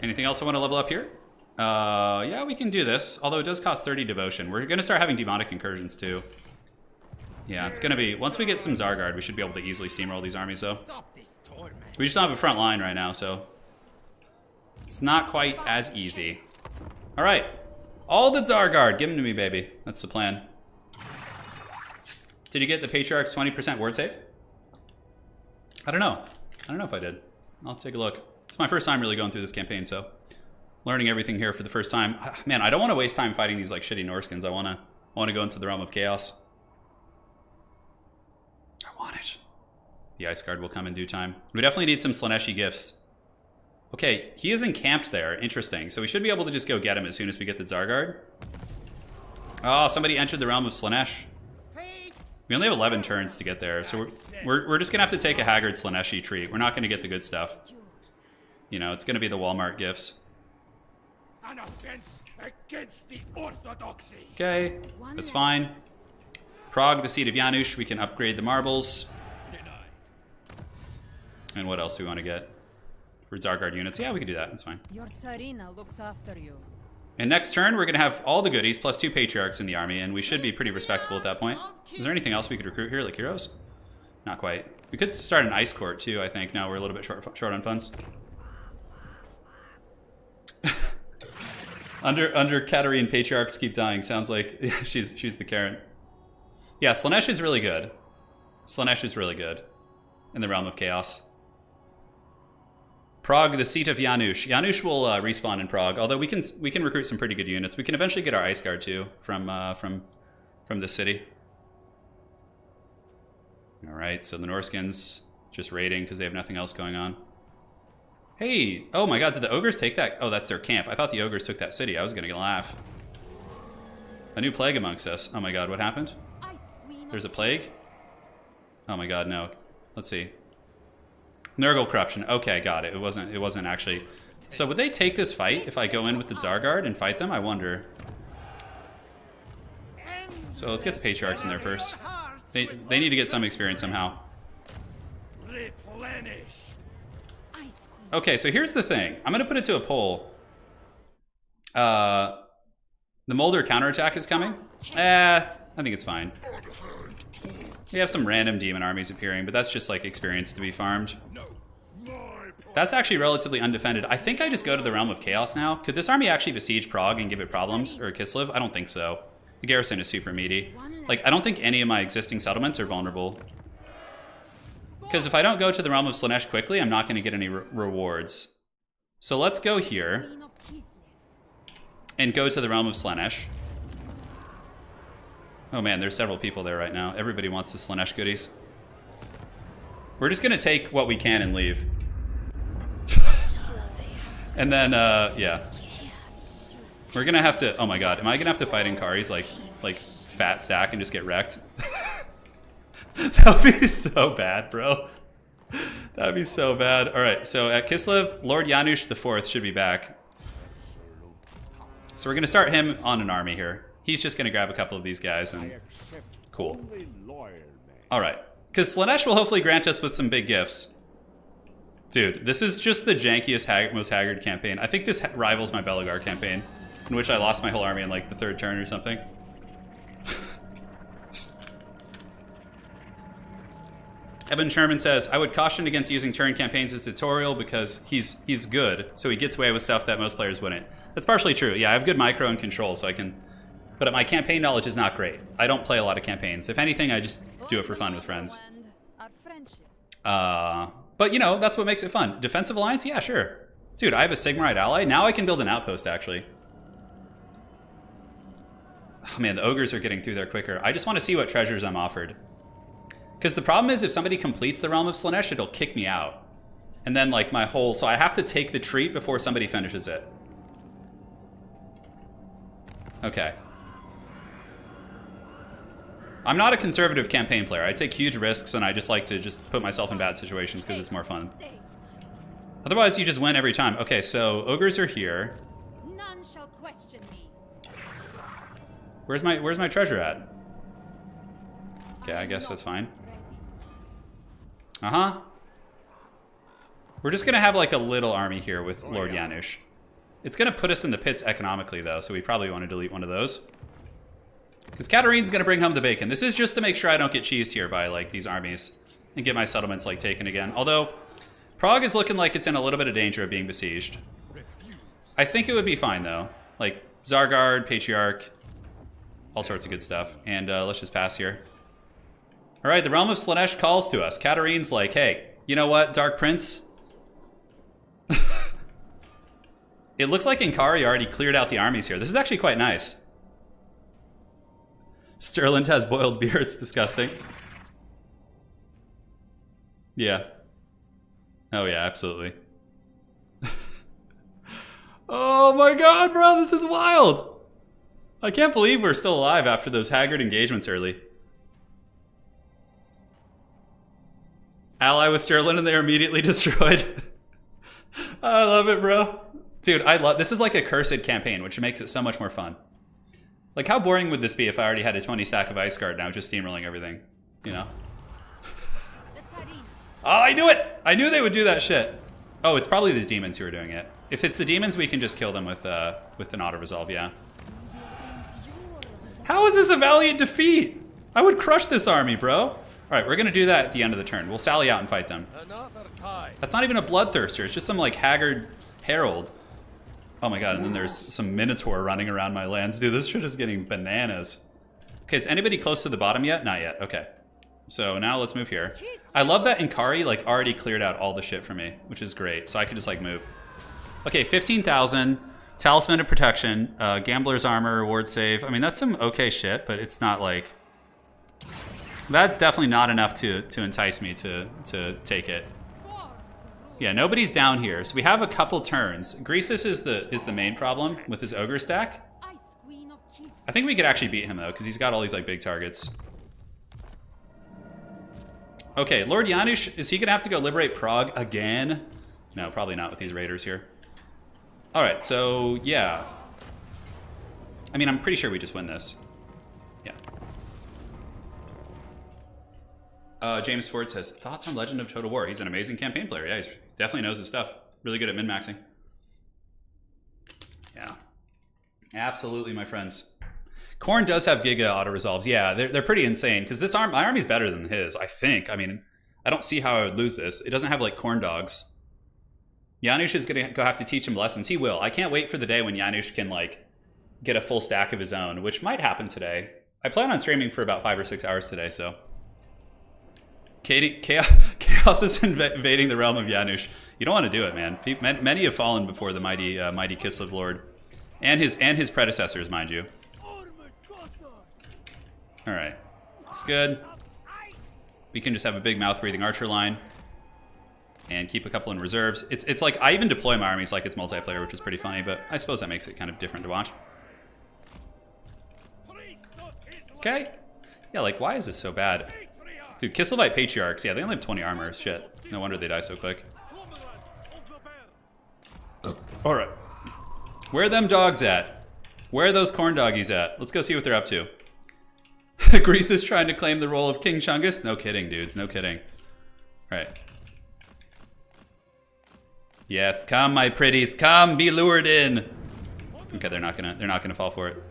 Anything else I want to level up here? Yeah, we can do this, although it does cost 30 devotion. We're going to start having demonic incursions too. Yeah, it's going to be... Once we get some Zargard, we should be able to easily steamroll these armies though. We just don't have a front line right now, so... It's not quite as easy. Alright. All the Zargard, give them to me, baby. That's the plan. Did you get the Patriarch's 20% ward save? I don't know. I don't know if I did. I'll take a look. It's my first time really going through this campaign, so... Learning everything here for the first time. Man, I don't want to waste time fighting these like shitty Norskins. I want to go into the realm of chaos. I want it. The Ice Guard will come in due time. We definitely need some Slaneshi gifts. Okay, he is encamped there. Interesting. So we should be able to just go get him as soon as we get the Zargard. Oh, somebody entered the realm of Slanesh. We only have 11 turns to get there, so we're just gonna have to take a Haggard Slaneshi treat. We're not gonna get the good stuff. You know, it's gonna be the Walmart gifts. an offense against the Orthodoxy. Okay, that's fine. Prague, the seat of Janusz, we can upgrade the marbles. Denied. And what else do we want to get? For Zargard units, yeah, we can do that, that's fine. Your Tzarina looks after you. And next turn, we're going to have all the goodies, plus 2 patriarchs in the army, and we should be pretty respectable at that point. Is there anything else we could recruit here, like heroes? Not quite. We could start an ice court, too, I think. Now we're a little bit short on funds. Under Katarin, patriarchs keep dying. Sounds like she's the Karen. Yeah, Slanesh is really good. Slanesh is really good in the Realm of Chaos. Prague, the seat of Janusz. Janusz will respawn in Prague, although we can recruit some pretty good units. We can eventually get our Ice Guard too from the city. All right, so the Norskins just raiding because they have nothing else going on. Hey, oh my God, did the ogres take that? Oh, that's their camp. I thought the ogres took that city. I was gonna laugh. A new plague amongst us. Oh my God, what happened? There's a plague? Oh my God, no. Let's see. Nurgle corruption. Okay, got it. It wasn't actually. So would they take this fight if I go in with the Zargard and fight them? I wonder. So let's get the patriarchs in there first. They need to get some experience somehow. Replenish. Okay, so here's the thing. I'm gonna put it to a poll. The Molder counterattack is coming. I think it's fine. We have some random demon armies appearing, but that's just like experience to be farmed. That's actually relatively undefended. I think I just go to the Realm of Chaos now. Could this army actually besiege Prague and give it problems? Or KISLEV? I don't think so. The garrison is super meaty. Like, I don't think any of my existing settlements are vulnerable. Because if I don't go to the Realm of Slanesh quickly, I'm not going to get any rewards. So let's go here and go to the Realm of Slanesh. Oh man, there's several people there right now. Everybody wants the Slanesh goodies. We're just gonna take what we can and leave. And then, yeah. We're gonna have to, oh my God, am I gonna have to fight Inkari's like fat stack and just get wrecked? That would be so bad, bro. That would be so bad. All right, so at KISLEV, Lord Janusz IV should be back. So we're gonna start him on an army here. He's just going to grab a couple of these guys and... Cool. Alright. Because Slanesh will hopefully grant us with some big gifts. Dude, this is just the jankiest, most haggard campaign. I think this rivals my Belagar campaign, in which I lost my whole army in like the 3rd turn or something. Evan Sherman says, I would caution against using Turin campaigns as tutorial because he's good, so he gets away with stuff that most players wouldn't. That's partially true. Yeah, I have good micro and control, so I can... But my campaign knowledge is not great. I don't play a lot of campaigns. If anything, I just do it for fun with friends. But, you know, that's what makes it fun. Defensive alliance? Yeah, sure. Dude, I have a Sigmarite ally. Now I can build an outpost, actually. Oh, man, the ogres are getting through there quicker. I just want to see what treasures I'm offered. Because the problem is if somebody completes the Realm of Slanesh, it'll kick me out. And then, like, my whole... So I have to take the treat before somebody finishes it. Okay. I'm not a conservative campaign player. I take huge risks, and I just like to just put myself in bad situations because it's more fun. Otherwise, you just win every time. Okay, so ogres are here. None shall question me. Where's my treasure at? Okay, I guess that's fine. Uh-huh. We're just gonna have like a little army here with Lord Janusz. It's gonna put us in the pits economically though, so we probably want to delete one of those. Because Katarin's gonna bring home the bacon. This is just to make sure I don't get cheesed here by like these armies and get my settlements like taken again. Although Prague is looking like it's in a little bit of danger of being besieged. I think it would be fine though. Like Zargard, Patriarch, all sorts of good stuff. And let's just pass here. All right, the Realm of Slanesh calls to us. Katarin's like, hey, you know what, Dark Prince? It looks like Inkari already cleared out the armies here. This is actually quite nice. Sterland has boiled beer. It's disgusting. Yeah. Oh yeah, absolutely. Oh my god, bro, this is wild. I can't believe we're still alive after those haggard engagements early. Ally with Sterling and they're immediately destroyed. I love it, bro. Dude, I love this. Is like a cursed campaign, which makes it so much more fun. Like, how boring would this be if I already had a 20 stack of Ice Guard and I was just steamrolling everything? You know? The Tzarina. Oh, I knew it! I knew they would do that shit. Oh, it's probably the demons who are doing it. If it's the demons, we can just kill them with an auto-resolve, yeah. How is this a valiant defeat? I would crush this army, bro. Alright, we're gonna do that at the end of the turn. We'll sally out and fight them. That's not even a bloodthirster, it's just some like haggard herald. Oh my god, and then there's some minotaur running around my lands. Dude, this shit is getting bananas. Okay, is anybody close to the bottom yet? Not yet, okay. So now let's move here. I love that Inkari like already cleared out all the shit for me, which is great. So I can just like move. Okay, 15,000. Talisman of Protection, Gambler's Armor, Ward Save. I mean, that's some okay shit, but it's not like... That's definitely not enough to entice me to take it. Yeah, nobody's down here, so we have a couple turns. Greasus is the main problem with his Ogre stack. Ice Queen of Kislev. I think we could actually beat him, though, because he's got all these like big targets. Okay, Lord Janusz, is he going to have to go liberate Prague again? No, probably not with these raiders here. Alright, so, yeah. I mean, I'm pretty sure we just win this. Yeah. James Ford says, thoughts on Legend of Total War? He's an amazing campaign player. Yeah, he definitely knows his stuff. Really good at min-maxing. Yeah. Absolutely, my friends. Khorne does have Giga auto-resolves. Yeah, they're pretty insane. Because my army's better than his, I think. I mean, I don't see how I would lose this. It doesn't have, like, Khorne dogs. Janusz is going to go have to teach him lessons. He will. I can't wait for the day when Janusz can, like, get a full stack of his own, which might happen today. I plan on streaming for about 5 or 6 hours today, so... Chaos is invading the realm of Janusz. You don't want to do it, man. Many have fallen before the mighty KISLEV Lord. And his predecessors, mind you. Alright. Looks good. We can just have a big mouth-breathing archer line. And keep a couple in reserves. It's like, I even deploy my armies like it's multiplayer, which is pretty funny, but I suppose that makes it kind of different to watch. Okay. Yeah, like, why is this so bad? Dude, KISLEVite Patriarchs, yeah, they only have 20 armor. Shit. No wonder they die so quick. Alright. Where are them dogs at? Where are those corn doggies at? Let's go see what they're up to. Greece is trying to claim the role of King Chungus? No kidding, dudes. No kidding. Alright. Yes, come, my pretties. Come, be lured in. Okay, they're not gonna fall for it.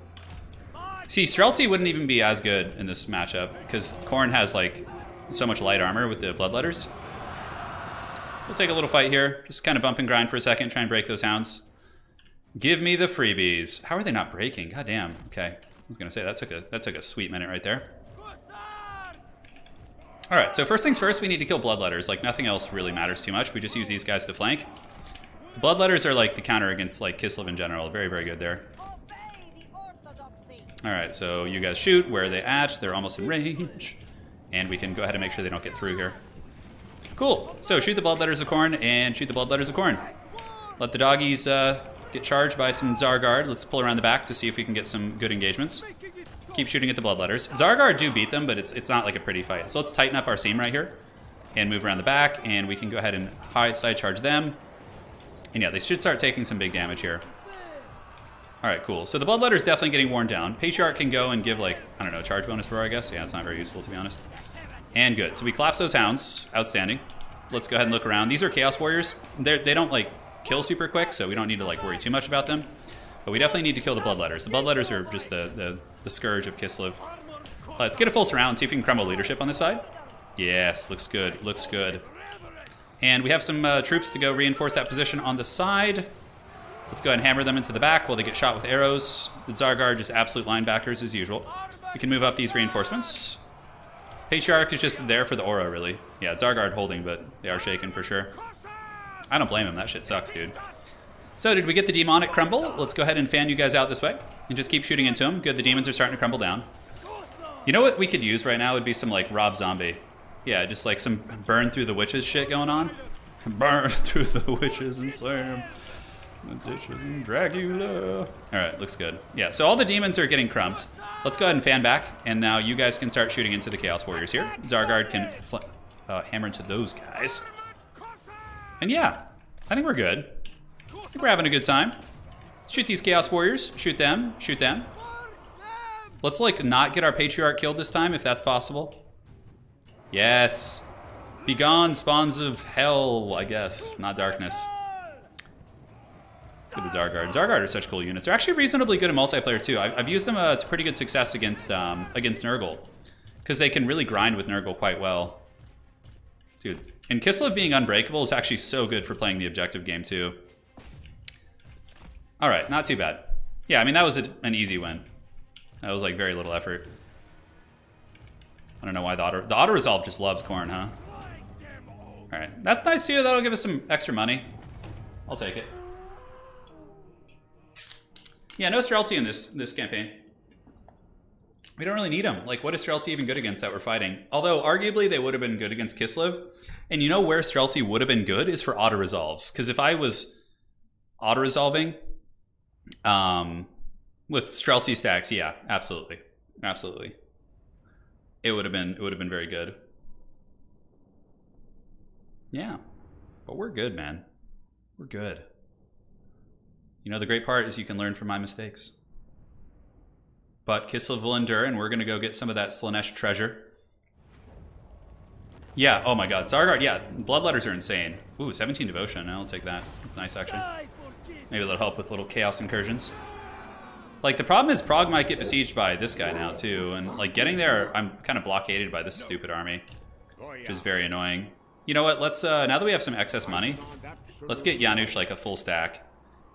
See, Streltsy wouldn't even be as good in this matchup because Khorne has like so much light armor with the bloodletters. So we'll take a little fight here. Just kind of bump and grind for a second, try and break those hounds. Give me the freebies. How are they not breaking? God damn. Okay, I was gonna say that took a sweet minute right there. All right, so first things first, we need to kill bloodletters. Like nothing else really matters too much. We just use these guys to flank. Bloodletters are like the counter against like KISLEV in general. Very, very good there. Alright, so you guys shoot. Where are they at? They're almost in range. And we can go ahead and make sure they don't get through here. Cool. So shoot the bloodletters of Khorne and shoot the bloodletters of Khorne. Let the doggies get charged by some Zargard. Let's pull around the back to see if we can get some good engagements. Keep shooting at the bloodletters. Zargard do beat them, but it's not like a pretty fight. So let's tighten up our seam right here and move around the back, and we can go ahead and side charge them. And yeah, they should start taking some big damage here. Alright, cool. So the bloodletter is definitely getting worn down. Patriarch can go and give, like, I don't know, charge bonus roar, I guess. Yeah, it's not very useful, to be honest. And good. So we collapse those hounds. Outstanding. Let's go ahead and look around. These are Chaos Warriors. They don't, like, kill super quick, so we don't need to, like, worry too much about them. But we definitely need to kill the bloodletters. The bloodletters are just the scourge of KISLEV. Let's get a full surround and see if we can crumble leadership on this side. Yes, looks good. Looks good. And we have some troops to go reinforce that position on the side. Let's go ahead and hammer them into the back while they get shot with arrows. The Zargard just absolute linebackers as usual. We can move up these reinforcements. Patriarch is just there for the aura, really. Yeah, Zargard holding, but they are shaken for sure. I don't blame him. That shit sucks, dude. So, did we get the demonic crumble? Let's go ahead and fan you guys out this way and just keep shooting into them. Good, the demons are starting to crumble down. You know what we could use right now would be some, like, Rob Zombie. Yeah, just, like, some burn through the witches shit going on. Burn through the witches and slam the dishes and Dracula. Alright, looks good. Yeah, so all the demons are getting crumped. Let's go ahead and fan back, and now you guys can start shooting into the Chaos Warriors here. Zargard can hammer into those guys. And yeah, I think we're good. I think we're having a good time. Shoot these Chaos Warriors. Shoot them. Shoot them. Let's, like, not get our Patriarch killed this time, if that's possible. Yes. Begone, spawns of hell, I guess. Not darkness. Good with Zargard. Zargard are such cool units. They're actually reasonably good in multiplayer, too. I've used them to pretty good success against Nurgle. Because they can really grind with Nurgle quite well. Dude. And KISLEV being unbreakable is actually so good for playing the objective game, too. Alright, not too bad. Yeah, I mean, that was an easy win. That was, like, very little effort. I don't know why the auto-resolve just loves corn, huh? Alright, that's nice, too. That'll give us some extra money. I'll take it. Yeah, no Streltsy in this campaign. We don't really need them. Like, what is Streltsy even good against that we're fighting? Although, arguably, they would have been good against KISLEV. And you know where Streltsy would have been good is for auto-resolves. Because if I was auto-resolving with Streltsy stacks, yeah, absolutely. Absolutely. It would have been very good. Yeah. But we're good, man. We're good. You know, the great part is you can learn from my mistakes. But KISLEV will endure, and we're going to go get some of that Slaanesh treasure. Yeah, oh my god. Zargard, yeah, Bloodletters are insane. Ooh, 17 Devotion. I'll take that. That's nice, actually. Maybe that'll help with little Chaos Incursions. Like, the problem is Prague might get besieged by this guy now, too. And, like, getting there, I'm kind of blockaded by this stupid army. Which is very annoying. You know what, let's, now that we have some excess money, let's get Janusz, like, a full stack.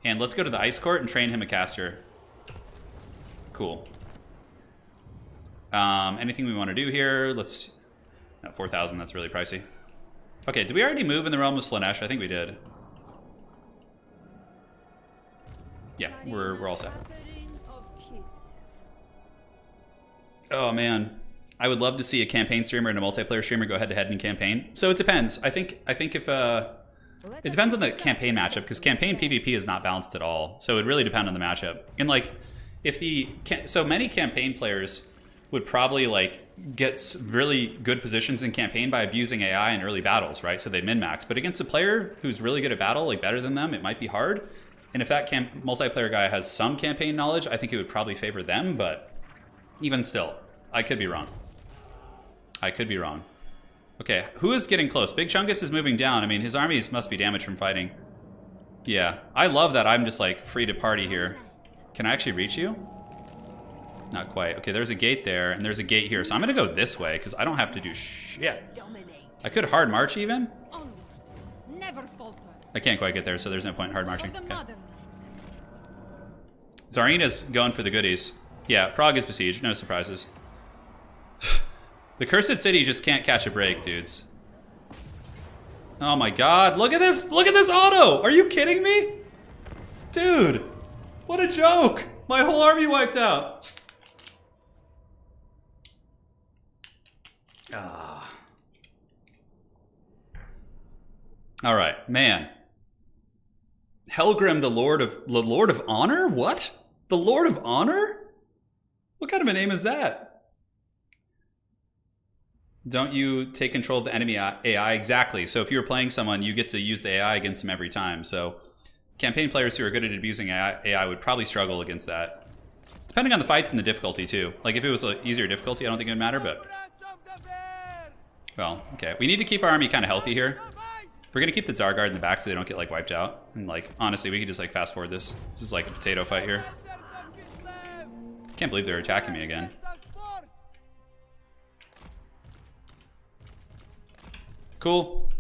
And let's go to the Ice Court and train him a caster. Cool. Anything we want to do here? Let's... No, 4,000, that's really pricey. Okay, did we already move in the realm of Slaanesh? I think we did. Yeah, we're all set. Oh, man. I would love to see a campaign streamer and a multiplayer streamer go head-to-head in campaign. So it depends. I think if... It depends on the campaign matchup, because campaign PvP is not balanced at all. So it would really depend on the matchup. And, like, if the... So many campaign players would probably, like, get really good positions in campaign by abusing AI in early battles, right? So they min-max. But against a player who's really good at battle, like, better than them, it might be hard. And if that multiplayer guy has some campaign knowledge, I think it would probably favor them, but even still, I could be wrong. I could be wrong. Okay, who is getting close? Big Chungus is moving down. I mean, his armies must be damaged from fighting. Yeah, I love that I'm just, like, free to party here. Can I actually reach you? Not quite. Okay, there's a gate there, and there's a gate here. So I'm going to go this way, because I don't have to do shit. I could hard march, even. Never falter. I can't quite get there, so there's no point in hard marching. Okay. Tzarina's going for the goodies. Yeah, Prague is besieged. No surprises. The Cursed City just can't catch a break, dudes. Oh my god, look at this! Look at this auto! Are you kidding me? Dude, what a joke! My whole army wiped out. Ah. Alright, man. Helgrim, the Lord of Honor? What? The Lord of Honor? What kind of a name is that? Don't you take control of the enemy AI? Exactly. So if you're playing someone, you get to use the AI against them every time. So campaign players who are good at abusing AI would probably struggle against that. Depending on the fights and the difficulty, too. Like, if it was an easier difficulty, I don't think it would matter, but... Well, okay. We need to keep our army kind of healthy here. We're going to keep the Tzargard in the back so they don't get, like, wiped out. And, like, honestly, we could just, like, fast forward this. This is like a potato fight here. Can't believe they're attacking me again. Cool.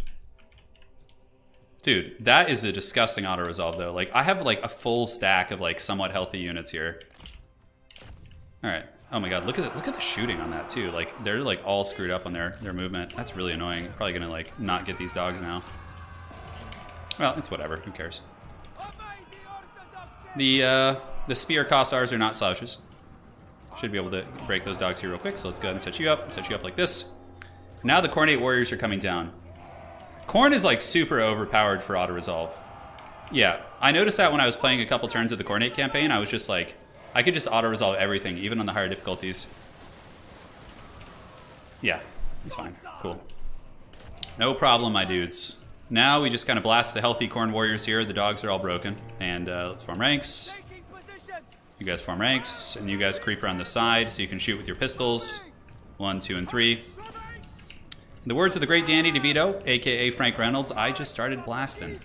Dude, that is a disgusting auto-resolve, though. Like, I have, like, a full stack of, like, somewhat healthy units here. Alright. Oh my god, look at the shooting on that, too. Like, they're, like, all screwed up on their movement. That's really annoying. Probably gonna, like, not get these dogs now. Well, it's whatever. Who cares? The spear Kossars are not slouches. Should be able to break those dogs here real quick, so let's go ahead and set you up like this. Now the Cornate Warriors are coming down. Khorne is, like, super overpowered for auto-resolve. Yeah, I noticed that when I was playing a couple turns of the Cornate campaign, I was just like, I could just auto-resolve everything, even on the higher difficulties. Yeah, it's fine. Cool. No problem, my dudes. Now we just kind of blast the healthy corn warriors here. The dogs are all broken. And let's form ranks. You guys form ranks, and you guys creep around the side so you can shoot with your pistols. 1, 2, and 3. In the words of the great Danny DeVito, aka Frank Reynolds, I just started blasting.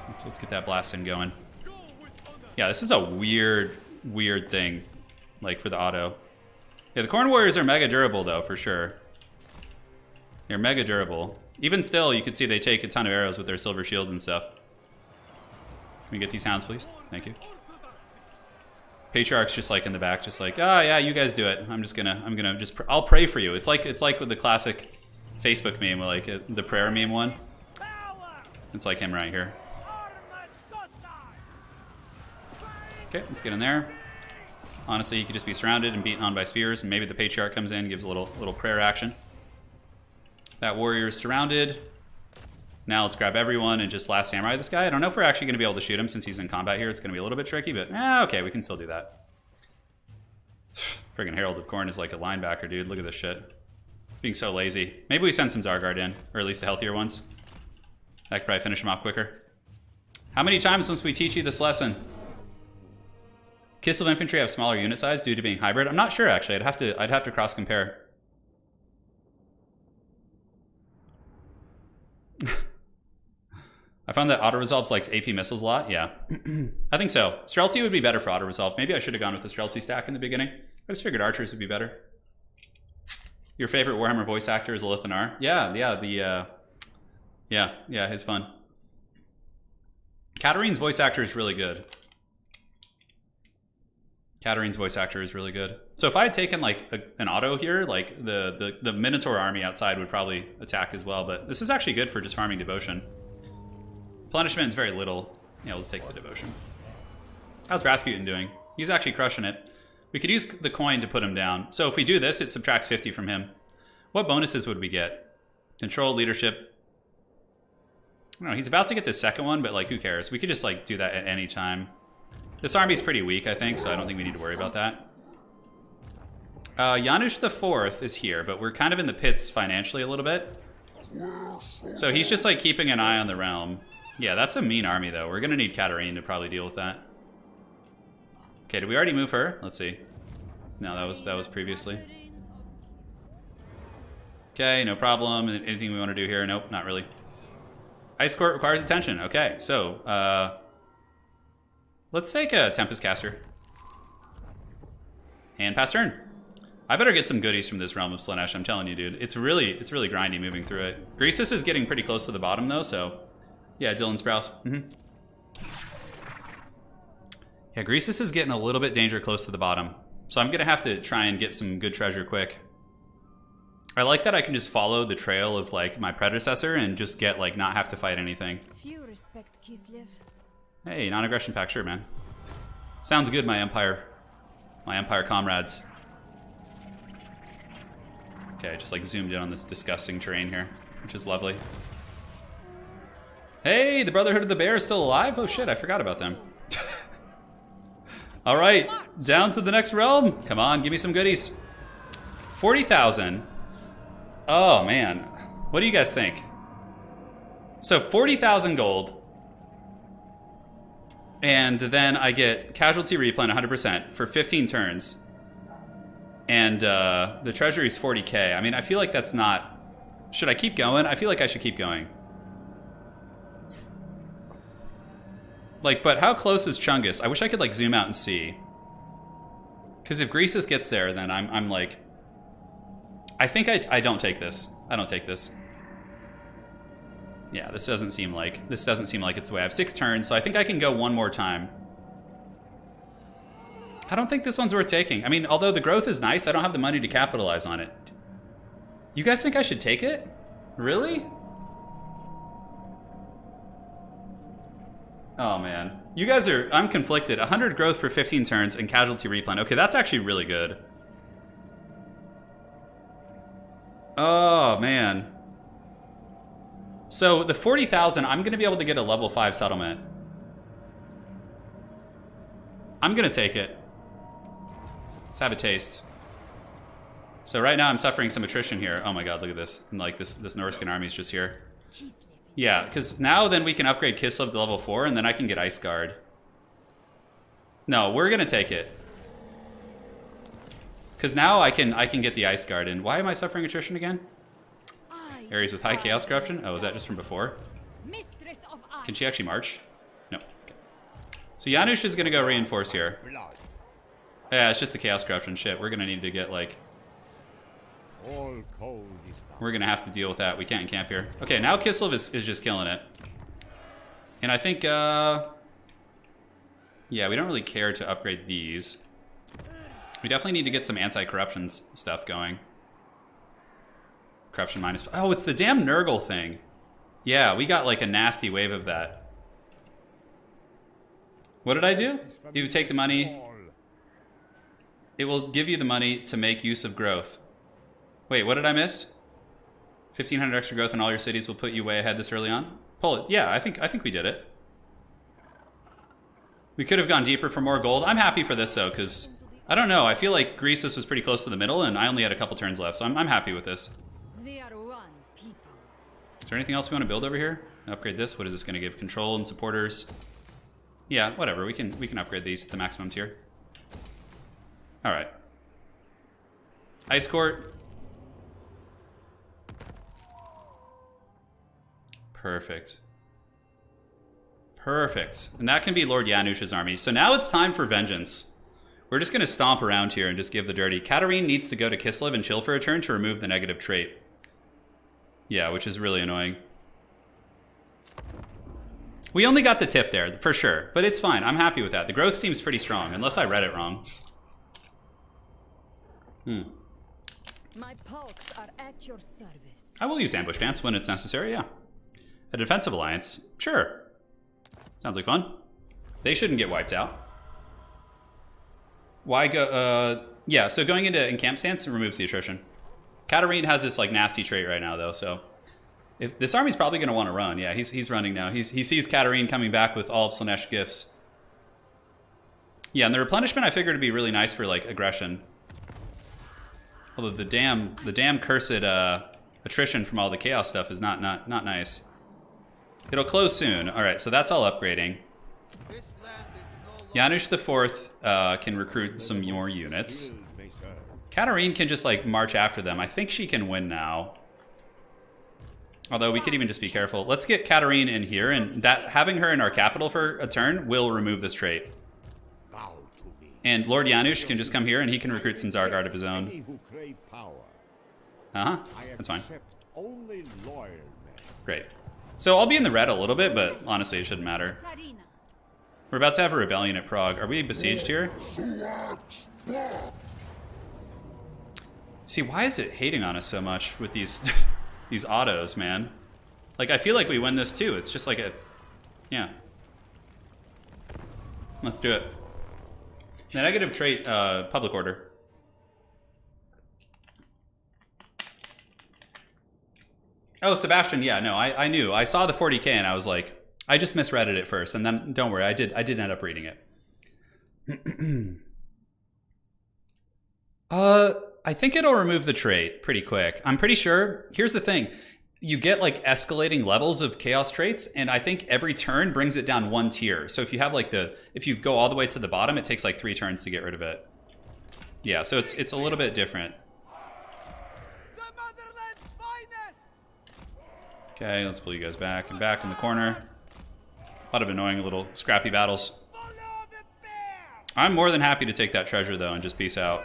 Let's get that blasting going. Yeah, this is a weird thing, like for the auto. Yeah, the corn warriors are mega durable though, for sure. They're mega durable. Even still, you can see they take a ton of arrows with their silver shields and stuff. Can we get these hounds, please? Thank you. Patriarch's just like in the back, just like, oh yeah, you guys do it. I'll pray for you. It's like with the classic Facebook meme, like the prayer meme one. It's like him right here. Okay, let's get in there. Honestly, you could just be surrounded and beaten on by spears, and maybe the Patriarch comes in, gives a little prayer action. That warrior is surrounded. Now let's grab everyone and just last samurai this guy. I don't know if we're actually going to be able to shoot him since he's in combat here. It's going to be a little bit tricky, but okay, we can still do that. Friggin' Herald of Corn is like a linebacker, dude. Look at this shit. Being so lazy. Maybe we send some Zargard in, or at least the healthier ones. That could probably finish him off quicker. How many times must we teach you this lesson? KISLEV infantry have smaller unit size due to being hybrid. I'm not sure actually. I'd have to cross compare. I found that auto-resolves likes AP missiles a lot. Yeah. I think so. Streltsy would be better for auto-resolve. Maybe I should have gone with the Streltsy stack in the beginning. I just figured archers would be better. Your favorite Warhammer voice actor is Lithanar? Yeah, his fun. Katarin's voice actor is really good. Katarin's voice actor is really good. So if I had taken like an auto here, like the Minotaur army outside would probably attack as well, but this is actually good for just farming devotion. Replenishment is very little. Yeah, let's take the devotion. How's Rasputin doing? He's actually crushing it. We could use the coin to put him down. So if we do this, it subtracts 50 from him. What bonuses would we get? Control, leadership. I don't know, he's about to get the second one, but like who cares? We could just like do that at any time. This army's pretty weak, I think, so I don't think we need to worry about that. Janusz IV is here, but we're kind of in the pits financially a little bit. So he's just like keeping an eye on the realm. Yeah, that's a mean army though. We're gonna need Katarin to probably deal with that. Okay, did we already move her? Let's see. No, that was previously. Okay, no problem. Anything we want to do here? Nope, not really. Ice Court requires attention. Okay, so let's take a Tempest Caster. And pass turn. I better get some goodies from this Realm of Slaanesh, I'm telling you, dude. It's really grindy moving through it. Greasus is getting pretty close to the bottom though, so yeah, Dylan Sprouse. Yeah, Greasus is getting a little bit danger close to the bottom. So I'm gonna have to try and get some good treasure quick. I like that I can just follow the trail of like my predecessor and just get like not have to fight anything. Few respect KISLEV. Hey, non-aggression pack, sure, man. Sounds good, my Empire comrades. Okay, I just like zoomed in on this disgusting terrain here, which is lovely. Hey, the Brotherhood of the Bear is still alive? Oh shit, I forgot about them. All right, down to the next realm. Come on, give me some goodies. 40,000. Oh man, what do you guys think? So 40,000 gold. And then I get casualty replan 100% for 15 turns. And the treasury is 40k. I mean, I feel like that's not... Should I keep going? I feel like I should keep going. Like, but how close is Chungus? I wish I could like zoom out and see. Because if Greasus gets there, then I'm like... I think I don't take this. I don't take this. Yeah, this doesn't seem like it's the way. I have 6 turns, so I think I can go one more time. I don't think this one's worth taking. I mean, although the growth is nice, I don't have the money to capitalize on it. You guys think I should take it? Really? Oh man. You guys are, I'm conflicted. 100 growth for 15 turns and casualty replan. Okay, that's actually really good. Oh man. So the 40,000, I'm gonna be able to get a level 5 settlement. I'm gonna take it. Let's have a taste. So right now I'm suffering some attrition here. Oh my god, look at this. And like this Norscan army is just here. Yeah, because now then we can upgrade KISLEV to level 4, and then I can get Ice Guard. No, we're gonna take it. Because now I can get the Ice Guard, and why am I suffering attrition again? Areas with high chaos corruption? Oh, is that just from before? Can she actually march? No. Okay. So Janusz is gonna go reinforce here. Yeah, it's just the chaos corruption shit. We're gonna need to get like... We're gonna have to deal with that. We can't camp here. Okay, now KISLEV is just killing it. And I think, yeah, we don't really care to upgrade these. We definitely need to get some anti-corruption stuff going. Corruption minus... Oh, it's the damn Nurgle thing. Yeah, we got like a nasty wave of that. What did I do? You take the money. It will give you the money to make use of growth. Wait, what did I miss? 1,500 extra growth in all your cities will put you way ahead this early on? Pull it. Yeah, I think we did it. We could have gone deeper for more gold. I'm happy for this though, because I don't know. I feel like Greasus was pretty close to the middle, and I only had a couple turns left, so I'm happy with this. We are one people. Is there anything else we want to build over here? Upgrade this. What is this going to give? Control and supporters. Yeah, whatever. We can upgrade these to the maximum tier. All right. Ice Court. Perfect. Perfect. And that can be Lord Janusz's army. So now it's time for vengeance. We're just going to stomp around here and just give the dirty. Katarin needs to go to KISLEV and chill for a turn to remove the negative trait. Yeah, which is really annoying. We only got the tip there, for sure. But it's fine. I'm happy with that. The growth seems pretty strong, unless I read it wrong. My pulks are at your service. I will use Ambush Dance when it's necessary, yeah. A defensive alliance? Sure. Sounds like fun. They shouldn't get wiped out. Why go... yeah, so going into encamp stance removes the attrition. Katarin has this like nasty trait right now though, so... If this army's probably going to want to run. Yeah, he's running now. He sees Katarin coming back with all of Slanesh gifts. Yeah, and the replenishment I figured would be really nice for like aggression. Although the damn cursed attrition from all the chaos stuff is not nice. It'll close soon. All right, so that's all upgrading. Janusz the Fourth can recruit some more units. Katarin can just like march after them. I think she can win now. Although we could even just be careful. Let's get Katarin in here, and that having her in our capital for a turn will remove this trait. And Lord Janusz can just come here and he can recruit some Zargard of his own. Uh-huh, that's fine. Great. So I'll be in the red a little bit, but honestly it shouldn't matter. We're about to have a rebellion at Prague. Are we besieged here? See, why is it hating on us so much with these these autos, man? Like, I feel like we win this too. It's just like a... Yeah. Let's do it. The negative trait, public order. Oh, Sebastian, yeah, no, I knew. I saw the 40K and I was like, I just misread it at first, and then, don't worry, I did end up reading it. I think it'll remove the trait pretty quick. I'm pretty sure. Here's the thing. You get like escalating levels of chaos traits, and I think every turn brings it down one tier. So if you have like if you go all the way to the bottom, it takes like 3 turns to get rid of it. Yeah, so it's a little bit different. Okay, let's pull you guys back and back in the corner. A lot of annoying little scrappy battles. I'm more than happy to take that treasure though and just peace out.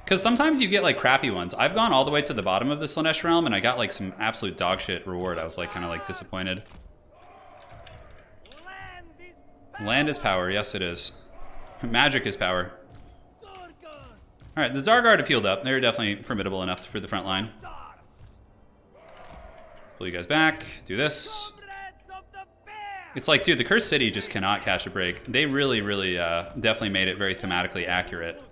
Because sometimes you get like crappy ones. I've gone all the way to the bottom of the Slanesh realm and I got like some absolute dog shit reward. I was like kind of like disappointed. Land is power, yes it is. Magic is power. Alright, the Zargard have healed up. They're definitely formidable enough for the front line. Pull you guys back, do this. It's like, dude, the Cursed City just cannot catch a break. They really, really definitely made it very thematically accurate.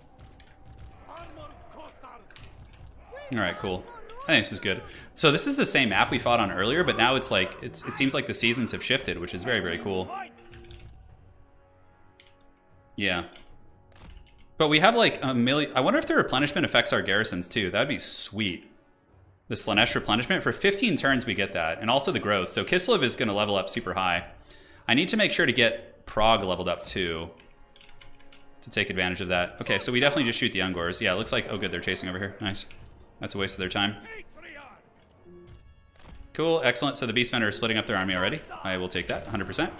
Alright, cool. I think this is good. So this is the same map we fought on earlier, but now it's like, it seems like the seasons have shifted, which is very, very cool. Yeah. But we have like a million... I wonder if the replenishment affects our garrisons too. That'd be sweet. the Slanesh replenishment. For 15 turns we get that, and also the growth. So KISLEV is going to level up super high. I need to make sure to get Prague leveled up too, to take advantage of that. Okay, so we definitely just shoot the Ungors. Yeah, it looks like, oh good, they're chasing over here. Nice. That's a waste of their time. Cool, excellent. So the Beastmen are splitting up their army already. I will take that, 100%.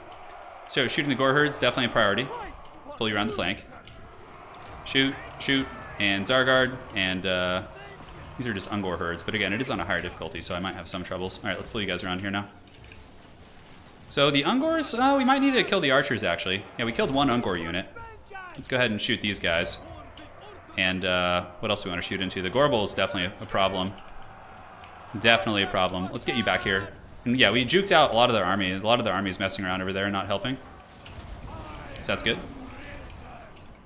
So shooting the Gore Herds, definitely a priority. Let's pull you around the flank. Shoot, shoot, and Zargard, and these are just Ungor Herds. But again, it is on a higher difficulty, so I might have some troubles. All right, let's pull you guys around here now. So the Ungors, we might need to kill the archers, actually. Yeah, we killed one Ungor unit. Let's go ahead and shoot these guys. And what else do we want to shoot into? The Gorbel is definitely a problem. Definitely a problem. Let's get you back here. And yeah, we juked out a lot of their army. A lot of their army is messing around over there and not helping. So that's good.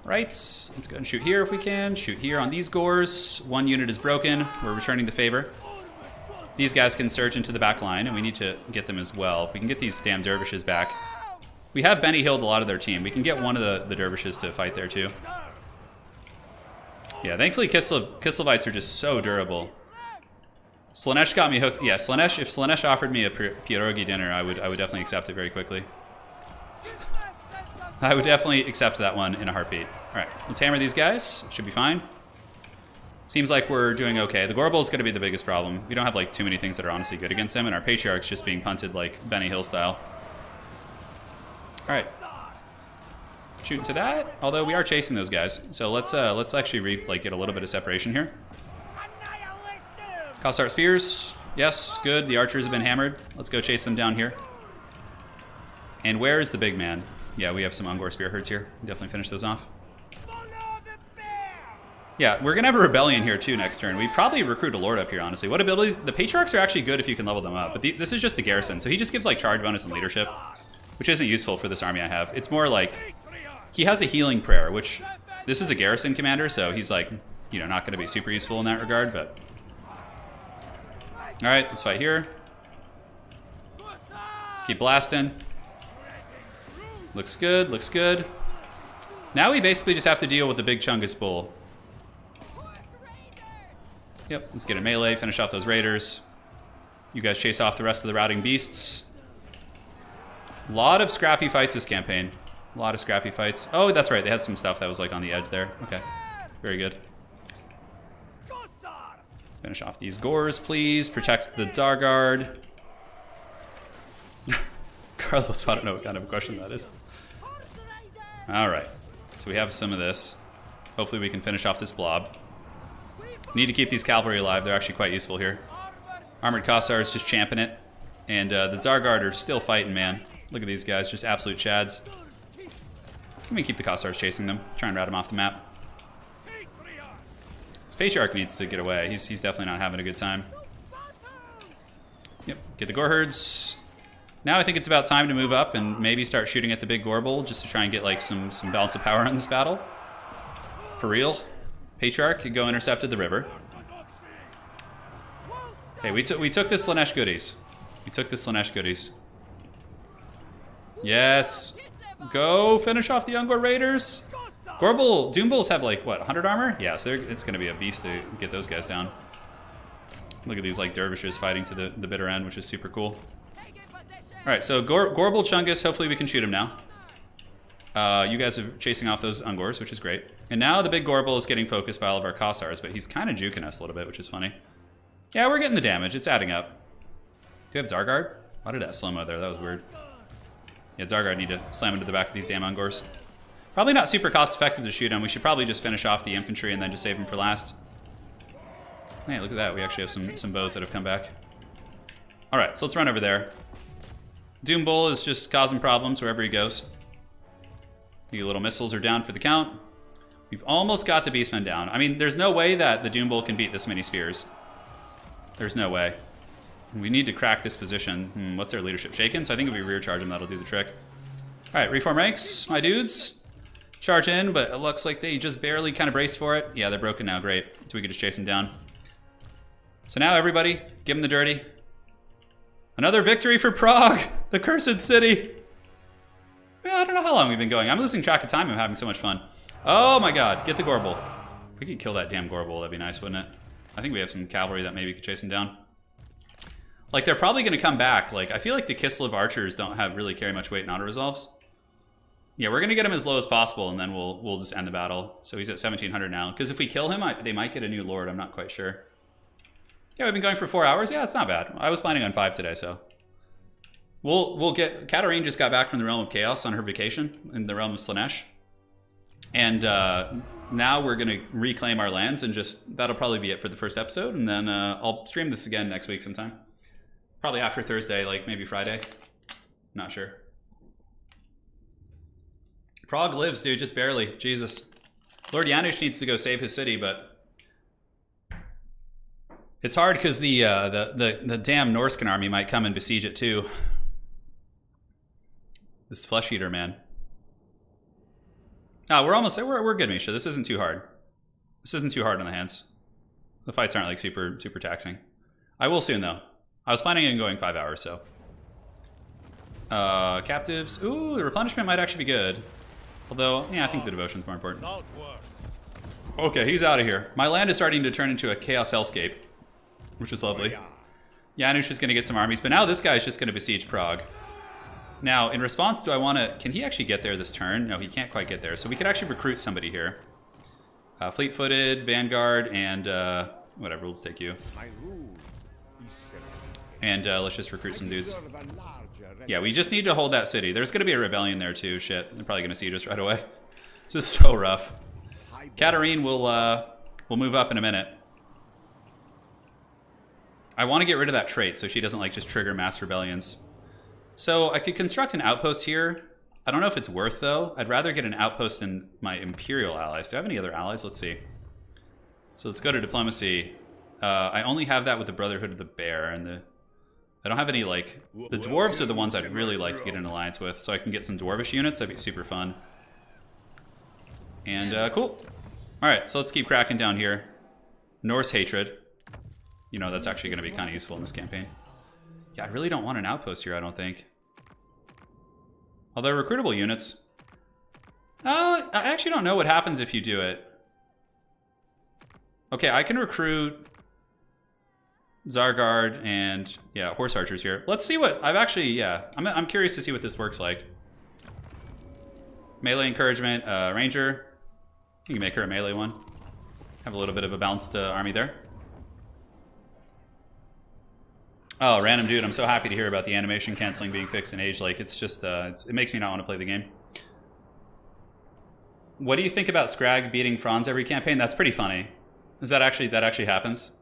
Right, let's go ahead and shoot here if we can. Shoot here on these Gors. One unit is broken. We're returning the favor. These guys can surge into the back line, and we need to get them as well. If we can get these damn dervishes back. We have Benny healed a lot of their team. We can get one of the dervishes to fight there too. Yeah, thankfully Kislevites are just so durable. Slanesh got me hooked. Yeah, Slanesh. If Slanesh offered me a pierogi dinner, I would definitely accept it very quickly. I would definitely accept that one in a heartbeat. All right, let's hammer these guys. Should be fine. Seems like we're doing okay. The Gorbel is going to be the biggest problem. We don't have like too many things that are honestly good against him, and our Patriarch's just being punted like Benny Hill style. All right, shooting to that. Although we are chasing those guys, so let's actually get a little bit of separation here. Kossart spears. Yes, good. The archers have been hammered. Let's go chase them down here. And where is the big man? Yeah, we have some Ungor spear herds here. Definitely finish those off. Yeah, we're gonna have a rebellion here too next turn. We probably recruit a lord up here, honestly. What abilities? The Patriarchs are actually good if you can level them up, but this is just the garrison, so he just gives like charge bonus and leadership, which isn't useful for this army I have. It's more like he has a healing prayer, which this is a garrison commander, so he's like, you know, not gonna be super useful in that regard, but. All right, let's fight here. Keep blasting. Looks good, looks good. Now we basically just have to deal with the big Chungus bull. Yep, let's get a melee, finish off those raiders. You guys chase off the rest of the routing beasts. A lot of scrappy fights this campaign. A lot of scrappy fights. Oh, that's right, they had some stuff that was like on the edge there. Okay, very good. Finish off these Gors, please. Protect the Zargard. Carlos, I don't know what kind of a question that is. All right, so we have some of this. Hopefully we can finish off this blob. Need to keep these cavalry alive. They're actually quite useful here. Armored Kossars just champing it. And the Zargard are still fighting, man. Look at these guys, just absolute chads. Can we keep the Kossars chasing them? Try and rat them off the map. This Patriarch needs to get away. He's definitely not having a good time. Yep, get the Gore Herds. Now I think it's about time to move up and maybe start shooting at the big Gorbel just to try and get like some balance of power in this battle. For real. Patriarch could go intercept at the river. Okay, we took the Slanesh goodies. We took the Slanesh goodies. Yes. Go finish off the Ungor Raiders. Gorbel, Doombulls have like, what, 100 armor? Yeah, so it's going to be a beast to get those guys down. Look at these like dervishes fighting to the bitter end, which is super cool. Alright, so Gorbel Chungus, hopefully we can shoot him now. You guys are chasing off those Ungors, which is great. And now the big Gorbel is getting focused by all of our Kossars, but he's kind of juking us a little bit, which is funny. Yeah, we're getting the damage. It's adding up. Do you have Zargard? Why did that slow-mo there? That was weird. Yeah, Zargard need to slam into the back of these damn Ungors. Probably not super cost-effective to shoot him. We should probably just finish off the infantry and then just save him for last. Hey, look at that. We actually have some bows that have come back. Alright, so let's run over there. Doombull is just causing problems wherever he goes. The little missiles are down for the count. We've almost got the Beastmen down. I mean, there's no way that the Doombull can beat this many spears. There's no way. We need to crack this position. What's their leadership? Shaken? So I think if we rear charge them, that'll do the trick. Alright, reform ranks, my dudes. Charge in, but it looks like they just barely kind of braced for it. Yeah, they're broken now. Great. So we could just chase them down. So now everybody, give them the dirty. Another victory for Prague, the cursed city. Yeah, I don't know how long we've been going. I'm losing track of time. I'm having so much fun. Oh my god, get the Gorbel. If we could kill that damn Gorbel, that'd be nice, wouldn't it? I think we have some cavalry that maybe could chase him down. Like, they're probably going to come back. Like, I feel like the KISLEV archers don't really carry much weight in auto-resolves. Yeah, we're going to get him as low as possible, and then we'll just end the battle. So he's at 1700 now. Because if we kill him, they might get a new lord. I'm not quite sure. Yeah, we've been going for 4 hours. Yeah, it's not bad. I was planning on 5 today, so. We'll get... Katarin just got back from the Realm of Chaos on her vacation in the Realm of Slaanesh. And now we're going to reclaim our lands, and just... That'll probably be it for the first episode, and then I'll stream this again next week sometime. Probably after Thursday, like maybe Friday. Not sure. Prague lives, dude, just barely. Jesus. Lord Janusz needs to go save his city, but it's hard because the damn Norscan army might come and besiege it too. This flesh eater, man. Ah, we're almost there. We're good, Misha. This isn't too hard. This isn't too hard on the hands. The fights aren't like super taxing. I will soon though. I was planning on going 5 hours, so. Captives. Ooh, the replenishment might actually be good. Although, yeah, I think the devotion's more important. Okay, he's out of here. My land is starting to turn into a chaos hellscape, which is lovely. Janusz is going to get some armies, but now this guy's just going to besiege Prague. Now, in response, do I want to... Can he actually get there this turn? No, he can't quite get there. So we could actually recruit somebody here. Fleet-footed, Vanguard, and whatever, we'll just take you. And let's just recruit some dudes. Yeah, we just need to hold that city. There's going to be a rebellion there too. Shit, they're probably going to siege us right away. This is so rough. Katarin will move up in a minute. I want to get rid of that trait so she doesn't like just trigger mass rebellions. So I could construct an outpost here. I don't know if it's worth though. I'd rather get an outpost in my Imperial allies. Do I have any other allies? Let's see. So let's go to diplomacy. I only have that with the Brotherhood of the Bear and the... I don't have any, like... The dwarves are the ones I'd really like to get an alliance with, so I can get some dwarvish units. That'd be super fun. And, cool. Alright, so let's keep cracking down here. Norse hatred. You know, that's actually going to be kind of useful in this campaign. Yeah, I really don't want an outpost here, I don't think. Although, recruitable units... I actually don't know what happens if you do it. Okay, I can recruit... Zargard and, yeah, horse archers here. Let's see what, I've actually, yeah, I'm curious to see what this works like. Melee encouragement, ranger. You can make her a melee one. Have a little bit of a balanced army there. Oh, random dude, I'm so happy to hear about the animation canceling being fixed in Age Lake. It's just, it makes me not want to play the game. What do you think about Scrag beating Franz every campaign? That's pretty funny. Is that actually happens?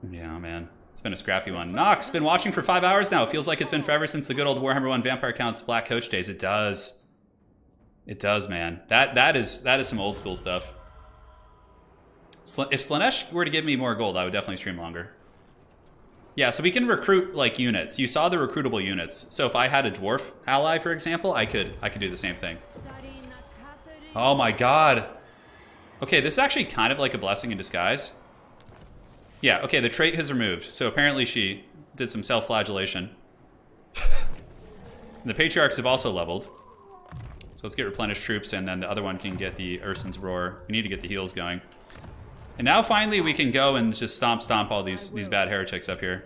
Yeah, man. It's been a scrappy one. Nox, been watching for 5 hours now. It feels like it's been forever since the good old Warhammer 1 Vampire Counts Black Coach days. It does. It does, man. That is some old school stuff. If Slaanesh were to give me more gold, I would definitely stream longer. Yeah, so we can recruit, like, units. You saw the recruitable units. So if I had a dwarf ally, for example, I could do the same thing. Oh my god. Okay, this is actually kind of like a blessing in disguise. Yeah, okay, the trait has removed. So apparently she did some self-flagellation. The patriarchs have also leveled. So let's get replenished troops, and then the other one can get the Ursun's Roar. We need to get the heals going. And now finally we can go and just stomp all these bad heretics up here.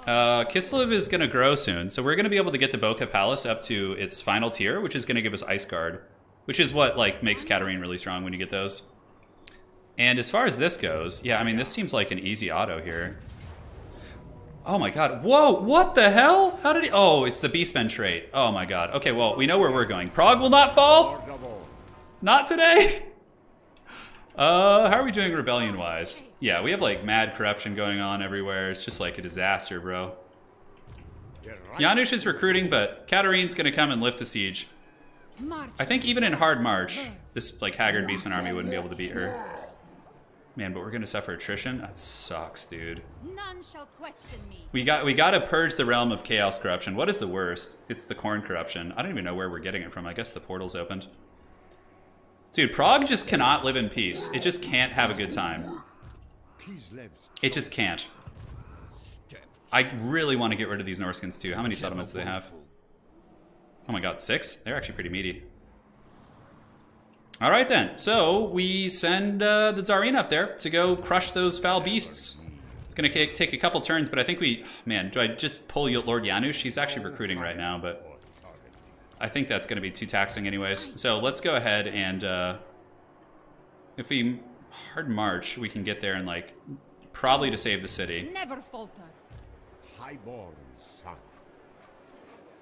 KISLEV is going to grow soon, so we're going to be able to get the Boca Palace up to its final tier, which is going to give us Ice Guard, which is what, like, makes Katarin really strong when you get those. And as far as this goes, yeah, I mean, this seems like an easy auto here. Oh my god. Whoa, what the hell? How did he... Oh, it's the Beastmen trait. Oh my god. Okay, well, we know where we're going. Prague will not fall? Not today? How are we doing rebellion-wise? Yeah, we have, like, mad corruption going on everywhere. It's just, like, a disaster, bro. Janusz is recruiting, but Katarin's gonna come and lift the siege. I think even in hard march, this, like, haggard Beastman army wouldn't be able to beat her. Man, but we're gonna suffer attrition? That sucks, dude. None shall question me. We gotta purge the realm of chaos corruption. What is the worst? It's the corn corruption. I don't even know where we're getting it from. I guess the portal's opened. Dude, Prague just cannot live in peace. It just can't have a good time. It just can't. I really want to get rid of these Norskins too. How many settlements do they have? Oh my god, 6? They're actually pretty meaty. All right then. So we send the Tzarina up there to go crush those foul beasts. It's gonna take a couple turns, but I think man, do I just pull Lord Janusz? He's actually recruiting right now, but I think that's gonna be too taxing anyways. So let's go ahead and if we hard march, we can get there and like probably to save the city. Never falter. Highborn son,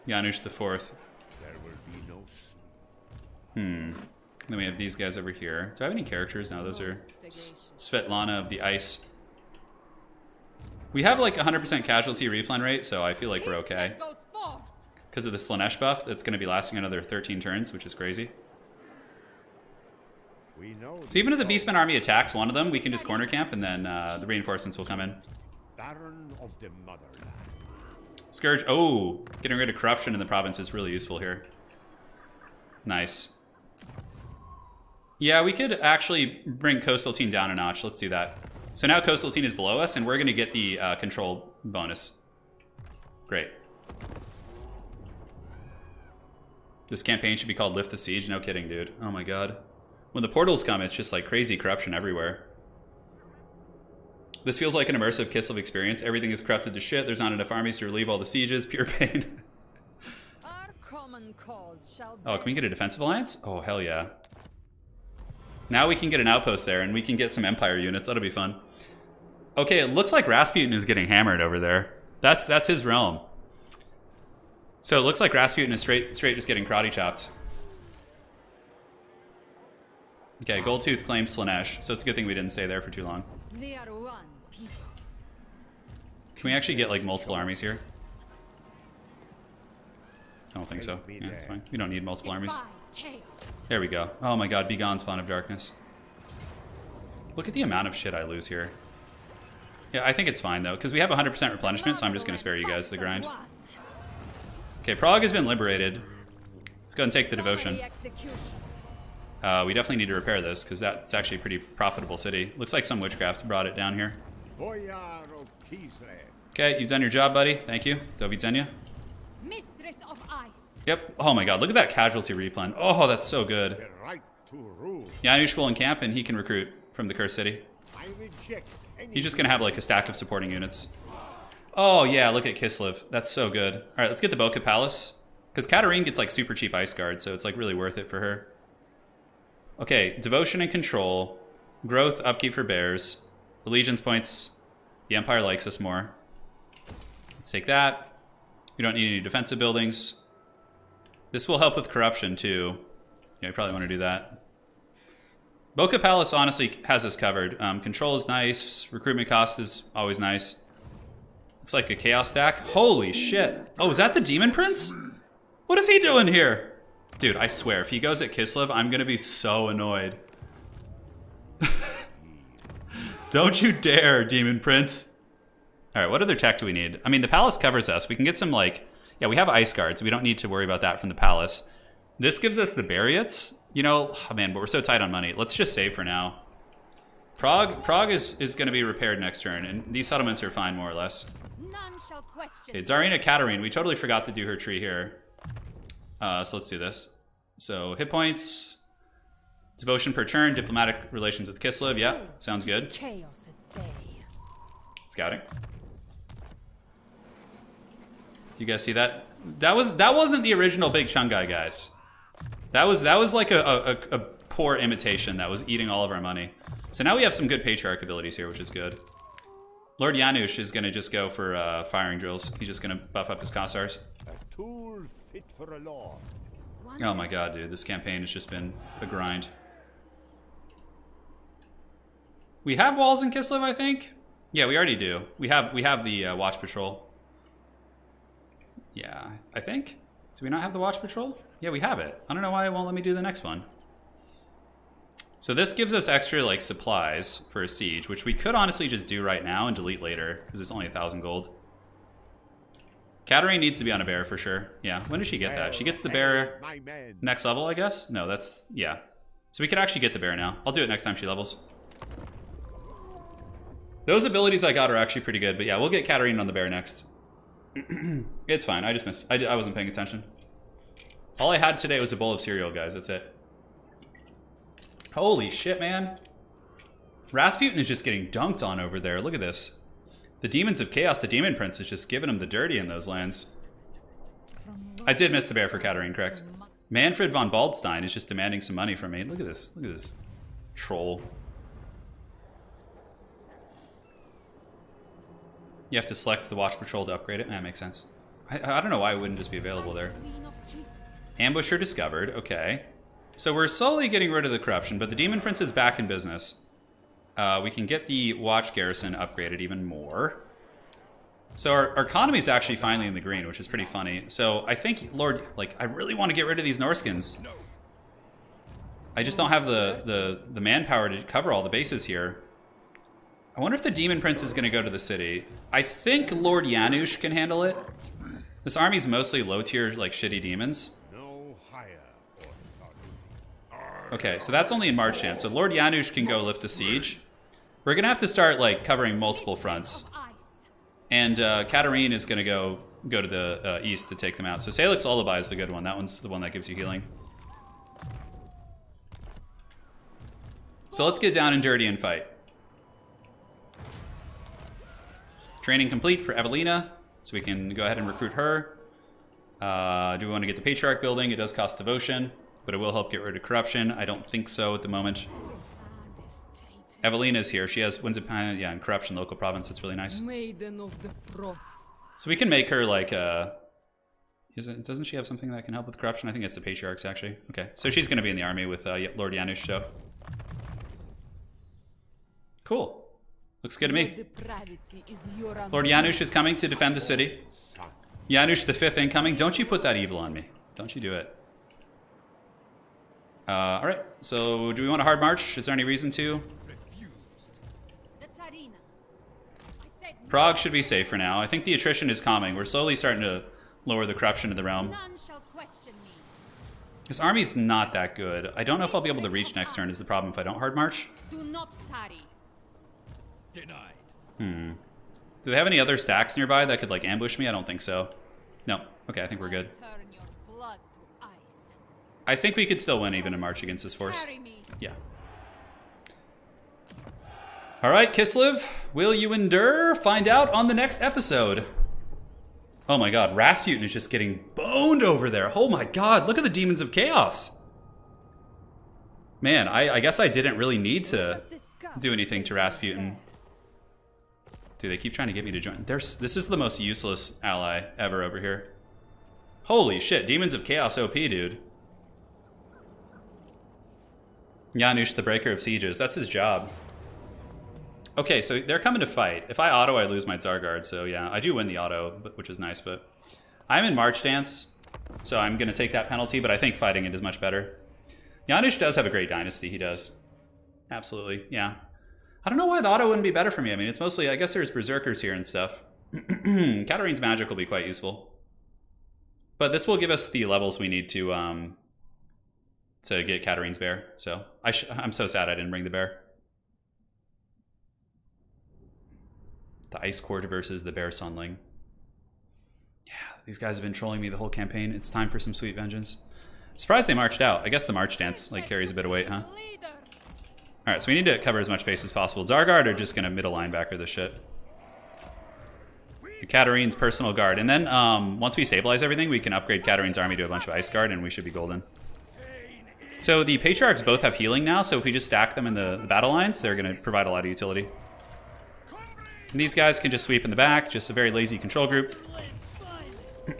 Janusz the Fourth. there will be no sleep. Then we have these guys over here. Do I have any characters? No, those are Svetlana of the Ice. We have like 100% casualty replen rate, so I feel like we're okay. Goes forth. Because of the Slanesh buff, that's going to be lasting another 13 turns, which is crazy. We know So even if the Beastman army attacks one of them, we can just corner camp, and then the reinforcements will come in. Baron of the Motherland. Scourge. Oh, getting rid of corruption in the province is really useful here. Nice. Yeah, we could actually bring Coastal Team down a notch. Let's do that. So now Coastal Team is below us, and we're going to get the control bonus. Great. This campaign should be called Lift the Siege. No kidding, dude. Oh my god. When the portals come, it's just like crazy corruption everywhere. This feels like an immersive KISLEV experience. Everything is corrupted to shit. There's not enough armies to relieve all the sieges. Pure pain. Our common cause shall Oh, can we get a defensive alliance? Oh, hell yeah. Now we can get an outpost there, and we can get some Empire units. That'll be fun. Okay, it looks like Rasputin is getting hammered over there. That's his realm. So it looks like Rasputin is straight just getting karate chopped. Okay, Goldtooth claims Slanesh, so it's a good thing we didn't stay there for too long. They are one people. Can we actually get like multiple armies here? I don't think so. Yeah, that's fine. We don't need multiple armies. Defy chaos. There we go. Oh my god, be gone, Spawn of Darkness. Look at the amount of shit I lose here. Yeah, I think it's fine though, because we have 100% replenishment, so I'm just going to spare you guys the grind. Okay, Prague has been liberated. Let's go and take the devotion. We definitely need to repair this, because that's actually a pretty profitable city. Looks like some witchcraft brought it down here. Boyar of KISLEV. Okay, you've done your job, buddy. Thank you. Do Vidzenia. Mistress of Ice. Yep. Oh my god, look at that casualty replen. Oh, that's so good. The right to rule. Janusz will encamp, and he can recruit from the Cursed City. I reject any. He's just going to have like a stack of supporting units. Oh yeah, look at KISLEV. That's so good. All right, let's get the Boca Palace. Because Katarin gets like super cheap ice guards, so it's like really worth it for her. Okay, devotion and control. Growth, upkeep for bears. Allegiance points. The Empire likes us more. Let's take that. We don't need any defensive buildings. This will help with corruption too. Yeah, you probably want to do that. Boca Palace honestly has us covered. Control is nice. Recruitment cost is always nice. Looks like a chaos stack. Holy shit. Oh, is that the Demon Prince? What is he doing here? Dude, I swear, if he goes at KISLEV, I'm gonna be so annoyed. Don't you dare, Demon Prince. Alright, what other tech do we need? I mean, the palace covers us. We can get some, like... Yeah, we have ice guards. We don't need to worry about that from the palace. This gives us the Bariots. You know, oh man, but we're so tight on money. Let's just save for now. Prague is going to be repaired next turn, and these settlements are fine, more or less. None shall question. Okay, Tzarina Katarin. We totally forgot to do her tree here. So let's do this. So, hit points. Devotion per turn. Diplomatic relations with KISLEV. Yeah, sounds good. Chaos at bay. Scouting. Do you guys see that? That wasn't the original Big Chungai, guys. That was like a poor imitation that was eating all of our money. So now we have some good patriarch abilities here, which is good. Lord Janusz is going to just go for firing drills. He's just going to buff up his Kossars. A tool fit for a lord. Oh my god, dude. This campaign has just been a grind. We have walls in KISLEV, I think? Yeah, we already do. We have the watch patrol. Yeah, I think. Do we not have the watch patrol? Yeah, we have it. I don't know why it won't let me do the next one. So this gives us extra like supplies for a siege, which we could honestly just do right now and delete later because it's only 1,000 gold. Katarin needs to be on a bear for sure. Yeah, when does she get that? She gets the bear next level, I guess? No, that's, yeah. So we could actually get the bear now. I'll do it next time she levels. Those abilities I got are actually pretty good, but yeah, we'll get Katarin on the bear next. It's fine, I just missed. I wasn't paying attention. All I had today was a bowl of cereal, guys, that's it. Holy shit, man. Rasputin is just getting dunked on over there. Look at this. The Demons of Chaos, the Demon Prince, is just giving him the dirty in those lands. I did miss the bear for Katarin, correct? Manfred von Baldstein is just demanding some money from me. Look at this. Look at this. Troll. You have to select the Watch Patrol to upgrade it. That makes sense. I don't know why it wouldn't just be available there. Ambusher discovered. Okay. So we're slowly getting rid of the corruption, but the Demon Prince is back in business. We can get the Watch Garrison upgraded even more. So our economy is actually finally in the green, which is pretty funny. So I think, Lord, like, I really want to get rid of these Norskins. I just don't have the manpower to cover all the bases here. I wonder if the Demon Prince is going to go to the city. I think Lord Janusz can handle it. This army's mostly low-tier, like, shitty demons. No higher. Okay, so that's only in March chance. So Lord Janusz can go lift the siege. We're going to have to start, like, covering multiple fronts. And Katarin is going to go to the east to take them out. So Salix Lullaby is the good one. That one's the one that gives you healing. So let's get down and dirty and fight. Training complete for Evelina. So we can go ahead and recruit her. Do we want to get the Patriarch building? It does cost devotion, but it will help get rid of corruption. I don't think so at the moment. Evelina's here. She has wins in corruption, local province. It's really nice. Maiden of the Frost. So we can make her like doesn't she have something that can help with corruption? I think it's the Patriarchs actually. Okay, so she's going to be in the army with Lord Janusz. So cool. Looks good to me. Lord Janusz is coming to defend the city. Janusz the Fifth incoming. Don't you put that evil on me. Don't you do it. All right. So do we want a hard march? Is there any reason to? The Tzarina. Prague should be safe for now. I think the attrition is calming. We're slowly starting to lower the corruption in the realm. None shall question me. This army's not that good. I don't know if I'll be able to reach next turn is the problem if I don't hard march. Do not tarry. Denied. Do they have any other stacks nearby that could like ambush me? I don't think so. No. Okay, I think we're good. Turn your blood to ice. I think we could still win even in March against this force. Carry me. Yeah. All right, KISLEV, will you endure? Find out on the next episode. Oh my god, Rasputin is just getting boned over there. Oh my god, look at the Demons of Chaos. Man, I guess I didn't really need to do anything to Rasputin. Dude, they keep trying to get me to join. This is the most useless ally ever over here. Holy shit, Demons of Chaos OP, dude. Janusz, the Breaker of Sieges. That's his job. Okay, so they're coming to fight. If I auto, I lose my Tsar Guard. So yeah, I do win the auto, which is nice. But I'm in March Dance, so I'm going to take that penalty. But I think fighting it is much better. Janusz does have a great dynasty. He does. Absolutely, yeah. I don't know why the auto wouldn't be better for me. I mean, it's mostly, I guess there's Berserkers here and stuff. Katarin's magic will be quite useful. But this will give us the levels we need to get Katarin's bear. So I'm so sad I didn't bring the bear. The Ice Court versus the Bear Sunling. Yeah, these guys have been trolling me the whole campaign. It's time for some sweet vengeance. I'm surprised they marched out. I guess the march dance like carries a bit of weight, huh? Alright, so we need to cover as much space as possible. Zargard are just going to middle linebacker this shit. Katarin's personal guard. And then once we stabilize everything, we can upgrade Katarin's army to a bunch of Ice Guard and we should be golden. So the Patriarchs both have healing now, so if we just stack them in the battle lines, they're going to provide a lot of utility. And these guys can just sweep in the back, just a very lazy control group.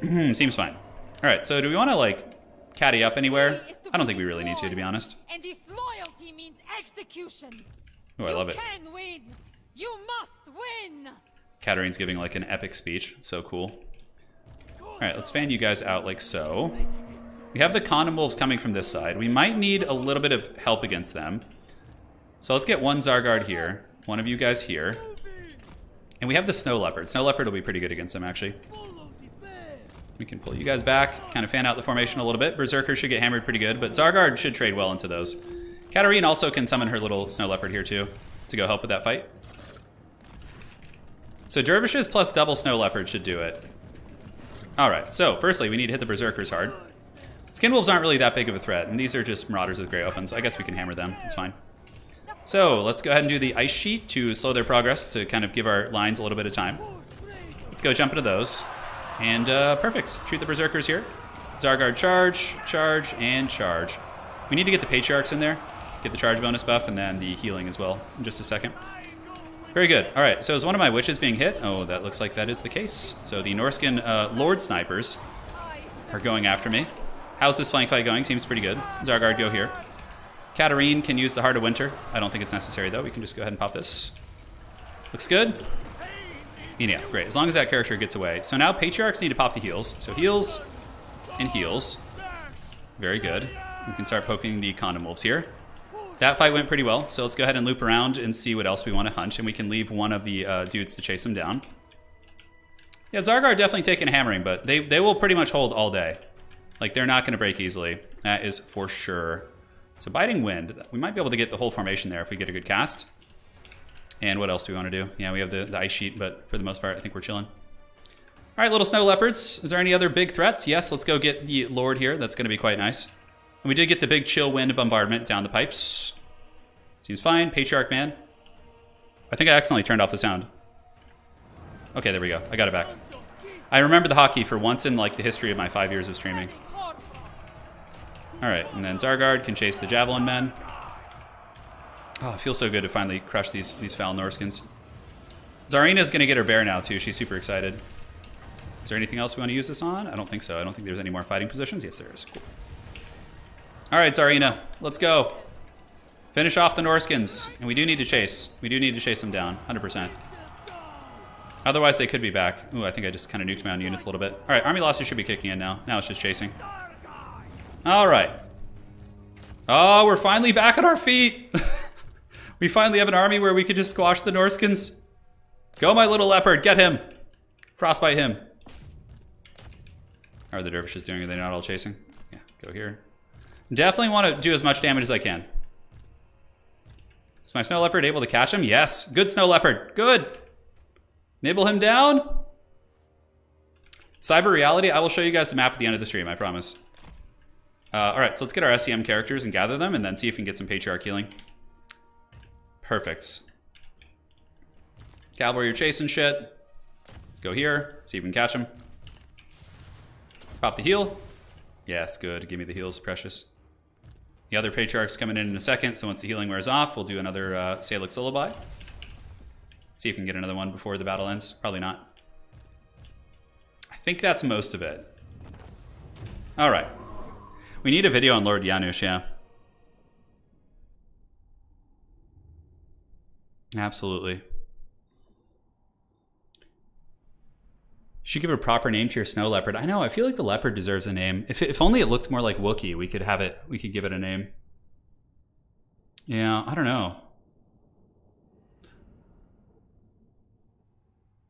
Seems fine. Alright, so do we want to like caddy up anywhere? I don't think we really need to be honest. And disloyalty means execution. Oh, I love it. You can win. You must win. Katarin's giving like an epic speech. It's so cool. Alright, let's fan you guys out like so. We have the Condom Wolves coming from this side. We might need a little bit of help against them. So let's get one Zargard here. One of you guys here. And we have the Snow Leopard. Snow Leopard will be pretty good against them, actually. We can pull you guys back, kind of fan out the formation a little bit. Berserker should get hammered pretty good, but Zargard should trade well into those. Katarin also can summon her little Snow Leopard here, too, to go help with that fight. So Dervishes plus double Snow Leopard should do it. Alright, so firstly, we need to hit the Berserkers hard. Skin wolves aren't really that big of a threat, and these are just marauders with gray opens. I guess we can hammer them. It's fine. So let's go ahead and do the ice sheet to slow their progress, to kind of give our lines a little bit of time. Let's go jump into those. And perfect. Shoot the berserkers here. Zargard charge, charge, and charge. We need to get the patriarchs in there. Get the charge bonus buff and then the healing as well in just a second. Very good. All right, so is one of my witches being hit? Oh, that looks like that is the case. So the Norskin Lord Snipers are going after me. How's this flank fight going? Seems pretty good. Zargard, go here. Katarin can use the Heart of Winter. I don't think it's necessary, though. We can just go ahead and pop this. Looks good. Yeah, great. As long as that character gets away. So now Patriarchs need to pop the heals. So heals and heals. Very good. We can start poking the Condom Wolves here. That fight went pretty well, so let's go ahead and loop around and see what else we want to hunch, and we can leave one of the dudes to chase him down. Yeah, Zargard definitely taking hammering, but they will pretty much hold all day. Like, they're not going to break easily. That is for sure. So Biting Wind. We might be able to get the whole formation there if we get a good cast. And what else do we want to do? Yeah, we have the ice sheet, but for the most part, I think we're chilling. All right, little snow leopards. Is there any other big threats? Yes, let's go get the Lord here. That's going to be quite nice. And we did get the big chill wind bombardment down the pipes. Seems fine. Patriarch man. I think I accidentally turned off the sound. Okay, there we go. I got it back. I remember the hotkey for once in like the history of my 5 years of streaming. All right, and then Zargard can chase the Javelin men. Oh, it feels so good to finally crush these foul Norskins. Tzarina's gonna get her bear now too. She's super excited. Is there anything else we want to use this on? I don't think so. I don't think there's any more fighting positions. Yes, there is. Cool. All right, Tzarina, let's go. Finish off the Norskins. And we do need to chase. We do need to chase them down, 100%. Otherwise, they could be back. Ooh, I think I just kind of nuked my own units a little bit. All right, army losses should be kicking in now. Now it's just chasing. All right. Oh, we're finally back on our feet. We finally have an army where we could just squash the Norskins. Go, my little leopard. Get him. Frostbite him. How are the dervishes doing? Are they not all chasing? Yeah, go here. Definitely want to do as much damage as I can. Is my snow leopard able to catch him? Yes. Good snow leopard. Good. Nibble him down. Cyber reality. I will show you guys the map at the end of the stream, I promise. All right, so let's get our SEM characters and gather them and then see if we can get some Patriarch healing. Perfect. Cavalry, you're chasing shit. Let's go here. See if we can catch him. Pop the heal. Yeah, it's good. Give me the heals, precious. The other Patriarch's coming in a second, so once the healing wears off, we'll do another Salix Lullaby. See if we can get another one before the battle ends. Probably not. I think that's most of it. All right. We need a video on Lord Janusz, yeah. Absolutely. You should give a proper name to your snow leopard. I know, I feel like the leopard deserves a name. If only it looked more like Wookiee, we could give it a name. Yeah, I don't know.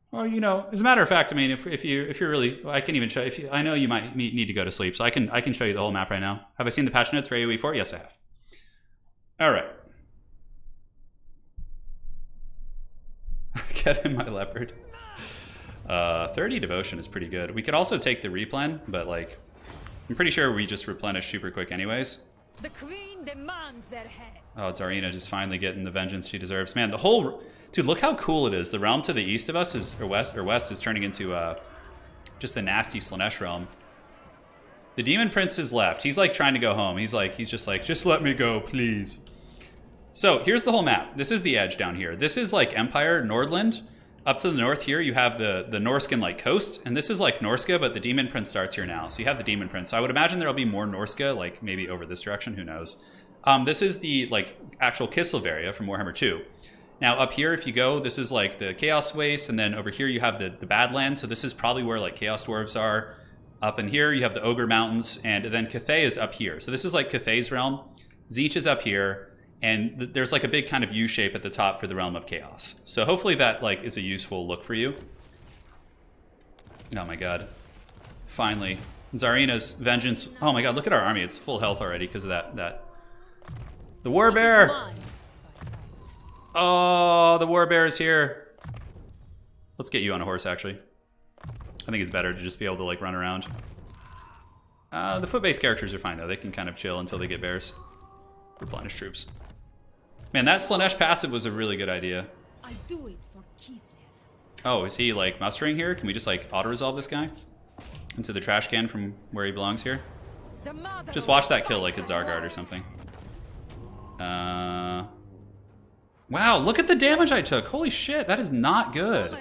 Well, you know, as a matter of fact, I mean, if you're really, I can even show. I know you might need to go to sleep, so I can show you the whole map right now. Have I seen the patch notes for AoE 4? Yes, I have. All right. Get him, my leopard. 30 devotion is pretty good. We could also take the replen, but like, I'm pretty sure we just replenish super quick anyways. The queen demands their head. Oh, Tzarina just finally getting the vengeance she deserves. Man, the whole... Dude, look how cool it is. The realm to the east of us is, or west is turning into just a nasty Slanesh realm. The Demon Prince is left. He's like trying to go home. He's just like, just let me go, please. So here's the whole map. This is the edge down here. This is like Empire, Nordland. Up to the north here, you have the Norskin like coast, and this is like Norska, but the Demon Prince starts here now. So you have the Demon Prince. So I would imagine there'll be more Norska, like maybe over this direction. Who knows? This is the like actual KISLEV area from Warhammer 2. Now up here, if you go, this is like the Chaos Waste, and then over here you have the Badlands. So this is probably where like Chaos Dwarves are. Up in here, you have the Ogre Mountains, and then Cathay is up here. So this is like Cathay's realm. Tzeentch is up here. And there's like a big kind of U shape at the top for the Realm of Chaos. So hopefully that like is a useful look for you. Oh my god. Finally. Tzarina's vengeance. Oh my god, look at our army. It's full health already because of that. The Warbear! Oh, the Warbear is here. Let's get you on a horse, actually. I think it's better to just be able to like run around. The foot-based characters are fine, though. They can kind of chill until they get bears. Replenish troops. Man, that Slanesh passive was a really good idea. I do it for KISLEV. Oh, is he, like, mustering here? Can we just, like, auto-resolve this guy? Into the trash can from where he belongs here? Just watch that kill like it's Zargard or something. Wow, look at the damage I took. Holy shit, that is not good.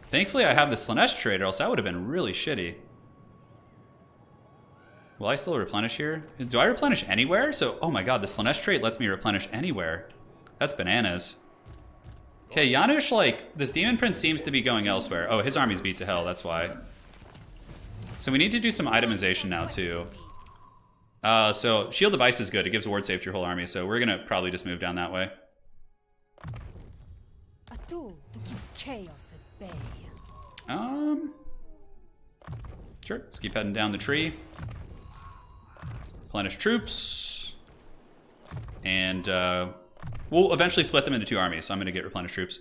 Thankfully I have the Slanesh trait, or else that would have been really shitty. Will I still replenish here? Do I replenish anywhere? So, oh my god, the Slanesh trait lets me replenish anywhere. That's bananas. Okay, Janusz, like, this Demon Prince seems to be going elsewhere. Oh, his army's beat to hell, that's why. So we need to do some itemization now, too. So, Shield Device is good. It gives ward save to your whole army, so we're gonna probably just move down that way. A tool to keep chaos at bay. Sure, let's keep heading down the tree. Replenish troops. And, we'll eventually split them into 2 armies, so I'm gonna get replenished troops.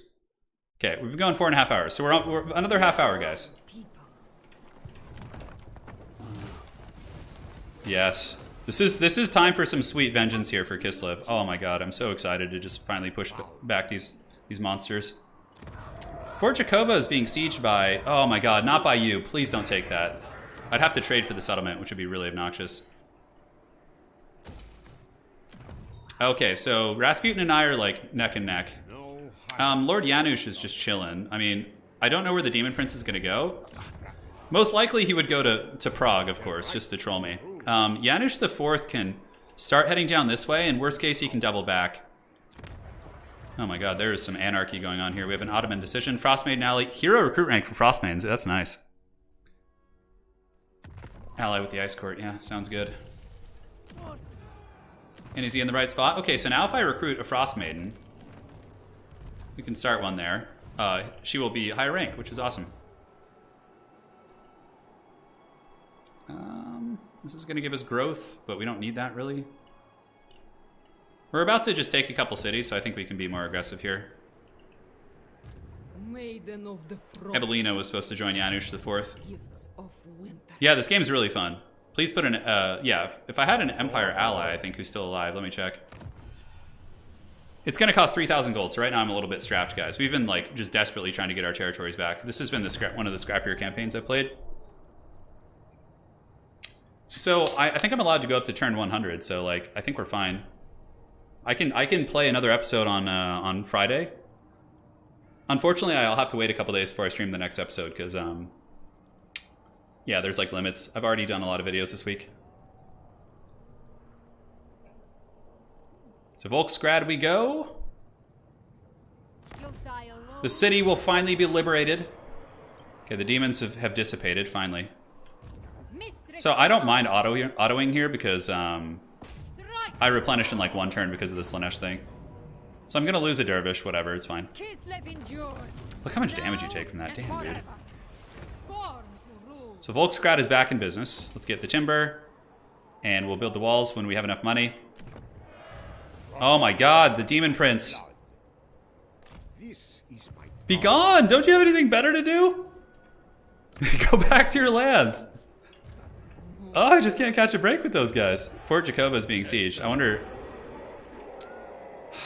Okay, we've been going 4.5 hours, so we're another half hour, guys. Yes. This is time for some sweet vengeance here for KISLEV. Oh my god, I'm so excited to just finally push back these monsters. Fort Jakova is being sieged by... Oh my god, not by you. Please don't take that. I'd have to trade for the settlement, which would be really obnoxious. Okay, so Rasputin and I are like neck and neck. Lord Janusz is just chilling. I mean, I don't know where the Demon Prince is going to go. Most likely he would go to Prague, of course, just to troll me. Janusz IV can start heading down this way, and worst case he can double back. Oh my god, there is some anarchy going on here. We have an Ottoman decision. Frostmaiden ally. Hero recruit rank for Frostmaidens. That's nice. Ally with the Ice Court. Yeah, sounds good. And is he in the right spot? Okay, so now if I recruit a Frostmaiden, we can start one there. She will be higher rank, which is awesome. This is going to give us growth, but we don't need that really. We're about to just take a couple cities, so I think we can be more aggressive here. Maiden of the Evelina was supposed to join Janusz IV. Gifts of winter. Yeah, this game is really fun. Please put an, yeah, if I had an Empire ally, I think, who's still alive, let me check. It's going to cost 3,000 gold, so right now I'm a little bit strapped, guys. We've been, like, just desperately trying to get our territories back. This has been one of the scrappier campaigns I've played. So, I think I'm allowed to go up to turn 100, so, like, I think we're fine. I can play another episode on Friday. Unfortunately, I'll have to wait a couple days before I stream the next episode, because, yeah, there's, like, limits. I've already done a lot of videos this week. So, Volksgrad we go. The city will finally be liberated. Okay, the demons have dissipated, finally. So, I don't mind autoing here, because, I replenish in, like, 1 turn because of the Slanesh thing. So I'm gonna lose a dervish, whatever, it's fine. Look how much damage you take from that, damn, dude. So Volksgrad is back in business. Let's get the timber, and we'll build the walls when we have enough money. Oh my god, the Demon Prince. Be gone! Don't you have anything better to do? Go back to your lands. Oh, I just can't catch a break with those guys. Fort Jakova is being sieged. I wonder...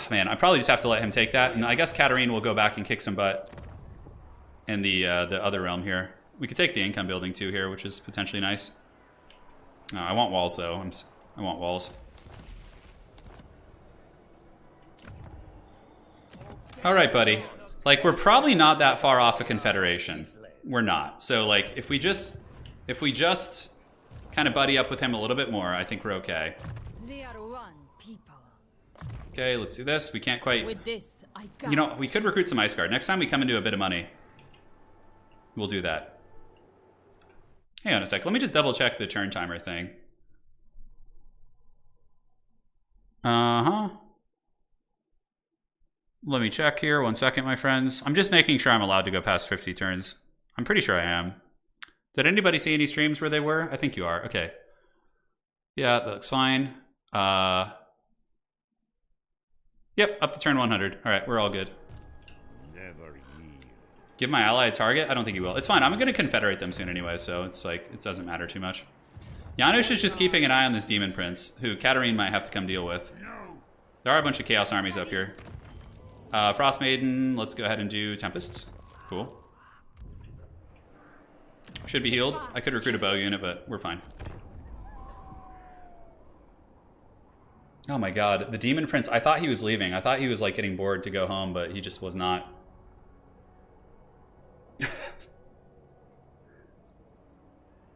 Man, I probably just have to let him take that. And I guess Katarin will go back and kick some butt in the other realm here. We could take the income building too here, which is potentially nice. I want walls though. I want walls. All right, buddy. Like, we're probably not that far off a confederation. We're not. So, like, if we just kind of buddy up with him a little bit more, I think we're okay. They are one people. Okay, let's do this. We can't quite... With this, I got You know, we could recruit some Ice Guard. Next time we come into a bit of money, we'll do that. Hang on a sec. Let me just double check the turn timer thing. Uh-huh. Let me check here. 1 second, my friends. I'm just making sure I'm allowed to go past 50 turns. I'm pretty sure I am. Did anybody see any streams where they were? I think you are. Okay. Yeah, that looks fine. Yep, up to turn 100. All right, we're all good. Never yield. Give my ally a target? I don't think he will. It's fine. I'm going to confederate them soon anyway, so it's like, it doesn't matter too much. Janusz is just keeping an eye on this Demon Prince, who Katarin might have to come deal with. There are a bunch of Chaos armies up here. Frost Maiden, let's go ahead and do Tempest. Cool. Should be healed. I could recruit a bow unit, but we're fine. Oh my god, the Demon Prince, I thought he was leaving. I thought he was like getting bored to go home, but he just was not.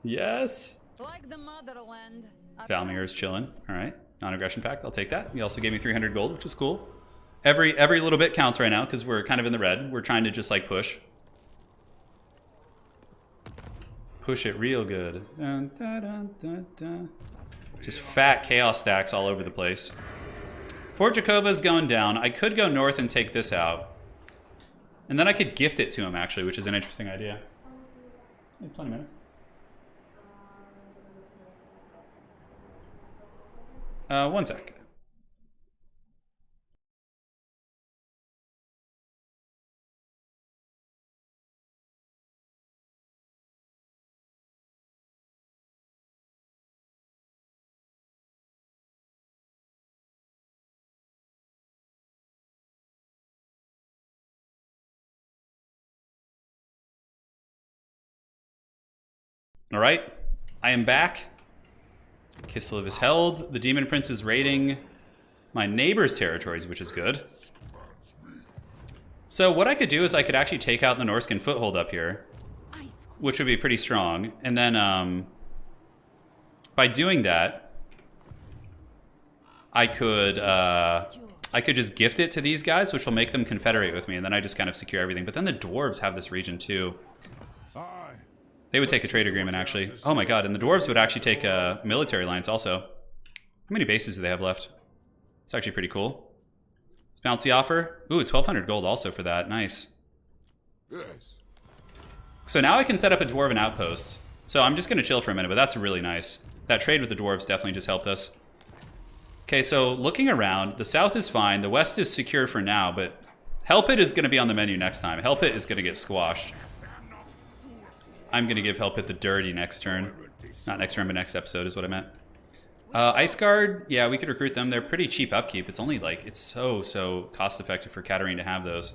Yes. Like the motherland. Valmir's chilling. All right. Non-aggression pact. I'll take that. He also gave me 300 gold, which is cool. Every little bit counts right now because we're kind of in the red. We're trying to just like push. Push it real good. Dun, dun, dun, dun, dun. Just fat chaos stacks all over the place. Fort Jakova's going down. I could go north and take this out. And then I could gift it to him, actually, which is an interesting idea. Plenty of minutes. One sec. All right, I am back. KISLEV is held. The Demon Prince is raiding my neighbor's territories, which is good. So what I could do is I could actually take out the Norscan foothold up here, which would be pretty strong. And then by doing that, I could just gift it to these guys, which will make them confederate with me, and then I just kind of secure everything. But then the dwarves have this region too. They would take a trade agreement, actually. Oh my god, and the dwarves would actually take a military alliance also. How many bases do they have left? It's actually pretty cool. Let's bounce the offer. Ooh, 1,200 gold also for that. Nice. Yes. So now I can set up a dwarven outpost. So I'm just going to chill for a minute, but that's really nice. That trade with the dwarves definitely just helped us. Okay, so looking around, the south is fine. The west is secure for now, but Help It is going to be on the menu next time. Help It is going to get squashed. I'm going to give Help It the dirty next turn. Not next turn, but next episode is what I meant. Ice Guard, yeah, we could recruit them. They're pretty cheap upkeep. It's only like, it's so cost effective for Katarin to have those.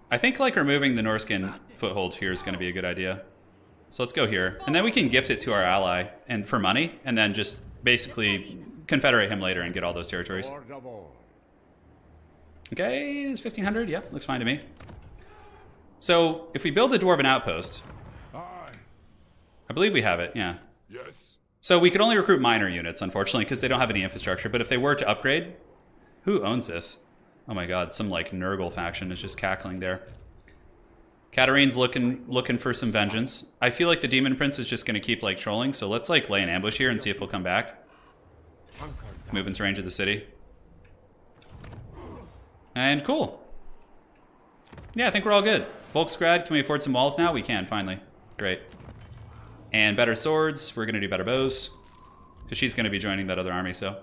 I think like removing the Norscan foothold here is going to be a good idea. So let's go here. And then we can gift it to our ally and for money, and then just basically confederate him later and get all those territories. Okay, it's 1,500. Yep, looks fine to me. So if we build a dwarven outpost, I believe we have it, yeah. Yes. So we could only recruit minor units, unfortunately, because they don't have any infrastructure. But if they were to upgrade, who owns this? Oh my god, some like Nurgle faction is just cackling there. Katarin's looking for some vengeance. I feel like the Demon Prince is just going to keep like trolling, so let's like lay an ambush here and see if he'll come back. Move into range of the city. And cool. Yeah, I think we're all good. Volksgrad, can we afford some walls now? We can, finally. Great. And better swords. We're going to do better bows. Because she's going to be joining that other army, so.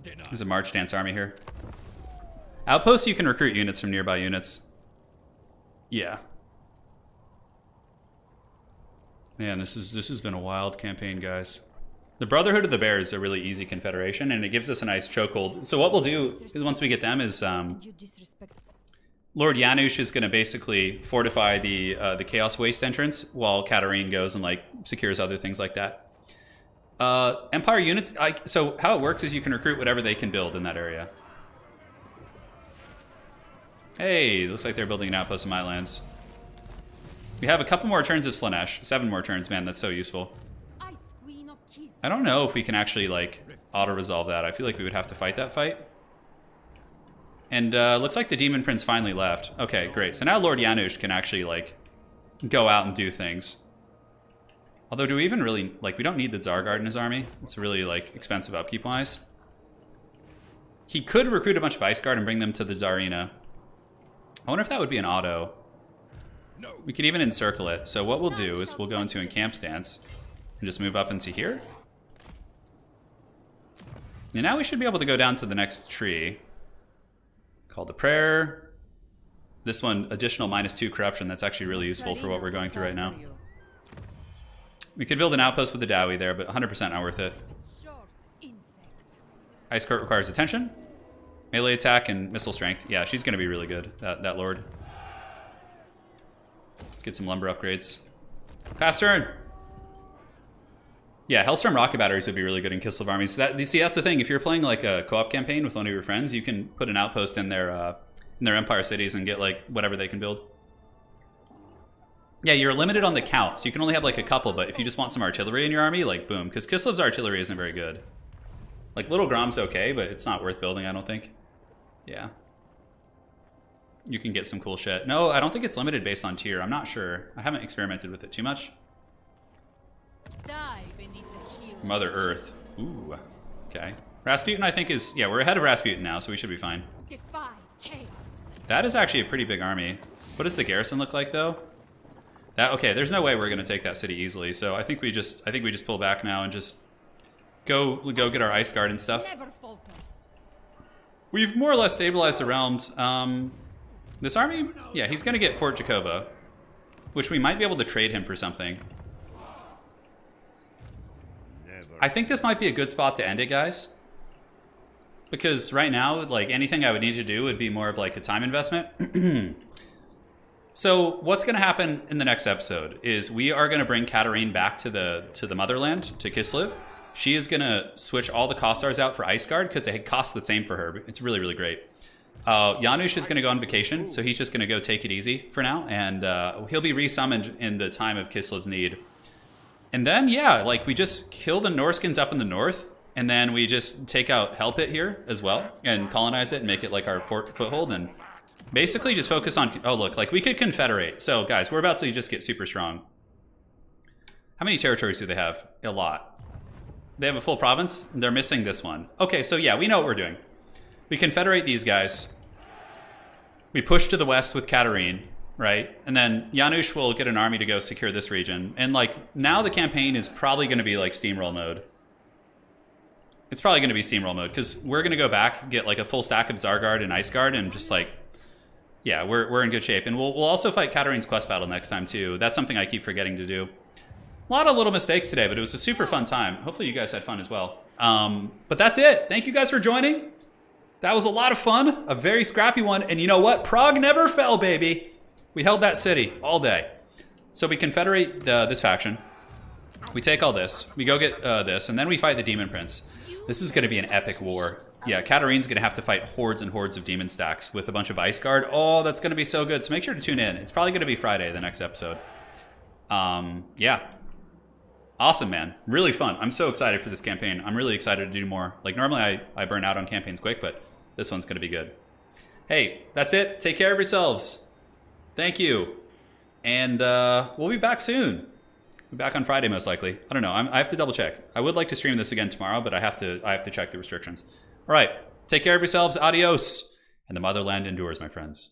There's a March Dance army here. Outposts, you can recruit units from nearby units. Yeah. Man, this has been a wild campaign, guys. The Brotherhood of the Bear is a really easy confederation, and it gives us a nice chokehold. So what we'll do once we get them is Lord Janusz is going to basically fortify the Chaos Waste entrance, while Katarin goes and like secures other things like that. Empire units. So how it works is you can recruit whatever they can build in that area. Hey, looks like they're building an outpost in my lands. We have a couple more turns of Slanesh. 7 more turns, man. That's so useful. I don't know if we can actually like auto-resolve that. I feel like we would have to fight that fight. And looks like the Demon Prince finally left. Okay, great. So now Lord Janusz can actually like go out and do things. Although, do we even really like? We don't need the Tsarguard in his army. It's really like expensive upkeep-wise. He could recruit a bunch of Ice Guard and bring them to the Tzarina. I wonder if that would be an auto. No. We could even encircle it. So what we'll do is we'll go into encamp stance and just move up into here. And now we should be able to go down to the next tree. Call to prayer. This one, additional -2 corruption. That's actually really useful for what we're going through right now. We could build an outpost with the Dowie there, but 100% not worth it. Short insect. Ice Court requires attention. Melee attack and missile strength. Yeah, she's going to be really good, that Lord. Let's get some lumber upgrades. Pass turn! Yeah, Hellstorm rocket batteries would be really good in KISLEV armies. You see, that's the thing. If you're playing like a co-op campaign with one of your friends, you can put an outpost in their Empire cities and get like whatever they can build. Yeah, you're limited on the count, so you can only have like a couple, but if you just want some artillery in your army, like boom. Because KISLEV's artillery isn't very good. Like Little Grom's okay, but it's not worth building, I don't think. Yeah. You can get some cool shit. No, I don't think it's limited based on tier. I'm not sure. I haven't experimented with it too much. Die beneath the heel. Mother Earth. Ooh. Okay. Rasputin, I think, is... Yeah, we're ahead of Rasputin now, so we should be fine. Defy chaos. That is actually a pretty big army. What does the garrison look like, though? Okay, there's no way we're going to take that city easily, so I think we just pull back now and just go get our Ice Guard and stuff. Never falter. We've more or less stabilized the realms. This army, yeah, he's going to get Fort Jakova, which we might be able to trade him for something. I think this might be a good spot to end it, guys. Because right now, like, anything I would need to do would be more of like a time investment. So what's going to happen in the next episode is we are going to bring Katarin back to the motherland, to KISLEV. She is going to switch all the Kossars out for Ice Guard because they cost the same for her. It's really, really great. Janusz is going to go on vacation, so he's just going to go take it easy for now, and he'll be resummoned in the time of KISLEV's need. And then, yeah, like, we just kill the Norskins up in the north, and then we just take out Hellpit here as well, and colonize it and make it like our foothold, and basically just focus on... Oh, look, like, we could confederate. So, guys, we're about to just get super strong. How many territories do they have? A lot. They have a full province? They're missing this one. Okay, so yeah, we know what we're doing. We confederate these guys. We push to the west with Katarin, right? And then Janusz will get an army to go secure this region. And like, now the campaign is probably going to be like steamroll mode. It's probably going to be steamroll mode because we're going to go back, get like a full stack of Zarguard and Ice Guard, and just like, yeah, we're in good shape. And we'll also fight Katarin's quest battle next time too. That's something I keep forgetting to do. A lot of little mistakes today, but it was a super fun time. Hopefully you guys had fun as well. But that's it. Thank you guys for joining. That was a lot of fun, a very scrappy one. And you know what? Prague never fell, baby. We held that city all day. So we confederate this faction. We take all this. We go get this, and then we fight the Demon Prince. This is going to be an epic war. Yeah, Katarin's going to have to fight hordes and hordes of demon stacks with a bunch of Ice Guard. Oh, that's going to be so good. So make sure to tune in. It's probably going to be Friday, the next episode. Yeah. Awesome, man. Really fun. I'm so excited for this campaign. I'm really excited to do more. Like, normally I burn out on campaigns quick, but this one's going to be good. Hey, that's it. Take care of yourselves. Thank you. And we'll be back soon. We'll be back on Friday, most likely. I don't know. I have to double check. I would like to stream this again tomorrow, but I have to check the restrictions. All right. Take care of yourselves. Adios. And the motherland endures, my friends.